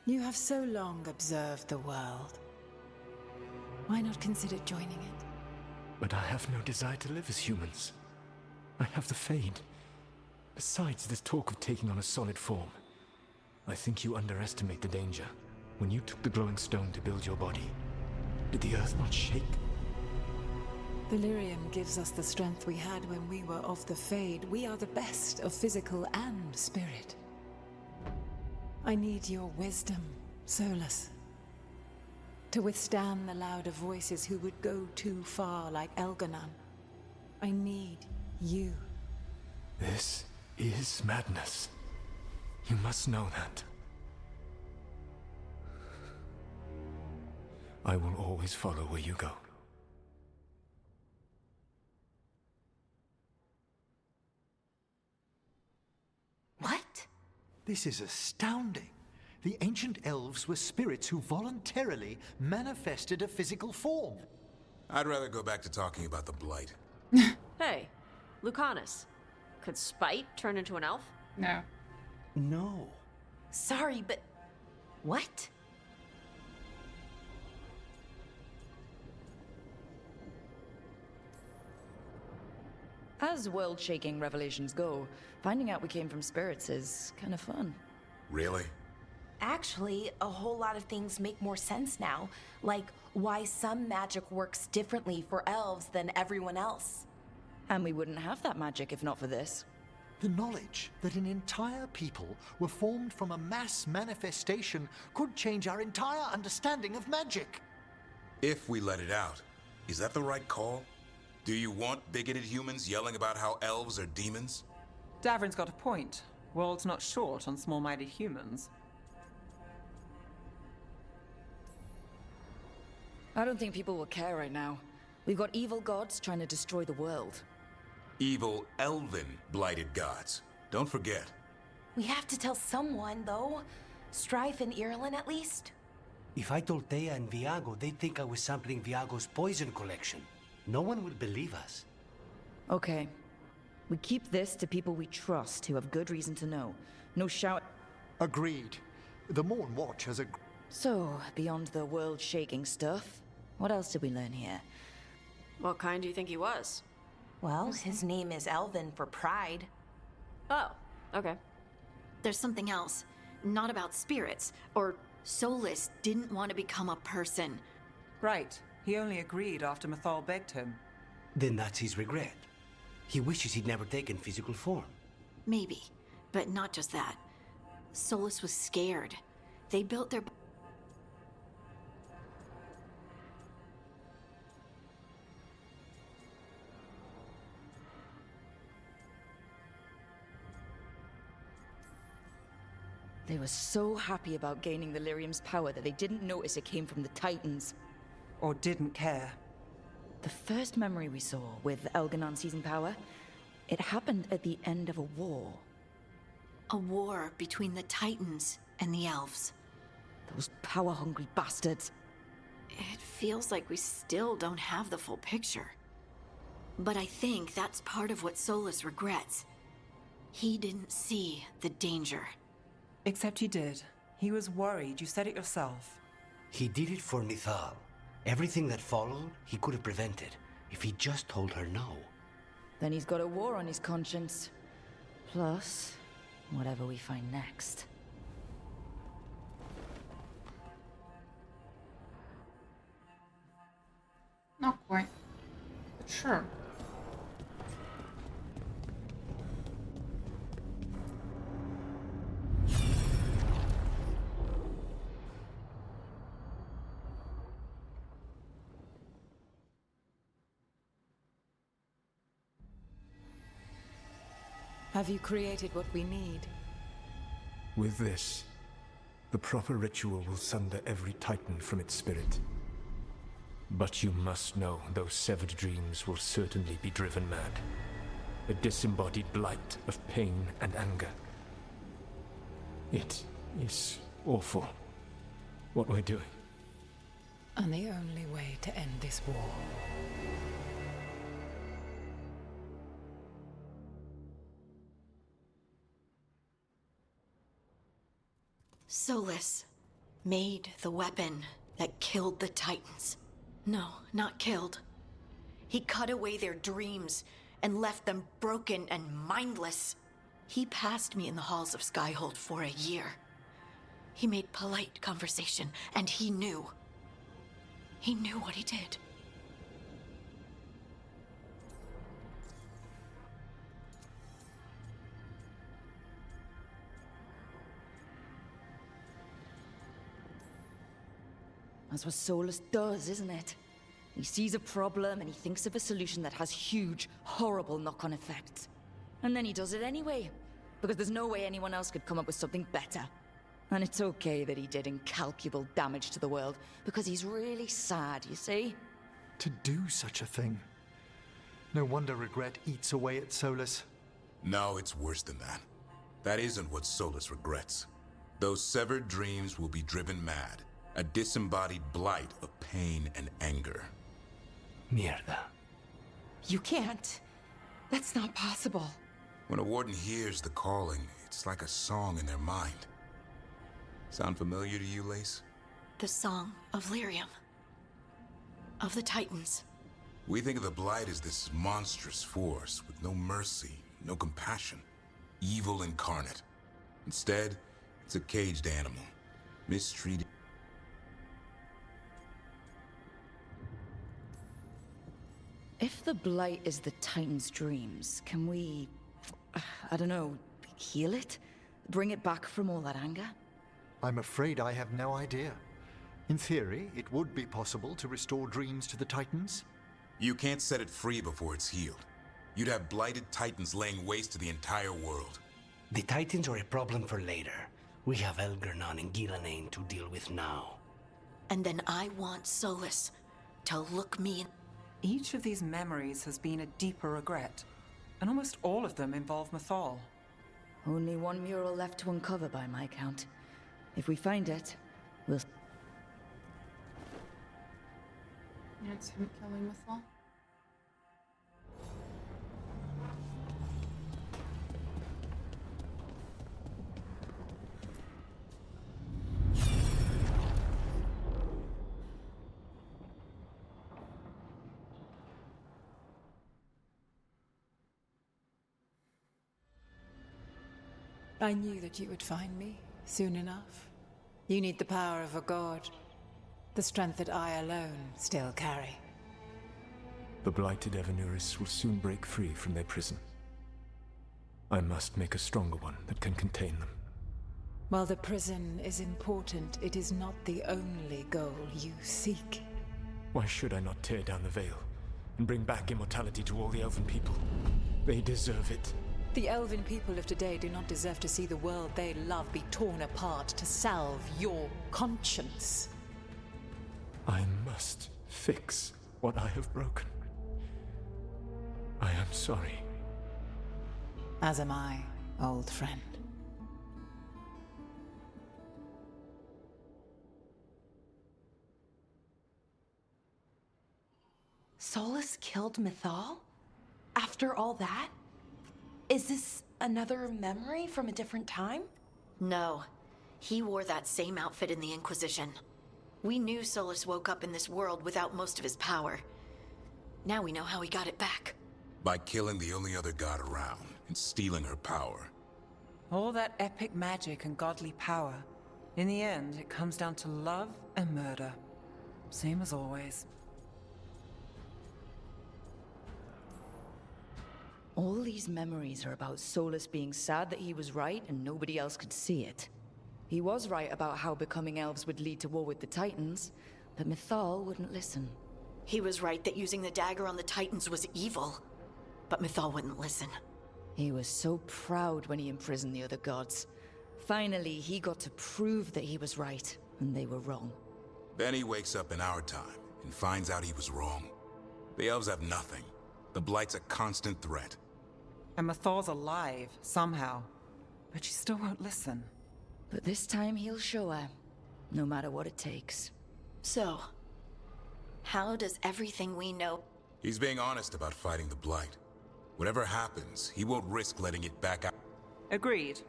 You have so long observed the world. Why not consider joining it? But I have no desire to live as humans. I have the Fade. Besides this talk of taking on a solid form, I think you underestimate the danger. When you took the glowing stone to build your body, did the earth not shake? Valyrium gives us the strength we had when we were of the Fade. We are the best of physical and spirit. I need your wisdom, Solus. To withstand the louder voices who would go too far like Elganon. I need you. This is madness. You must know that. I will always follow where you go. What? This is astounding. The ancient elves were spirits who voluntarily manifested a physical form. I'd rather go back to talking about the Blight. Hey, Lucanus. Could Spite turn into an elf? No. No. Sorry, but... What? As world-shaking revelations go, finding out we came from spirits is kind of fun. Really? Actually, a whole lot of things make more sense now. Like why some magic works differently for elves than everyone else. And we wouldn't have that magic if not for this. The knowledge that an entire people were formed from a mass manifestation could change our entire understanding of magic. If we let it out, is that the right call? Do you want bigoted humans yelling about how elves are demons? Davrin's got a point. World's not short on small-minded humans. I don't think people will care right now. We've got evil gods trying to destroy the world. Evil elven blighted gods. Don't forget. We have to tell someone, though. Strife and Ireland, at least. If I told Thea and Viago, they'd think I was sampling Viago's poison collection. No one would believe us. Okay. We keep this to people we trust who have good reason to know. No shout. Agreed. The Morn Watch has a... So, beyond the world-shaking stuff, what else did we learn here? What kind do you think he was? Well, his name is Elvin for pride. Oh, okay. There's something else. Not about spirits, or Solus didn't want to become a person. Right. He only agreed after Mathal begged him. Then that's his regret. He wishes he'd never taken physical form. Maybe, but not just that. Solus was scared. They built their... They were so happy about gaining the Lyrium's power that they didn't notice it came from the Titans. Or didn't care. The first memory we saw with Elganon seizing power, it happened at the end of a war. A war between the Titans and the elves. Those power-hungry bastards. It feels like we still don't have the full picture. But I think that's part of what Solus regrets. He didn't see the danger. Except he did. He was worried, you said it yourself. He did it for Mithal. Everything that followed, he could have prevented, if he just told her no. Then he's got a war on his conscience. Plus, whatever we find next. Not quite. But sure. Have you created what we need? With this, the proper ritual will sunder every Titan from its spirit. But you must know those severed dreams will certainly be driven mad. A disembodied blight of pain and anger. It is awful what we're doing. And the only way to end this war. Solus made the weapon that killed the Titans. No, not killed. He cut away their dreams and left them broken and mindless. He passed me in the halls of Skyhold for a year. He made polite conversation, and he knew. He knew what he did. That's what Solus does, isn't it? He sees a problem and he thinks of a solution that has huge, horrible knock-on effects. And then he does it anyway, because there's no way anyone else could come up with something better. And it's okay that he did incalculable damage to the world, because he's really sad, you see? To do such a thing. No wonder regret eats away at Solus. No, it's worse than that. That isn't what Solus regrets. Those severed dreams will be driven mad. A disembodied blight of pain and anger. Mierda. You can't. That's not possible. When a warden hears the calling, it's like a song in their mind. Sound familiar to you, Lace? The song of Lyrium. Of the Titans. We think of the Blight as this monstrous force with no mercy, no compassion, evil incarnate. Instead, it's a caged animal, mistreated. If the Blight is the Titan's dreams, can we, I don't know, heal it? Bring it back from all that anger? I'm afraid I have no idea. In theory, it would be possible to restore dreams to the Titans. You can't set it free before it's healed. You'd have blighted Titans laying waste to the entire world. The Titans are a problem for later. We have Elgernon and Gillenane to deal with now. And then I want Solus to look me in. Each of these memories has been a deeper regret, and almost all of them involve Mythal. Only one mural left to uncover by my count. If we find it, we'll... Yeah, it's him killing Mythal. I knew that you would find me soon enough. You need the power of a god. The strength that I alone still carry. The blighted Evanuris will soon break free from their prison. I must make a stronger one that can contain them. While the prison is important, it is not the only goal you seek. Why should I not tear down the veil and bring back immortality to all the Elven people? They deserve it. The Elven people of today do not deserve to see the world they love be torn apart to salve your conscience. I must fix what I have broken. I am sorry. As am I, old friend. Solus killed Mythal? After all that? Is this another memory from a different time? No. He wore that same outfit in the Inquisition. We knew Solus woke up in this world without most of his power. Now we know how he got it back. By killing the only other god around and stealing her power. All that epic magic and godly power. In the end, it comes down to love and murder. Same as always. All these memories are about Solus being sad that he was right and nobody else could see it. He was right about how becoming elves would lead to war with the Titans, but Mythal wouldn't listen. He was right that using the dagger on the Titans was evil, but Mythal wouldn't listen. He was so proud when he imprisoned the other gods. Finally, he got to prove that he was right, and they were wrong. Then he wakes up in our time and finds out he was wrong. The elves have nothing. The Blight's a constant threat. And Mythal's alive, somehow. But she still won't listen. But this time he'll show her, no matter what it takes. So, how does everything we know... He's being honest about fighting the Blight. Whatever happens, he won't risk letting it back out. Agreed.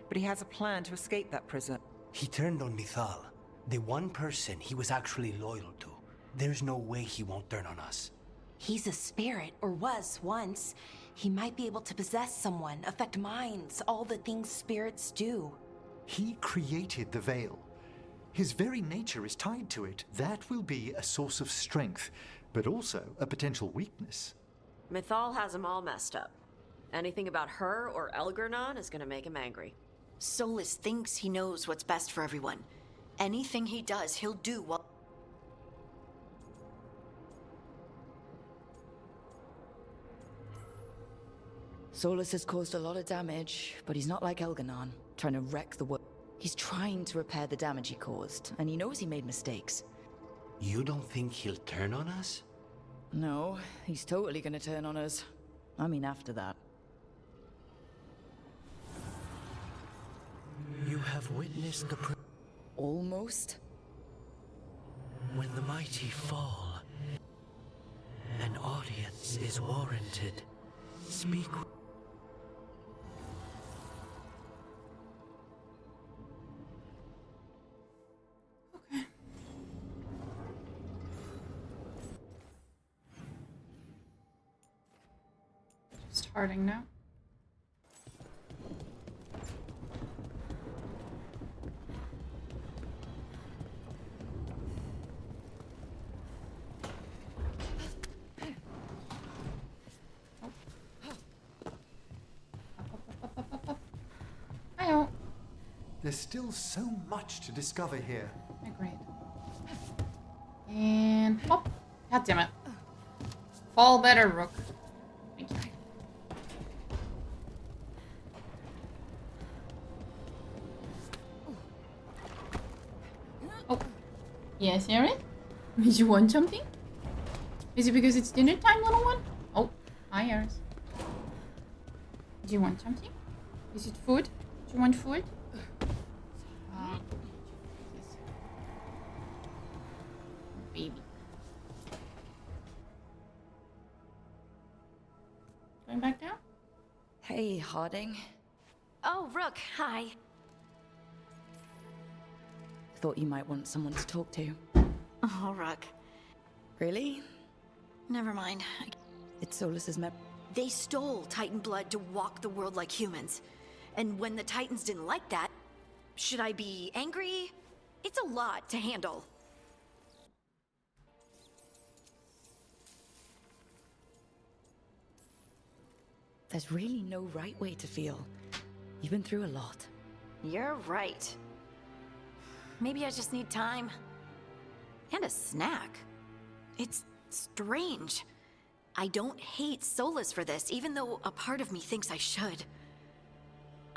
But he has a plan to escape that prison. He turned on Mythal, the one person he was actually loyal to. There's no way he won't turn on us. He's a spirit, or was once. He might be able to possess someone, affect minds, all the things spirits do. He created the veil. His very nature is tied to it. That will be a source of strength, but also a potential weakness. Mythal has him all messed up. Anything about her or Elgernon is gonna make him angry. Solus thinks he knows what's best for everyone. Anything he does, he'll do while... Solus has caused a lot of damage, but he's not like Elgernon, trying to wreck the world. He's trying to repair the damage he caused, and he knows he made mistakes. You don't think he'll turn on us? No, he's totally gonna turn on us. I mean, after that. You have witnessed the... Almost? When the mighty fall, an audience is warranted. Speak. Starting now. Hi-oh. There's still so much to discover here. Agreed. And pop. God damn it. Fall better, Rook. Thank you. Oh. Yes, Aaron? Did you want something? Is it because it's dinner time, little one? Oh, hi, Aris. Do you want something? Is it food? Do you want food? Yes. Baby. Going back down? Hey, Harding. Oh, Rook, hi. Thought you might want someone to talk to. Oh, Rook. Really? Never mind. It's Solus's They stole Titan blood to walk the world like humans. And when the Titans didn't like that, should I be angry? It's a lot to handle. There's really no right way to feel. You've been through a lot. You're right. Maybe I just need time. And a snack. It's strange. I don't hate Solus for this, even though a part of me thinks I should.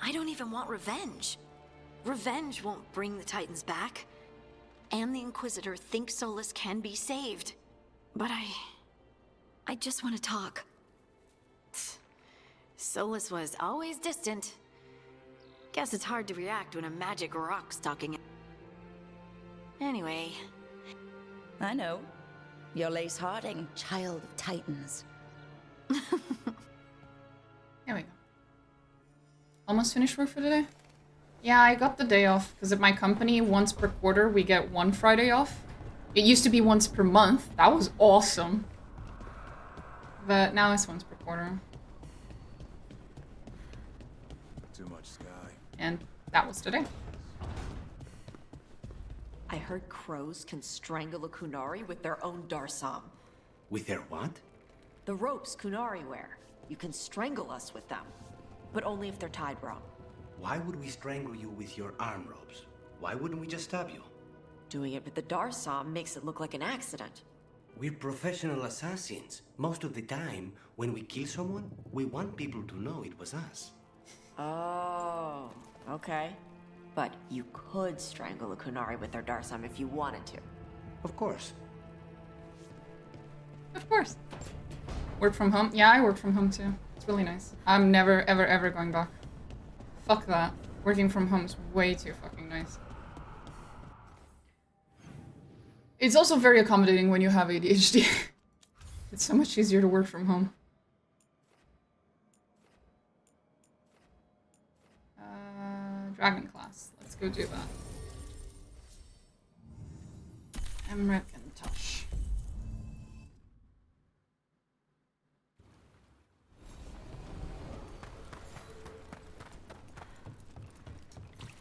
I don't even want revenge. Revenge won't bring the Titans back. And the Inquisitor thinks Solus can be saved. But I just want to talk. Solus was always distant. Guess it's hard to react when a magic rock's talking. Anyway. I know. You're Lace Harding, child of Titans. There we go. Almost finished work for today? Yeah, I got the day off, because at my company, once per quarter, we get 1 Friday off. It used to be once per month. That was awesome. But now it's once per quarter. Too much sky. And that was today. I heard crows can strangle a Kunari with their own darsam. With their what? The ropes Kunari wear. You can strangle us with them. But only if they're tied wrong. Why would we strangle you with your arm ropes? Why wouldn't we just stab you? Doing it with the darsam makes it look like an accident. We're professional assassins. Most of the time, when we kill someone, we want people to know it was us. Oh, okay. But you could strangle a Kunari with their darsam if you wanted to. Of course. Of course. Work from home? Yeah, I work from home too. It's really nice. I'm never, ever, ever going back. Fuck that. Working from home is way too fucking nice. It's also very accommodating when you have ADHD. It's so much easier to work from home. Dragon class. Let's go do that. Emmrich and Tosh.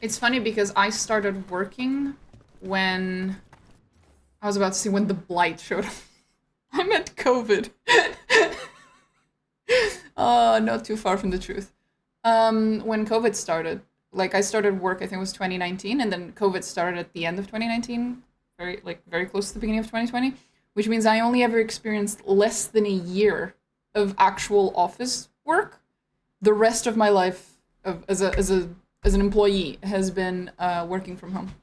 It's funny because I started working when... I was about to say when the blight showed up. I meant COVID. Not too far from the truth. When COVID started. Like, I started work, I think it was 2019, and then COVID started at the end of 2019, very close to the beginning of 2020, which means I only ever experienced less than a year of actual office work. The rest of my life as an employee has been working from home.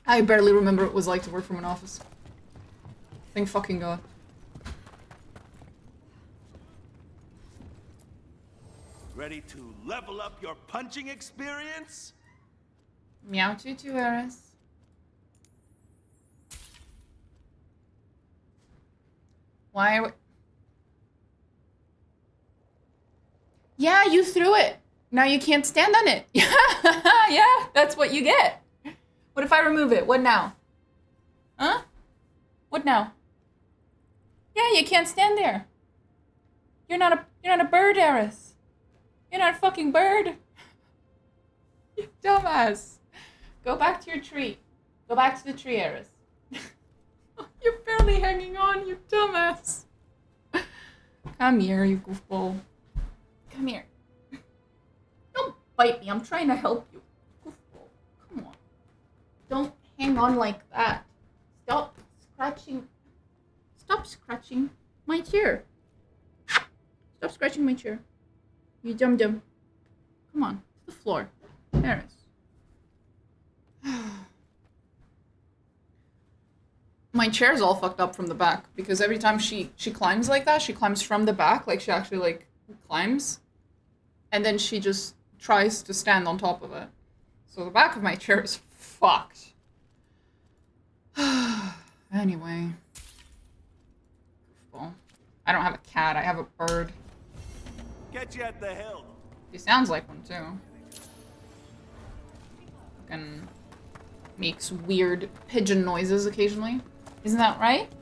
I barely remember what it was like to work from an office. Thank fucking God. Ready to level up your punching experience? Meow to Eris. Why? Yeah, you threw it. Now you can't stand on it. Yeah, that's what you get. What if I remove it? What now? Huh? What now? Yeah, you can't stand there. You're not a bird, Eris. You're not a fucking bird. You dumbass. Go back to your tree. Go back to the tree, Eris. You're barely hanging on, you dumbass. Come here, you goofball. Come here. Don't bite me. I'm trying to help you. Goofball. Come on. Don't hang on like that. Stop scratching. Stop scratching my chair. Stop scratching my chair. You dum-dum. Come on. To the floor. Eris. My chair's all fucked up from the back because every time she climbs like that, she climbs from the back, like she actually like climbs, and then she just tries to stand on top of it. So the back of my chair is fucked. Anyway. Goofball. I don't have a cat, I have a bird. Get you at the hill. He sounds like one too. Fucking makes weird pigeon noises occasionally. Isn't that right?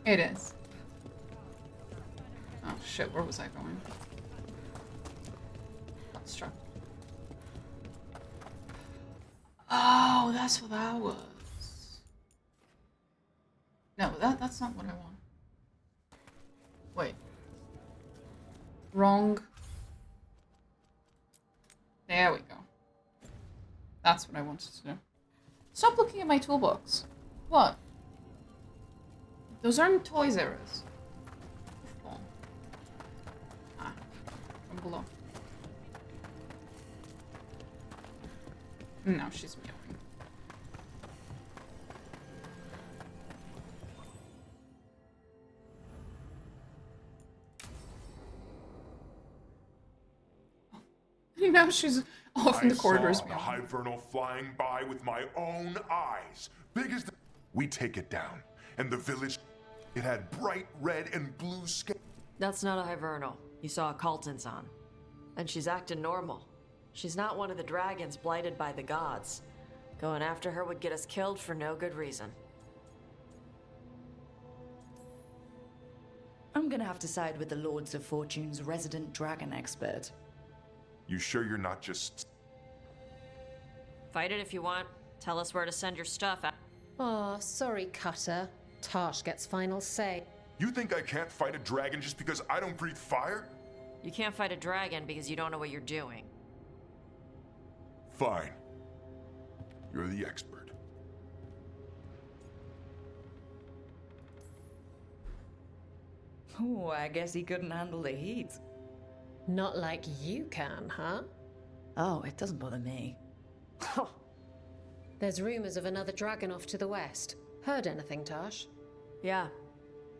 It is. Oh shit, where was I going? Got struck. Oh, that's what that was. No, that's not what I want. Wait. Wrong. There we go. That's what I wanted to do. Stop looking at my toolbox. What? Those aren't toys, Eris. Ah, from below. No, she's meowing. Now she's off in the corridors. I saw the Hivernal flying by with my own eyes. Big as the... We take it down. And the village, it had bright red and blue skin. That's not a Hivernal. You saw a Calton's on. And she's acting normal. She's not one of the dragons blighted by the gods. Going after her would get us killed for no good reason. I'm gonna have to side with the Lords of Fortune's resident dragon expert. You sure you're not just... Fight it if you want. Tell us where to send your stuff. Oh, sorry, Cutter. Tarsh gets final say. You think I can't fight a dragon just because I don't breathe fire? You can't fight a dragon because you don't know what you're doing. Fine. You're the expert. Oh, I guess he couldn't handle the heat. Not like you can, huh? Oh, it doesn't bother me. There's rumors of another dragon off to the west. Heard anything, Tarsh? Yeah.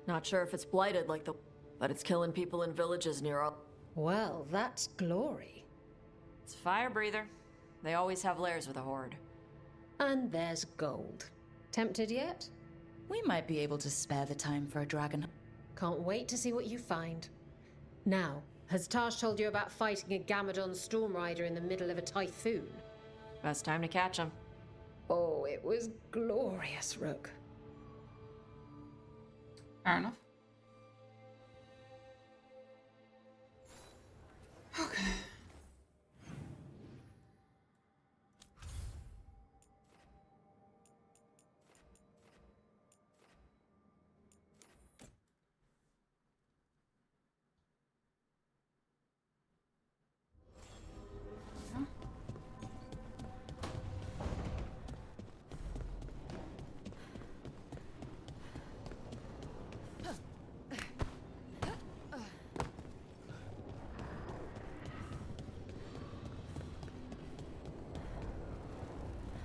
Not sure if it's blighted like the... But it's killing people in villages near all... Well, that's glory. It's a fire breather. They always have lairs with a horde. And there's gold. Tempted yet? We might be able to spare the time for a dragon. Can't wait to see what you find. Now, has Tarsh told you about fighting a Gamadon storm rider in the middle of a typhoon? Best time to catch him. Oh, it was glorious, Rook. Fair enough. Okay.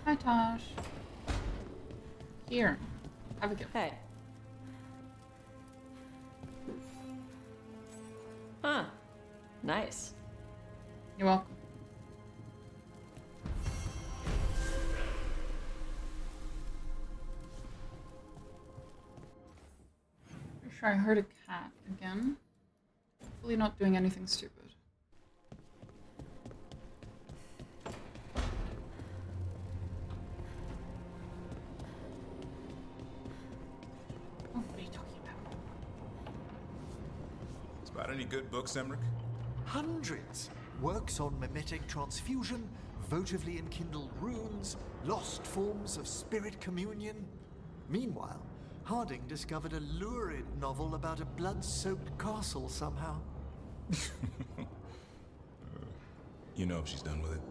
Hi, Tosh. Here. Have a gift. Hey. Huh. Nice. You're welcome. Pretty sure I heard a cat again. Hopefully not doing anything stupid. Spot any good books, Emmrich? Hundreds. Works on mimetic transfusion, votively enkindled runes, lost forms of spirit communion. Meanwhile, Harding discovered a lurid novel about a blood-soaked castle somehow. You know if she's done with it.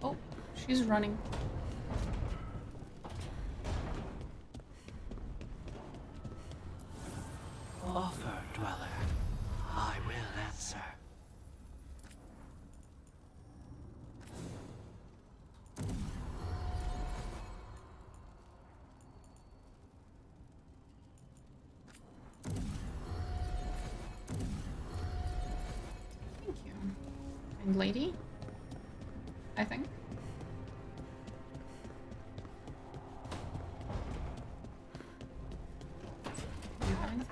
Oh, she's running. Offer, dweller. I will answer. Thank you. And lady? I think. Do you have anything?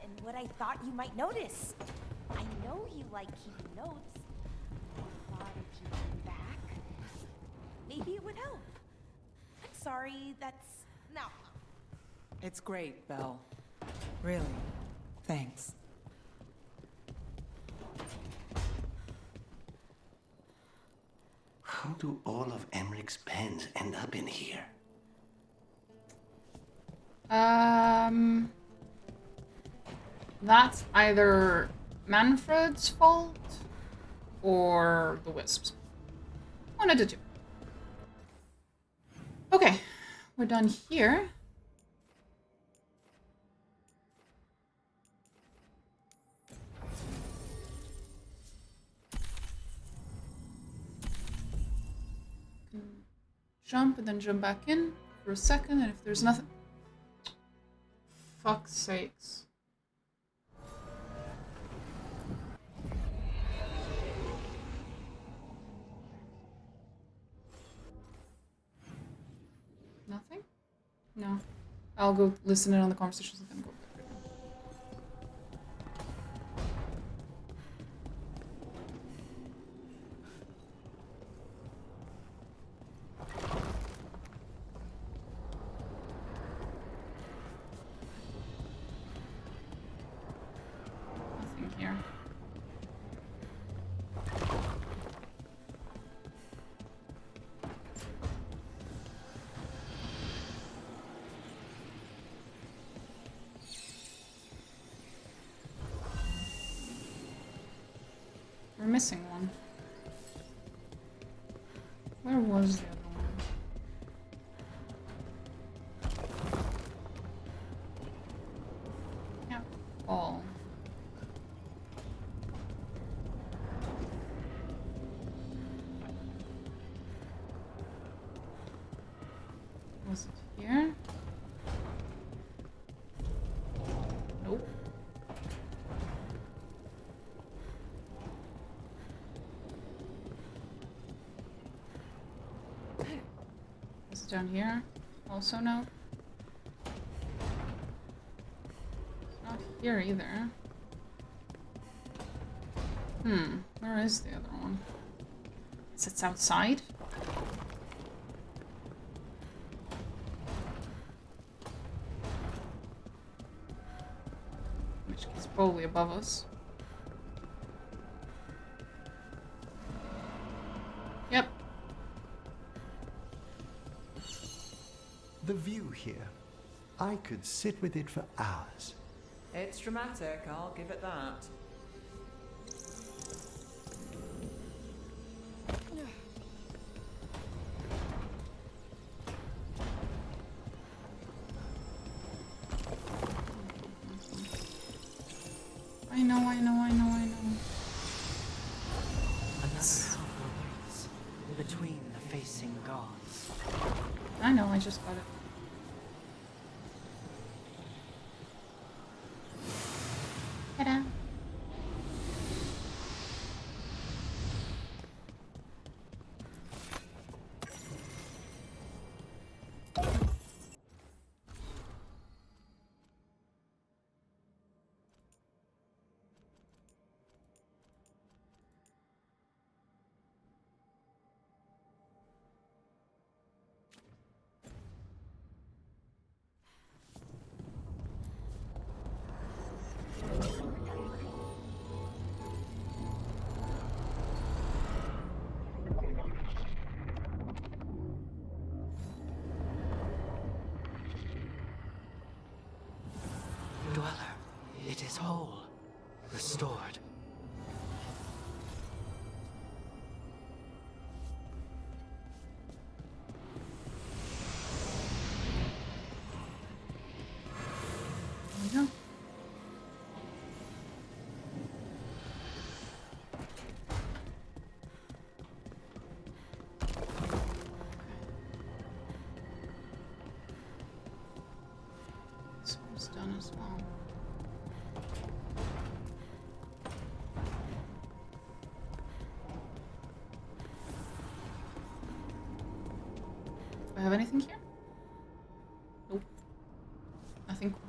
And what I thought you might notice. I know you like keeping notes. I thought if you came back, maybe it would help. I'm sorry, that's... No. It's great, Belle. Really. Thanks. How do all of Emmrich's pens end up in here? That's either Manfred's fault or the Wisps. One of the two. Okay, we're done here. Jump and then jump back in for a second, and if there's nothing... Fuck's sakes. Nothing? No. I'll go listen in on the conversations and then go back. Nothing here. We're missing one. Where was the other one? Yeah, ball. Was it here? Nope. Is it down here? Also no. It's not here either. Where is the other one? Is it outside? Which is probably above us. Yep. The view here. I could sit with it for hours. It's dramatic, I'll give it that. I know. Another hour waits between the facing gods. I know, I just got it. Ta-da. soul restored. Yeah. This one's done as well. Do I have anything here? Nope. Nothing cool.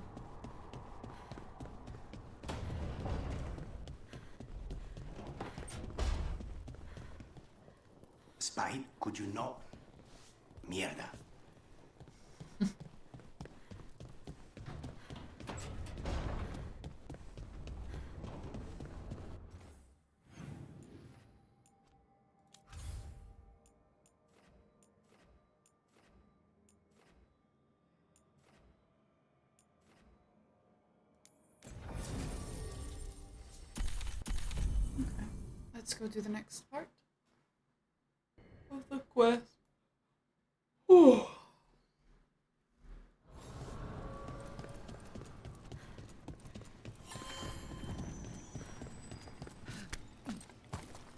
Spite, could you not? Mierda. Okay. Let's go do the next part of the quest. Ooh.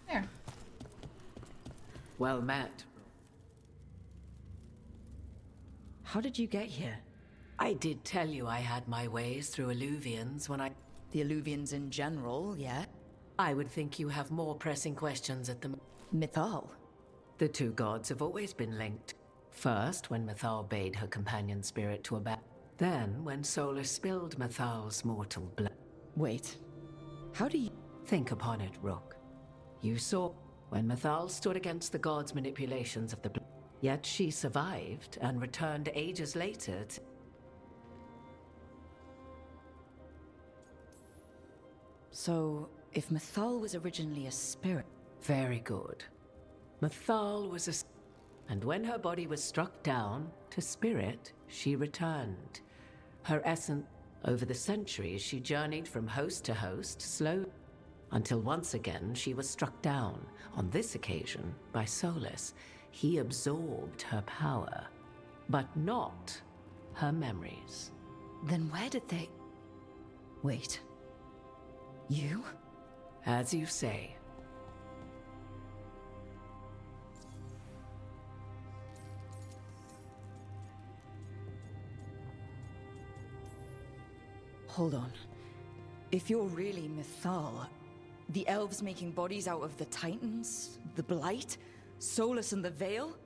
There. Well met. How did you get here? I did tell you I had my ways through Illuvians when I... The Illuvians in general, yeah? I would think you have more pressing questions at the... Mythal? The two gods have always been linked. First, when Mythal bade her companion spirit to abandon. Then, when Solus spilled Mythal's mortal blood. Wait. How do you... Think upon it, Rook. You saw when Mythal stood against the gods' manipulations of the blood. Yet she survived and returned ages later to... So, if Mythal was originally a spirit... Very good. Mythal was a... And when her body was struck down to spirit, she returned. Her essence... Over the centuries, she journeyed from host to host, slowly, until once again she was struck down, on this occasion, by Solus. He absorbed her power, but not her memories. Then where did they... Wait. You? As you say. Hold on. If you're really Mythal, the elves making bodies out of the Titans, the Blight, Solus and the Veil,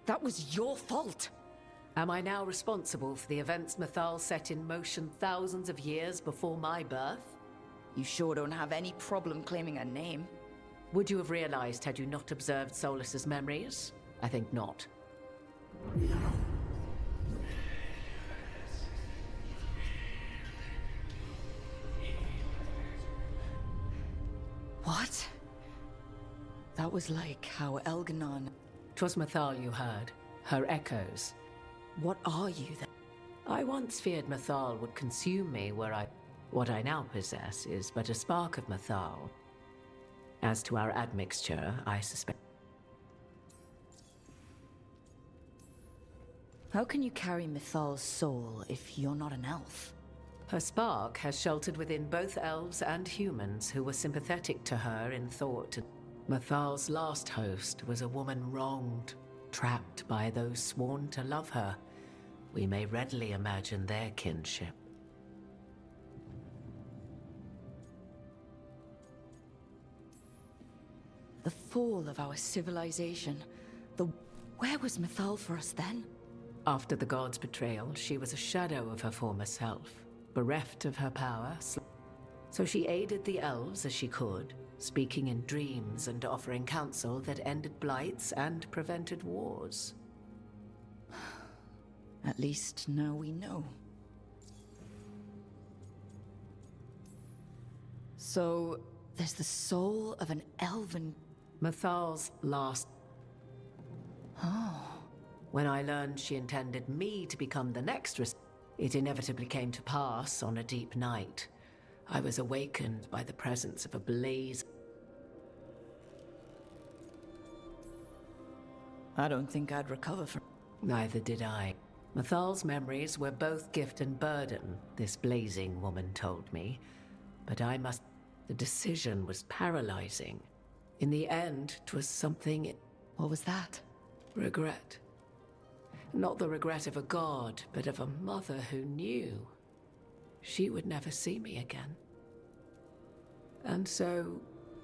that was your fault. Am I now responsible for the events Mythal set in motion thousands of years before my birth? You sure don't have any problem claiming a name. Would you have realized had you not observed Solus's memories? I think not. What? That was like how Elganon... 'Twas Mythal you heard. Her echoes. What are you then? I once feared Mythal would consume me where I... What I now possess is but a spark of Mythal. As to our admixture, I suspect... How can you carry Mythal's soul if you're not an elf? Her spark has sheltered within both elves and humans who were sympathetic to her in thought. Mythal's last host was a woman wronged, trapped by those sworn to love her. We may readily imagine their kinship. The fall of our civilization. Where was Mythal for us then? After the gods' betrayal, she was a shadow of her former self, bereft of her power. So she aided the elves as she could, speaking in dreams and offering counsel that ended blights and prevented wars. At least now we know. So, there's the soul of an elven... Mythal's last... Oh. When I learned she intended me to become the next it inevitably came to pass on a deep night. I was awakened by the presence of a blaze. I don't think I'd recover from... Neither did I. Mathal's memories were both gift and burden, this blazing woman told me. But I must... The decision was paralyzing. In the end, 'twas something... What was that? Regret. Not the regret of a god, but of a mother who knew she would never see me again. And so,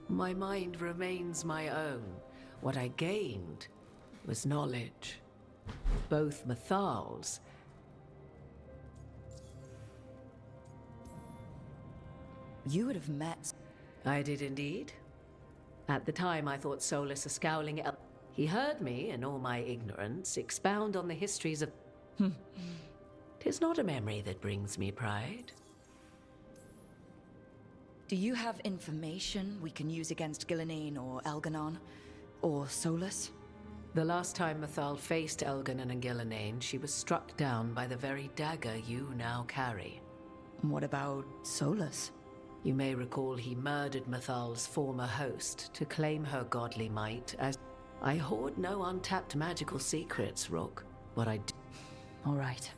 my mind remains my own. What I gained was knowledge. Both Mathal's. You would have met... I did indeed. At the time, I thought Solus a scowling elf. He heard me, in all my ignorance, expound on the histories of... 'Tis not a memory that brings me pride. Do you have information we can use against Gillenane or Elganon? Or Solus? The last time Mathal faced Elganon and Gillenane, she was struck down by the very dagger you now carry. What about Solus? You may recall he murdered Mathal's former host to claim her godly might as... I hoard no untapped magical secrets, Rook. What I do... All right.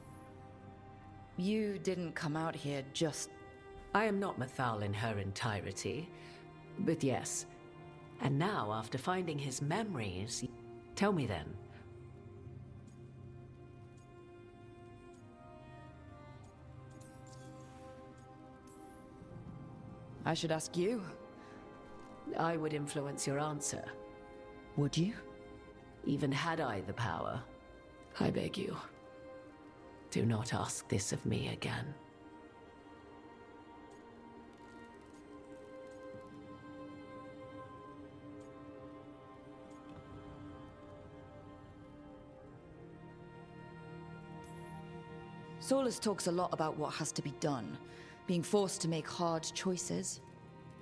You didn't come out here just... I am not Mathal in her entirety, but yes. And now, after finding his memories... Tell me then. I should ask you. I would influence your answer. Would you? Even had I the power, I beg you, do not ask this of me again. Solus talks a lot about what has to be done, being forced to make hard choices.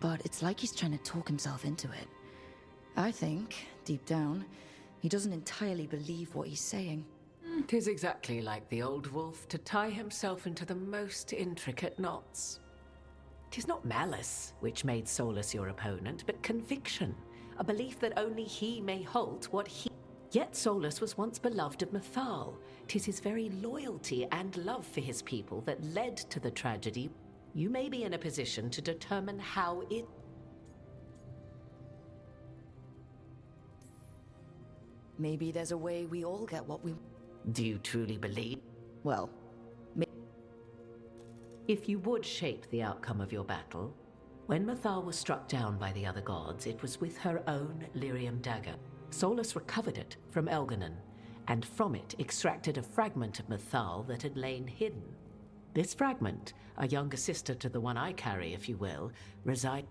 But it's like he's trying to talk himself into it. I think, deep down, he doesn't entirely believe what he's saying. 'Tis exactly like the old wolf to tie himself into the most intricate knots. 'Tis not malice which made Solus your opponent, but conviction, a belief that only he may halt what he... Yet Solus was once beloved of Mathal. 'Tis his very loyalty and love for his people that led to the tragedy. You may be in a position to determine how it... Maybe there's a way we all get what we... Do you truly believe? Well, if you would shape the outcome of your battle, when Mathal was struck down by the other gods, it was with her own lyrium dagger. Solus recovered it from Elganon, and from it extracted a fragment of Mathal that had lain hidden. This fragment, a younger sister to the one I carry, if you will, reside...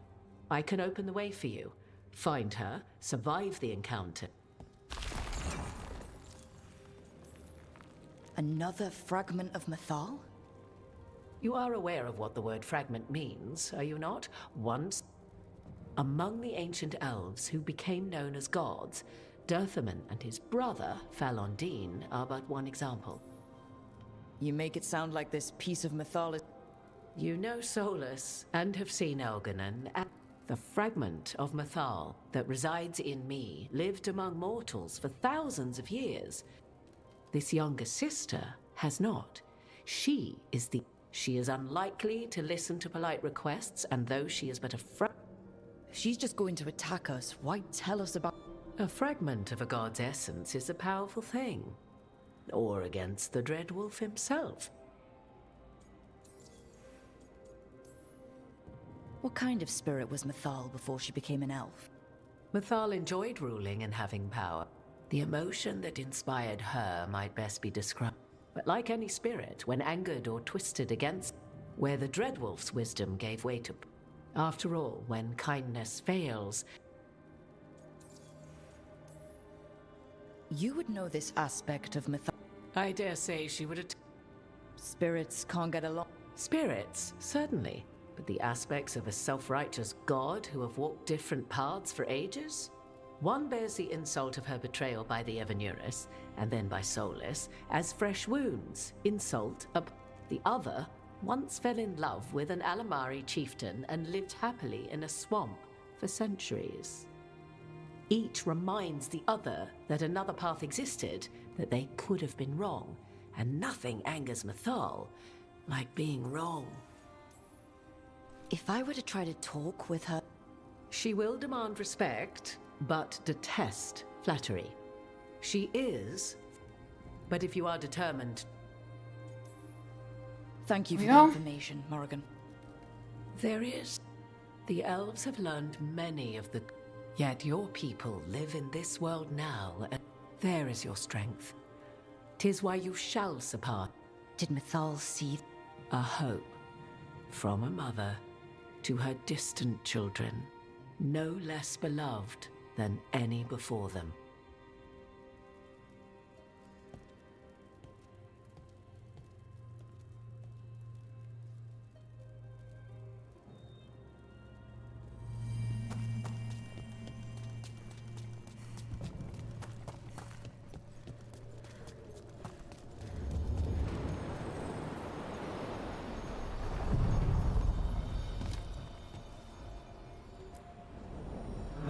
I can open the way for you. Find her, survive the encounter. Another fragment of Mathal? You are aware of what the word fragment means, are you not? Once, among the ancient elves who became known as gods, Dirthaman and his brother, Falondine, are but one example. You make it sound like this piece of Mathal is... You know Solus, and have seen Elganon, and the fragment of Mathal that resides in me lived among mortals for thousands of years. This younger sister has not. She is unlikely to listen to polite requests, and though she is but a If she's just going to attack us, why tell us about... A fragment of a god's essence is a powerful thing. Or against the Dreadwolf himself. What kind of spirit was Mathal before she became an elf? Mathal enjoyed ruling and having power. The emotion that inspired her might best be described. But like any spirit, when angered or twisted against, where the Dreadwolf's wisdom gave way to... After all, when kindness fails... You would know this aspect of Mathal. I dare say she would... Spirits can't get along. Spirits, certainly. But the aspects of a self-righteous god who have walked different paths for ages? One bears the insult of her betrayal by the Evanurus, and then by Solus, as fresh wounds, insult up. The other, once fell in love with an Alamari chieftain and lived happily in a swamp for centuries. Each reminds the other that another path existed, that they could have been wrong, and nothing angers Mythal like being wrong. If I were to try to talk with her... She will demand respect, but detest flattery. She is, but if you are determined... Thank you for the information, Morrigan. There is. The elves have learned many of the... Yet your people live in this world now, and there is your strength. 'Tis why you shall surpass. Did Mythal see... A hope. From a mother to her distant children, no less beloved than any before them.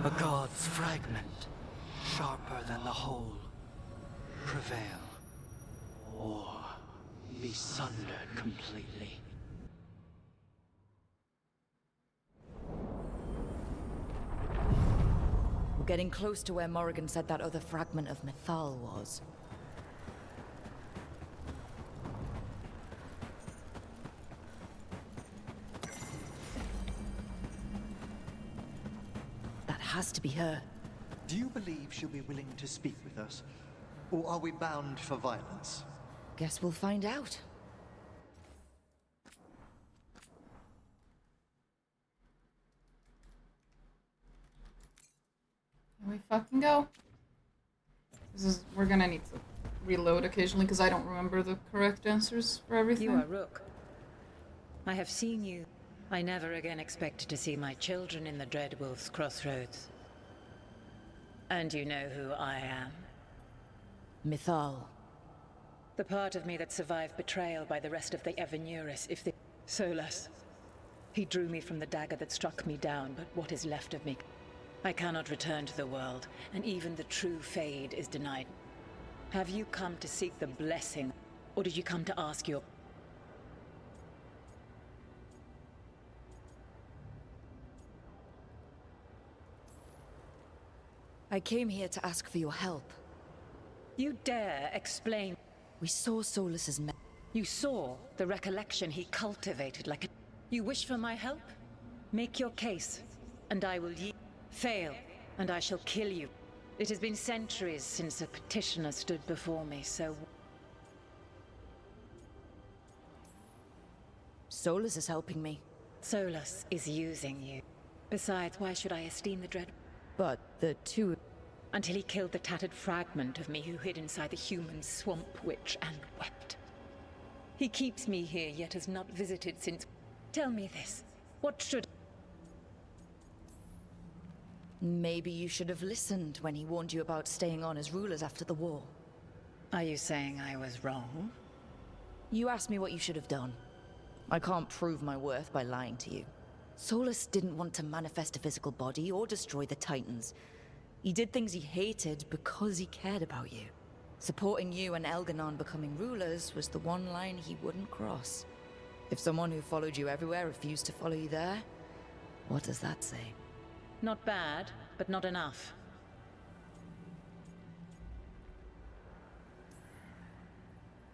A god's fragment, sharper than the whole. Prevail, or be sundered completely. We're getting close to where Morrigan said that other fragment of Mythal was. Has to be her. Do you believe she'll be willing to speak with us? Or are we bound for violence? Guess we'll find out. Here we fucking go. We're gonna need to reload occasionally because I don't remember the correct answers for everything. You are Rook. I have seen you. I never again expected to see my children in the Dreadwolf's crossroads. And you know who I am? Mythal. The part of me that survived betrayal by the rest of the Evenuris, if they... Solas. He drew me from the dagger that struck me down, but what is left of me? I cannot return to the world, and even the true Fade is denied. Have you come to seek the blessing, or did you come to ask your... I came here to ask for your help. You dare explain? We saw Solas's men. You saw the recollection he cultivated like a... You wish for my help? Make your case, and I will yield. Fail, and I shall kill you. It has been centuries since a petitioner stood before me, so... Solas is helping me. Solas is using you. Besides, why should I esteem the Dread... But the two... Until he killed the tattered fragment of me who hid inside the human swamp witch and wept. He keeps me here, yet has not visited since... Tell me this. What should... Maybe you should have listened when he warned you about staying on as rulers after the war. Are you saying I was wrong? You asked me what you should have done. I can't prove my worth by lying to you. Solas didn't want to manifest a physical body or destroy the Titans. He did things he hated because he cared about you. Supporting you and Elganon becoming rulers was the one line he wouldn't cross. If someone who followed you everywhere refused to follow you there, what does that say? Not bad, but not enough.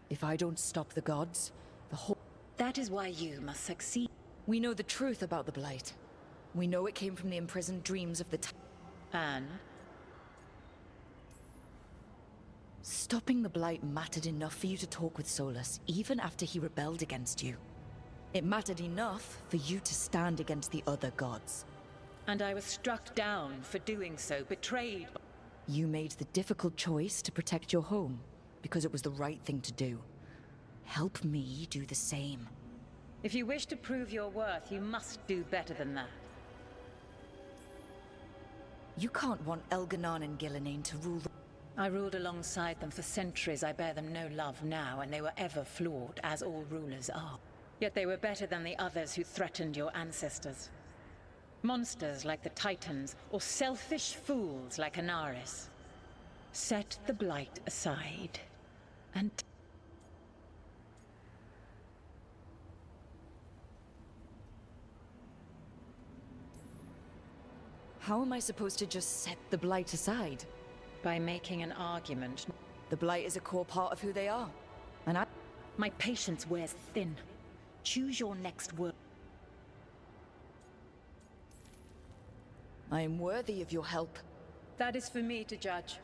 If I don't stop the gods, the whole... That is why you must succeed. We know the truth about the Blight. We know it came from the imprisoned dreams of the... And? Stopping the Blight mattered enough for you to talk with Solas, even after he rebelled against you. It mattered enough for you to stand against the other gods. And I was struck down for doing so, betrayed. You made the difficult choice to protect your home, because it was the right thing to do. Help me do the same. If you wish to prove your worth, you must do better than that. You can't want Elganon and Gillenane to rule... I ruled alongside them for centuries. I bear them no love now, and they were ever flawed, as all rulers are. Yet they were better than the others who threatened your ancestors. Monsters like the Titans, or selfish fools like Anaris. Set the blight aside, and... How am I supposed to just set the blight aside? By making an argument. The blight is a core part of who they are. And my patience wears thin. Choose your next word. I am worthy of your help. That is for me to judge.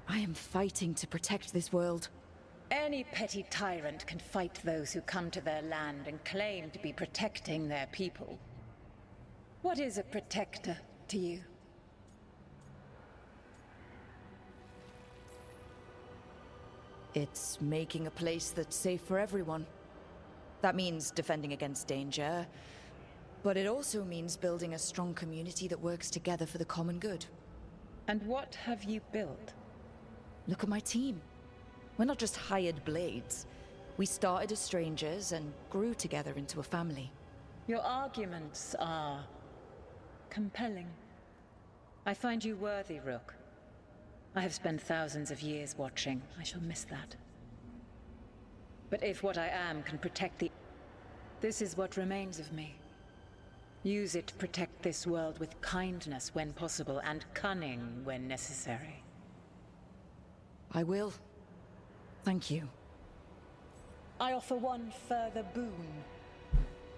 I am fighting to protect this world. Any petty tyrant can fight those who come to their land and claim to be protecting their people. What is a protector to you? It's making a place that's safe for everyone. That means defending against danger, but it also means building a strong community that works together for the common good. And what have you built? Look at my team. We're not just hired blades. We started as strangers and grew together into a family. Your arguments are compelling. I find you worthy, Rook. I have spent thousands of years watching. I shall miss that. But if what I am can protect the... This is what remains of me. Use it to protect this world with kindness when possible and cunning when necessary. I will. Thank you. I offer one further boon.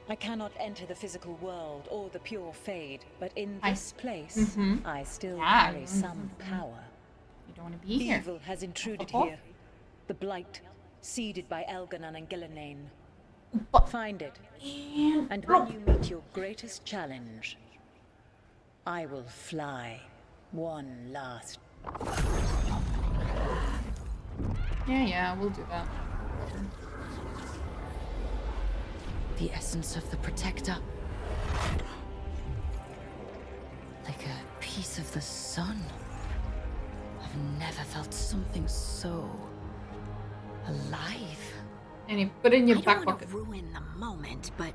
I cannot enter the physical world or the pure Fade, but in this place, I still carry some power. You don't want to be here. Evil has intruded here. The blight, seeded by Elganon and Gillenane. Find it, and when you meet your greatest challenge, I will fly one last. Yeah, we'll do that. The essence of the Protector. Like a piece of the sun. I've never felt something so... alive. And you put it in your back pocket. I don't want to ruin the moment, but...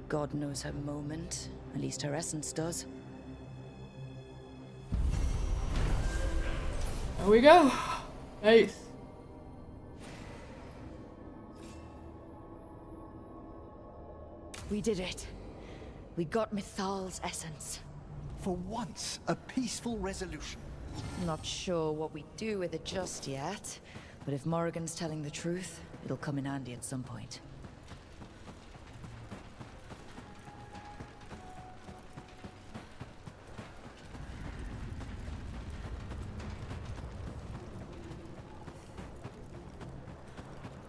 God knows her moment. At least her essence does. There we go. Nice. We did it. We got Mythal's essence. For once, a peaceful resolution. Not sure what we do with it just yet, but if Morrigan's telling the truth, it'll come in handy at some point.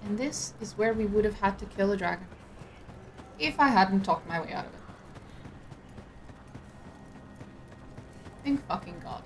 And this is where we would have had to kill a dragon. If I hadn't talked my way out of it. Thank fucking God.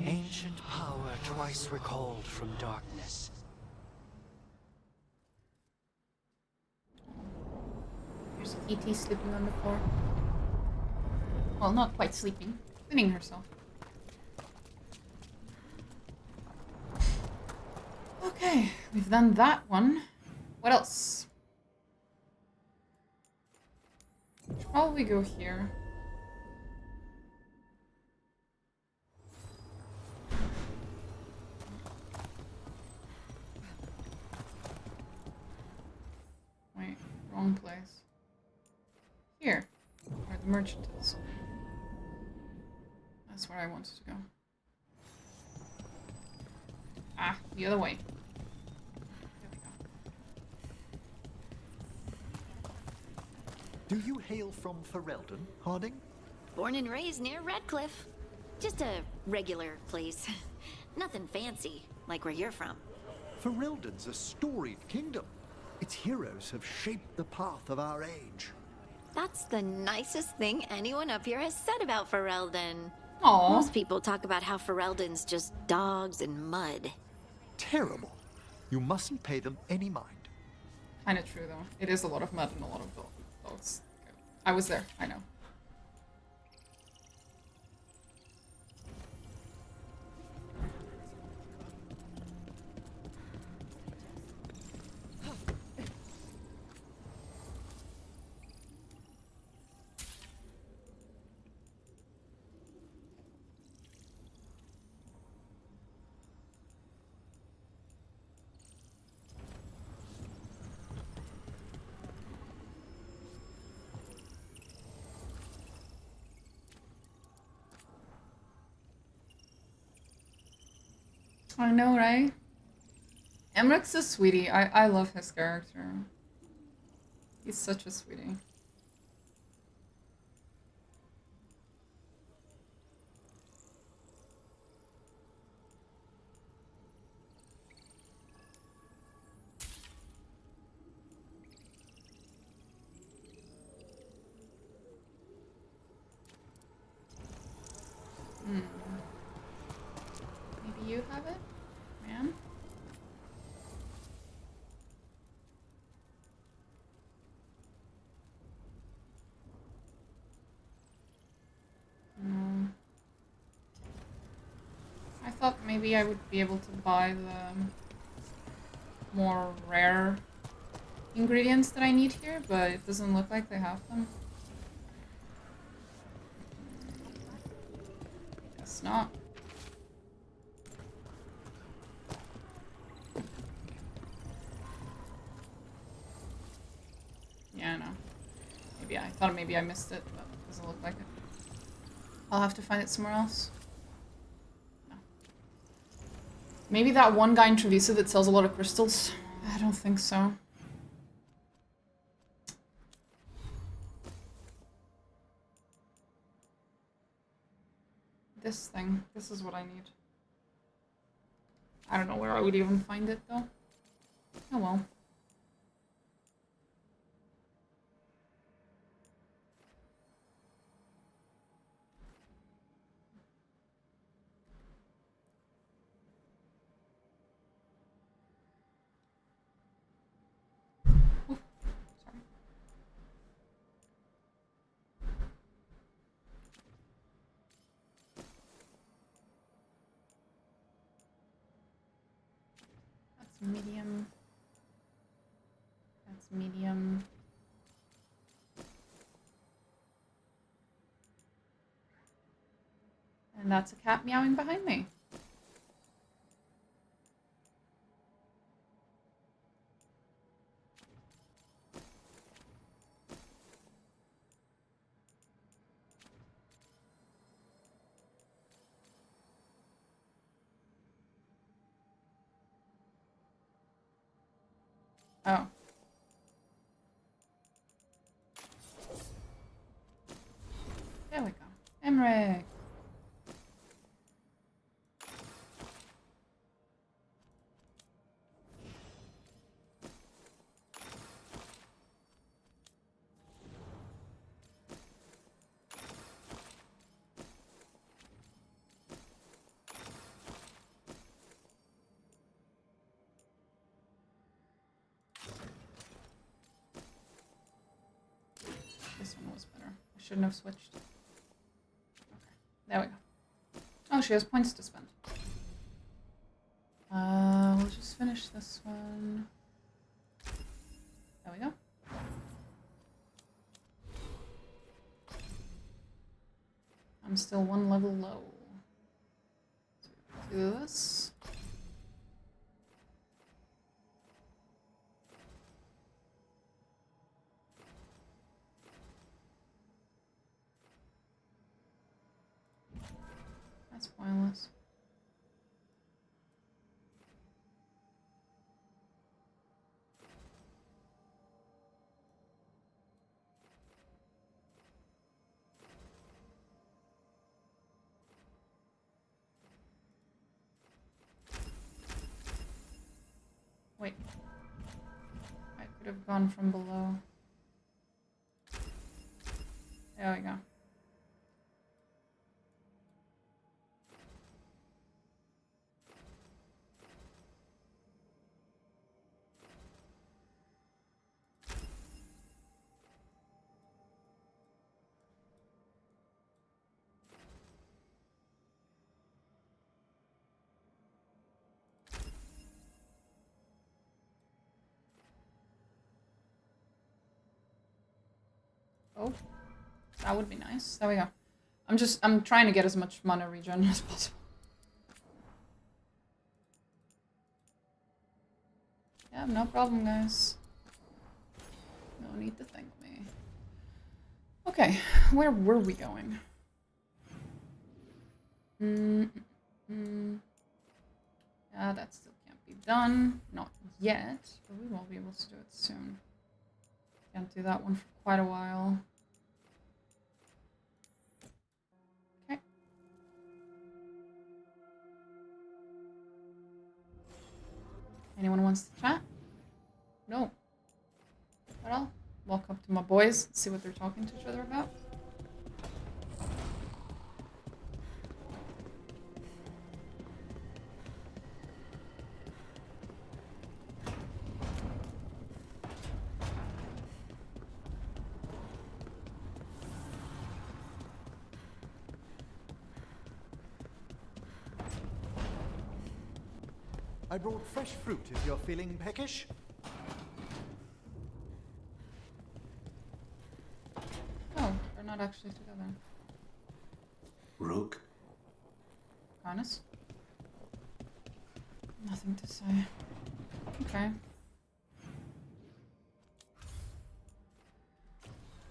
Ancient power twice recalled from darkness. There's E.T. sleeping on the floor. Well, not quite sleeping. Cleaning herself. Okay. Okay, we've done that one. What else? Should probably go here. Wait, wrong place. Here, where the merchant is. That's where I wanted to go. Ah, the other way. Do you hail from Ferelden, Harding? Born and raised near Redcliffe. Just a regular place. Nothing fancy, like where you're from. Ferelden's a storied kingdom. Its heroes have shaped the path of our age. That's the nicest thing anyone up here has said about Ferelden. Aww. Most people talk about how Ferelden's just dogs and mud. Terrible. You mustn't pay them any mind. Kinda true though. It is a lot of mud and a lot of dogs. I was there, I know. I know, right? Emmrich's a sweetie. I love his character. He's such a sweetie. Maybe you have it, man? No. I thought maybe I would be able to buy the more rare ingredients that I need here, but it doesn't look like they have them. Guess not. Yeah, I know. Maybe I thought maybe I missed it, but it doesn't look like it. I'll have to find it somewhere else. No. Maybe that one guy in Treviso that sells a lot of crystals? I don't think so. This thing. This is what I need. I don't know where I would even find it, though. Oh well. Medium. That's medium. And that's a cat meowing behind me. Oh. There we go. Emmrich. This one was better. I shouldn't have switched. Okay, there we go. Oh, she has points to spend. We'll just finish finish this one. There we go. I'm still one level low. So do this. That's pointless. Wait. I could have gone from below. There we go. Oh, that would be nice. There we go. I'm trying to get as much mana regen as possible. Yeah, no problem, guys. No need to thank me. Okay, where were we going? Yeah, that still can't be done. Not yet, but we will be able to do it soon. Can't do that one for quite a while. Okay. Anyone wants to chat? No. Well, walk up to my boys, see what they're talking to each other about. I brought fresh fruit if you're feeling peckish. Oh, they're not actually together. Rook? Harness? Nothing to say. Okay.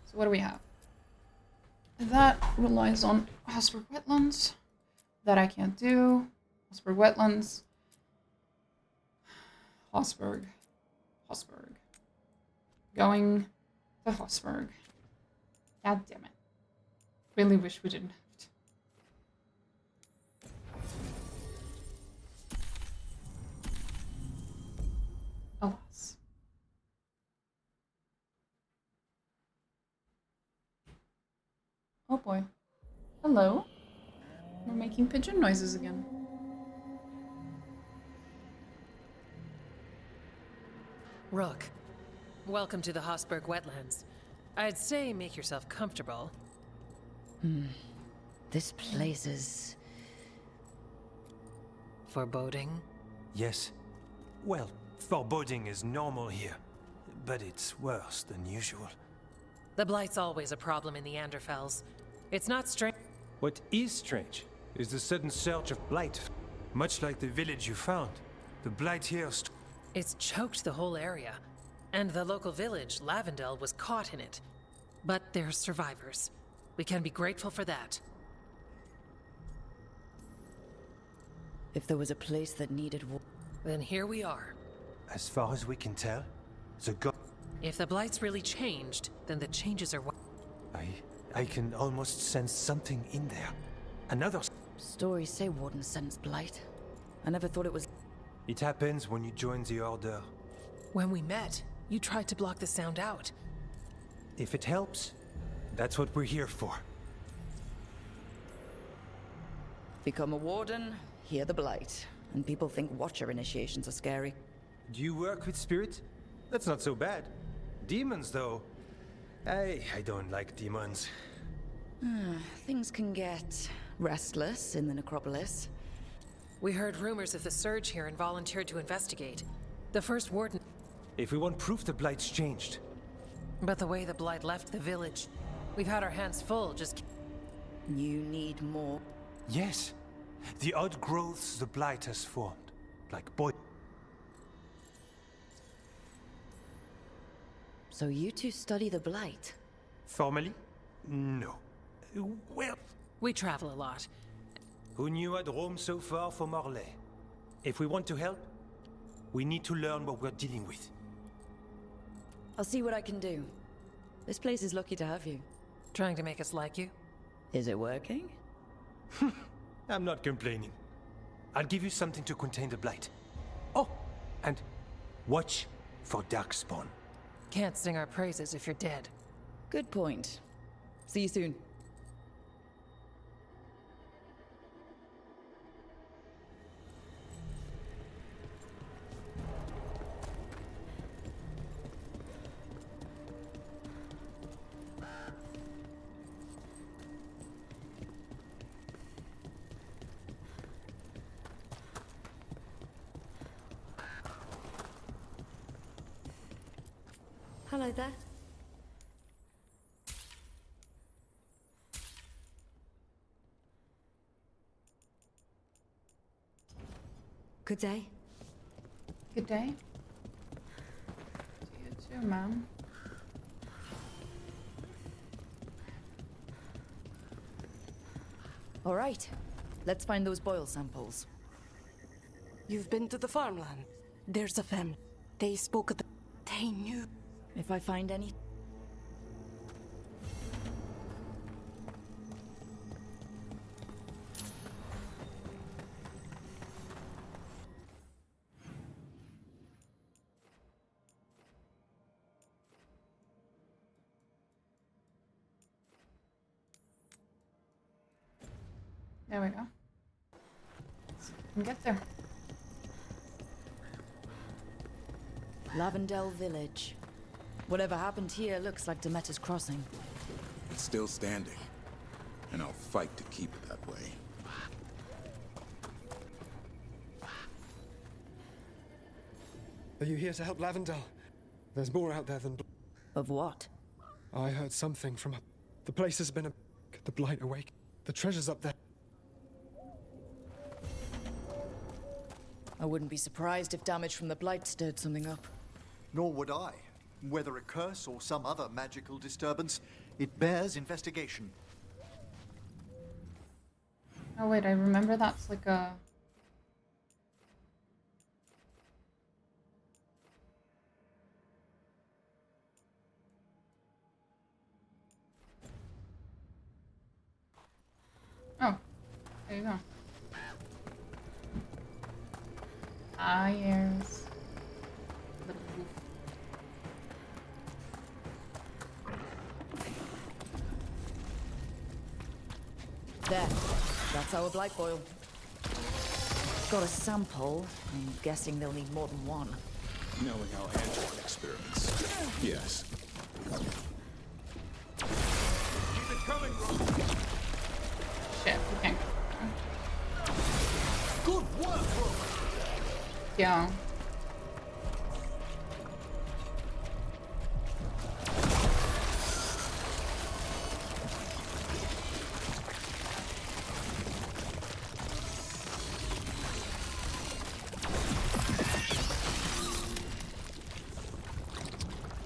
So what do we have? That relies on Hosberg Wetlands. That I can't do. Hosberg Wetlands. Hosberg. Going to Hosberg. God damn it. Really wish we didn't have to. Alas. Oh boy. Hello. We're making pigeon noises again. Rook, welcome to the Hosberg Wetlands. I'd say make yourself comfortable. This place is... foreboding? Yes. Well, foreboding is normal here, but it's worse than usual. The Blight's always a problem in the Anderfels. It's not strange. What is strange is the sudden surge of blight. Much like the village you found, the blight here... It's choked the whole area. And the local village, Lavendel, was caught in it. But they're survivors. We can be grateful for that. If there was a place that needed war... Then here we are. As far as we can tell, the god... If the Blight's really changed, then the changes are... I can almost sense something in there. Another... Stories say Warden sensed blight. I never thought it was... It happens when you join the Order. When we met, you tried to block the sound out. If it helps, that's what we're here for. Become a Warden, hear the blight. And people think Watcher initiations are scary. Do you work with spirits? That's not so bad. Demons, though. I don't like demons. Things can get restless in the necropolis. We heard rumors of the surge here and volunteered to investigate. The first warden. If we want proof the Blight's changed. But the way the Blight left the village, we've had our hands full, just... You need more. Yes. The odd growths the Blight has formed. Like boy. So you two study the Blight? Formally? No. Well... We travel a lot. Who knew I'd roam so far for Morlaix? If we want to help, we need to learn what we're dealing with. I'll see what I can do. This place is lucky to have you. Trying to make us like you? Is it working? I'm not complaining. I'll give you something to contain the Blight. Oh, and watch for Darkspawn. Can't sing our praises if you're dead. Good point. See you soon. Hello there. Good day. Good day. To you too, ma'am. All right. Let's find those boil samples. You've been to the farmland. There's a family. They spoke of the... They knew. If I find any... There we go. Let's see if we can get there. Lavendel Village. Whatever happened here looks like Demeter's Crossing. It's still standing, and I'll fight to keep it that way. Are you here to help Lavendel? There's more out there than... Of what? I heard something from... The place has been the Blight awake. The treasure's up there. I wouldn't be surprised if damage from the Blight stirred something up. Nor would I. Whether a curse or some other magical disturbance, it bears investigation. Oh wait, I remember that's like a... Oh, there you go. Ah, yes. Little wolf. There. That's our Blight boil. Got a sample. I'm guessing they'll need more than one. Knowing how Antoine experiments. Yes. Keep it coming, bro. Shit, we can't go. Good work, bro. Yeah.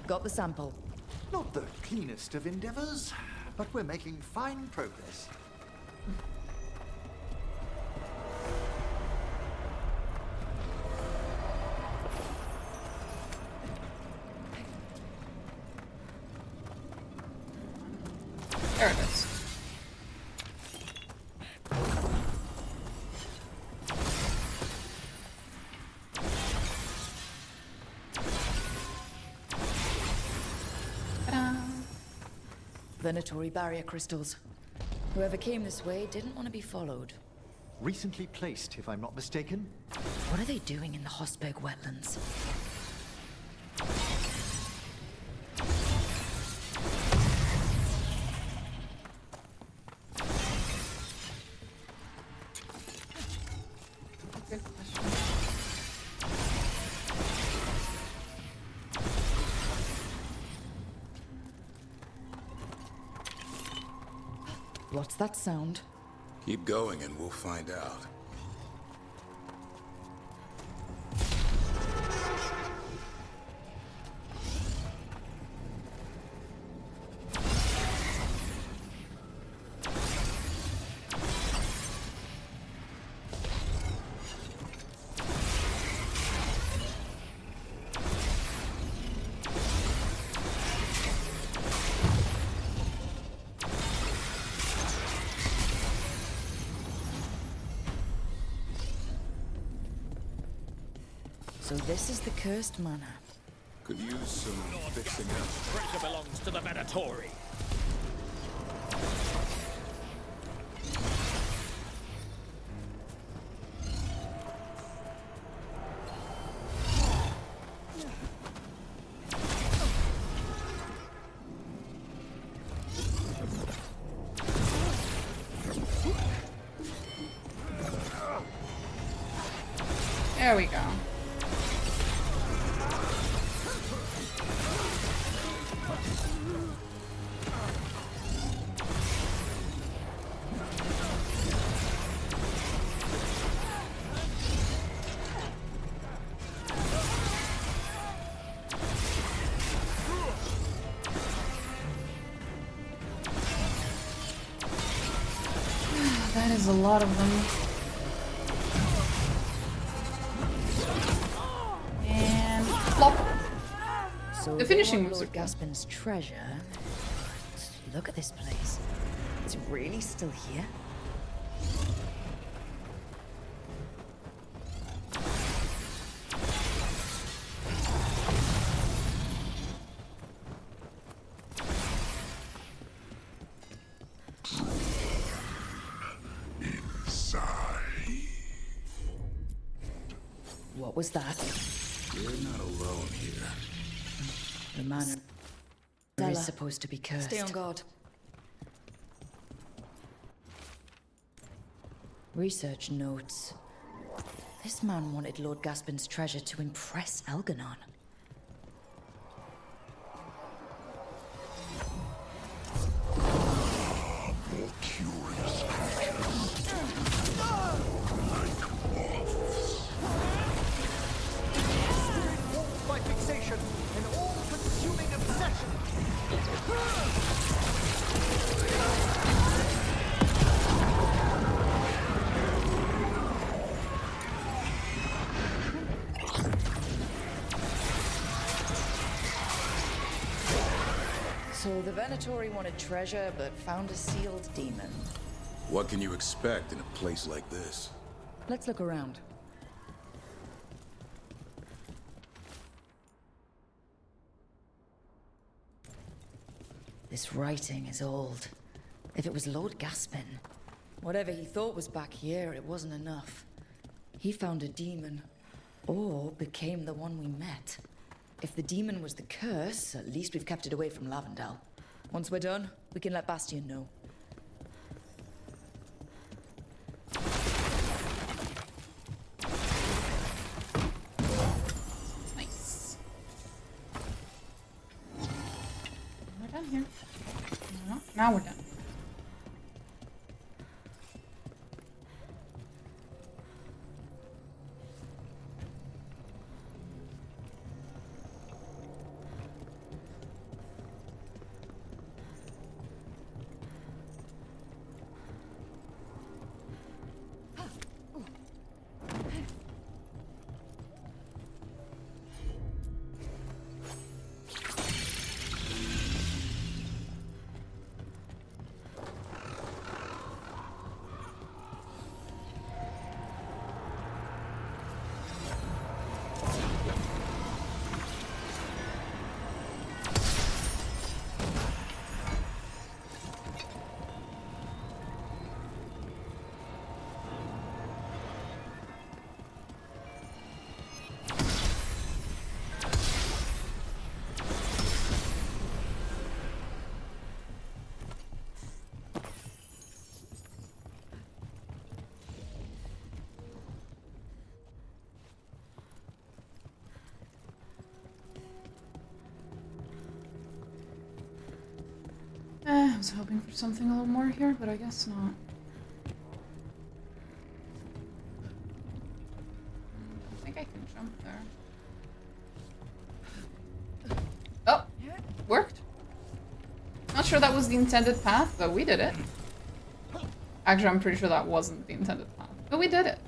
Got the sample. Not the cleanest of endeavors, but we're making fine progress. There it is. Ta-da. Venatory barrier crystals. Whoever came this way didn't want to be followed. Recently placed, if I'm not mistaken. What are they doing in the Hosberg wetlands? Good question. What's that sound? Keep going and we'll find out. So this is the cursed manor. Could use some fixing up. Treasure belongs to the Venatori. There we go. That is a lot of them. And flop. So The finishing they want moves are Lord cool. Gaspin's treasure. Look at this place. It's really still here? What was that? You're not alone here. The manor is supposed to be cursed. Stay on guard. Research notes. This man wanted Lord Gaspin's treasure to impress Elganon. More curious creatures. Like moths. Walked by fixation, an all-consuming obsession. So the Venatori wanted treasure, but found a sealed demon. What can you expect in a place like this? Let's look around. This writing is old. If it was Lord Gaspin, whatever he thought was back here, it wasn't enough. He found a demon, or became the one we met. If the demon was the curse, at least we've kept it away from Lavendel. Once we're done, we can let Bastion know. Nice. We're done here. No, now we're done. I was hoping for something a little more here, but I guess not. I think I can jump there. Oh! Worked. Not sure that was the intended path, but we did it. Actually, I'm pretty sure that wasn't the intended path, but we did it.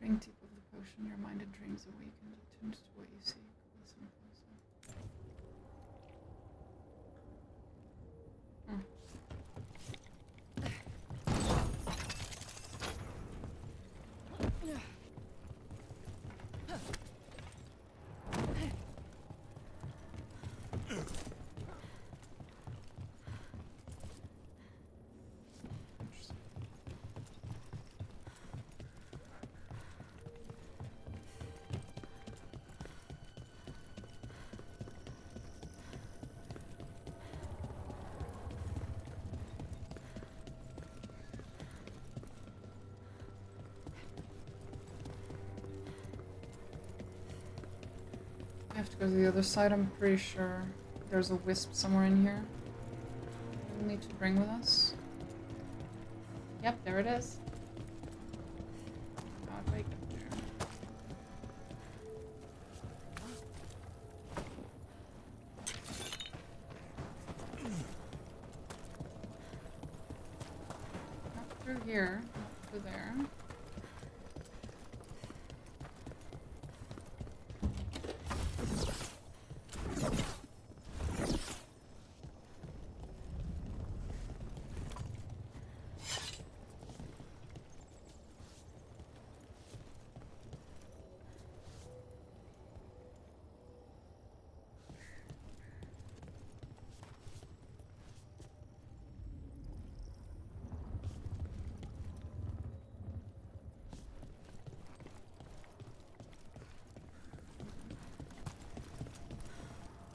Drink deep of the potion, your mind and dreams awaken, attuned to what you see. Listen closer. I have to go to the other side, I'm pretty sure. There's a wisp somewhere in here. We'll need to bring with us. Yep, there it is. How do I get there? Not through here, not through there.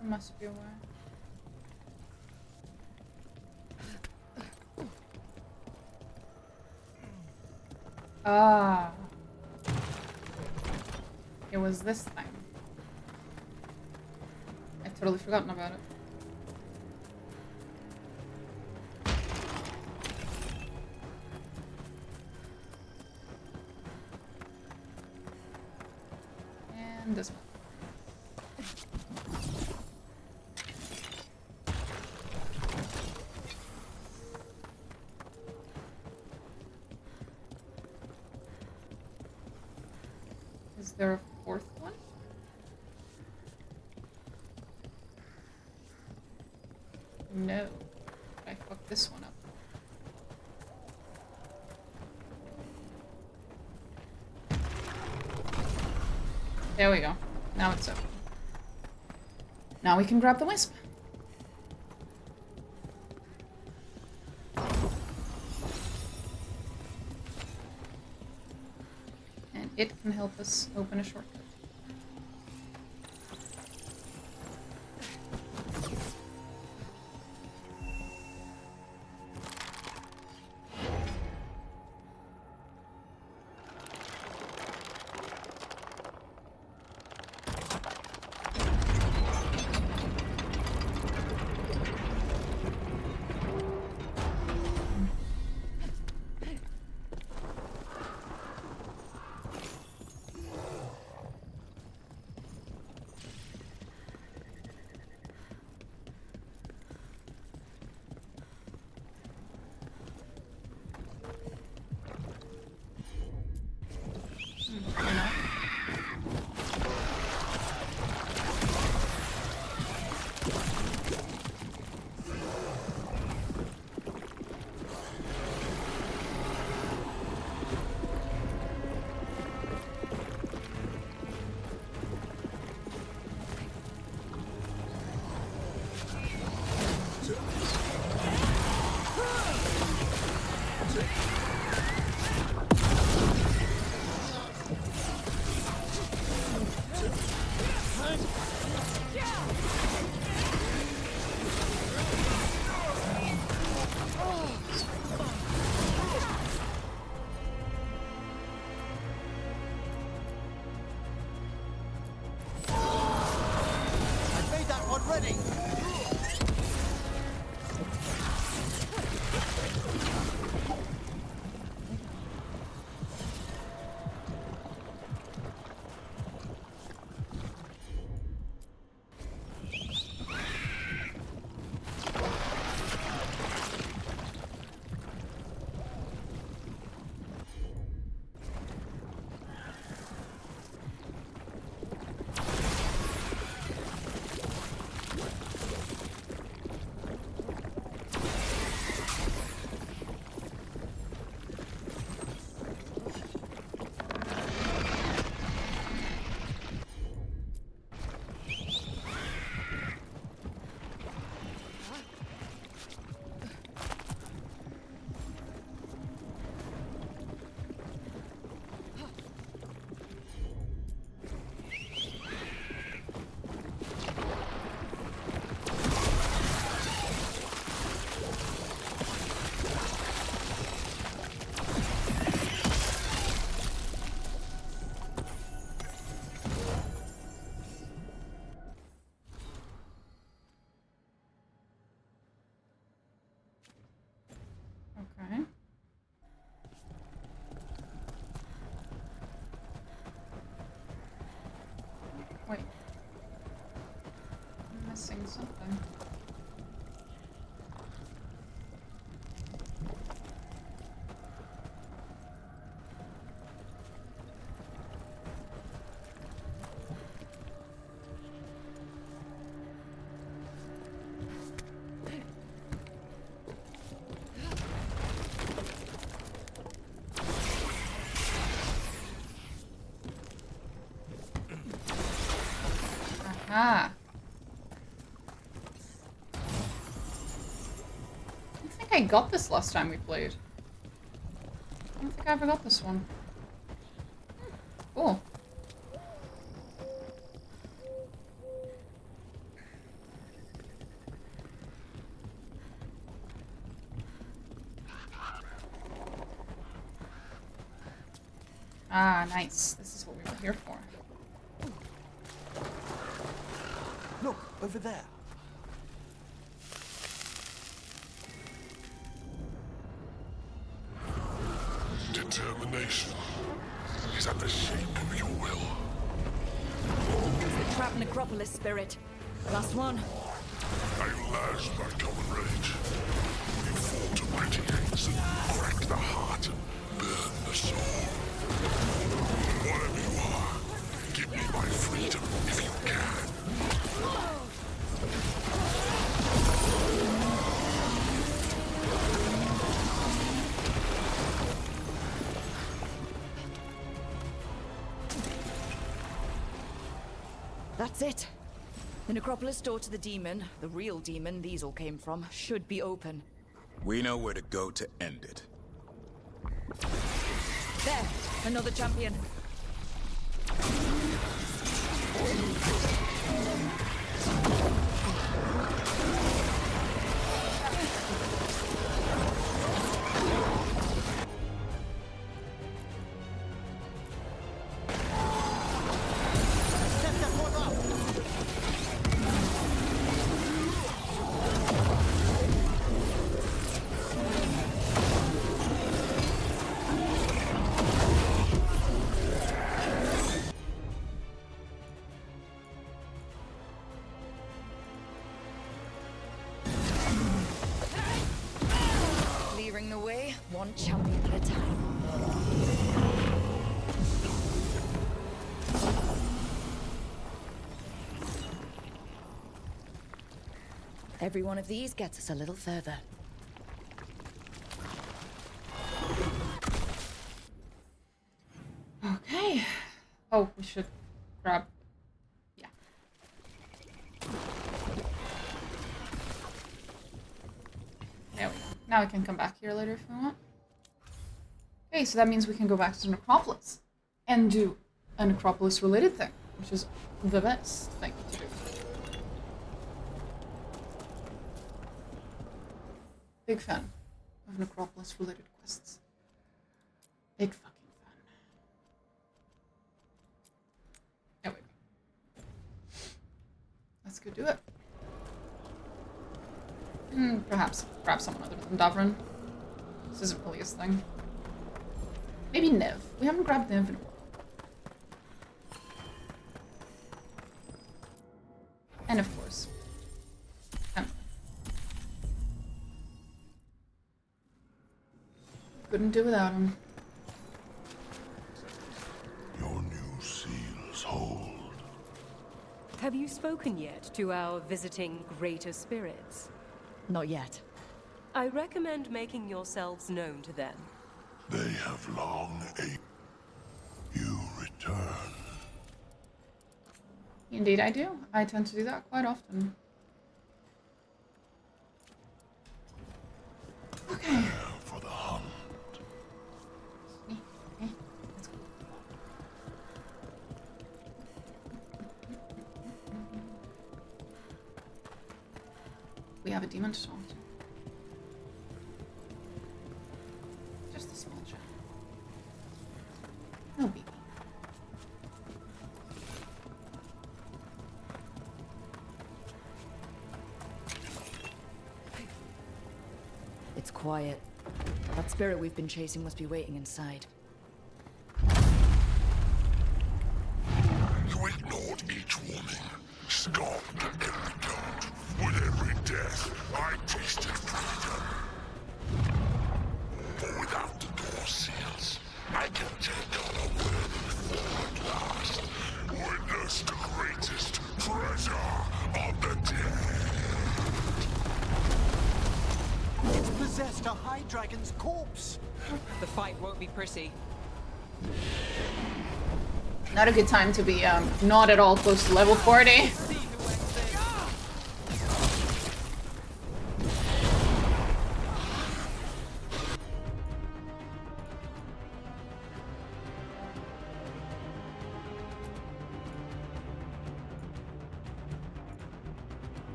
There must be a way. Ah. It was this thing. I've totally forgotten about it. And this one. Is there a fourth one? No. I fucked this one up. There we go. Now it's open. Now we can grab the wisp. And it can help us open a shortcut. something. Aha. I think I got this last time we played. I don't think I ever got this one. Cool. Ah, nice. This is what we were here for. Look, over there. Determination is at the shape of your will. The trapped necropolis spirit. Last one. At last, my comrade. You fought to mighty ends and cracked the heart and burned the soul. Whatever you are, give me my freedom if you can. That's it. The necropolis door to the demon, the real demon these all came from, should be open. We know where to go to end it. There, another champion. Clearing the way, one champion at a time. Every one of these gets us a little further. Okay. Oh, we should grab... Yeah. There we go. Now we can come back here later if we want. Okay, so that means we can go back to the necropolis and do a necropolis-related thing, which is the best thing to do. Big fan of necropolis-related quests. Big fucking fan. There we go. Let's go do it. Perhaps grab someone other than Davrin. This isn't really his thing. Maybe Nev. We haven't grabbed Nev in a while. And of course, Emma. Couldn't do without him. Your new seals hold. Have you spoken yet to our visiting greater spirits? Not yet. I recommend making yourselves known to them. They have long you return. Indeed I do. I tend to do that quite often. Okay. For the hunt. Let's go. We have a demon to talk to. Just a small chat. No biggie. It's quiet. That spirit we've been chasing must be waiting inside. You ignored each warning, scoffed at every taunt. With every death, I tasted freedom. For without the door seals, I can take on a worthy form at last. Witness the greatest treasure of the dead. It's possessed a High Dragon's corpse. The fight won't be pretty. Not a good time to be not at all close to level 40.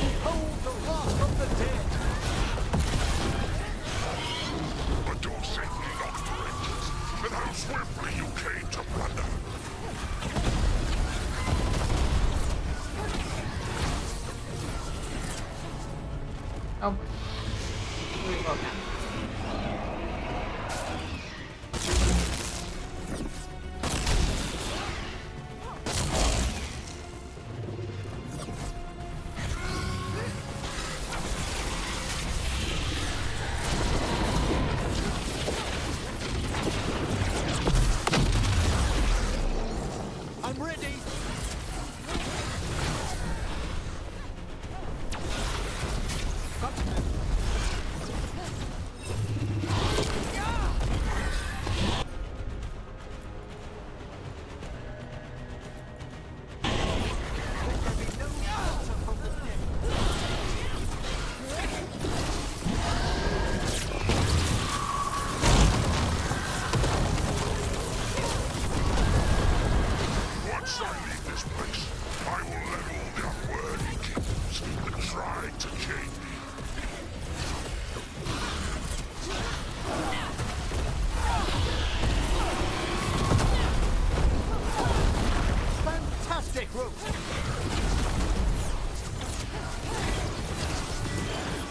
Behold the wrath of the dead. But your safety not forensics, and how swiftly you came to plunder. Oh. Here we go again. I'm ready. Once I leave this place, I will level the unworthy kingdoms and try to gain me. Fantastic rope.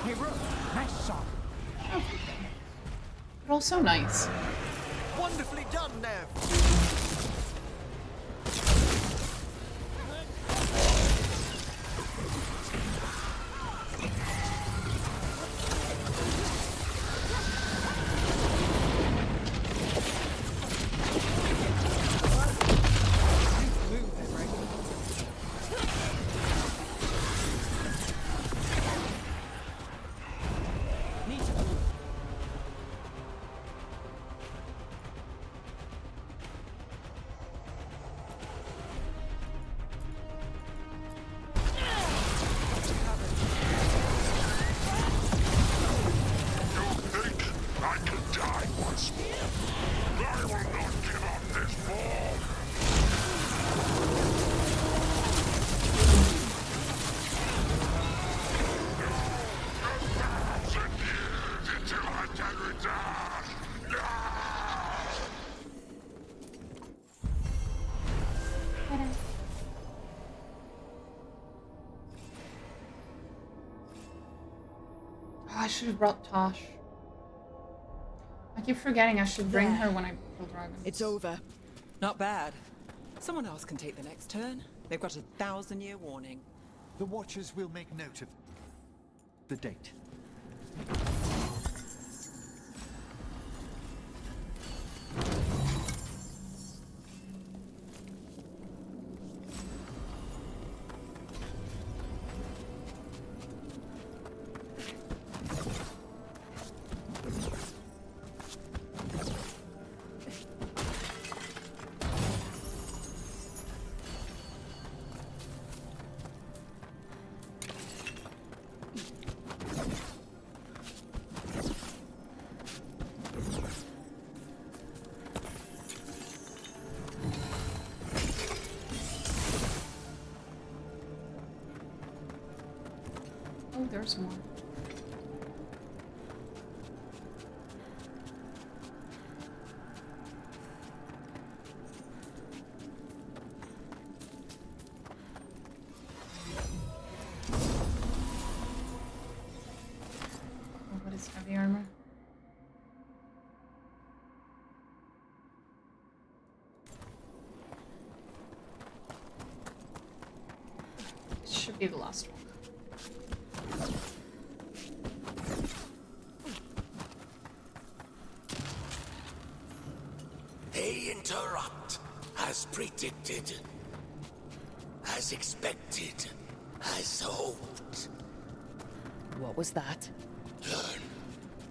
Hey, rope. Nice shot. But also nice. Wonderfully done, Nev. I can die once more. I will not give up this ball. Until I can return. Oh, I should have brought Tosh. I keep forgetting I should bring her when I kill dragons. It's over. Not bad. Someone else can take the next turn. They've got a 1,000-year warning. The Watchers will make note of the date. Oh, there's more. the armor. This should be the last one. They interrupt, as predicted, as expected, as hoped. What was that? Learn,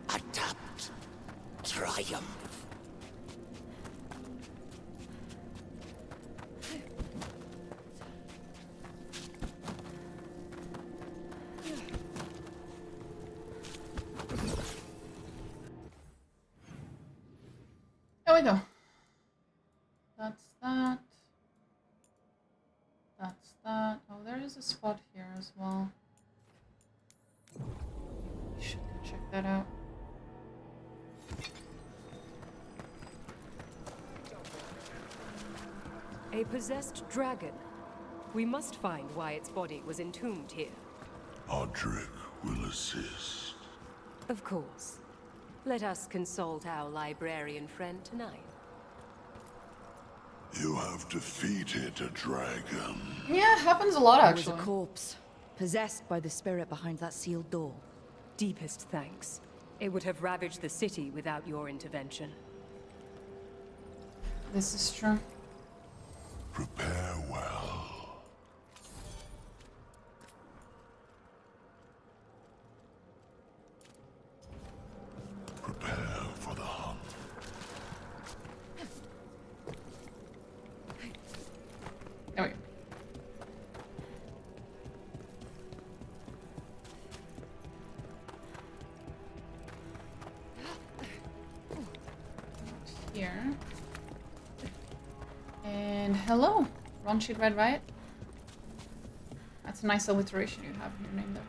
adapt, triumph. There we go. That's that. That's that. Oh, there is a spot here as well. Should go check that out. A possessed dragon. We must find why its body was entombed here. Odric will assist. Of course. Let us consult our librarian friend tonight. You have defeated a dragon. Yeah, it happens a lot There was actually. a corpse, possessed by the spirit behind that sealed door. Deepest thanks. It would have ravaged the city without your intervention. This is true. Prepare well. Prepare for the hunt. There we go. Here. And hello, Ronchid Red Riot. That's a nice alliteration you have in your name there.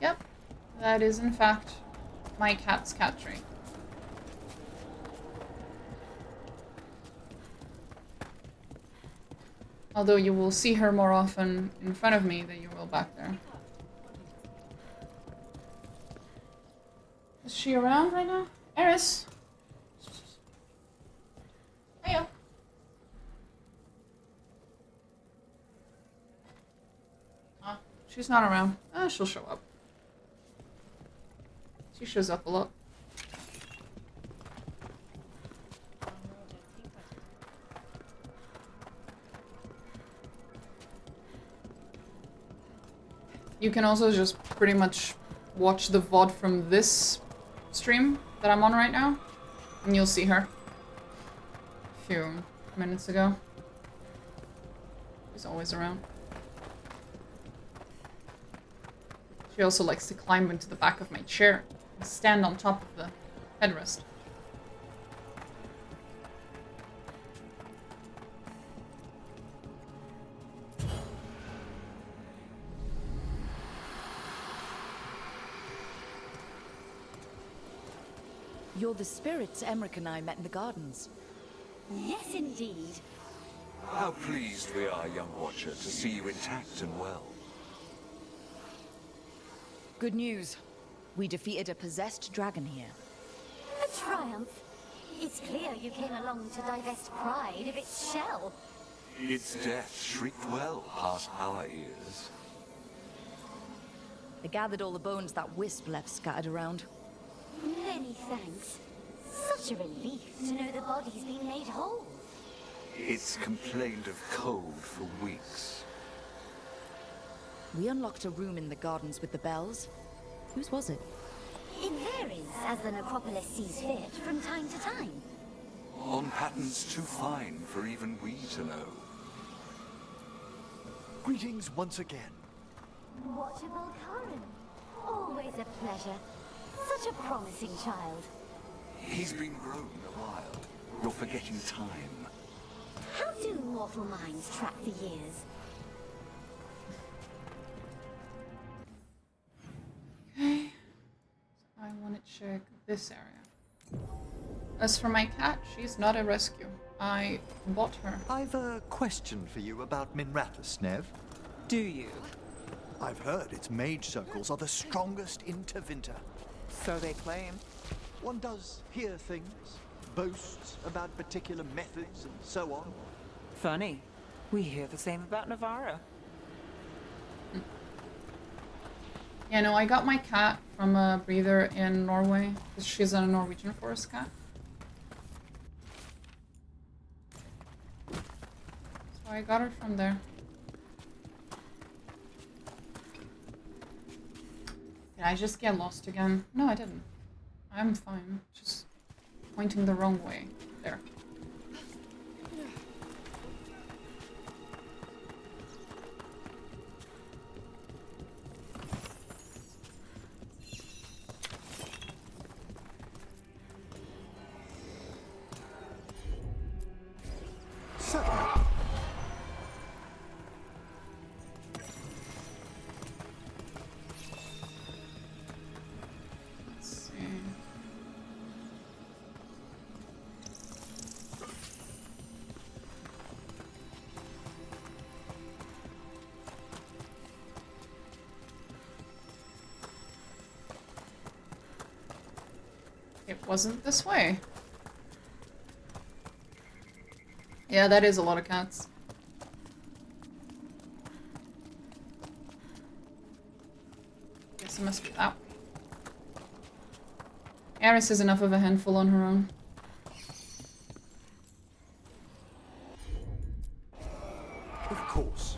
Yep, that is in fact my cat's cat tree. Although you will see her more often in front of me than you will back there. Is she around right now? Eris! Hiya! Ah, she's not around. She'll show up. She shows up a lot. You can also just pretty much watch the VOD from this stream that I'm on right now, and you'll see her a few minutes ago. She's always around. She also likes to climb into the back of my chair and stand on top of the headrest. You're the spirits Emmrich and I met in the gardens. Yes, indeed. How pleased we are, young Watcher, to see you intact and well. Good news. We defeated a possessed dragon here. A triumph. It's clear you came along to divest pride of its shell. Its death shrieked well past our ears. I gathered all the bones that Wisp left scattered around. Many thanks. Such a relief to know the body's been made whole. It's complained of cold for weeks. We unlocked a room in the gardens with the bells. Whose was it? It varies as the necropolis sees fit from time to time. On patterns too fine for even we to know. Greetings once again. Watchable Karen. Always a pleasure. Such a promising child. He's been grown a while. You're forgetting time. How do mortal minds track the years? Okay. So I want to check this area. As for my cat, she's not a rescue. I bought her. I've a question for you about Minrathous, Nev. Do you? I've heard its mage circles are the strongest in Tevinter. So they claim. One does hear things, boasts about particular methods and so on. Funny. We hear the same about Navarra. Yeah, no, I got my cat from a breeder in Norway, because she's a Norwegian forest cat. So I got her from there. Did I just get lost again? No, I didn't. I'm fine. Just pointing the wrong way. There. It wasn't this way. Yeah, that is a lot of cats. Guess it must be that way. Eris is enough of a handful on her own. Of course.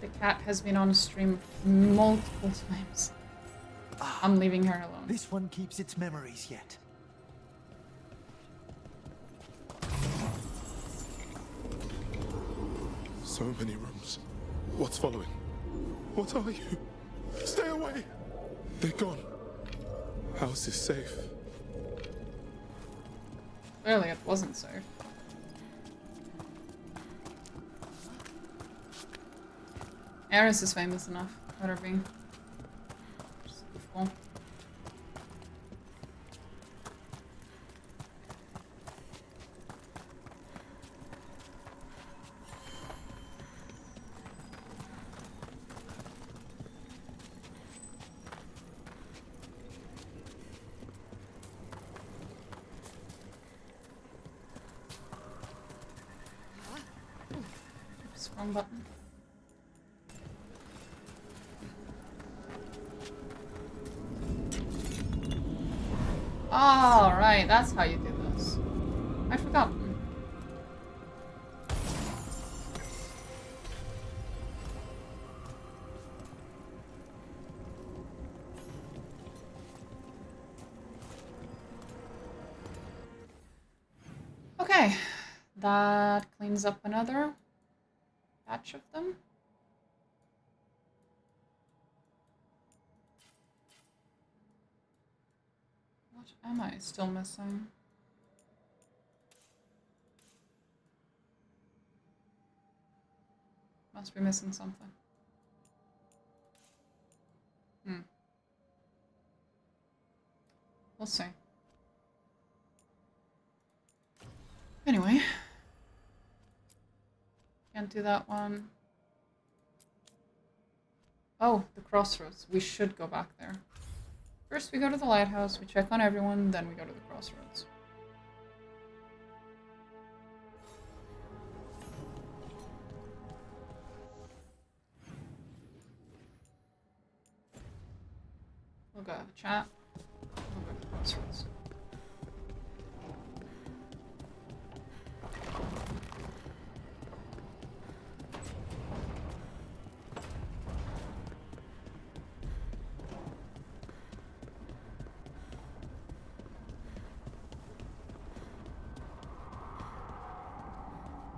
The cat has been on stream multiple times. I'm leaving her alone. This one keeps its memories yet. So many rooms. What's following? What are you? Stay away! They're gone. House is safe. Clearly it wasn't safe. Eris is famous enough. Let her be. Just a fool. Oops, wrong button. All right, that's how you do this. I forgot. Okay, that cleans up another batch of them. What am I still missing? Must be missing something. We'll see. Anyway. Can't do that one. Oh, the crossroads. We should go back there. First we go to the lighthouse, we check on everyone, then we go to the crossroads. We'll go have a chat. We'll go to the crossroads.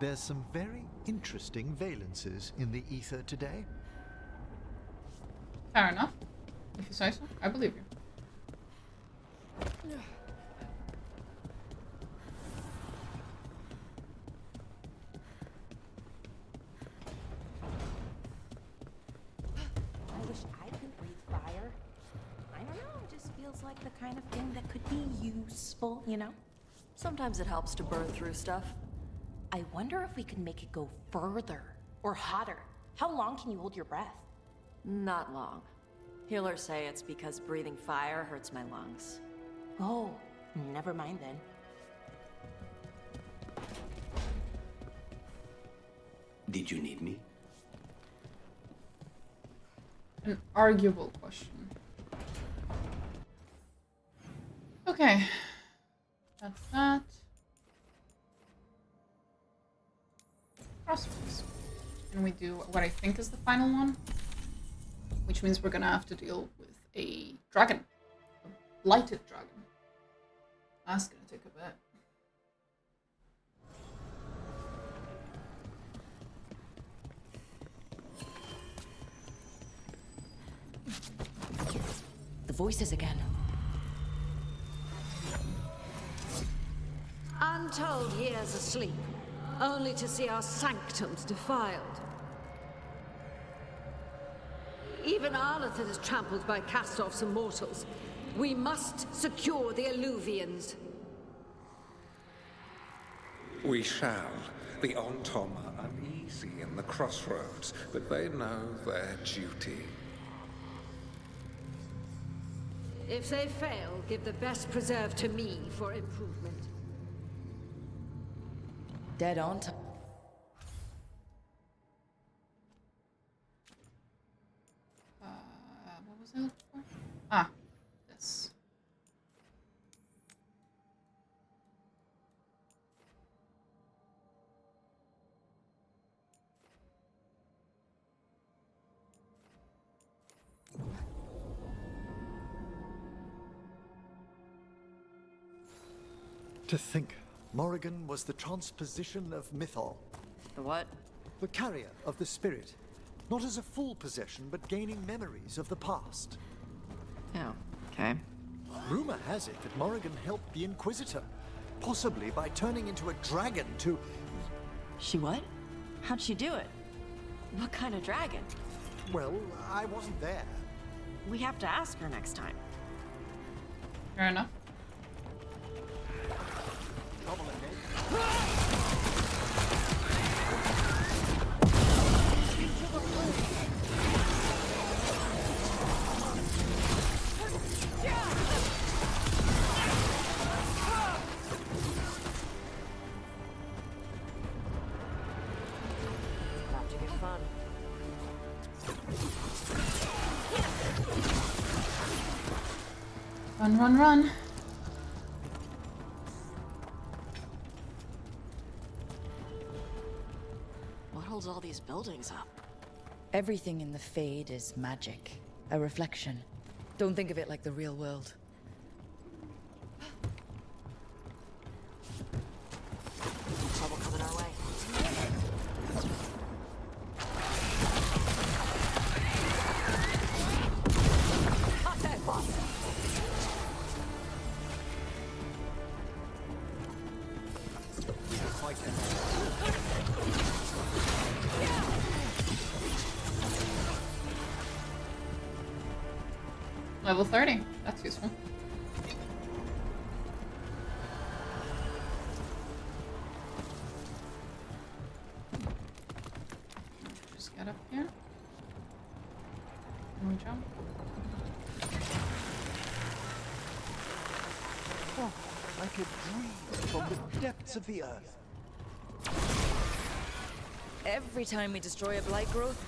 There's some very interesting valences in the ether today. Fair enough. If you say so, I believe you. I wish I could breathe fire. I don't know, it just feels like the kind of thing that could be useful, you know? Sometimes it helps to burn through stuff. I wonder if we could make it go further or hotter. How long can you hold your breath? Not long. Healers say it's because breathing fire hurts my lungs. Oh, never mind then. Did you need me? An arguable question. Okay. That's that. Crossbows. And we do what I think is the final one. Which means we're gonna have to deal with a dragon. A blighted dragon. That's gonna take a bit. The voices again. Untold years asleep, only to see our sanctums defiled. Even Arlathan is trampled by cast-offs and mortals. We must secure the Alluvians. We shall. The Ontom are uneasy in the crossroads, but they know their duty. If they fail, give the best preserve to me for improvement. Dead on. What was I looking for? Ah, this. To think, Morrigan was the transposition of Mythal. The what? The carrier of the spirit. Not as a full possession, but gaining memories of the past. Oh, okay. Rumor has it that Morrigan helped the Inquisitor, possibly by turning into a dragon to... She what? How'd she do it? What kind of dragon? Well, I wasn't there. We have to ask her next time. Fair enough. About to get fun. Run, run, run. What holds all these buildings up? Everything in the Fade is magic. A reflection. Don't think of it like the real world. Trouble coming our way. Hot egg boss. Level 30. That's useful. Just get up here. Can we jump? Oh, like a dream from the depths of the earth. Every time we destroy a blight growth,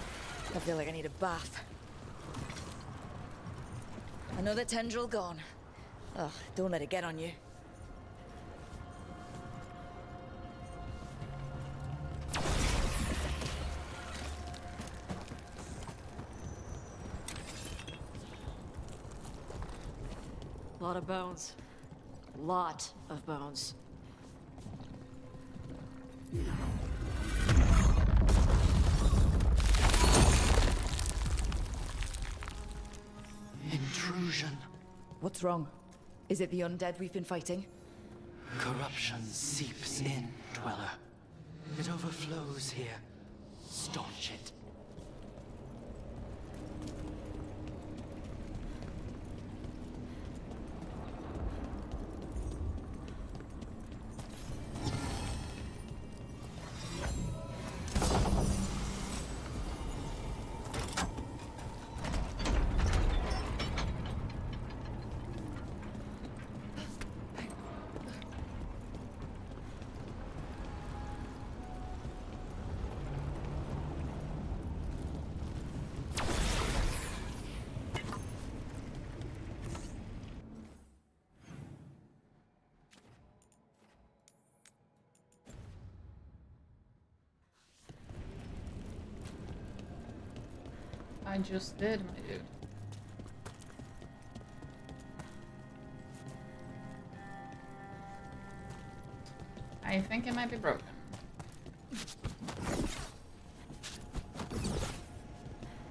I feel like I need a bath. Another tendril gone. Ugh, don't let it get on you. Lot of bones. Lot of bones. Intrusion. What's wrong? Is it the undead we've been fighting? Corruption seeps in, Dweller. It overflows here. Staunch it. I just did, my dude. I think it might be broken.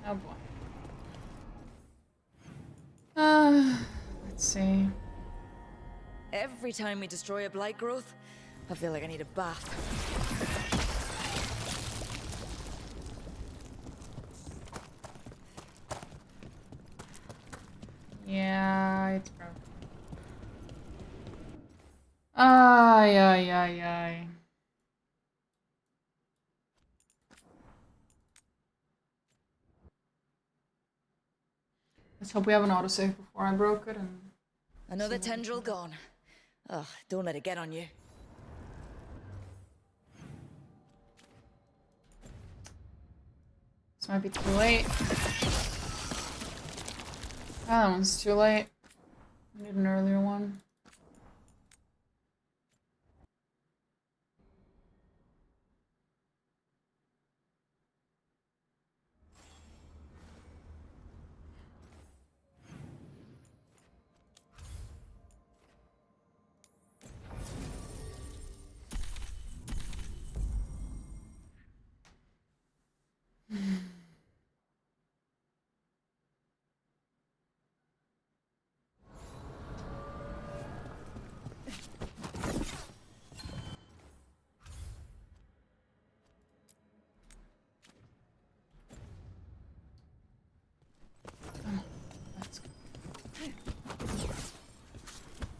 Oh boy. Let's see. Every time we destroy a blight growth, I feel like I need a bath. Yeah, it's broken. Ay, ay, ay, ay. Let's hope we have an autosave before I broke it and... Another tendril gone. Ugh, don't let it get on you. This might be too late. Ah, that one's too late. I need an earlier one.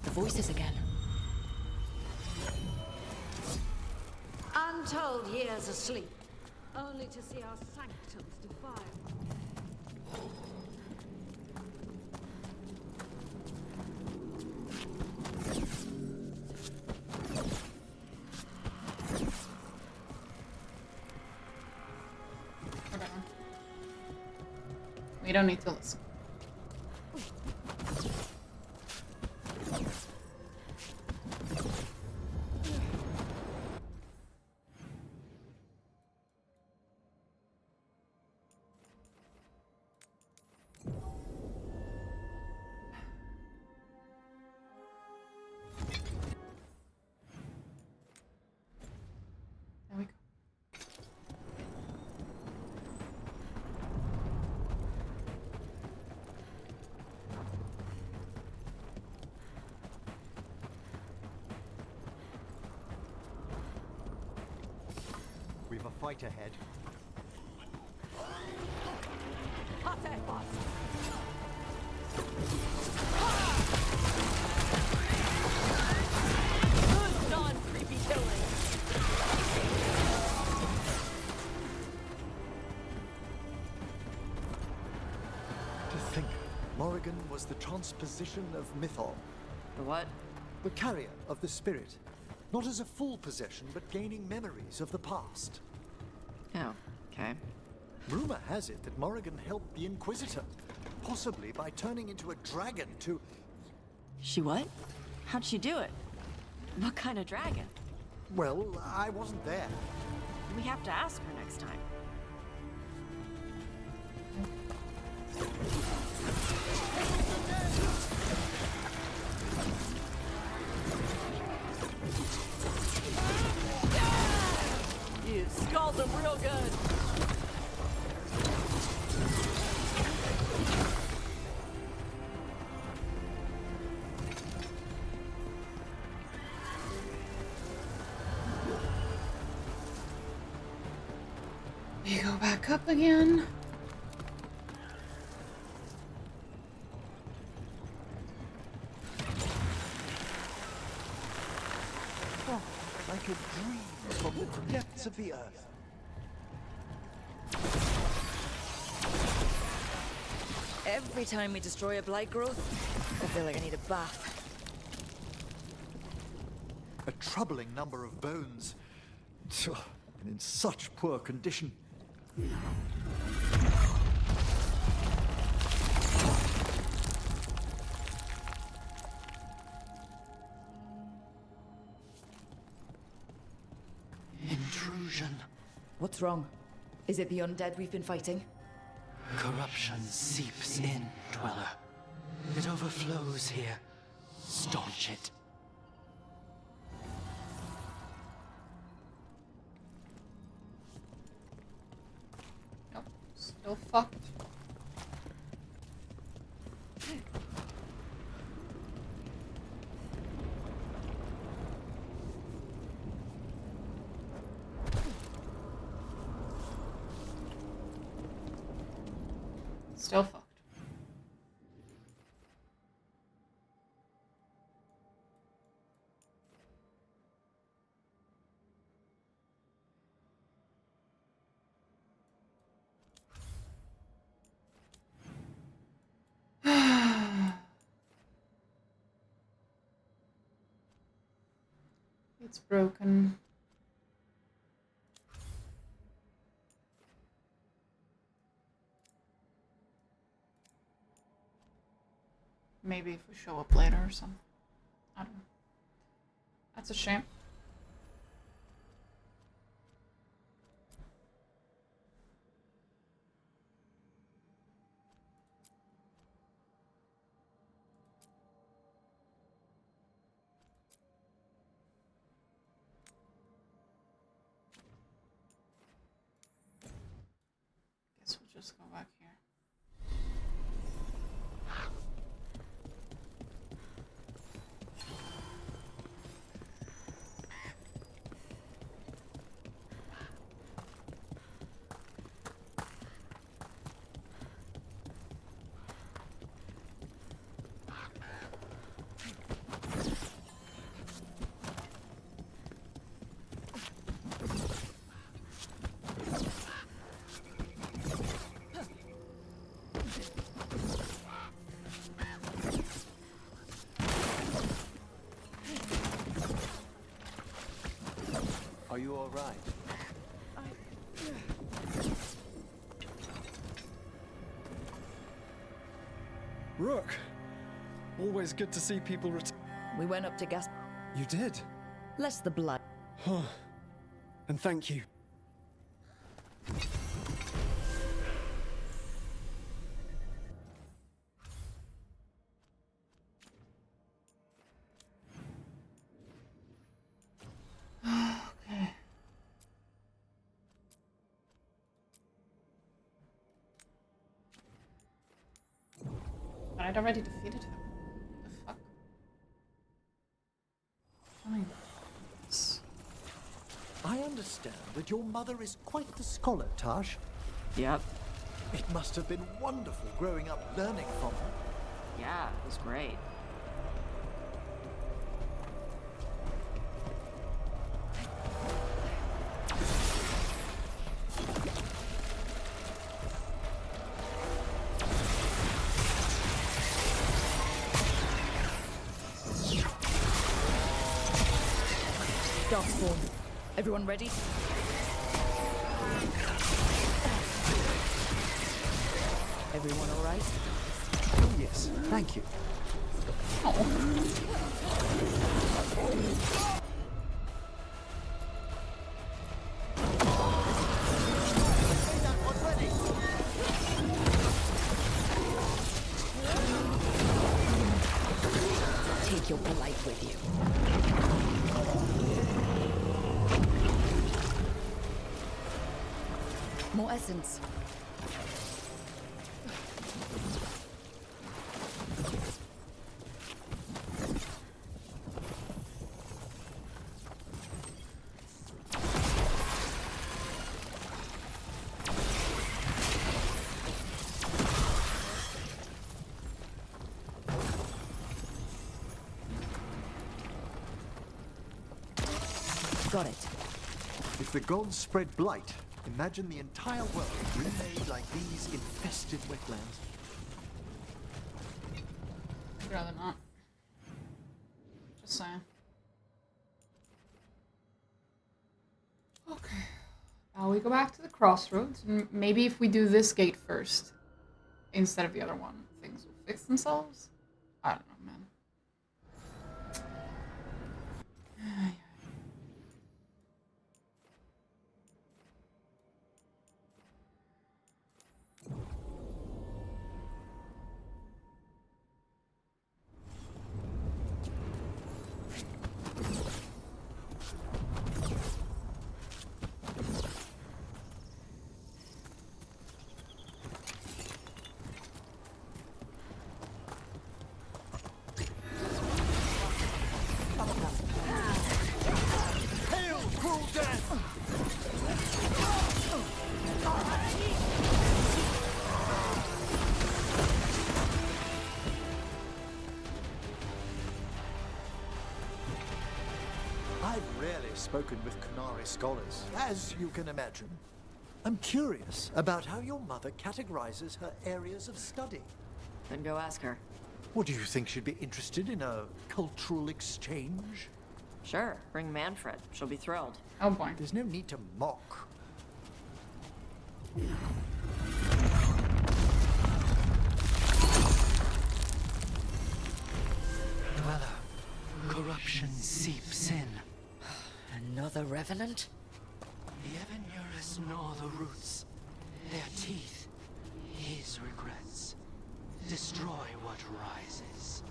The voices again. Untold years asleep, only to see our sanctums defiled. Whatever. We don't need to listen. There we go. We've a fight ahead. Hot air boss. Good non-creepy killing. To think, Morrigan was the transposition of Mythol. The what? The carrier of the spirit. Not as a full possession, but gaining memories of the past. Oh, okay. Rumor has it that Morrigan helped the Inquisitor, possibly by turning into a dragon to... She what? How'd she do it? What kind of dragon? Well, I wasn't there. We have to ask her next time. You scald them real good. We go back up again. Oh, like a dream from the depths of the earth. Every time we destroy a blight growth, I feel like I need a bath. A troubling number of bones. And in such poor condition. Intrusion. What's wrong? Is it the undead we've been fighting? Corruption seeps in, Dweller. It overflows here. Staunch it. Nope, still fucked. Still fucked. It's broken. Maybe if we show up later or something. I don't know. That's a shame. Guess we'll just go back here. Are you all right? Rook! Always good to see people return. We went up to gas. You did? Less the blood. Huh. And thank you. Okay. But I'd already defeated him. The fuck? Fine. I understand that your mother is quite the scholar, Tash. Yep. It must have been wonderful growing up learning from her. Yeah, it was great. Darkspawn. Everyone ready? Everyone all right? Oh, yes. Thank you. Take your blight with you. More essence. Got it. If the gods spread blight, imagine the entire world remade like these infested wetlands. I'd rather not. Just saying. Okay. Now we go back to the crossroads, and maybe if we do this gate first, instead of the other one, things will fix themselves? I don't know, man. I've rarely spoken with Qunari scholars, as you can imagine. I'm curious about how your mother categorizes her areas of study. Then go ask her. What do you think she'd be interested in, a cultural exchange? Sure, bring Manfred. She'll be thrilled. Oh boy. There's no need to mock. Dweller, corruption seeps in. Another revenant? The Evan gnaw the roots. Their teeth, his regrets. Destroy what rises.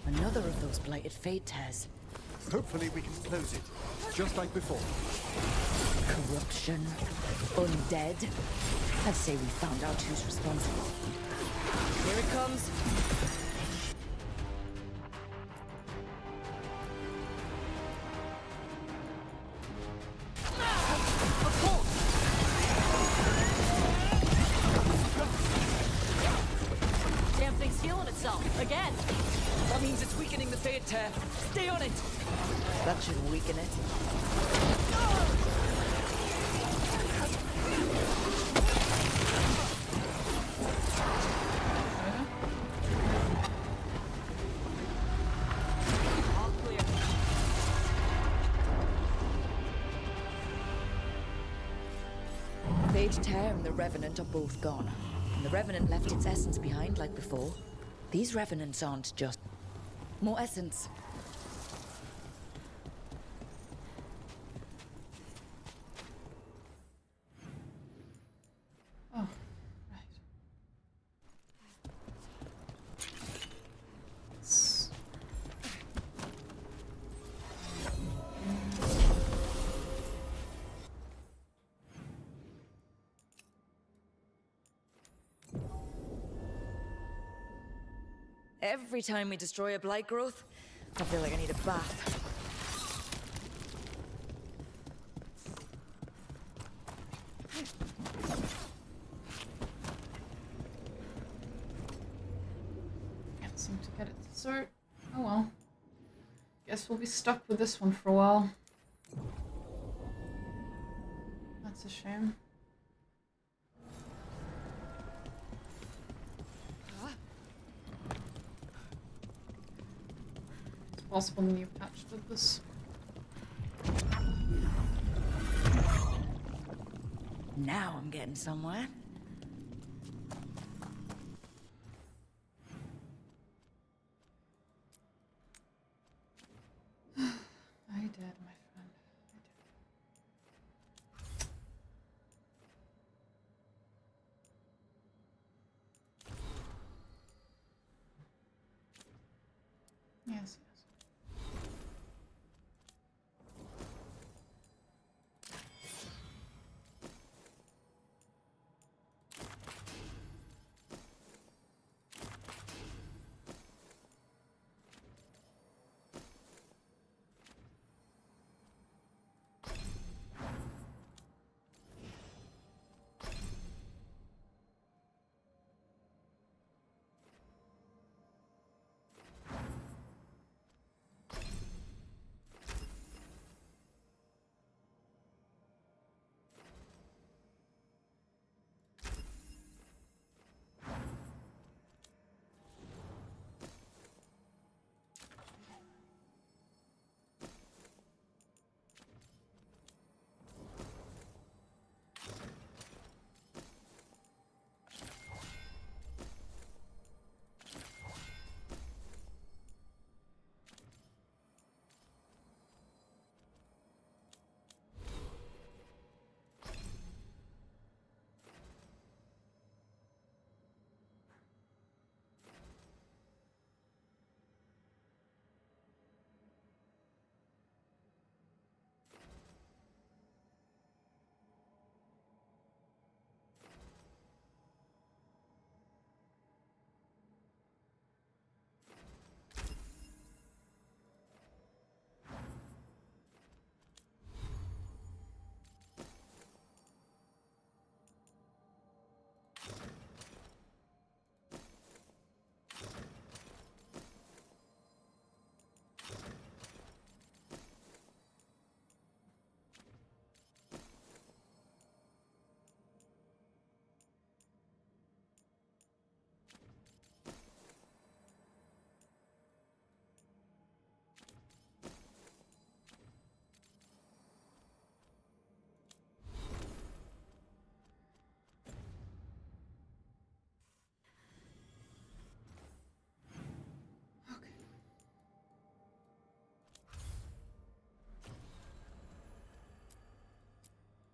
Another of those blighted fade tears. Hopefully we can close it, just like before. Corruption. Undead. I'd say we found out who's responsible. Here it comes. Damn thing's healing itself, again! That means it's weakening the fade tear. Stay on it! That should weaken it. All clear. Fade Tear and the Revenant are both gone. And the Revenant left its essence behind like before. These Revenants aren't just more essence. Oh, right. Every time we destroy a blight growth, I feel like I need a bath. Can't seem to get it to start. Oh well. Guess we'll be stuck with this one for a while. That's a shame. It's possible new patch did this. Now I'm getting somewhere. I did, my friend. I did. Yes, yes.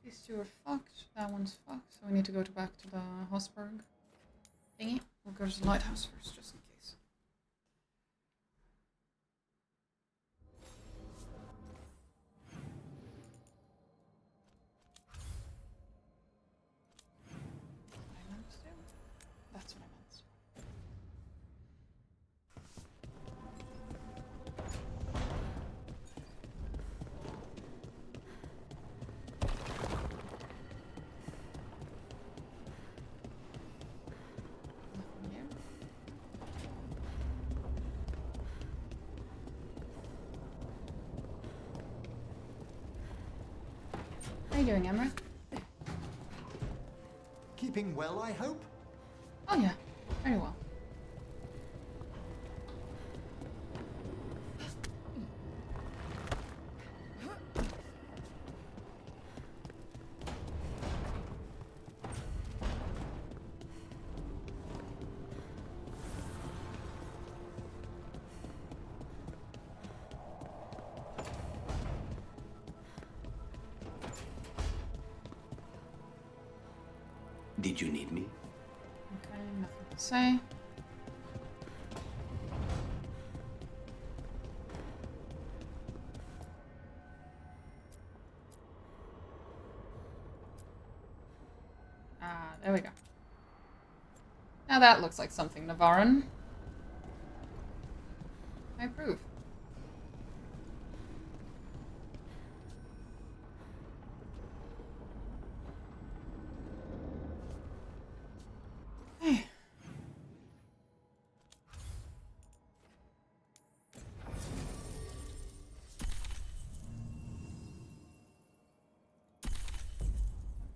These two are fucked. That one's fucked. So we need to go back to the Hosberg thingy. We'll go to the lighthouse first, just in case. What I meant to do? That's what I meant to do. How you doing, Emmrich? Keeping well, I hope? Oh yeah, very well. Did you need me? Okay, nothing to say. Ah, there we go. Now that looks like something Navaran. I approve. Hey.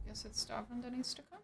Guess it's Stavron that needs to come.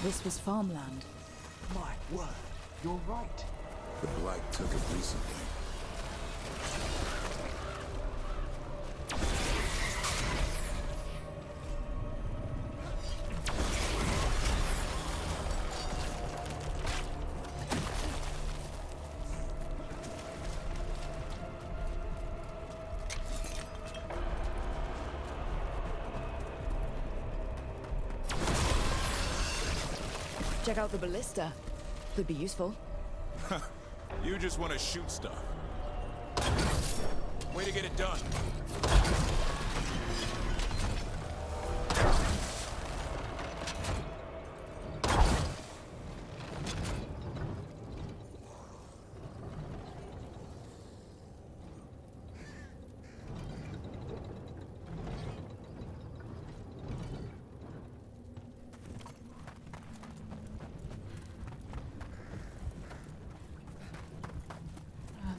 This was farmland. My word, you're right. The Blight took it recently. Check out the ballista. Could be useful. You just want to shoot stuff. Way to get it done.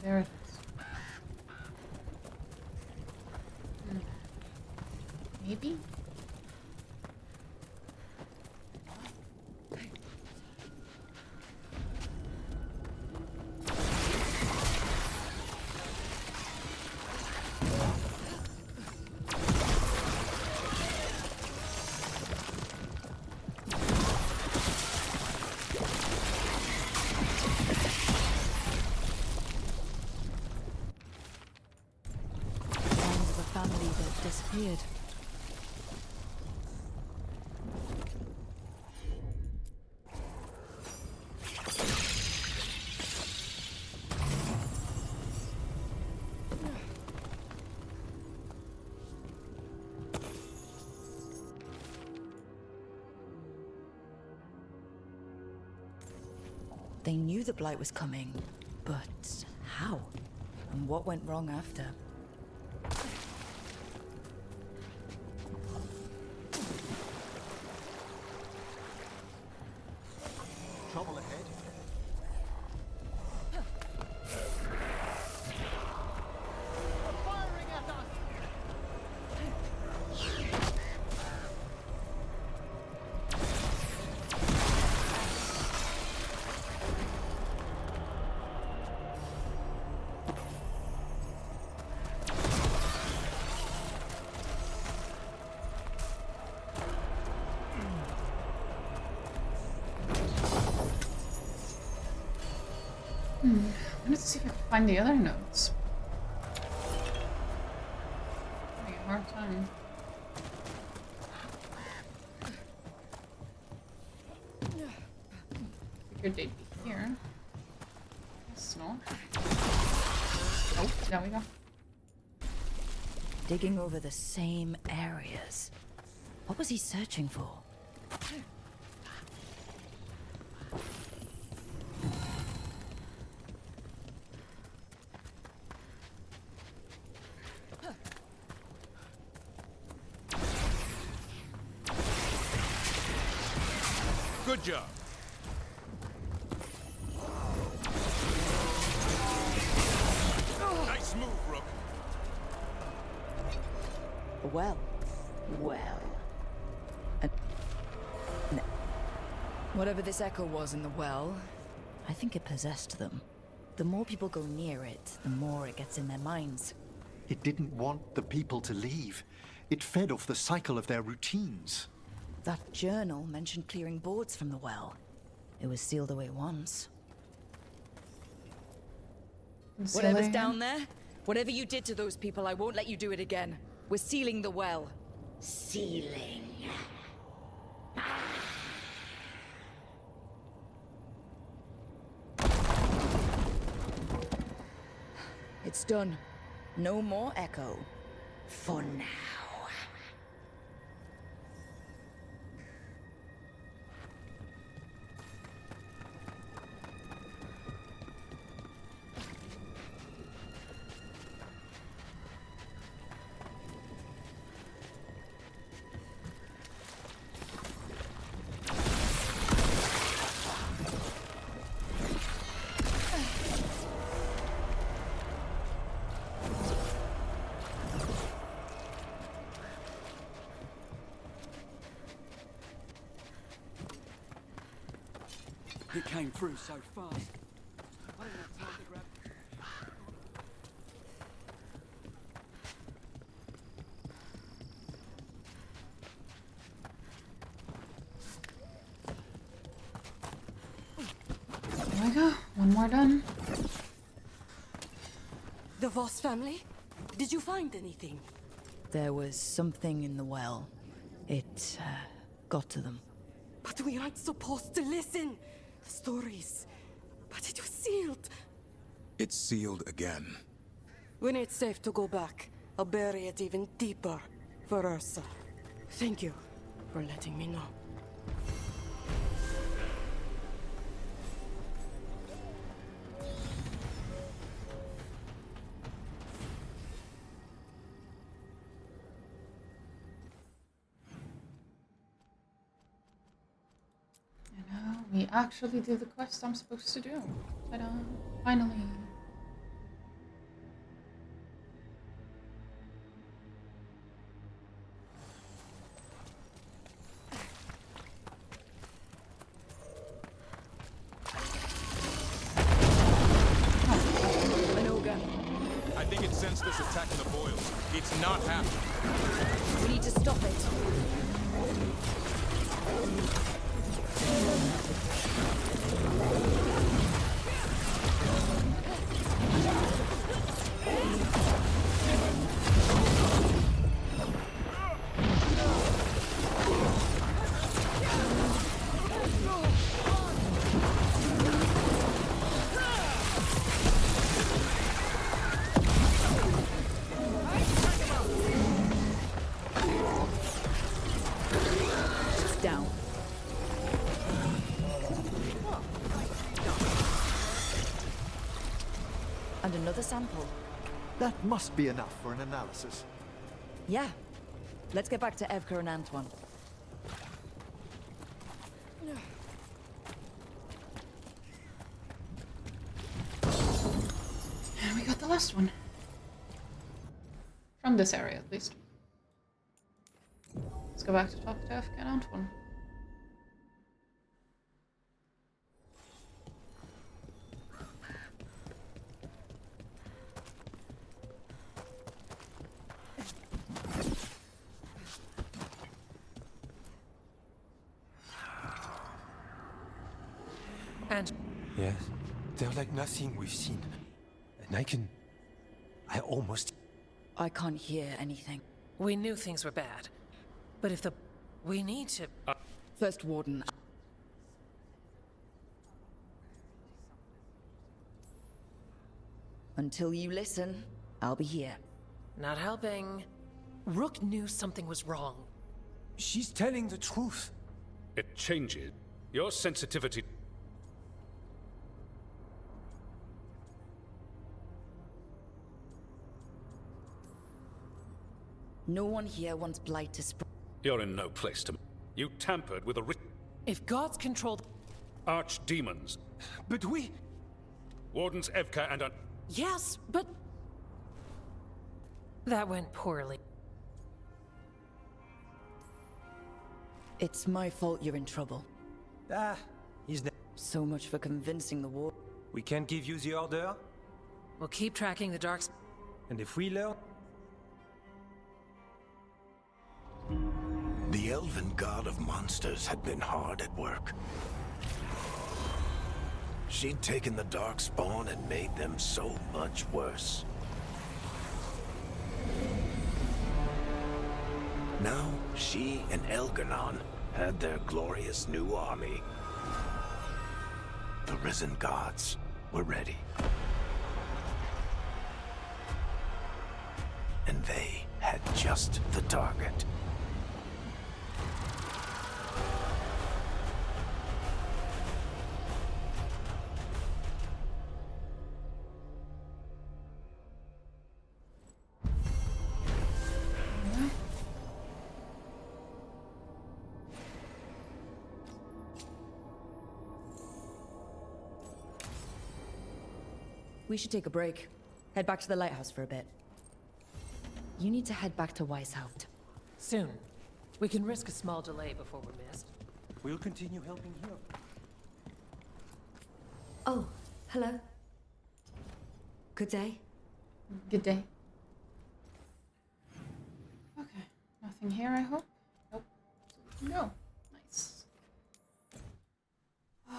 There it is. Maybe? Disappeared. They knew the Blight was coming, but how? And what went wrong after? Trouble ahead. Firing at us! Let's see if I can find the other notes. Having a hard time. Figured they'd be here. Guess not. Oh, there we go. Digging over the same areas. What was he searching for? Good job. Nice move, Rook. Well. Whatever this echo was in the well, I think it possessed them. The more people go near it, the more it gets in their minds. It didn't want the people to leave. It fed off the cycle of their routines. That journal mentioned clearing boards from the well. It was sealed away once. Whatever's down there, whatever you did to those people, I won't let you do it again. We're sealing the well. Sealing. It's done. No more echo. For now. It came through so fast. I didn't have time to grab. There we go. One more done. The Voss family? Did you find anything? There was something in the well. It got to them. But we aren't supposed to listen. The stories. But it was sealed. It's sealed again. When it's safe to go back, I'll bury it even deeper for Ursa. Thank you for letting me know. We actually did the quest I'm supposed to do. Ta-da! Finally. I think it sensed us attacking the boils. It's not happening. We need to stop it. Down. And another sample. That must be enough for an analysis. Yeah. Let's get back to Evka and Antoine. And we got the last one. From this area, at least. Let's go back to talk to Evka and Antoine. And yes, they're like nothing we've seen. And I almost... I can't hear anything. we knew things were bad. But if the... we need to... First Warden. Until you listen, I'll be here. Not helping. Rook knew something was wrong. She's telling the truth. It changes your sensitivity. No one here wants Blight to spread. You're in no place to... You tampered with a... If gods controlled... Archdemons. But we... Wardens Evka and... Yes, but... that went poorly. It's my fault you're in trouble. Ah, he's... So much for convincing the war. We can't give you the order. We'll keep tracking the dark... And if we learn... The elven god of monsters had been hard at work. She'd taken the darkspawn and made them so much worse. Now, she and Elgarnon had their glorious new army. The risen gods were ready. And they had just the target. We should take a break. Head back to the lighthouse for a bit. You need to head back to Weishaupt. Soon. We can risk a small delay before we're missed. We'll continue helping here. Oh, hello. Good day. Good day. Okay, nothing here, I hope. Nope. So we can go. Nice. Oh,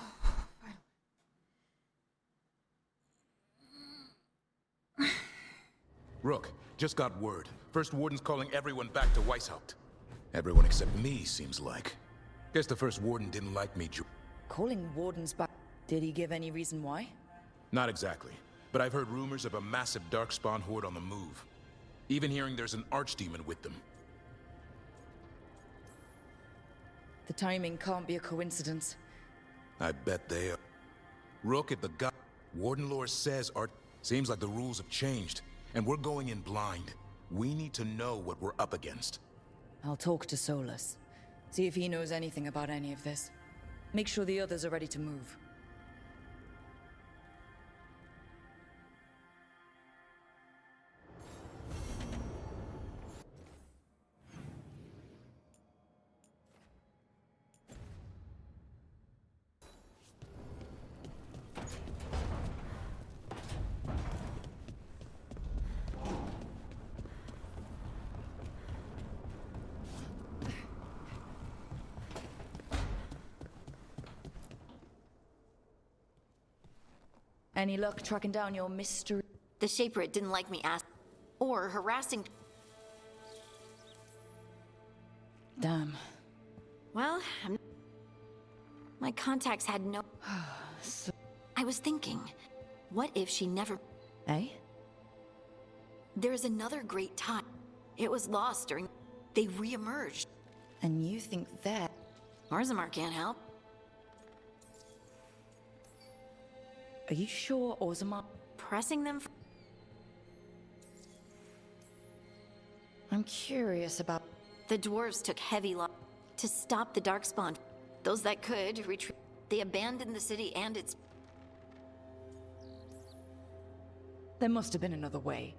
finally. Rook, just got word. First Warden's calling everyone back to Weishaupt. Everyone except me, seems like. Guess the First Warden didn't like me. Calling wardens back. Did he give any reason why? Not exactly, but I've heard rumors of a massive darkspawn horde on the move. Even hearing there's an archdemon with them. The timing can't be a coincidence. I bet they are. Rook, if the god Warden lore says seems like the rules have changed, and we're going in blind. We need to know what we're up against. I'll talk to Solus. See if he knows anything about any of this. Make sure the others are ready to move. Any luck tracking down your mystery? The Shaper didn't like me or harassing. Damn. Well, my contacts had no. I was thinking, what if she never. Eh? There's another great time. It was lost during. They re-emerged. And you think that. Orzammar can't help. Are you sure Orzammar? Pressing them. I'm curious about. The dwarves took heavy loss to stop the darkspawn. Those that could retreat. They abandoned the city and its. There must have been another way.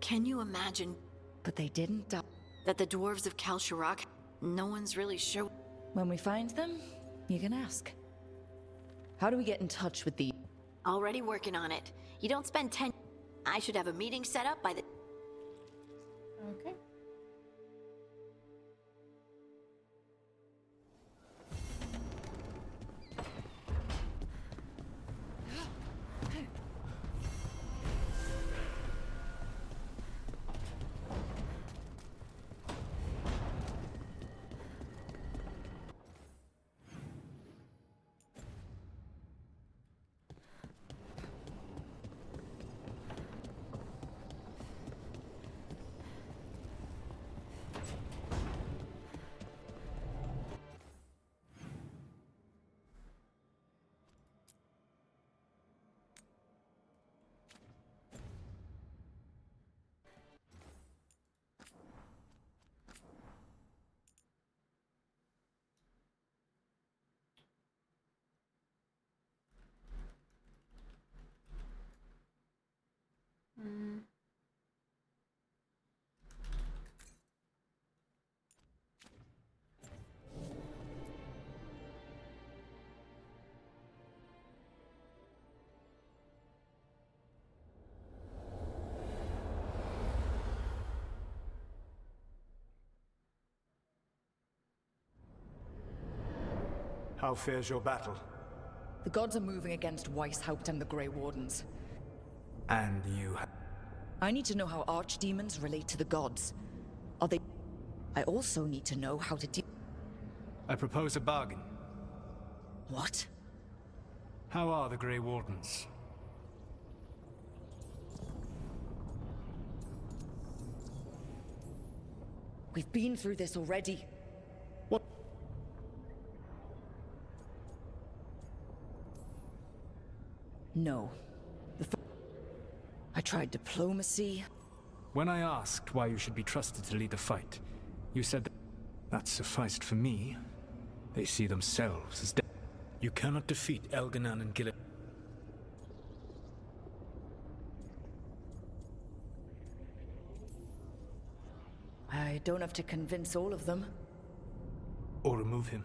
Can you imagine? But they didn't die. That the dwarves of Kalsharak, no one's really sure. When we find them, you can ask. How do we get in touch with the... Already working on it. You don't spend 10... I should have a meeting set up by the... Okay. How fares your battle? The gods are moving against Weishaupt and the Grey Wardens. And you I need to know how archdemons relate to the gods. Are they... I also need to know how to deal... I propose a bargain. What? How are the Grey Wardens? We've been through this already. What? No. I tried diplomacy. When I asked why you should be trusted to lead the fight, you said that sufficed for me. They see themselves as dead. You cannot defeat Elganan and Gillet. I don't have to convince all of them. Or remove him.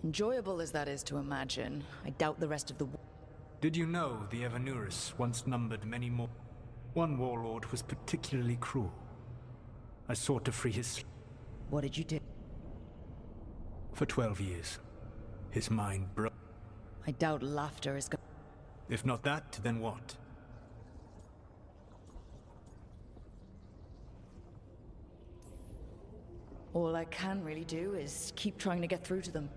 Enjoyable as that is to imagine, I doubt the rest of the... Did you know the Evanuris once numbered many more? One warlord was particularly cruel. I sought to free his... What did you do? For 12 years. His mind broke. I doubt laughter is going... If not that, then what? All I can really do is keep trying to get through to them.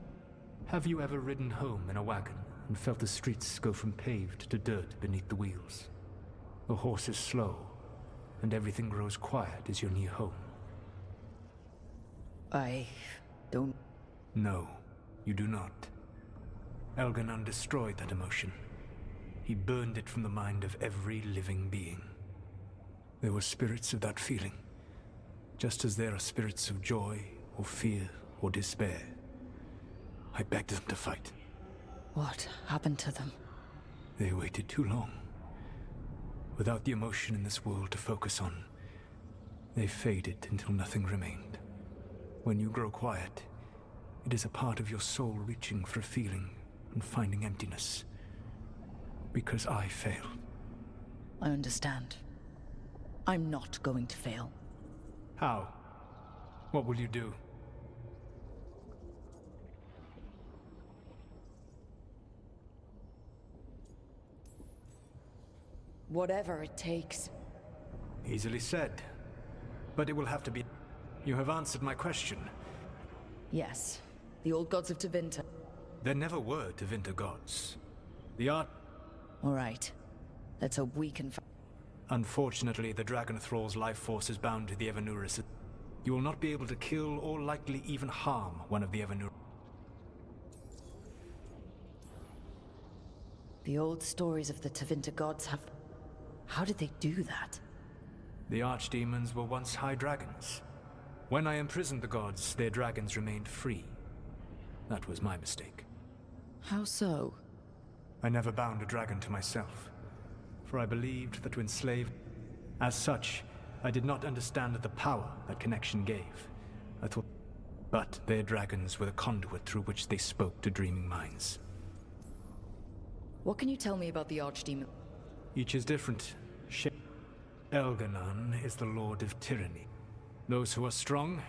Have you ever ridden home in a wagon and felt the streets go from paved to dirt beneath the wheels? The horse is slow, and everything grows quiet as you're near home. I don't... No, you do not. Elganon destroyed that emotion. He burned it from the mind of every living being. There were spirits of that feeling, just as there are spirits of joy, or fear, or despair. I begged them to fight. What happened to them? They waited too long. Without the emotion in this world to focus on, they faded until nothing remained. When you grow quiet, it is a part of your soul reaching for a feeling and finding emptiness. Because I failed. I understand. I'm not going to fail. How? What will you do? Whatever it takes. Easily said. But it will have to be... You have answered my question. Yes. The old gods of Tevinter. There never were Tevinter gods. The art... All right. Let's hope we can... Unfortunately, the Dragon Thrall's life force is bound to the Evanuris. You will not be able to kill or likely even harm one of the Evanuris. The old stories of the Tevinter gods have... How did they do that? The archdemons were once high dragons. When I imprisoned the gods, their dragons remained free. That was my mistake. How so? I never bound a dragon to myself, for I believed that to enslave... As such, I did not understand the power that connection gave. I thought... But their dragons were the conduit through which they spoke to dreaming minds. What can you tell me about the archdemon? Each is different. Elganon is the lord of tyranny. Those who are strong,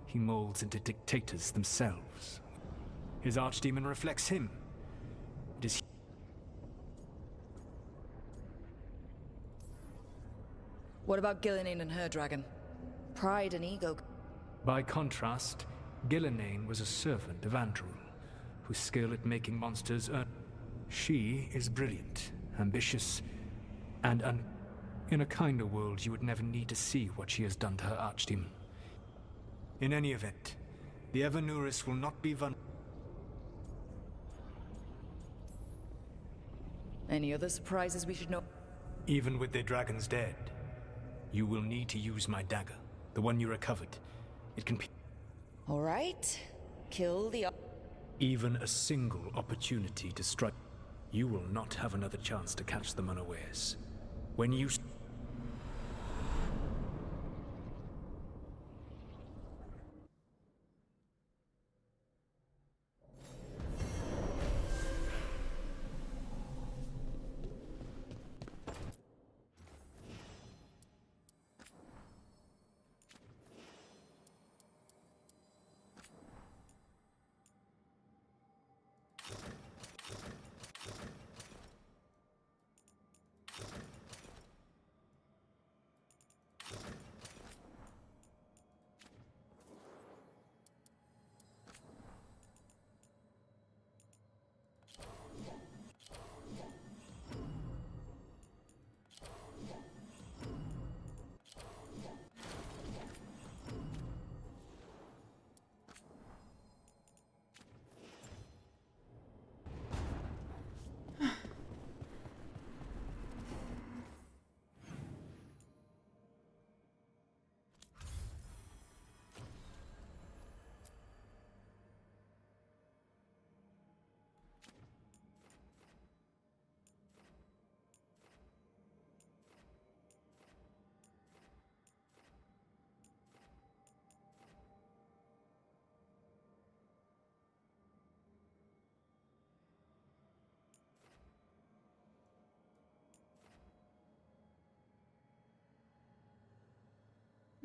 he molds into dictators themselves. His archdemon reflects him. It is... What about Gillenane and her dragon? Pride and ego. By contrast, Gillenane was a servant of Andrew, whose skill at making monsters She is brilliant, ambitious, and in a kinder world, you would never need to see what she has done to her archdemon. In any event, the Evanuris will not be Any other surprises we should know? Even with their dragons dead, you will need to use my dagger, the one you recovered. It can... All right. Kill the... Even a single opportunity to strike... You will not have another chance to catch them unawares. When you...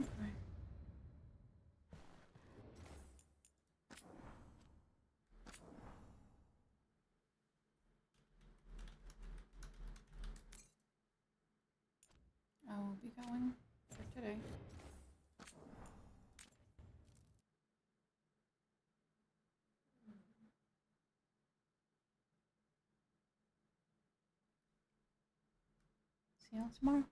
Okay. I will be going for today. See y'all tomorrow.